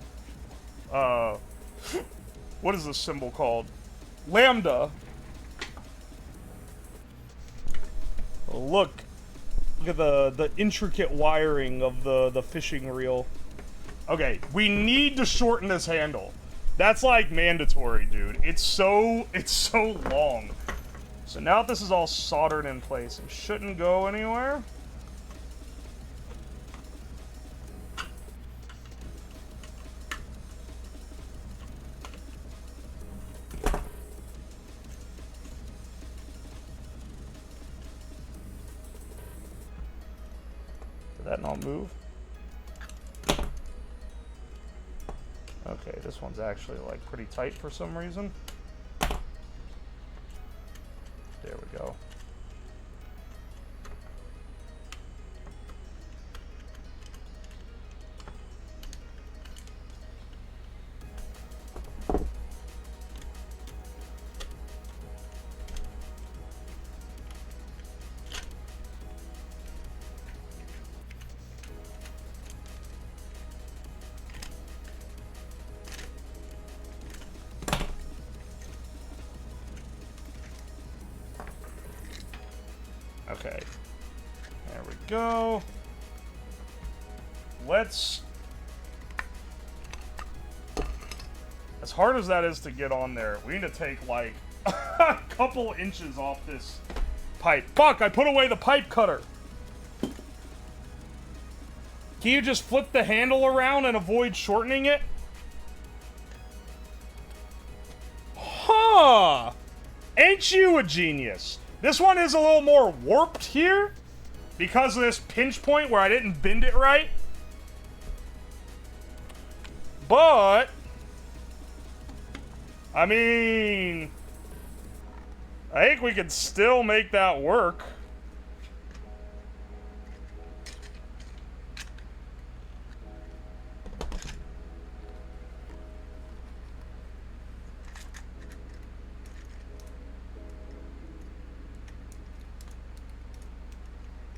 what is this symbol called? Lambda. Look at the intricate wiring of the fishing reel. Okay, we need to shorten this handle. That's like mandatory, dude. It's so long. So now that this is all soldered in place, it shouldn't go anywhere. Did that not move? Okay, this one's actually like pretty tight for some reason. There we go. Okay, there we go. Let's... As hard as that is to get on there, we need to take, like, a couple inches off this pipe. Fuck, I put away the pipe cutter. Can you just flip the handle around and avoid shortening it? Huh! Ain't you a genius? This one is a little more warped here because of this pinch point where I didn't bend it right. But, I mean, I think we could still make that work.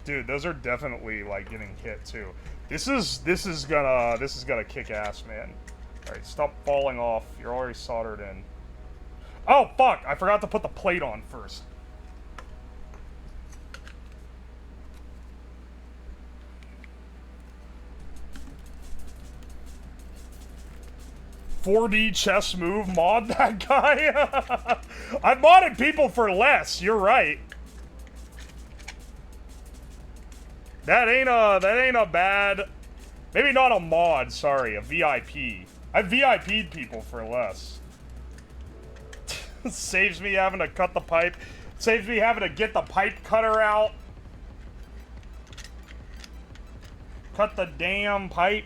Dude, those are definitely like getting hit too. This is gonna kick ass, man. All right, stop falling off. You're already soldered in. Oh fuck! I forgot to put the plate on first. 4D chess move, mod that guy. I've modded people for less, you're right. That ain't a bad, maybe not a mod, sorry, a VIP. I've VIP'd people for less. Saves me having to cut the pipe. Saves me having to get the pipe cutter out. Cut the damn pipe.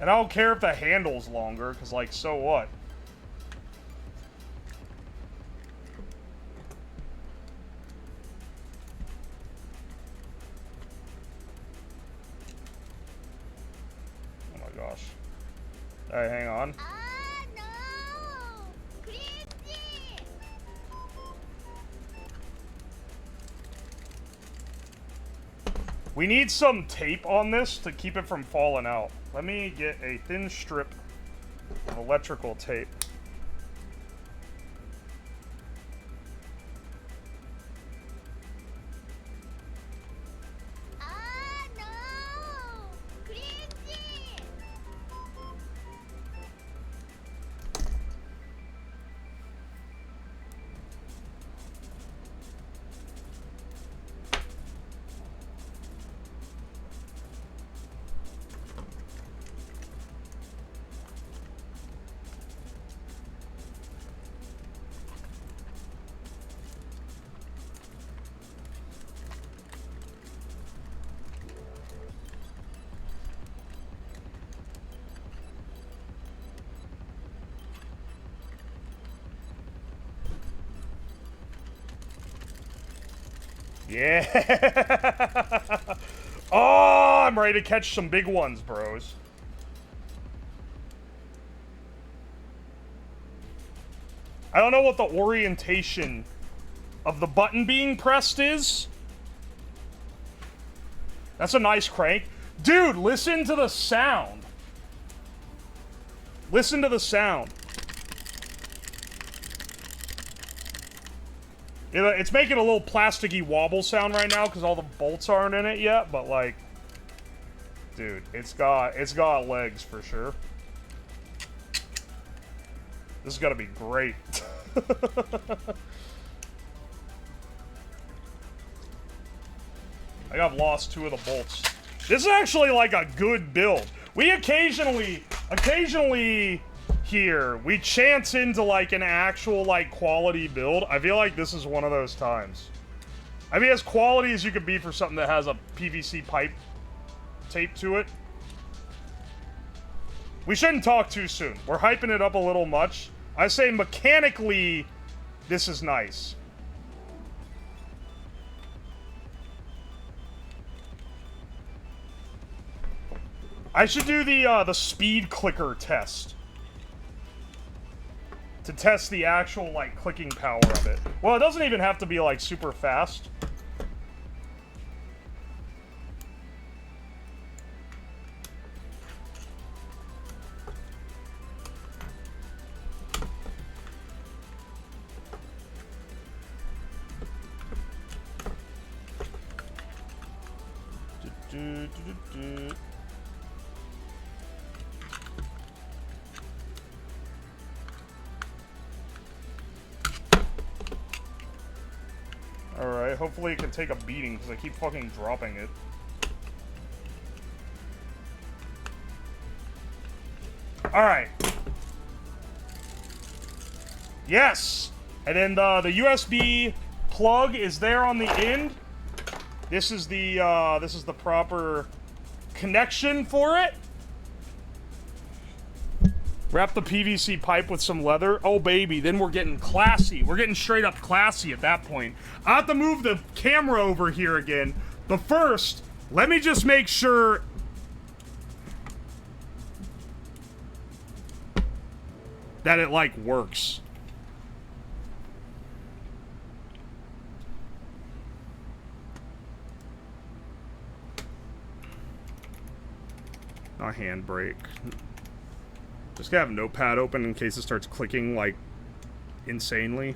And I don't care if the handle's longer, because, like, so what? Oh my gosh. Alright, hang on. We need some tape on this to keep it from falling out. Let me get a thin strip of electrical tape. Yeah! Oh, I'm ready to catch some big ones, bros. I don't know what the orientation of the button being pressed is. That's a nice crank. Dude, listen to the sound. Listen to the sound. It's making a little plasticky wobble sound right now because all the bolts aren't in it yet, but like, dude, it's got legs for sure. This is gonna be great. I got lost 2 of the bolts. This is actually like a good build. We occasionally here, we chance into like an actual like quality build. I feel like this is one of those times. I mean, as quality as you could be for something that has a PVC pipe taped to it. We shouldn't talk too soon. We're hyping it up a little much. I say mechanically, this is nice. I should do the speed clicker test. To test the actual, like, clicking power of it. Well, it doesn't even have to be, like, super fast. Alright, hopefully it can take a beating, because I keep fucking dropping it. Alright. Yes! And then the USB plug is there on the end. This is the proper connection for it. Wrap the PVC pipe with some leather. Oh, baby, then we're getting classy. We're getting straight up classy at that point. I have to move the camera over here again. But first, let me just make sure... that it, like, works. Not handbrake. Just gotta have Notepad open in case it starts clicking, like, insanely.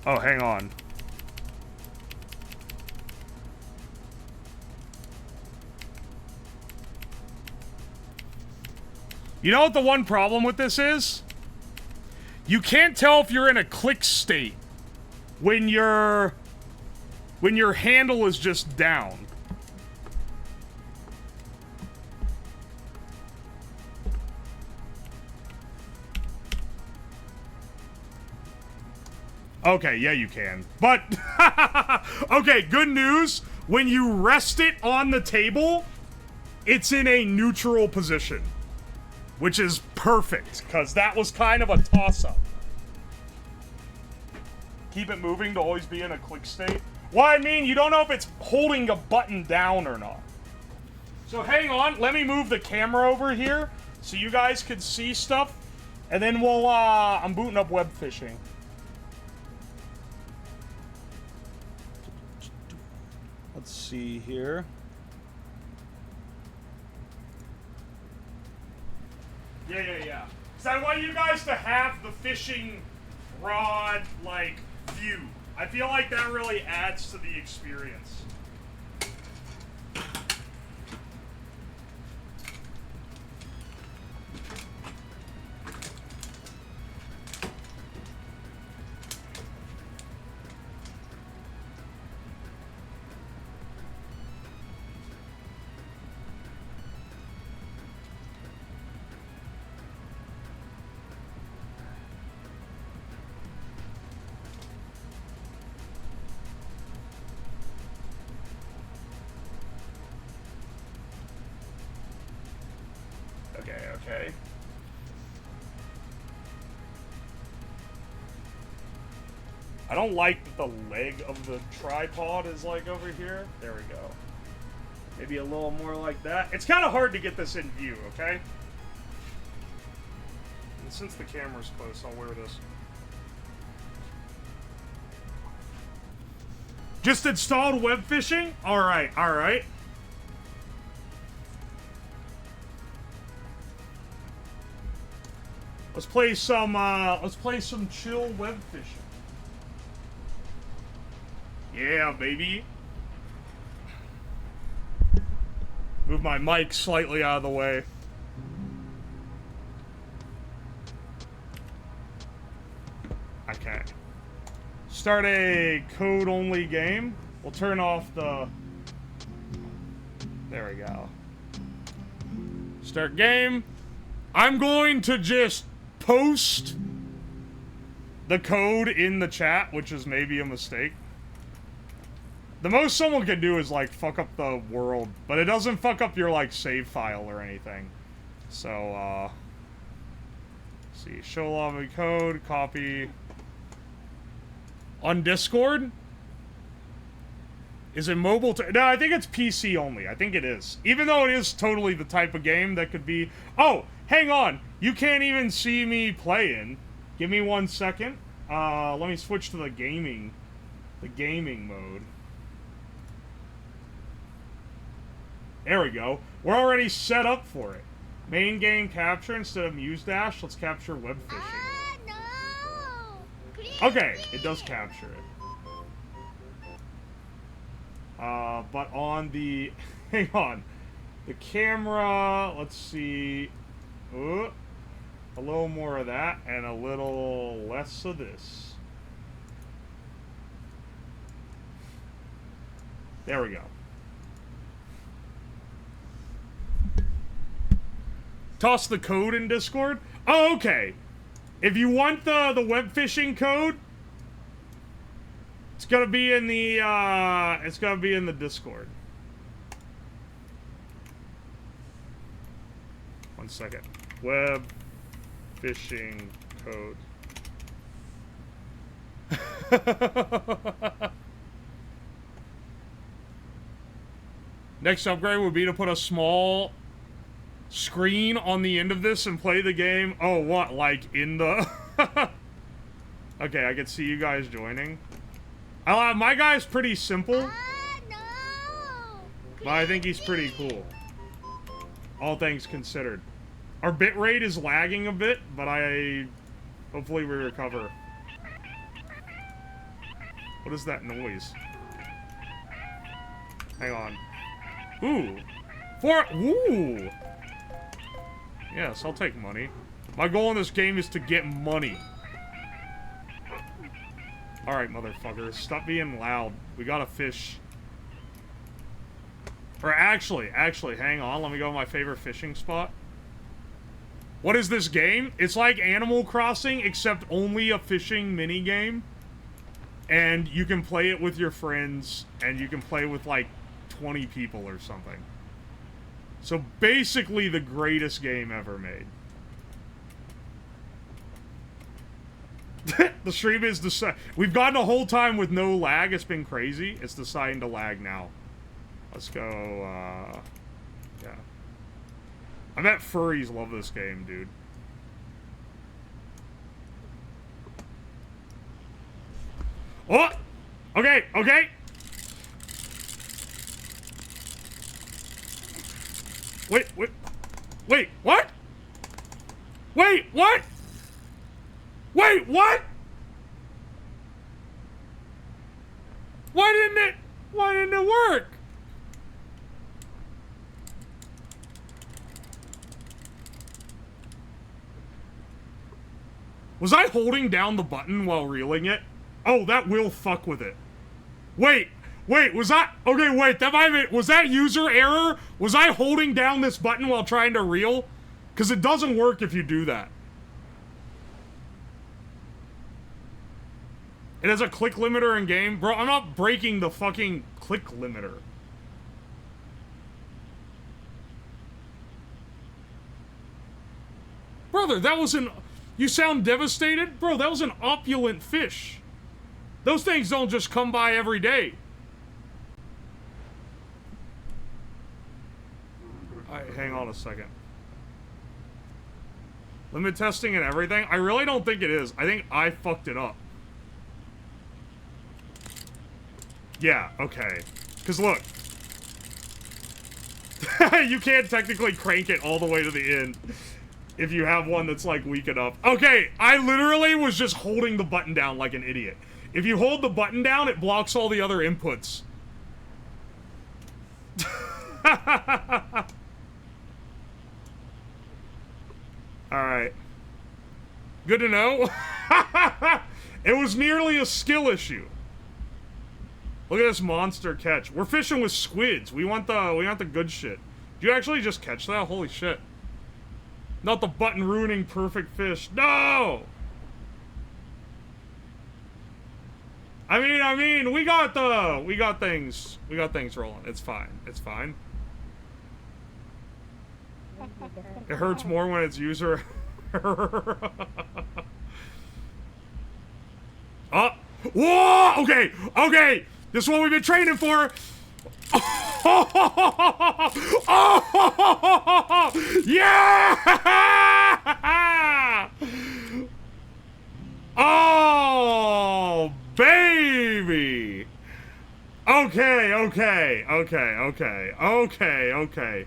Oh, hang on. You know what the one problem with this is? You can't tell if you're in a click state when your handle is just down. Okay, yeah, you can. But, okay, good news. When you rest it on the table, it's in a neutral position. Which is perfect, because that was kind of a toss-up. Keep it moving to always be in a click state. Well, I mean, you don't know if it's holding a button down or not. So hang on, let me move the camera over here so you guys can see stuff. And then we'll, I'm booting up Webfishing. Let's see here. Yeah. So I want you guys to have the fishing rod, like, view. I feel like that really adds to the experience. Okay. I don't like that the leg of the tripod is like over here. There we go. Maybe a little more like that. It's kind of hard to get this in view, okay? And since the camera's close, I'll wear this. Just installed Webfishing? Alright. Let's play some chill web fishing. Yeah, baby. Move my mic slightly out of the way. Okay. Start a code-only game. We'll turn off the... There we go. Start game. I'm going to just post the code in the chat, which is maybe a mistake. The most someone can do is, like, fuck up the world, but it doesn't fuck up your, like, save file or anything. So, let's see. Show lobby code, copy. On Discord? Is it mobile? No, I think it's PC only. I think it is. Even though it is totally the type of game that could be... Oh! Hang on! You can't even see me playing. Give me 1 second. Let me switch to the gaming mode. There we go. We're already set up for it. Main game capture instead of Muse Dash. Let's capture web fishing. No! Okay, it does capture it. But on the... Hang on. The camera, let's see... a little more of that, and a little less of this. There we go. Toss the code in Discord? Oh, okay. If you want the web fishing code, it's gonna be in the Discord. 1 second. Web fishing code. Next upgrade would be to put a small screen on the end of this and play the game. Oh, what? Like in the... Okay, I can see you guys joining. My guy's pretty simple. No. But I think he's pretty cool. All things considered. Our bitrate is lagging a bit, but hopefully we recover. What is that noise? Hang on. Ooh. Ooh! Yes, I'll take money. My goal in this game is to get money. Alright, motherfuckers. Stop being loud. We got a fish. Or actually, hang on. Let me go to my favorite fishing spot. What is this game? It's like Animal Crossing, except only a fishing mini game. And you can play it with your friends, and you can play with like 20 people or something. So basically the greatest game ever made. The stream is we've gotten a whole time with no lag. It's been crazy. It's deciding to lag now. Let's go, yeah. I bet furries love this game, dude. Oh! Okay, okay! Wait, what? Wait, what? Wait, what? Why didn't it work? Was I holding down the button while reeling it? Oh, that will fuck with it. Wait, was that... Okay, wait, that might have been... Was that user error? Was I holding down this button while trying to reel? Because it doesn't work if you do that. It has a click limiter in game. Bro, I'm not breaking the fucking click limiter. Brother, that was an... You sound devastated? Bro, that was an opulent fish. Those things don't just come by every day. Alright, hang on a second. Limit testing and everything? I really don't think it is. I think I fucked it up. Yeah, okay. Because look. You can't technically crank it all the way to the end. If you have one that's, like, weak enough. Okay, I literally was just holding the button down like an idiot. If you hold the button down, it blocks all the other inputs. Alright. Good to know. It was merely a skill issue. Look at this monster catch. We're fishing with squids. We want the good shit. Did you actually just catch that? Holy shit. Not the button ruining perfect fish. No! I mean, we got things rolling. It's fine. It's fine. It hurts more when it's user. Oh! Whoa! Okay! Okay! This is what we've been training for! Oh! Yeah! Oh, baby! Okay.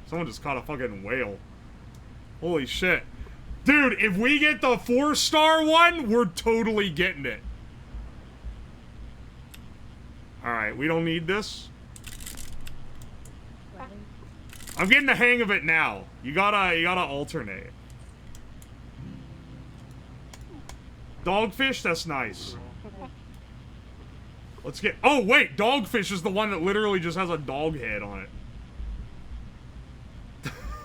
Someone just caught a fucking whale. Holy shit. Dude, if we get the 4-star one, we're totally getting it. Alright, we don't need this. I'm getting the hang of it now. You gotta alternate. Dogfish? That's nice. Let's get... Oh, wait! Dogfish is the one that literally just has a dog head on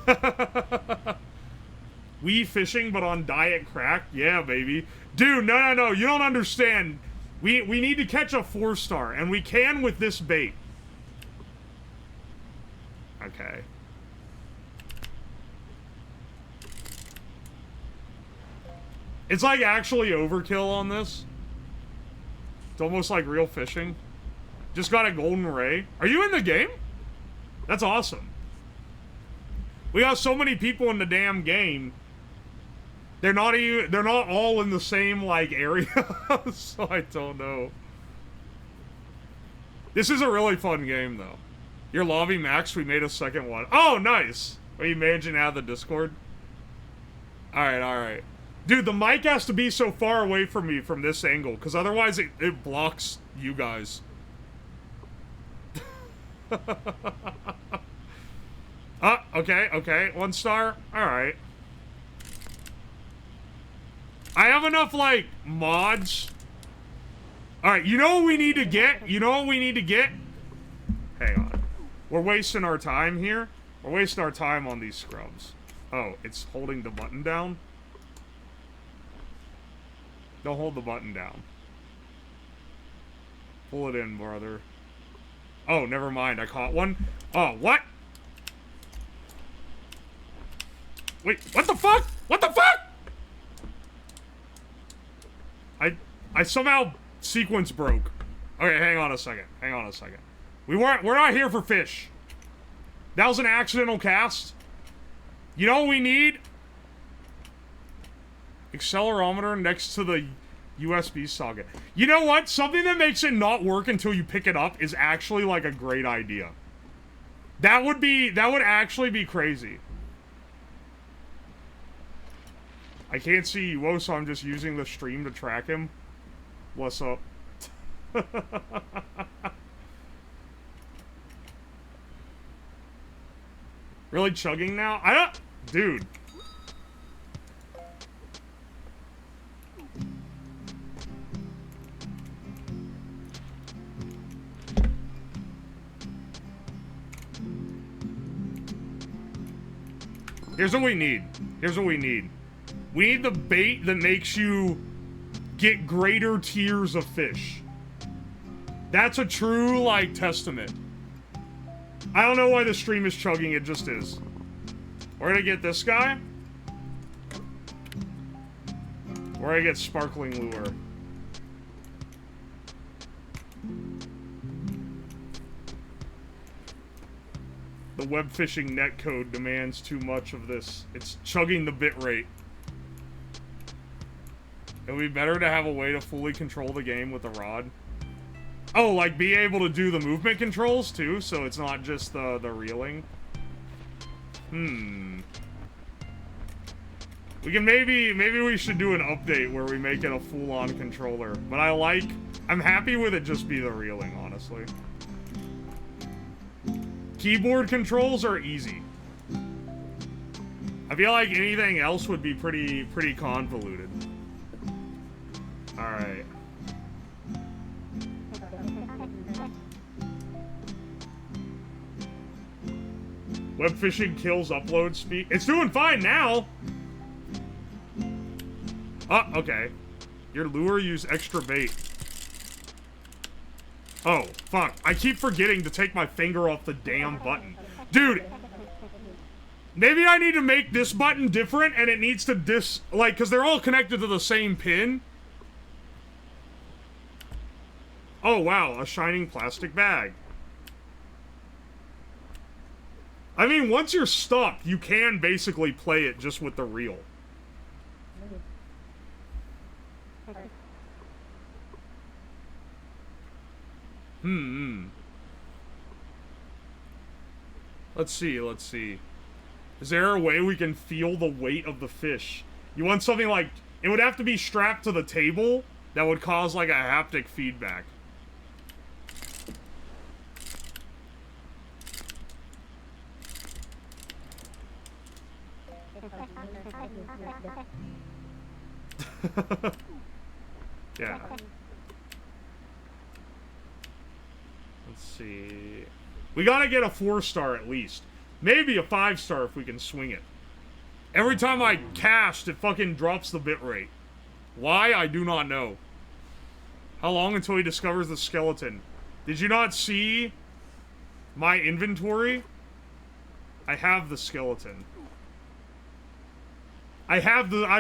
it. We fishing, but on diet crack? Yeah, baby. Dude, no. You don't understand. We need to catch a 4-star, and we can with this bait. Okay. It's like actually overkill on this. It's almost like real fishing. Just got a golden ray. Are you in the game? That's awesome. We got so many people in the damn game. They're not all in the same, like, area. So I don't know. This is a really fun game, though. Your lobby maxed, we made a second one. Oh, nice! Are you managing out of the Discord? Alright, alright. Dude, the mic has to be so far away from me from this angle, because otherwise it blocks you guys. Okay, okay. 1 star. Alright. I have enough, like, mods. Alright, you know what we need to get? You know what we need to get? Hang on. We're wasting our time here. We're wasting our time on these scrubs. Oh, it's holding the button down? Don't hold the button down. Pull it in, brother. Oh, never mind. I caught one. Oh, what? Wait, what the fuck? What the fuck? I somehow sequence broke. Okay, hang on a second. Hang on a second. We're not here for fish. That was an accidental cast. You know what we need? Accelerometer next to the USB socket. You know what? Something that makes it not work until you pick it up is actually like a great idea. That would actually be crazy. I can't see Ewo, so I'm just using the stream to track him. What's up? Really chugging now? I don't... Dude. Here's what we need. Here's what we need. We need the bait that makes you get greater tiers of fish. That's a true, like, testament. I don't know why the stream is chugging, it just is. Where did I get this guy? Where did I get sparkling lure? The web fishing netcode demands too much of this. It's chugging the bitrate. It would be better to have a way to fully control the game with the rod. Oh, like be able to do the movement controls too, so it's not just the reeling. We can maybe we should do an update where we make it a full-on controller. But I'm happy with it just be the reeling, honestly. Keyboard controls are easy. I feel like anything else would be pretty convoluted. Alright. Web fishing kills upload speed. It's doing fine now! Oh, okay. Your lure use extra bait. Oh, fuck. I keep forgetting to take my finger off the damn button. Dude! Maybe I need to make this button different and it needs to like, because they're all connected to the same pin. Oh, wow. A shining plastic bag. I mean, once you're stuck, you can basically play it just with the reel. Let's see, let's see. Is there a way we can feel the weight of the fish? You want something like... It would have to be strapped to the table that would cause, like, a haptic feedback. Yeah. Let's see. We gotta get a 4-star at least. Maybe a 5-star if we can swing it. Every time I cast, it fucking drops the bitrate. Why? I do not know. How long until he discovers the skeleton? Did you not see my inventory? I have the skeleton. I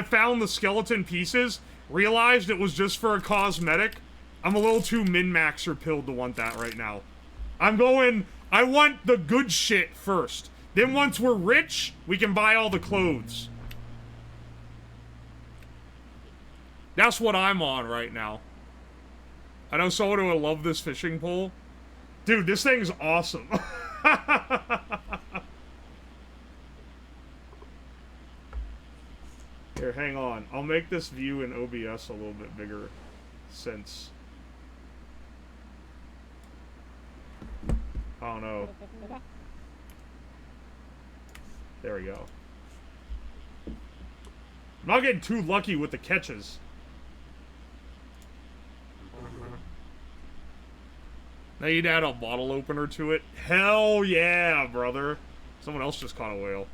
found the skeleton pieces, realized it was just for a cosmetic, I'm a little too min-maxer pilled to want that right now. I want the good shit first. Then once we're rich, we can buy all the clothes. That's what I'm on right now. I know someone who will love this fishing pole. Dude, this thing's awesome. Here, hang on. I'll make this view in OBS a little bit bigger since... I don't know. There we go. I'm not getting too lucky with the catches. Now you'd add a bottle opener to it. Hell yeah, brother. Someone else just caught a whale.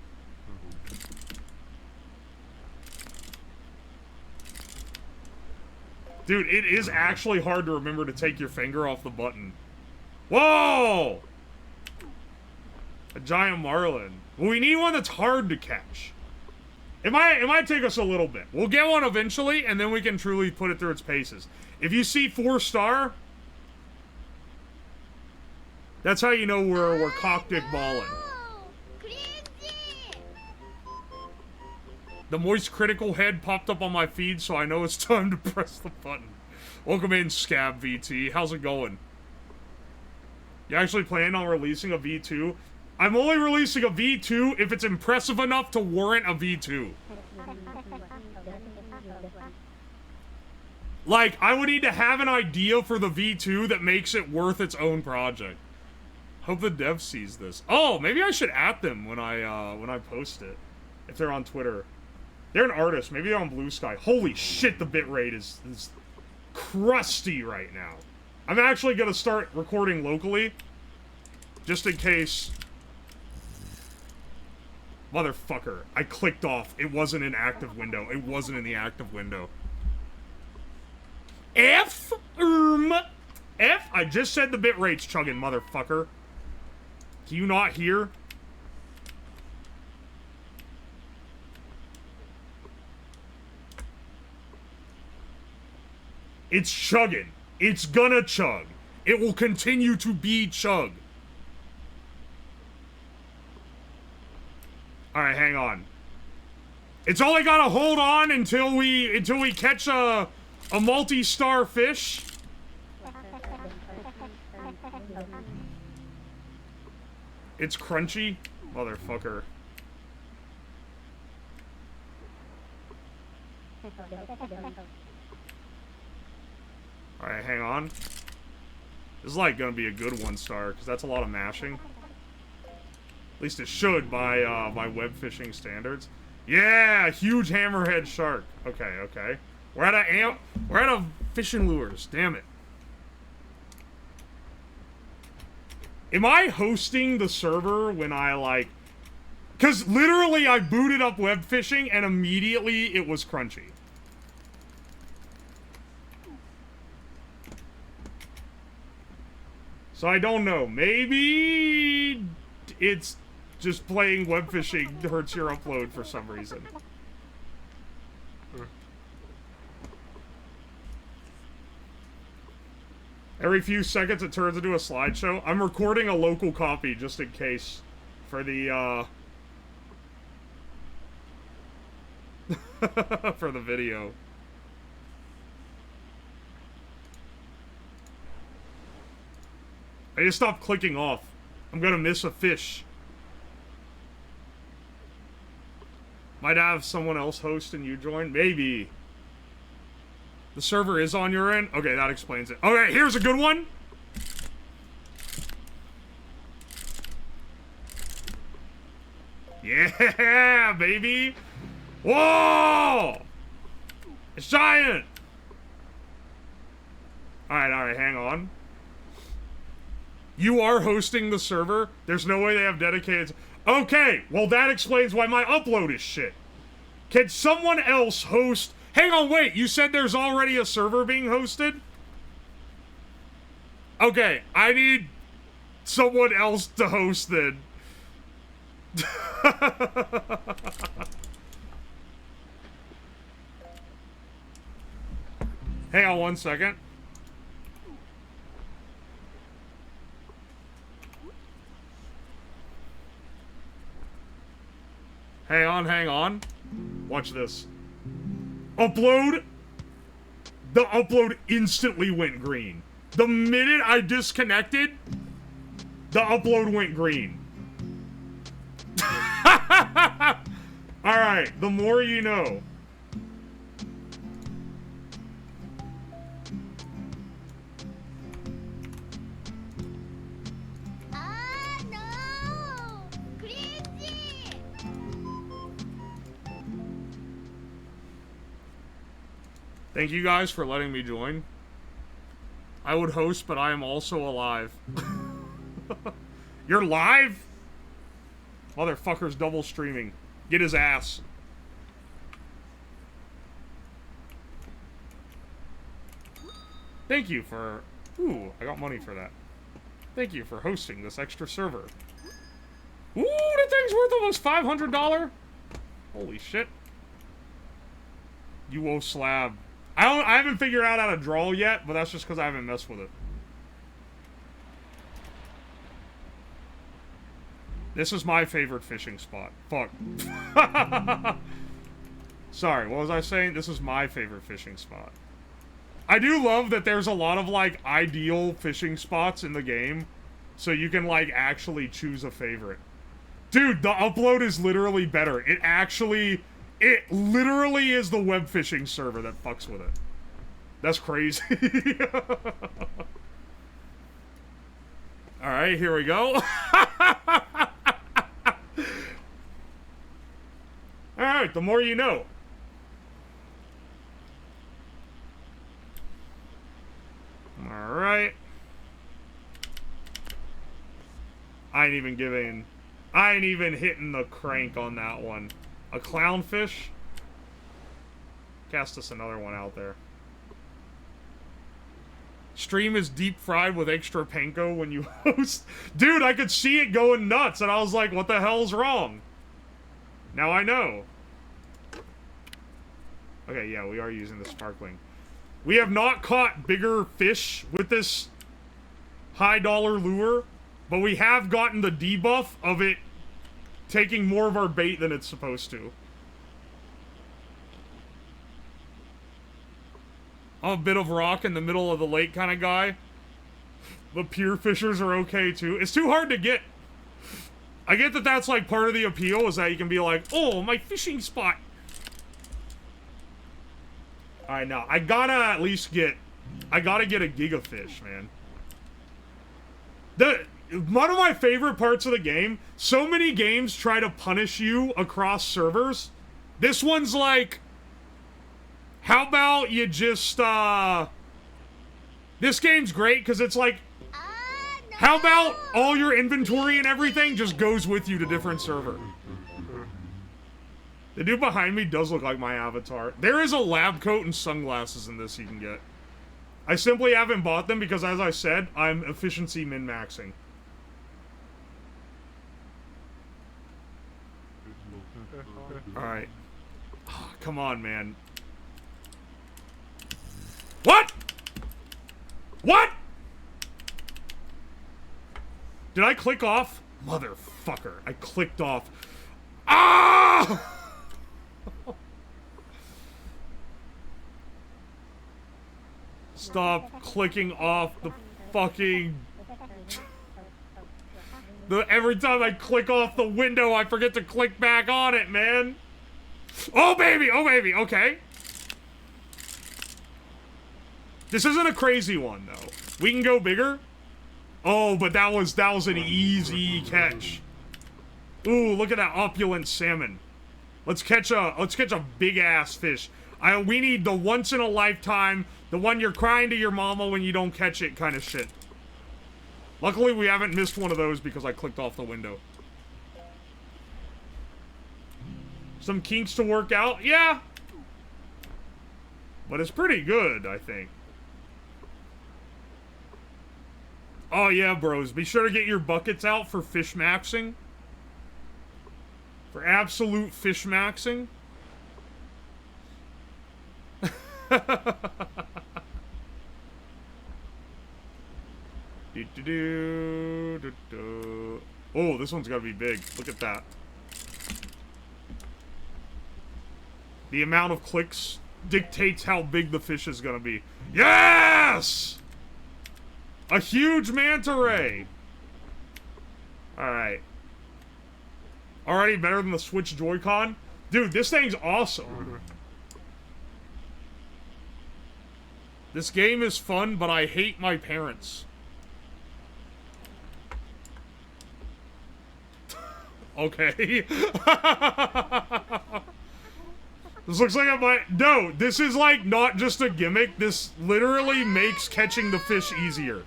Dude, it is actually hard to remember to take your finger off the button. Whoa! A giant marlin. Well, we need one that's hard to catch. It might take us a little bit. We'll get one eventually, and then we can truly put it through its paces. If you see 4-star, that's how you know we're cock-dick balling. The moist critical head popped up on my feed, so I know it's time to press the button. Welcome in, Scab VT. How's it going? You actually plan on releasing a V2? I'm only releasing a V2 if it's impressive enough to warrant a V2. Like, I would need to have an idea for the V2 that makes it worth its own project. Hope the dev sees this. Oh, maybe I should at them when I post it. If they're on Twitter. They're an artist. Maybe they're on Blue Sky. Holy shit, the bitrate is crusty right now. I'm actually gonna start recording locally. Just in case. Motherfucker. I clicked off. It wasn't an active window. It wasn't in the active window. F? I just said the bitrate's chugging, motherfucker. Do you not hear? It's chugging. It's gonna chug. It will continue to be chug. Alright, hang on. It's only gotta hold on until we catch a multi-star fish. It's crunchy. Motherfucker. Alright, hang on. This is like gonna be a good 1-star, because that's a lot of mashing. At least it should by web fishing standards. Yeah, huge hammerhead shark. Okay, okay. We're out of fishing lures. Damn it. Am I hosting the server when I like? Because literally I booted up web fishing and immediately it was crunchy. So I don't know. Maybe it's just playing web fishing hurts your upload for some reason. Every few seconds it turns into a slideshow. I'm recording a local copy just in case for the for the video. I just stopped clicking off. I'm gonna miss a fish. Might have someone else host and you join? Maybe. The server is on your end? Okay, that explains it. Okay, here's a good one. Yeah, baby. Whoa! It's giant! Alright, hang on. You are hosting the server? There's no way they have dedicated... Okay, well that explains why my upload is shit. Can someone else host... Hang on, wait, you said there's already a server being hosted? Okay, I need someone else to host then. Hang on one second. hang on. Watch this. Upload. The upload instantly went green. The minute I disconnected, the upload went green. Alright, the more you know. Ah, no! Crazy! Thank you guys for letting me join. I would host, but I am also alive. You're live? Motherfucker's double streaming. Get his ass. Thank you for... Ooh, I got money for that. Thank you for hosting this extra server. Ooh, the thing's worth almost $500. Holy shit. UO slab. I haven't figured out how to draw yet, but that's just because I haven't messed with it. This is my favorite fishing spot. Fuck. Sorry, what was I saying? This is my favorite fishing spot. I do love that there's a lot of, like, ideal fishing spots in the game. So you can, like, actually choose a favorite. Dude, the upload is literally better. It literally is the Webfishing server that fucks with it. That's crazy. Alright, here we go. Alright, the more you know. Alright. I ain't even hitting the crank on that one. A clownfish? Cast us another one out there. Stream is deep fried with extra panko when you host. Dude, I could see it going nuts, and I was like, what the hell's wrong? Now I know. Okay, yeah, we are using the sparkling. We have not caught bigger fish with this high-dollar lure, but we have gotten the debuff of it taking more of our bait than it's supposed to. I'm a bit of rock in the middle of the lake kind of guy. The pier fishers are okay too. It's too hard to get. I get that that's like part of the appeal is that you can be like, oh, my fishing spot. Alright, now, I gotta at least get... I gotta get a gigafish, man. One of my favorite parts of the game, so many games try to punish you across servers. This one's like, how about you just, this game's great because it's like, No. how about all your inventory and everything just goes with you to different server? The dude behind me does look like my avatar. There is a lab coat and sunglasses in this you can get. I simply haven't bought them because, as I said, I'm efficiency min-maxing. Alright. Oh, come on, man. What? What? Did I click off? Motherfucker. I clicked off. Ah! Stop clicking off the fucking... Every time I click off the window, I forget to click back on it, man. Oh, baby! Oh, baby! Okay. This isn't a crazy one, though. We can go bigger. Oh, but that was an easy catch. Ooh, look at that opulent salmon. Let's catch a big-ass fish. We need the once-in-a-lifetime, the one you're crying to your mama when you don't catch it kind of shit. Luckily, we haven't missed one of those because I clicked off the window. Some kinks to work out? Yeah. But it's pretty good, I think. Oh, yeah, bros. Be sure to get your buckets out for fish maxing. For absolute fish maxing. Oh, this one's gotta be big. Look at that. The amount of clicks dictates how big the fish is gonna be. Yes! A huge manta ray! Alright. Already better than the Switch Joy-Con? Dude, this thing's awesome. This game is fun, but I hate my parents. Okay. This looks like I might... No, this is like not just a gimmick. This literally makes catching the fish easier.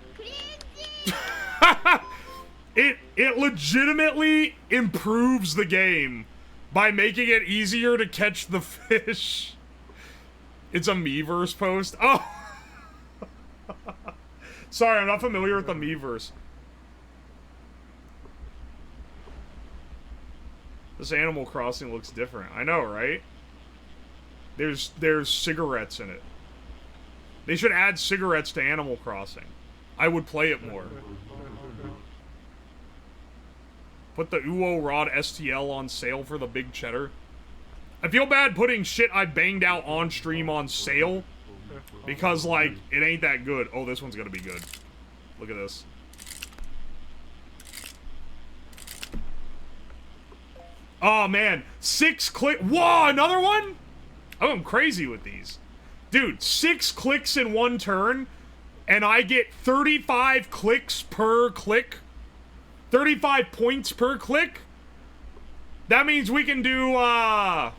It legitimately improves the game by making it easier to catch the fish. It's a Miiverse post. Oh! Sorry, I'm not familiar with the Miiverse. This Animal Crossing looks different. I know, right? There's cigarettes in it. They should add cigarettes to Animal Crossing. I would play it more. Put the Uo Rod STL on sale for the big cheddar. I feel bad putting shit I banged out on stream on sale. Because, like, it ain't that good. Oh, this one's gonna be good. Look at this. Oh, man. 6 click. Whoa, another one? Oh, I'm crazy with these. Dude, 6 clicks in one turn, and I get 35 clicks per click. 35 points per click. That means we can do, well,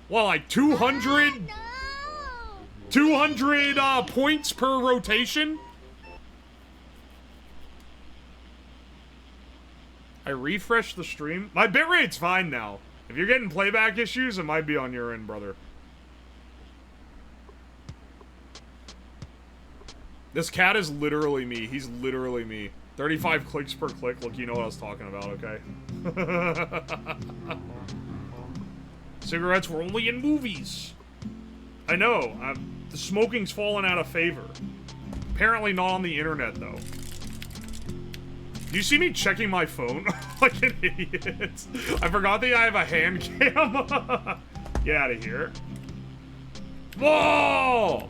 like 200... 200 points per rotation. I refreshed the stream. My bitrate's fine now. If you're getting playback issues, it might be on your end, brother. This cat is literally me. He's literally me. 35 clicks per click. Look, you know what I was talking about, okay? Cigarettes were only in movies. I know. The smoking's fallen out of favor. Apparently not on the internet, though. Do you see me checking my phone like an idiot? I forgot that I have a hand cam. Get out of here. Whoa!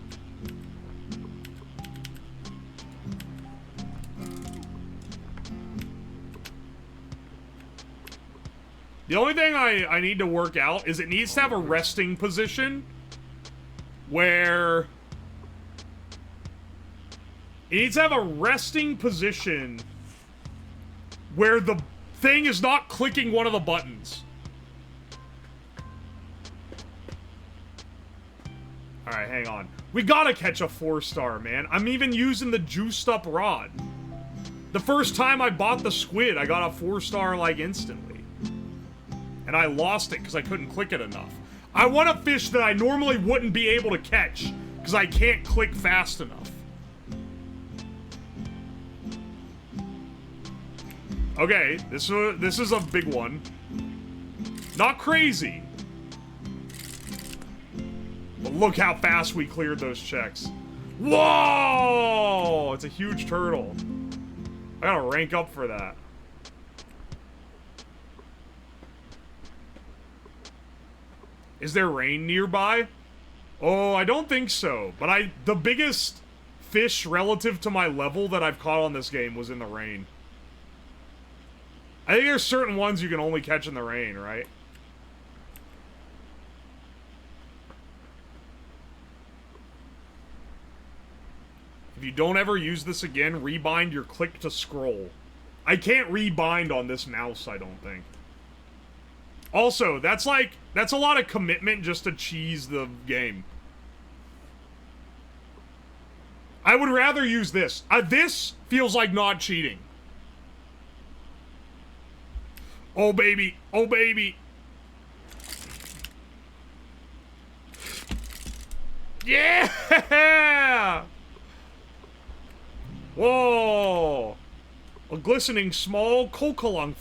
The only thing I need to work out is it needs to have a resting position where... It needs to have a resting position where the thing is not clicking one of the buttons. Alright, hang on. We gotta catch a 4-star, man. I'm even using the juiced up rod. The first time I bought the squid, I got a 4-star, like, instantly. And I lost it because I couldn't click it enough. I want a fish that I normally wouldn't be able to catch because I can't click fast enough. Okay, this is a big one. Not crazy. But look how fast we cleared those checks. Whoa! It's a huge turtle. I gotta rank up for that. Is there rain nearby? Oh, I don't think so. But the biggest fish relative to my level that I've caught on this game was in the rain. I think there's certain ones you can only catch in the rain, right? If you don't ever use this again, rebind your click to scroll. I can't rebind on this mouse, I don't think. Also, that's a lot of commitment just to cheese the game. I would rather use this. This feels like not cheating. Oh, baby. Oh, baby. Yeah! Whoa! A glistening small kokolunk.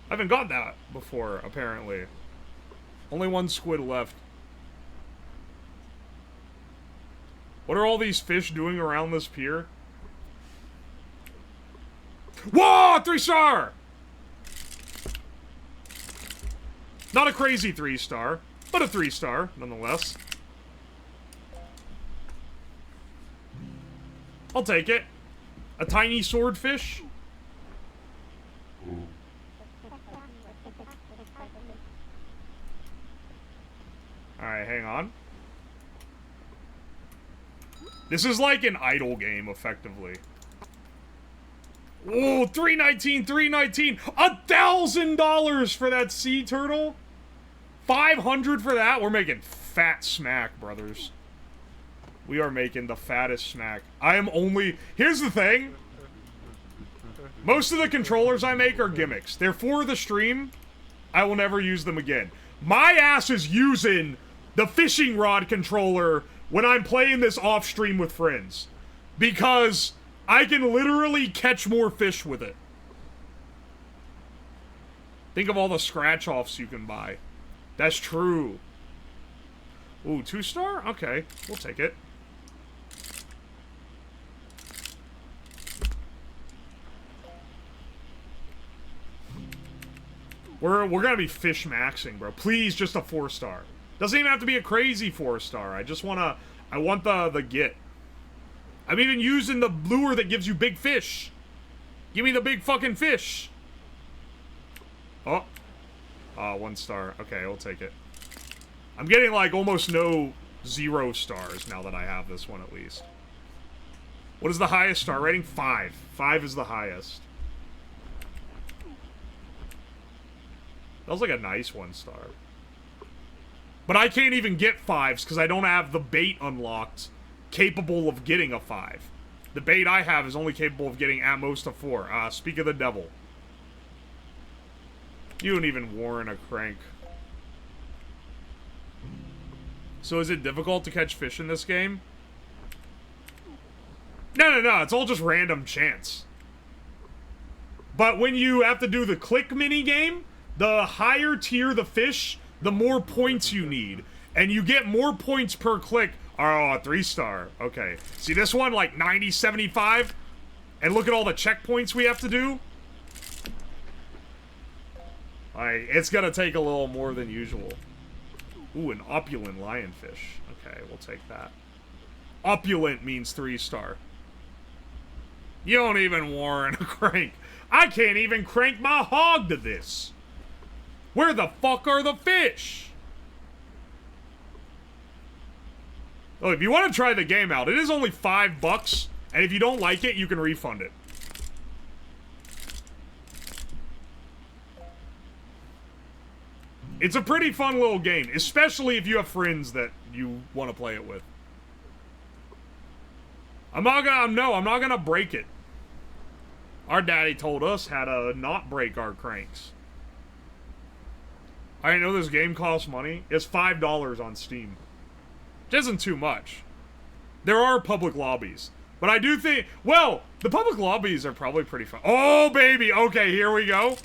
I haven't got that before, apparently. Only one squid left. What are all these fish doing around this pier? Whoa! 3-star! Not a crazy 3-star. But a 3-star, nonetheless. I'll take it. A tiny swordfish. Alright, hang on. This is like an idle game, effectively. Oh, $319, $319. $1,000 for that sea turtle? $500 for that? We're making fat smack, brothers. We are making the fattest smack. I am only... Here's the thing. Most of the controllers I make are gimmicks. They're for the stream. I will never use them again. My ass is using the fishing rod controller when I'm playing this off-stream with friends. Because I can literally catch more fish with it. Think of all the scratch-offs you can buy. That's true. Ooh, 2-star? Okay, we'll take it. We're gonna be fish maxing, bro. Please, just a 4-star. Doesn't even have to be a crazy 4-star. I just wanna... I want the get. I'm even using the lure that gives you big fish. Give me the big fucking fish. Oh. 1 star. Okay, I'll take it. I'm getting, like, almost no 0 stars now that I have this one, at least. What is the highest star rating? 5. 5 is the highest. That was like a nice 1-star. But I can't even get 5s because I don't have the bait unlocked capable of getting a 5. The bait I have is only capable of getting at most a 4. Speak of the devil. You don't even warrant a crank. So is it difficult to catch fish in this game? No, it's all just random chance. But when you have to do the click mini game, the higher tier the fish, the more points you need. And you get more points per click. Oh, a 3-star. Okay. See this one, like 90, 75? And look at all the checkpoints we have to do. Like, it's gonna take a little more than usual. Ooh, an opulent lionfish. Okay, we'll take that. Opulent means 3-star. You don't even warrant a crank. I can't even crank my hog to this. Where the fuck are the fish? Oh, if you want to try the game out, it is only $5, and if you don't like it, you can refund it. It's a pretty fun little game, especially if you have friends that you want to play it with. I'm not gonna break it. Our daddy told us how to not break our cranks. I didn't know this game costs money. It's $5 on Steam. Which isn't too much. There are public lobbies. But I do think... Well, the public lobbies are probably pretty fun. Oh, baby! Okay, here we go.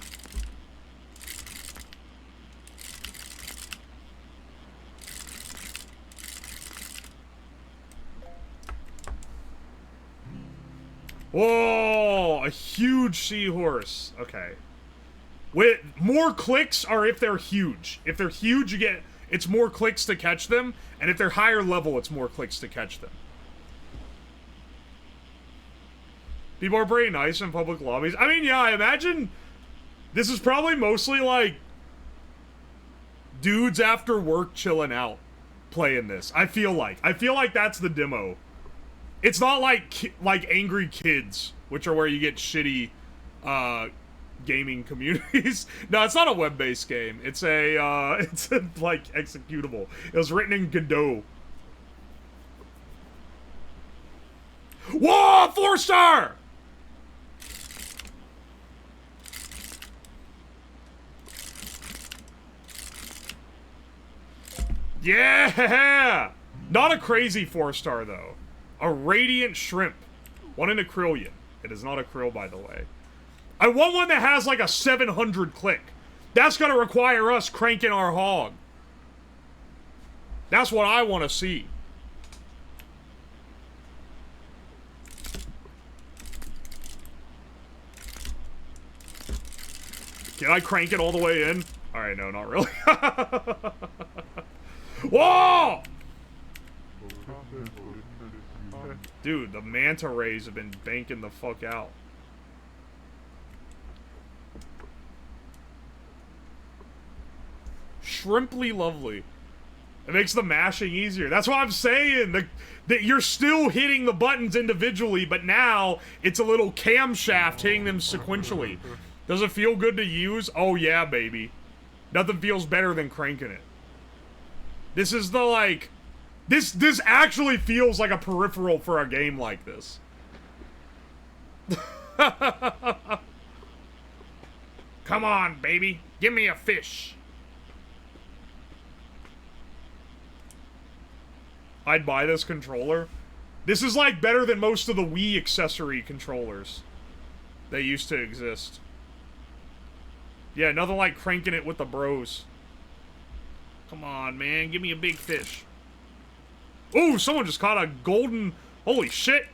Whoa! A huge seahorse. Okay. With more clicks are if they're huge. If they're huge, you get... It's more clicks to catch them, and if they're higher level, it's more clicks to catch them. People are pretty nice in public lobbies. I mean, yeah, I imagine this is probably mostly, like, dudes after work chilling out playing this. I feel like that's the demo. It's not like Angry Kids, which are where you get shitty, gaming communities. No, it's not a web-based game. It's a like executable. It was written in Godot. Whoa, 4-star! Yeah! Not a crazy 4-star though. A radiant shrimp. One in a krillion. It is not a krill, by the way. I want one that has like a 700 click. That's gonna require us cranking our hog. That's what I want to see. Can I crank it all the way in? Alright, no, not really. Whoa! Dude, the manta rays have been banking the fuck out. Shrimply lovely. It makes the mashing easier. That's what I'm saying. That you're still hitting the buttons individually, but now it's a little camshaft hitting them sequentially. Does it feel good to use? Oh yeah, baby. Nothing feels better than cranking it. This is the, like... This actually feels like a peripheral for a game like this. Come on, baby. Give me a fish. I'd buy this controller. This is, like, better than most of the Wii accessory controllers that used to exist. Yeah, nothing like cranking it with the bros. Come on, man. Give me a big fish. Ooh, someone just caught a golden... Holy shit.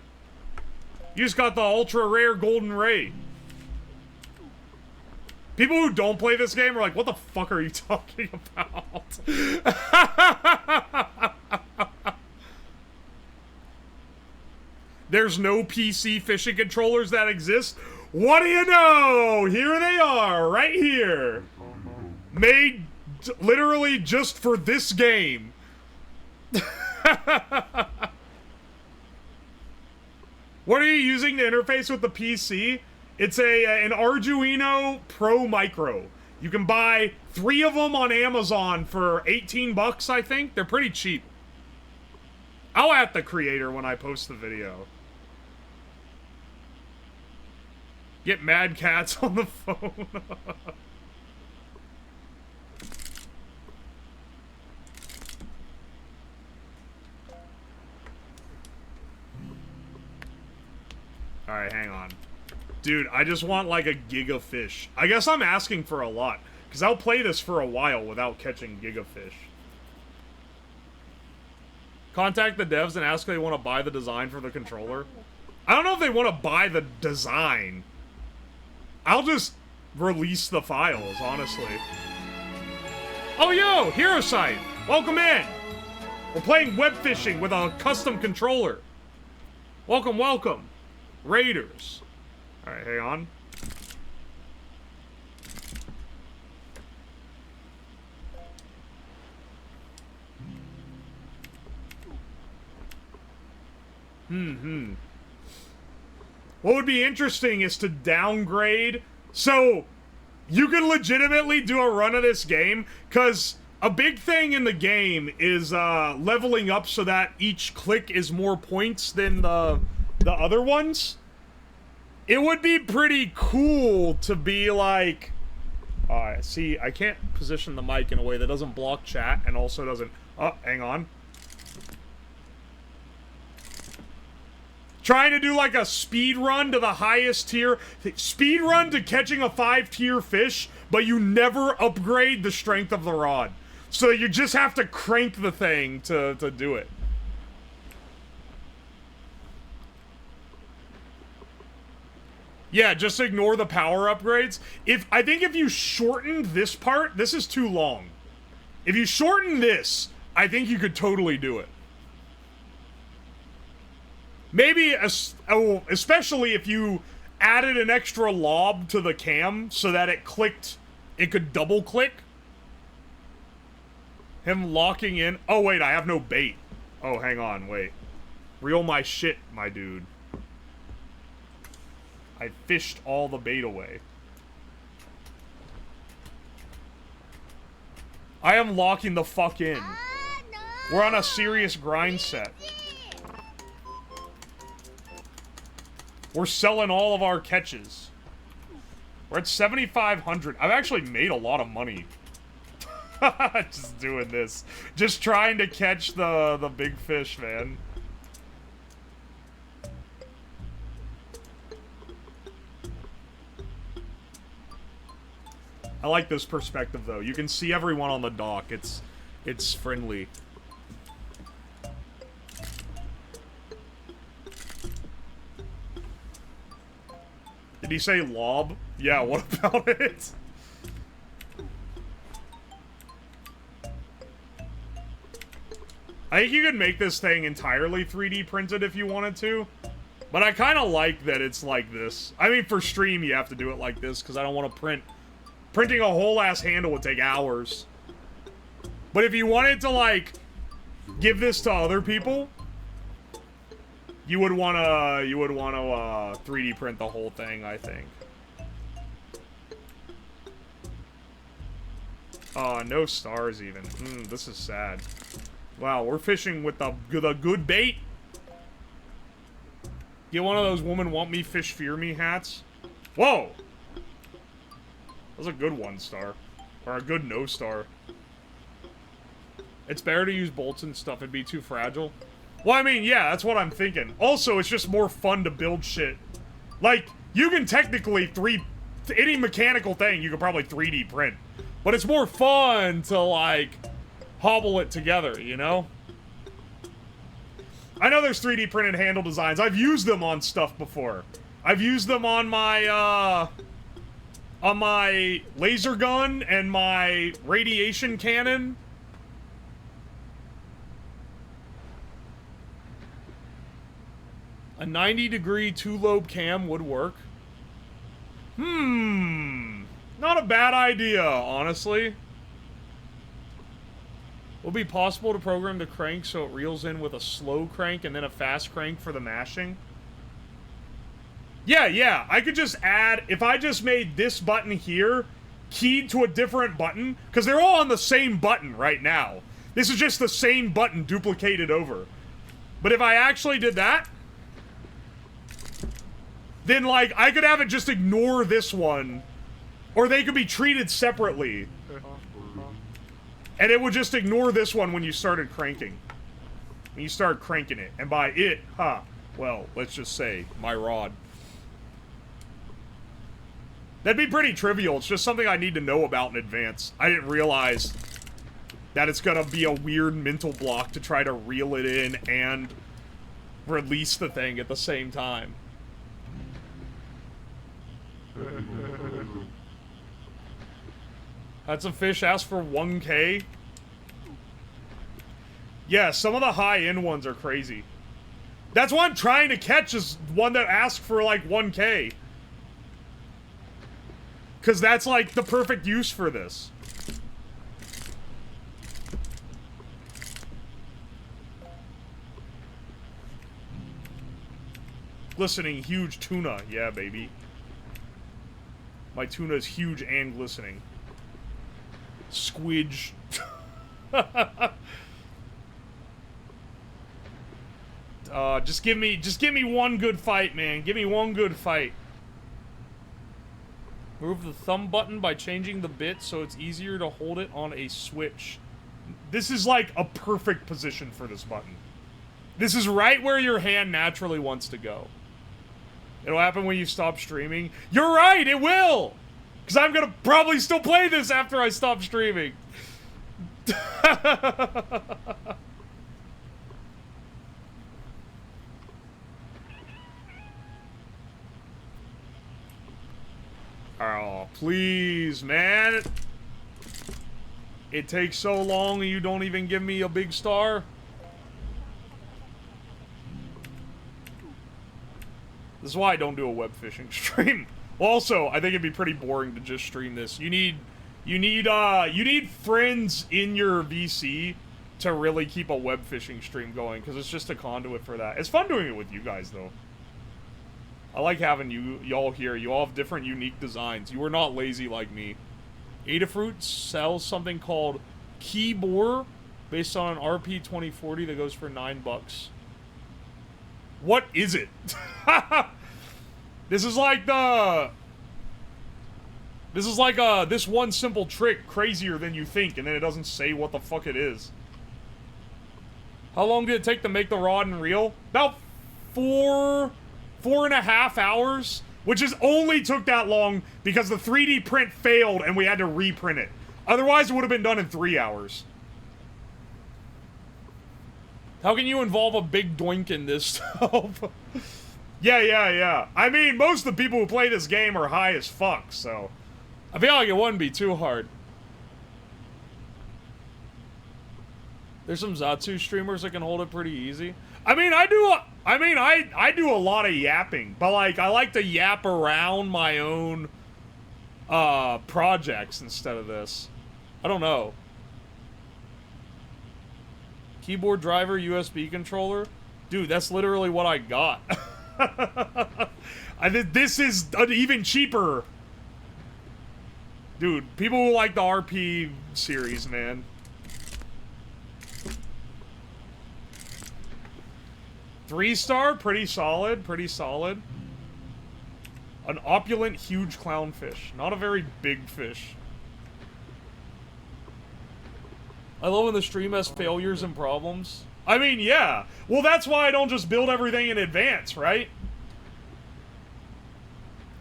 You just got the ultra rare golden ray. People who don't play this game are like, what the fuck are you talking about? There's no PC fishing controllers that exist. What do you know? Here they are, right here. Made literally just for this game. What are you using to interface with the PC? It's an Arduino Pro Micro. You can buy 3 of them on Amazon for 18 bucks, I think. They're pretty cheap. I'll at the creator when I post the video. Get Mad Cats on the phone. Alright, hang on. Dude, I just want like a gigafish. I guess I'm asking for a lot, because I'll play this for a while without catching gigafish. Contact the devs and ask if they want to buy the design for the controller. I don't know if they want to buy the design. I'll just release the files, honestly. Oh, yo! Hero Site! Welcome in! We're playing Webfishing with a custom controller. Welcome, welcome. Raiders. Alright, hang on. What would be interesting is to downgrade. So, you can legitimately do a run of this game, because a big thing in the game is leveling up so that each click is more points than the other ones. It would be pretty cool to be like... Alright, see, I can't position the mic in a way that doesn't block chat and also doesn't... Oh, hang on. Trying to do like a speed run to the highest tier. Speed run to catching a 5-tier fish, but you never upgrade the strength of the rod. So you just have to crank the thing to do it. Yeah, just ignore the power upgrades. I think if you shortened this part, this is too long. If you shorten this, I think you could totally do it. Maybe, especially if you added an extra lob to the cam so that it could double click. Him locking in. Oh, wait, I have no bait. Oh, hang on, wait. Reel my shit, my dude. I fished all the bait away. I am locking the fuck in. We're on a serious grind set. We're selling all of our catches. We're at 7,500. I've actually made a lot of money. Just doing this. Just trying to catch the big fish, man. I like this perspective, though. You can see everyone on the dock. It's friendly. Did he say lob? Yeah, what about it? I think you could make this thing entirely 3D printed if you wanted to. But I kind of like that it's like this. I mean, for stream, you have to do it like this, because I don't want to print... Printing a whole-ass handle would take hours. But if you wanted to, like, give this to other people, you would want to 3D print the whole thing, I think. No stars even. This is sad. Wow, we're fishing with a good bait. Get one of those woman want me, fish fear me hats. Whoa! That was a good 1 star. Or a good no star. It's better to use bolts and stuff, it'd be too fragile. Well, I mean, yeah, that's what I'm thinking. Also, it's just more fun to build shit. Like, you can technically any mechanical thing you could probably 3D print. But it's more fun to, like, hobble it together, you know? I know there's 3D printed handle designs. I've used them on stuff before. I've used them on my laser gun and my radiation cannon. A 90-degree 2-lobe cam would work. Not a bad idea, honestly. Will it be possible to program the crank so it reels in with a slow crank and then a fast crank for the mashing? Yeah, I could just add, if I just made this button here keyed to a different button, because they're all on the same button right now. This is just the same button duplicated over. But if I actually did that, then, like, I could have it just ignore this one, or they could be treated separately. And it would just ignore this one when you started cranking. When you start cranking it. And by it, well, let's just say, my rod. That'd be pretty trivial. It's just something I need to know about in advance. I didn't realize that it's gonna be a weird mental block to try to reel it in and release the thing at the same time. Had some fish ask for 1K. Yeah, some of the high-end ones are crazy. That's what I'm trying to catch, is one that asks for like 1K. Because that's like the perfect use for this. Glistening, huge tuna. Yeah, baby. My tuna is huge and glistening. Squidge. Just give me one good fight, man. Give me one good fight. Move the thumb button by changing the bit so it's easier to hold it on a switch. This is like a perfect position for this button. This is right where your hand naturally wants to go. It'll happen when you stop streaming. You're right, it will! Because I'm gonna probably still play this after I stop streaming. Oh, please, man. It takes so long and you don't even give me a big star. This is why I don't do a web fishing stream. Also, I think it'd be pretty boring to just stream this. You need friends in your VC to really keep a web fishing stream going, because it's just a conduit for that. It's fun doing it with you guys, though. I like having y'all here. You all have different, unique designs. You are not lazy like me. Adafruit sells something called Keyboard, based on an RP 2040 that goes for $9. What is it? This is like this one simple trick crazier than you think, and then it doesn't say what the fuck it is. How long did it take to make the rod and reel? About 4.5 hours, which is only took that long because the 3D print failed and we had to reprint it. Otherwise, it would have been done in 3 hours. How can you involve a big doink in this stuff? Yeah. I mean, most of the people who play this game are high as fuck, so I feel like it wouldn't be too hard. There's some Zatsu streamers that can hold it pretty easy. I mean, I do a lot of yapping, but like I like to yap around my own projects instead of this. I don't know. Keyboard driver, USB controller. Dude, that's literally what I got. This is even cheaper. Dude, people who like the RP series, man. Three-star, pretty solid, pretty solid. An opulent, huge clownfish. Not a very big fish. I love when the stream has failures and problems. I mean, yeah. Well, that's why I don't just build everything in advance, right?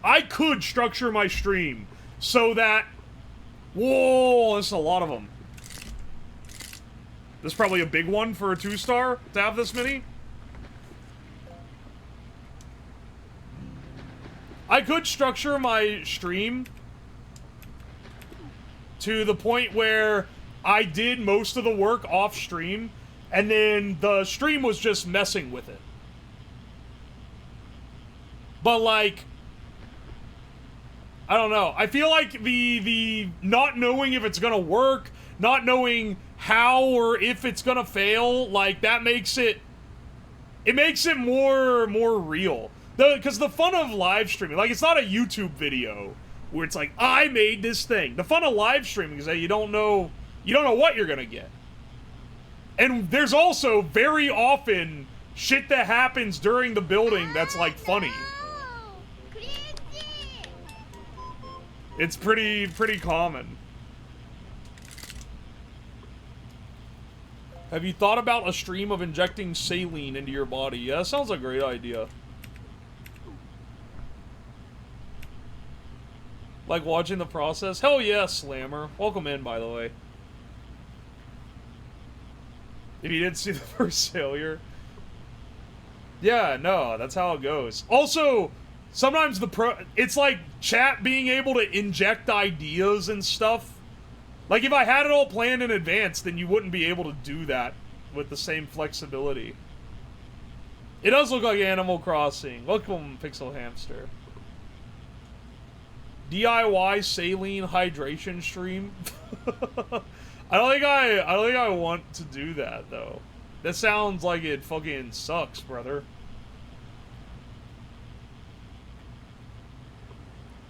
I could structure my stream so that... Whoa, there's a lot of them. This is probably a big one for a 2-star to have this many. I could structure my stream to the point where I did most of the work off stream, and then the stream was just messing with it. But like, I don't know. I feel like the not knowing if it's gonna work, not knowing how or if it's gonna fail, like that makes it more real. Because the fun of live streaming, like it's not a YouTube video where it's like I made this thing. The fun of live streaming is that you don't know what you're gonna get. And there's also very often shit that happens during the building that's like funny. It's pretty common. Have you thought about a stream of injecting saline into your body? Yeah, that sounds like a great idea. Like watching the process? Hell yeah, Slammer. Welcome in, by the way. If you didn't see the first failure. Yeah, no, that's how it goes. Also, sometimes it's like chat being able to inject ideas and stuff. Like if I had it all planned in advance, then you wouldn't be able to do that with the same flexibility. It does look like Animal Crossing. Welcome, Pixel Hamster. DIY saline hydration stream. I don't think I want to do that though. That sounds like it fucking sucks, brother.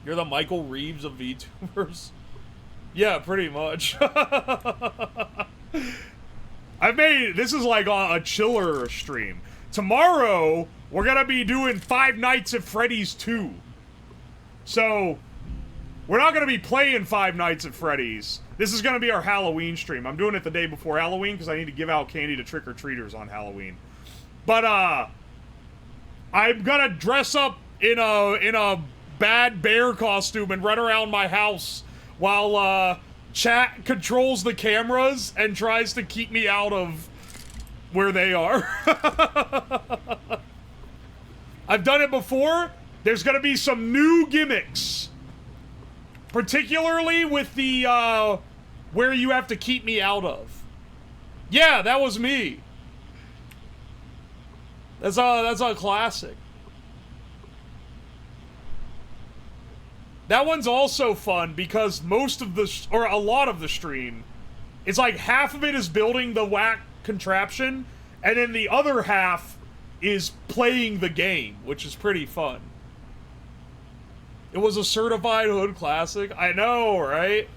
You're the Michael Reeves of VTubers. Yeah, pretty much. This is like a chiller stream. Tomorrow, we're gonna be doing Five Nights at Freddy's 2. So, we're not gonna be playing Five Nights at Freddy's. This is gonna be our Halloween stream. I'm doing it the day before Halloween because I need to give out candy to trick-or-treaters on Halloween. But, I'm gonna dress up in a bad bear costume and run around my house while, chat controls the cameras and tries to keep me out of where they are. I've done it before. There's gonna be some new gimmicks. Particularly with the, where you have to keep me out of. Yeah, that was me. That's a classic. That one's also fun because a lot of the stream, it's like half of it is building the whack contraption, and then the other half is playing the game, which is pretty fun. It was a certified hood classic. I know, right?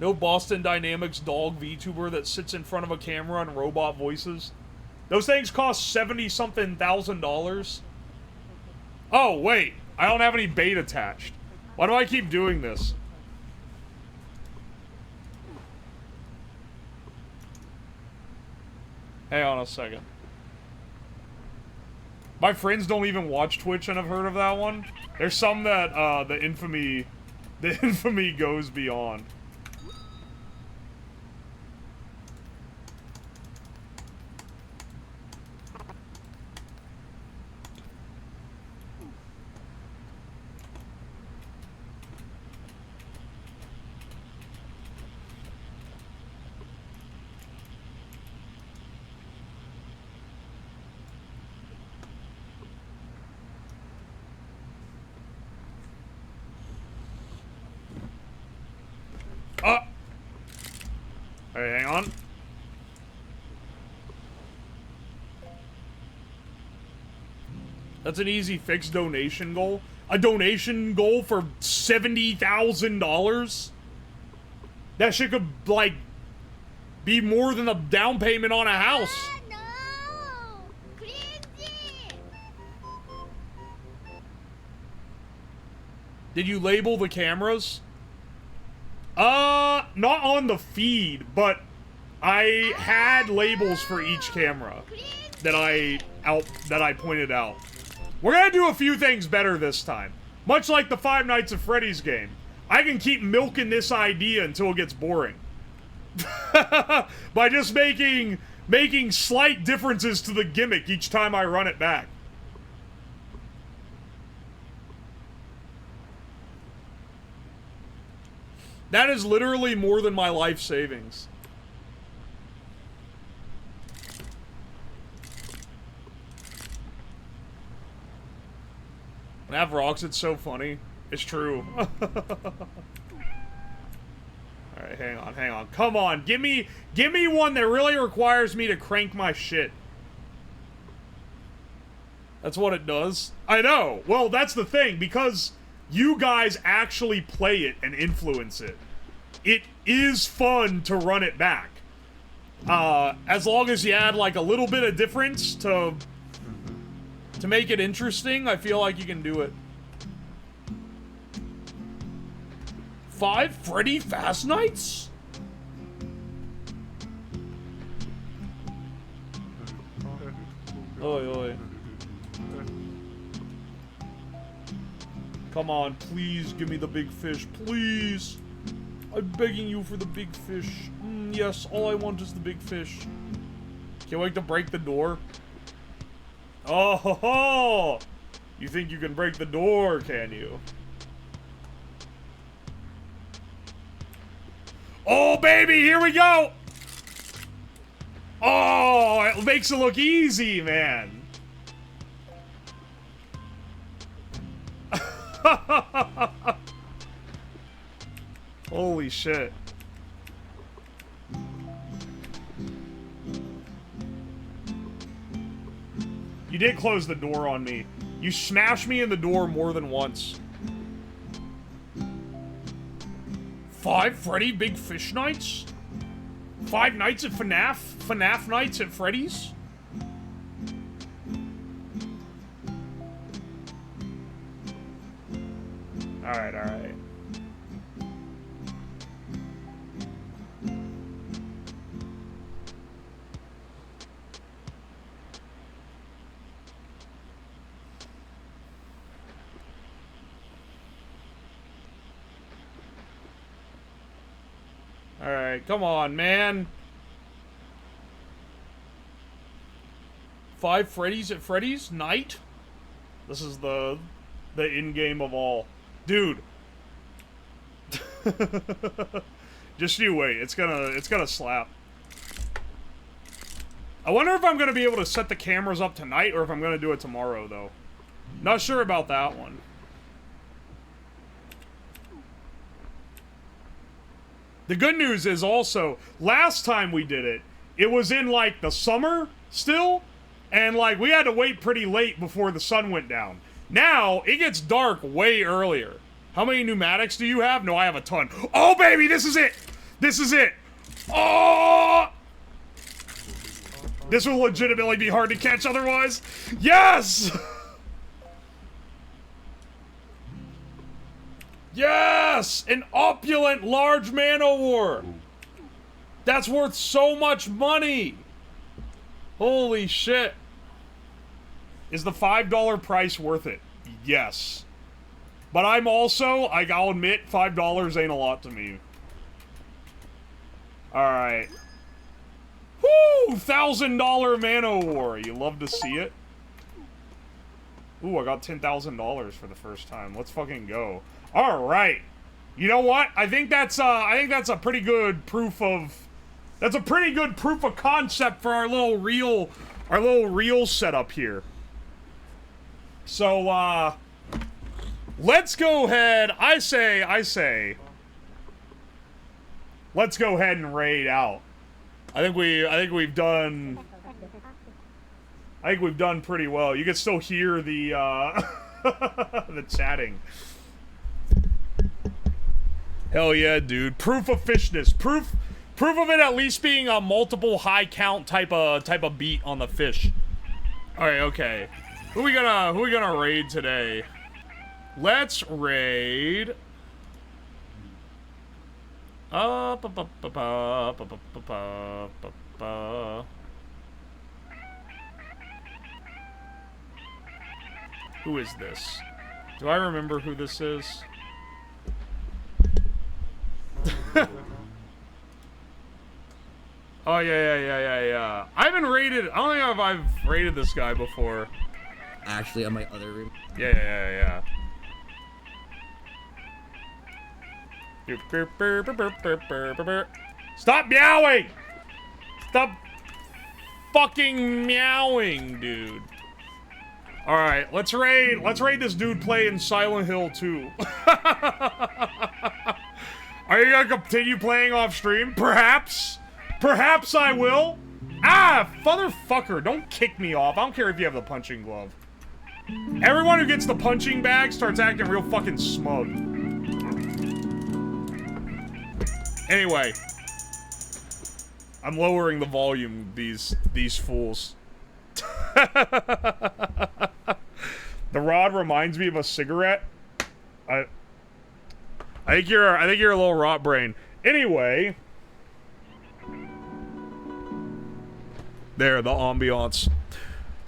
No Boston Dynamics dog VTuber that sits in front of a camera and robot voices. Those things cost $70-something thousand. Oh, wait. I don't have any bait attached. Why do I keep doing this? Hang on a second. My friends don't even watch Twitch and have heard of that one. There's some that, the infamy goes beyond. Alright, hang on. That's an easy fix donation goal. A donation goal for $70,000? That shit could, like, be more than a down payment on a house. No! Cringy! Did you label the cameras? Not on the feed, but I had labels for each camera that I pointed out. We're gonna do a few things better this time. Much like the Five Nights at Freddy's game. I can keep milking this idea until it gets boring. By just making slight differences to the gimmick each time I run it back. That is literally more than my life savings. Nav rocks, it's so funny. It's true. Alright, hang on. Come on, give me one that really requires me to crank my shit. That's what it does. I know. Well, that's the thing, because you guys actually play it and influence it. It is fun to run it back. As long as you add, like, a little bit of difference to make it interesting, I feel like you can do it. 5 Freddy Fast Nights? Oi, oi. Come on, please give me the big fish, please. I'm begging you for the big fish. Yes, all I want is the big fish. Can't wait to break the door. Oh ho ho! You think you can break the door, can you? Oh baby, here we go! Oh, it makes it look easy, man. Holy shit. You did close the door on me. You smashed me in the door more than once. 5 Freddy Big Fish Nights? 5 nights at FNAF? FNAF nights at Freddy's? Alright, alright. Alright, come on, man. 5 Freddy's at Freddy's? Night? This is the in-game of all. Dude. Just you wait. It's gonna slap. I wonder if I'm gonna be able to set the cameras up tonight or if I'm gonna do it tomorrow, though. Not sure about that one. The good news is also, last time we did it, it was in, like, the summer still, and, like, we had to wait pretty late before the sun went down. Now, it gets dark way earlier. How many pneumatics do you have? No, I have a ton. Oh, baby, this is it! This is it! Oh! This will legitimately be hard to catch otherwise. Yes! Yes! An opulent large man-o-war! That's worth so much money! Holy shit. Is the $5 price worth it? Yes. But I'm also, I'll admit, $5 ain't a lot to me. Alright. Woo! $1,000 man-o-war. You love to see it? Ooh, I got $10,000 for the first time. Let's fucking go. Alright. You know what? I think that's a pretty good proof of... That's a pretty good proof of concept for our little reel setup here. So, let's go ahead. I say... let's go ahead and raid out. I think we've done pretty well. You can still hear the the chatting. Hell yeah, dude. Proof of fishness. Proof of it at least being a multiple high count type of beat on the fish. Alright, okay. Who we gonna raid today? Let's raid. Who is this? Do I remember who this is? Oh, yeah. I haven't raided... I don't think I've raided this guy before. Actually, on my other room. Yeah. Stop meowing! Stop fucking meowing, dude. Alright, let's raid this dude playing Silent Hill 2. Are you gonna continue playing off stream? Perhaps. Perhaps I will. Ah, motherfucker, don't kick me off. I don't care if you have the punching glove. Everyone who gets the punching bag starts acting real fucking smug. Anyway. I'm lowering the volume, these fools. The rod reminds me of a cigarette. I think you're a little rot brain. Anyway. There, the ambiance.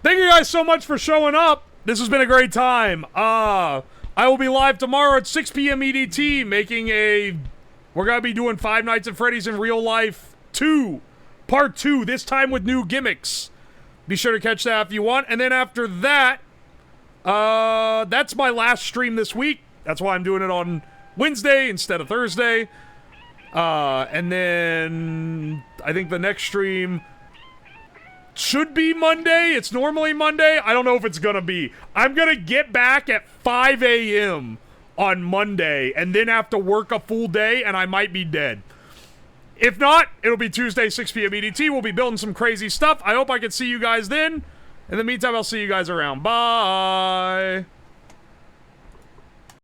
Thank you guys so much for showing up. This has been a great time. I will be live tomorrow at 6 p.m. EDT making a... We're gonna be doing Five Nights at Freddy's in Real Life 2. Part 2, this time with new gimmicks. Be sure to catch that if you want. And then after that, that's my last stream this week. That's why I'm doing it on Wednesday instead of Thursday. And then I think the next stream should be Monday. It's normally Monday. I don't know if it's gonna be. I'm gonna get back at 5 a.m. on Monday and then have to work a full day and I might be dead. If not, it'll be Tuesday, 6 p.m. EDT. We'll be building some crazy stuff. I hope I can see you guys then. In the meantime, I'll see you guys around. Bye!